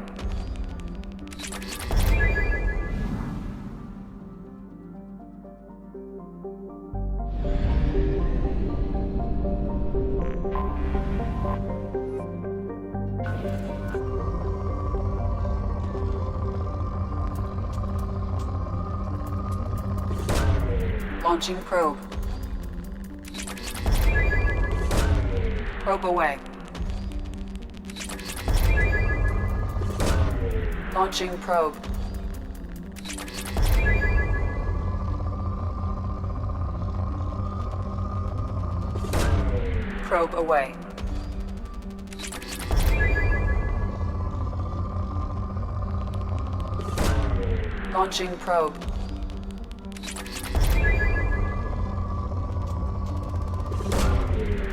Launching probe. Probe away. Launching probe. Probe away. Launching probe.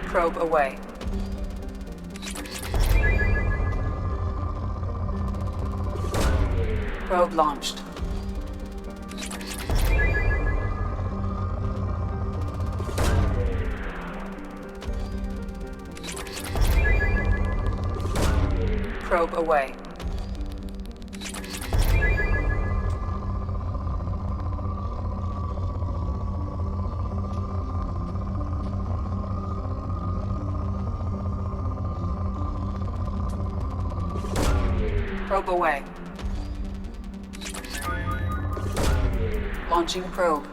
Probe away. Probe launched. Probe away. Probe away. Launching probe.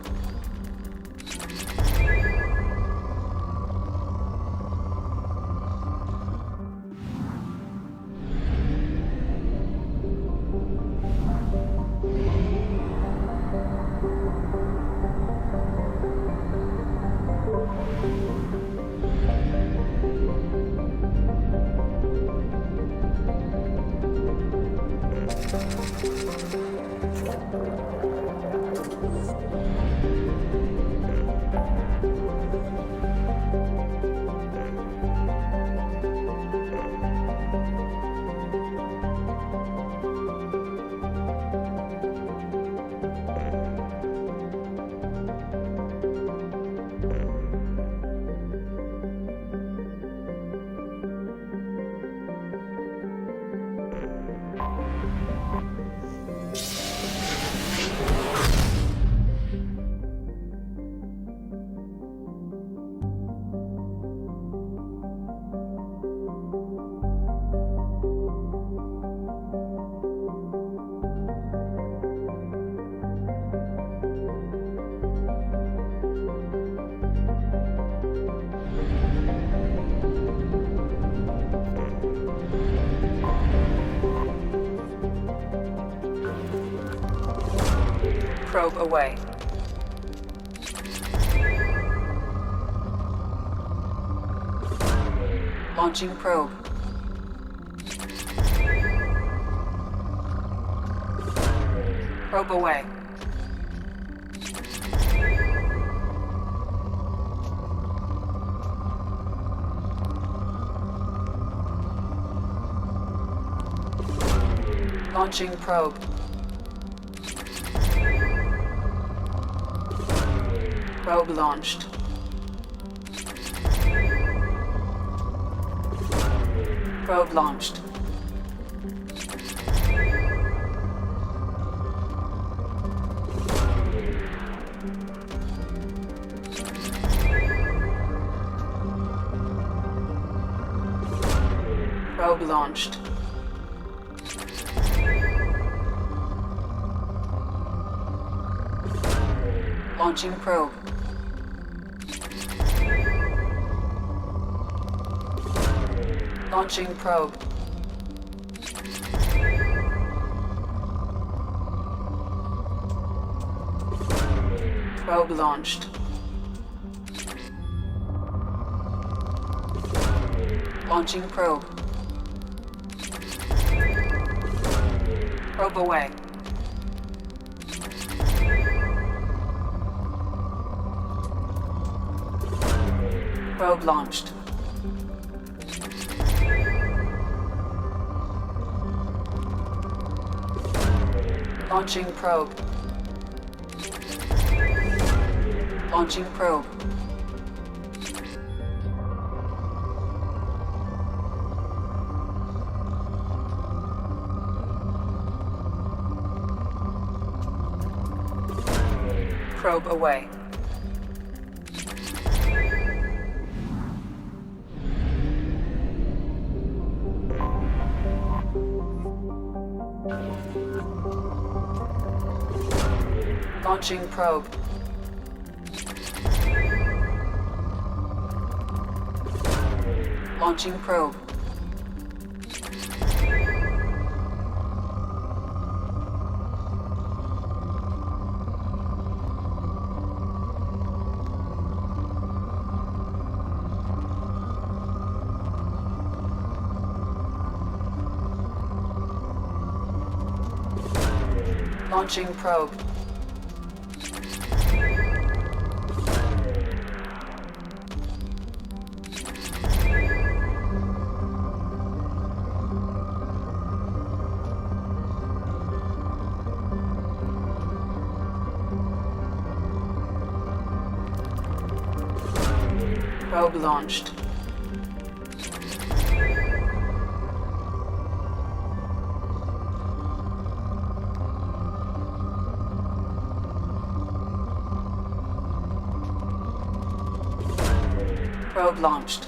Probe away. Launching probe. Probe away. Launching probe. Probe launched. Probe launched. Probe launched. Launching probe. Launching probe. Probe launched. Launching probe. Probe away. Probe launched. Launching probe. Launching probe. Probe away. Launching probe. Launching probe. Launching probe. Probe launched. Probe launched.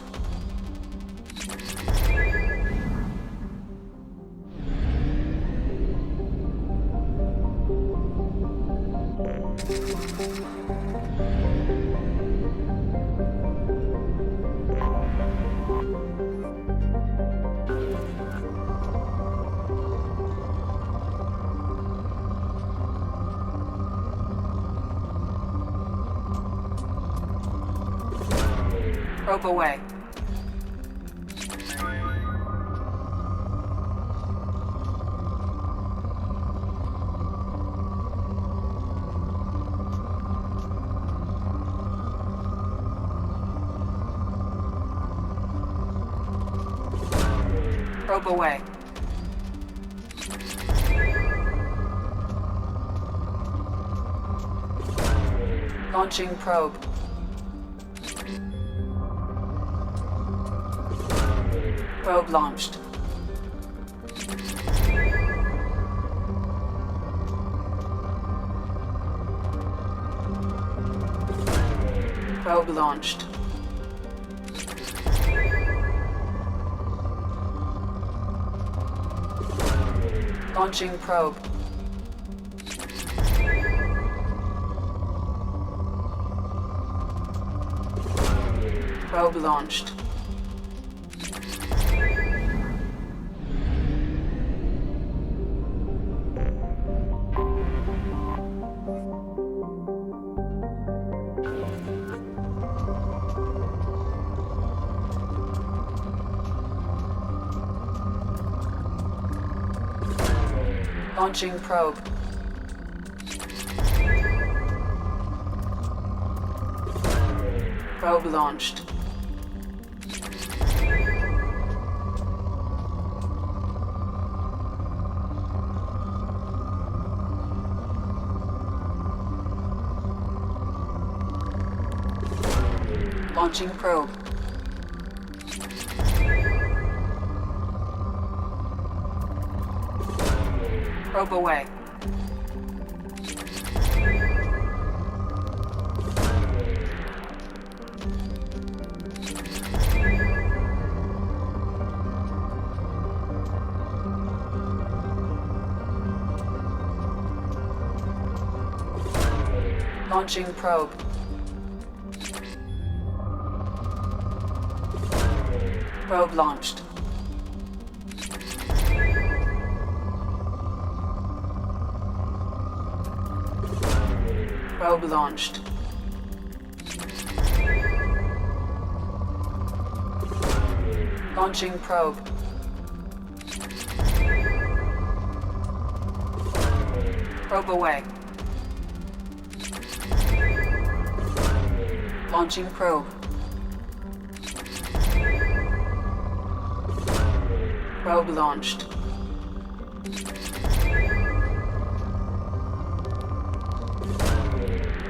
Probe away. Probe away. Launching probe. Probe launched. Probe launched. Launching probe. Probe launched. Launching probe. Probe launched. Launching probe. Probe away. Launching probe. Probe launched. Probe launched. Launching probe. Probe away. Launching probe. Probe launched.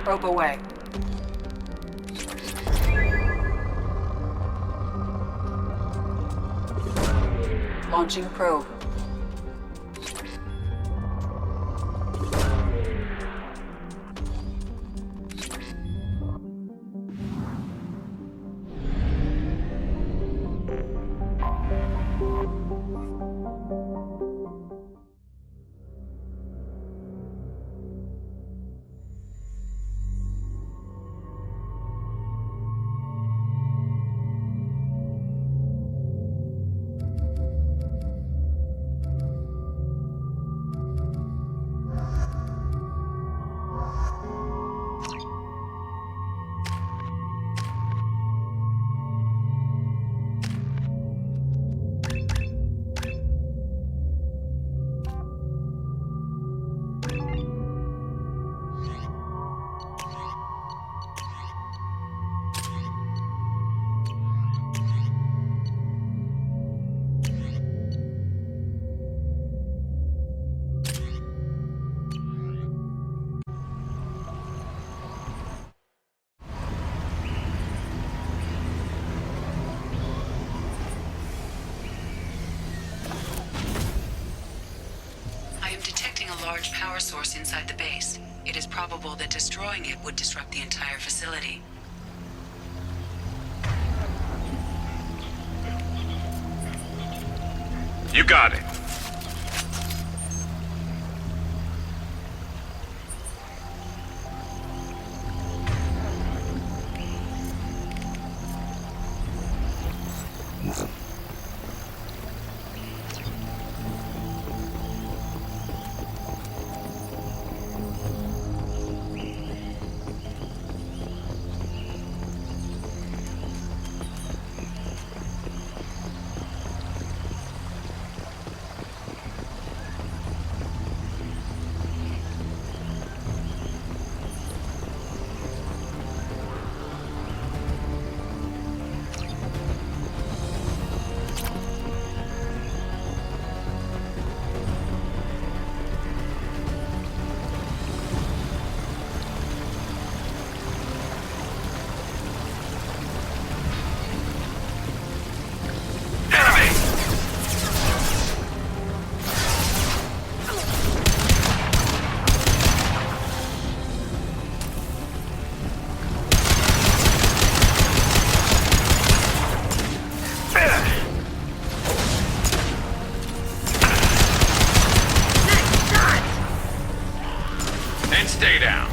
Probe away. Launching probe. large power source inside the base. It is probable that destroying it would disrupt the entire facility. You got it. Stay down.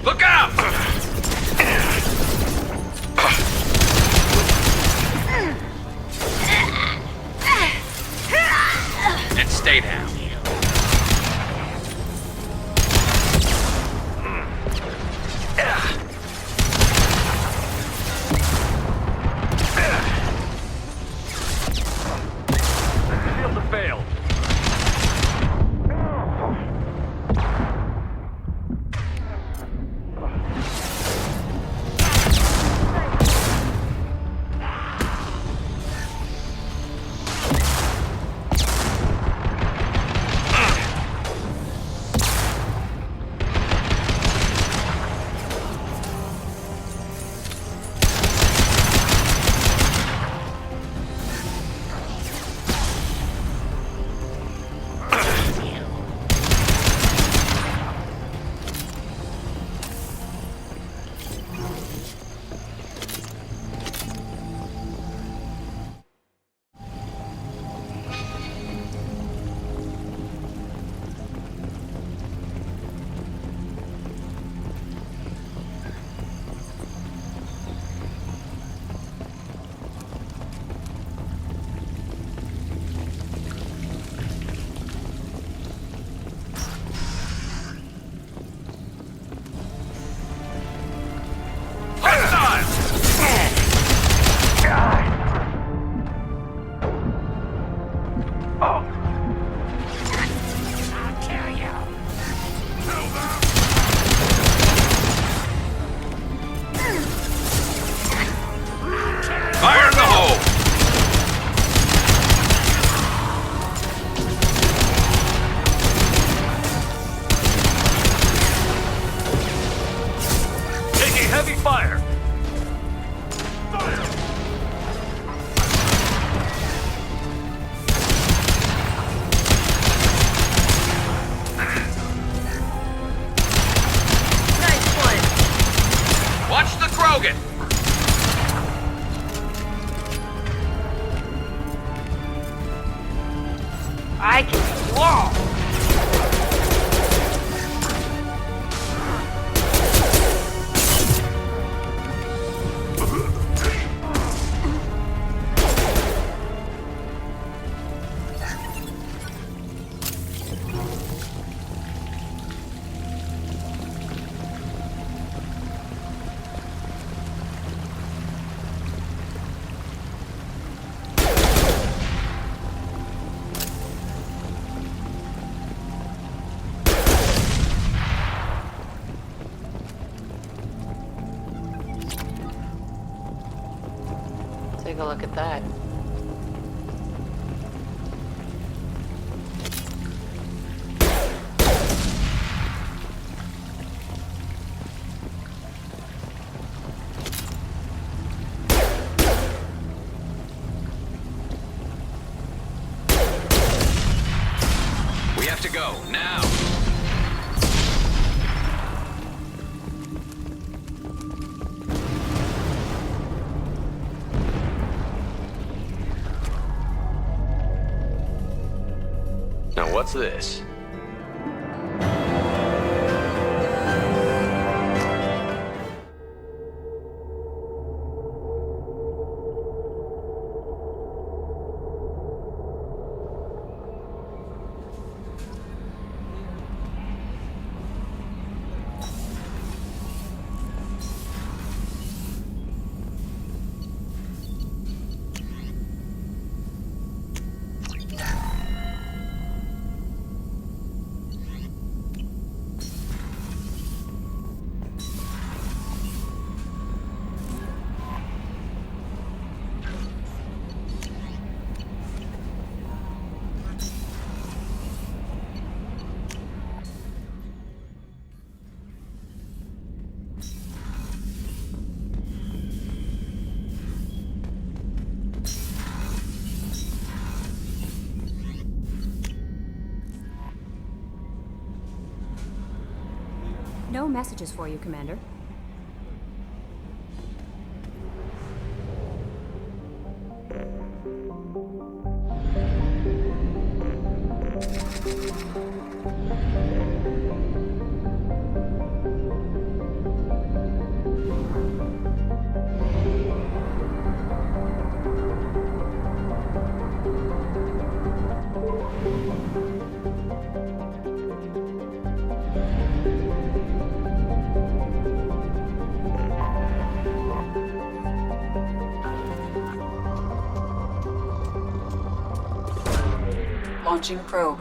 Look out! And stay down. Shields have failed. Fire in the hole! Taking heavy fire! Nice one! Watch the Krogan! I can do all. Take a look at that. We have to go, now! Now what's this? No messages for you, Commander. Launching probe.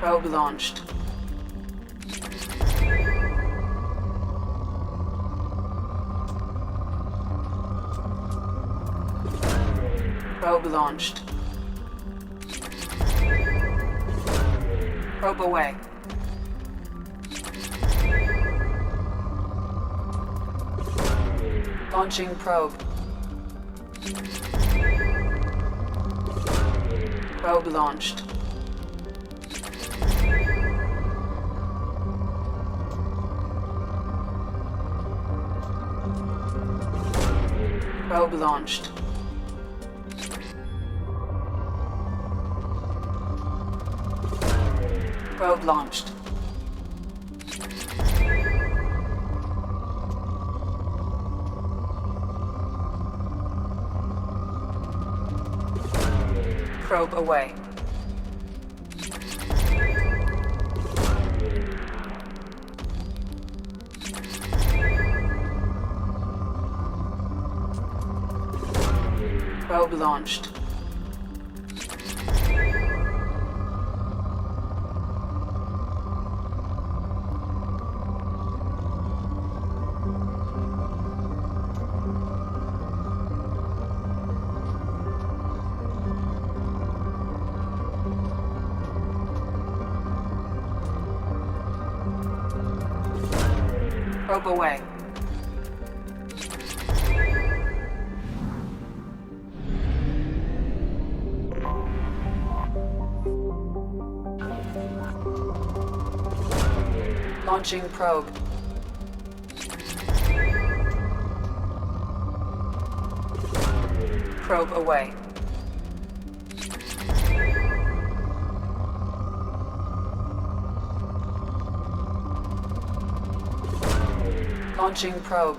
Probe launched. Probe launched. Probe away. Launching probe. Probe launched. Probe launched. Probe launched. Probe away. Probe launched. Probe away. Launching probe. Probe away. Launching probe.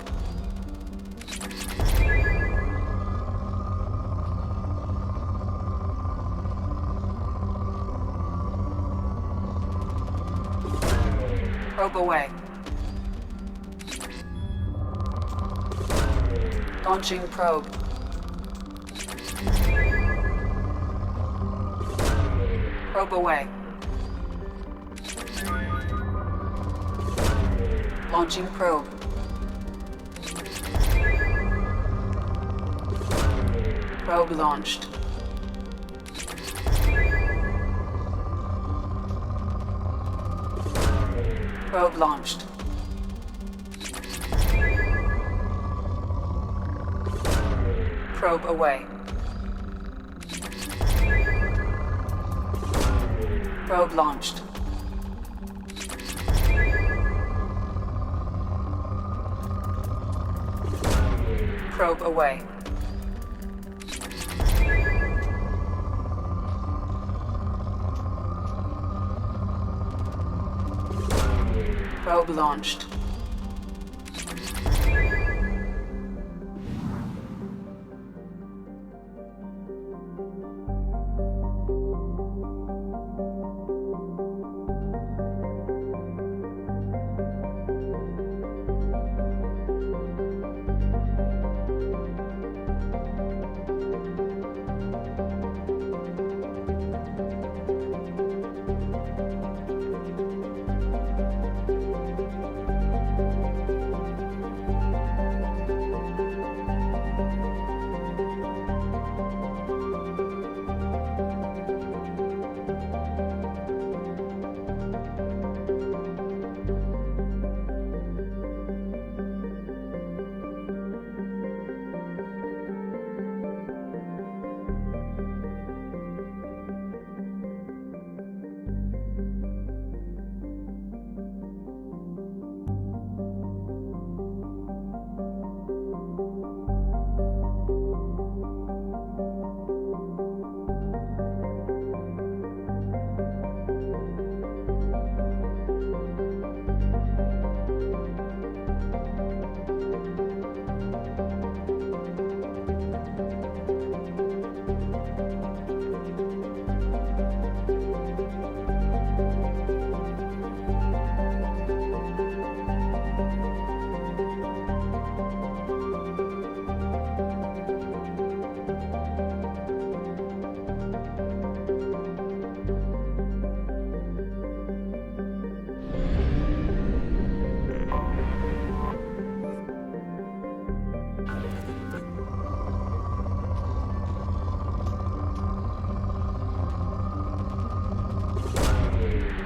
Probe away. Launching probe. Probe away. Launching probe. Probe launched. Probe launched. Probe away. Probe launched. Probe away. Probe launched.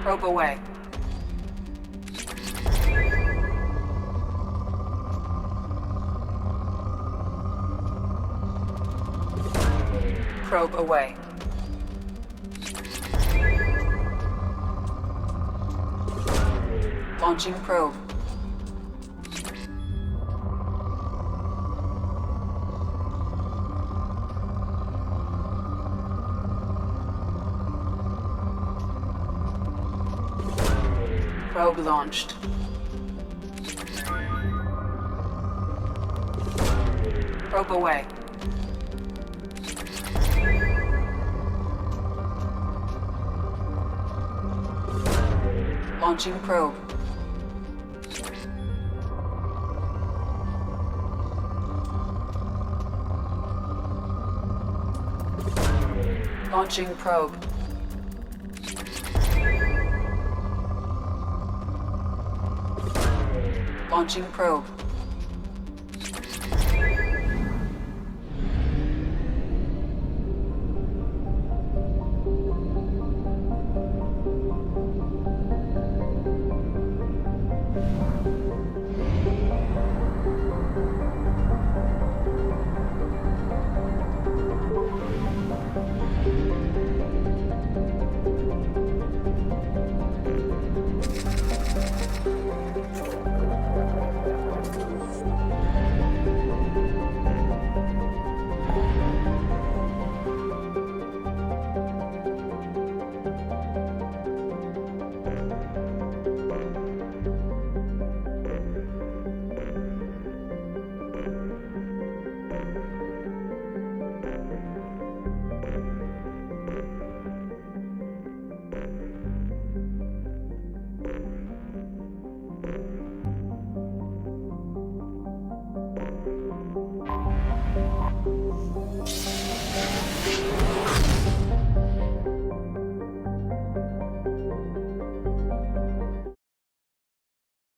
Probe away. Probe away. Launching probe. Probe launched. Probe away. Launching probe. Launching probe. Launching probe.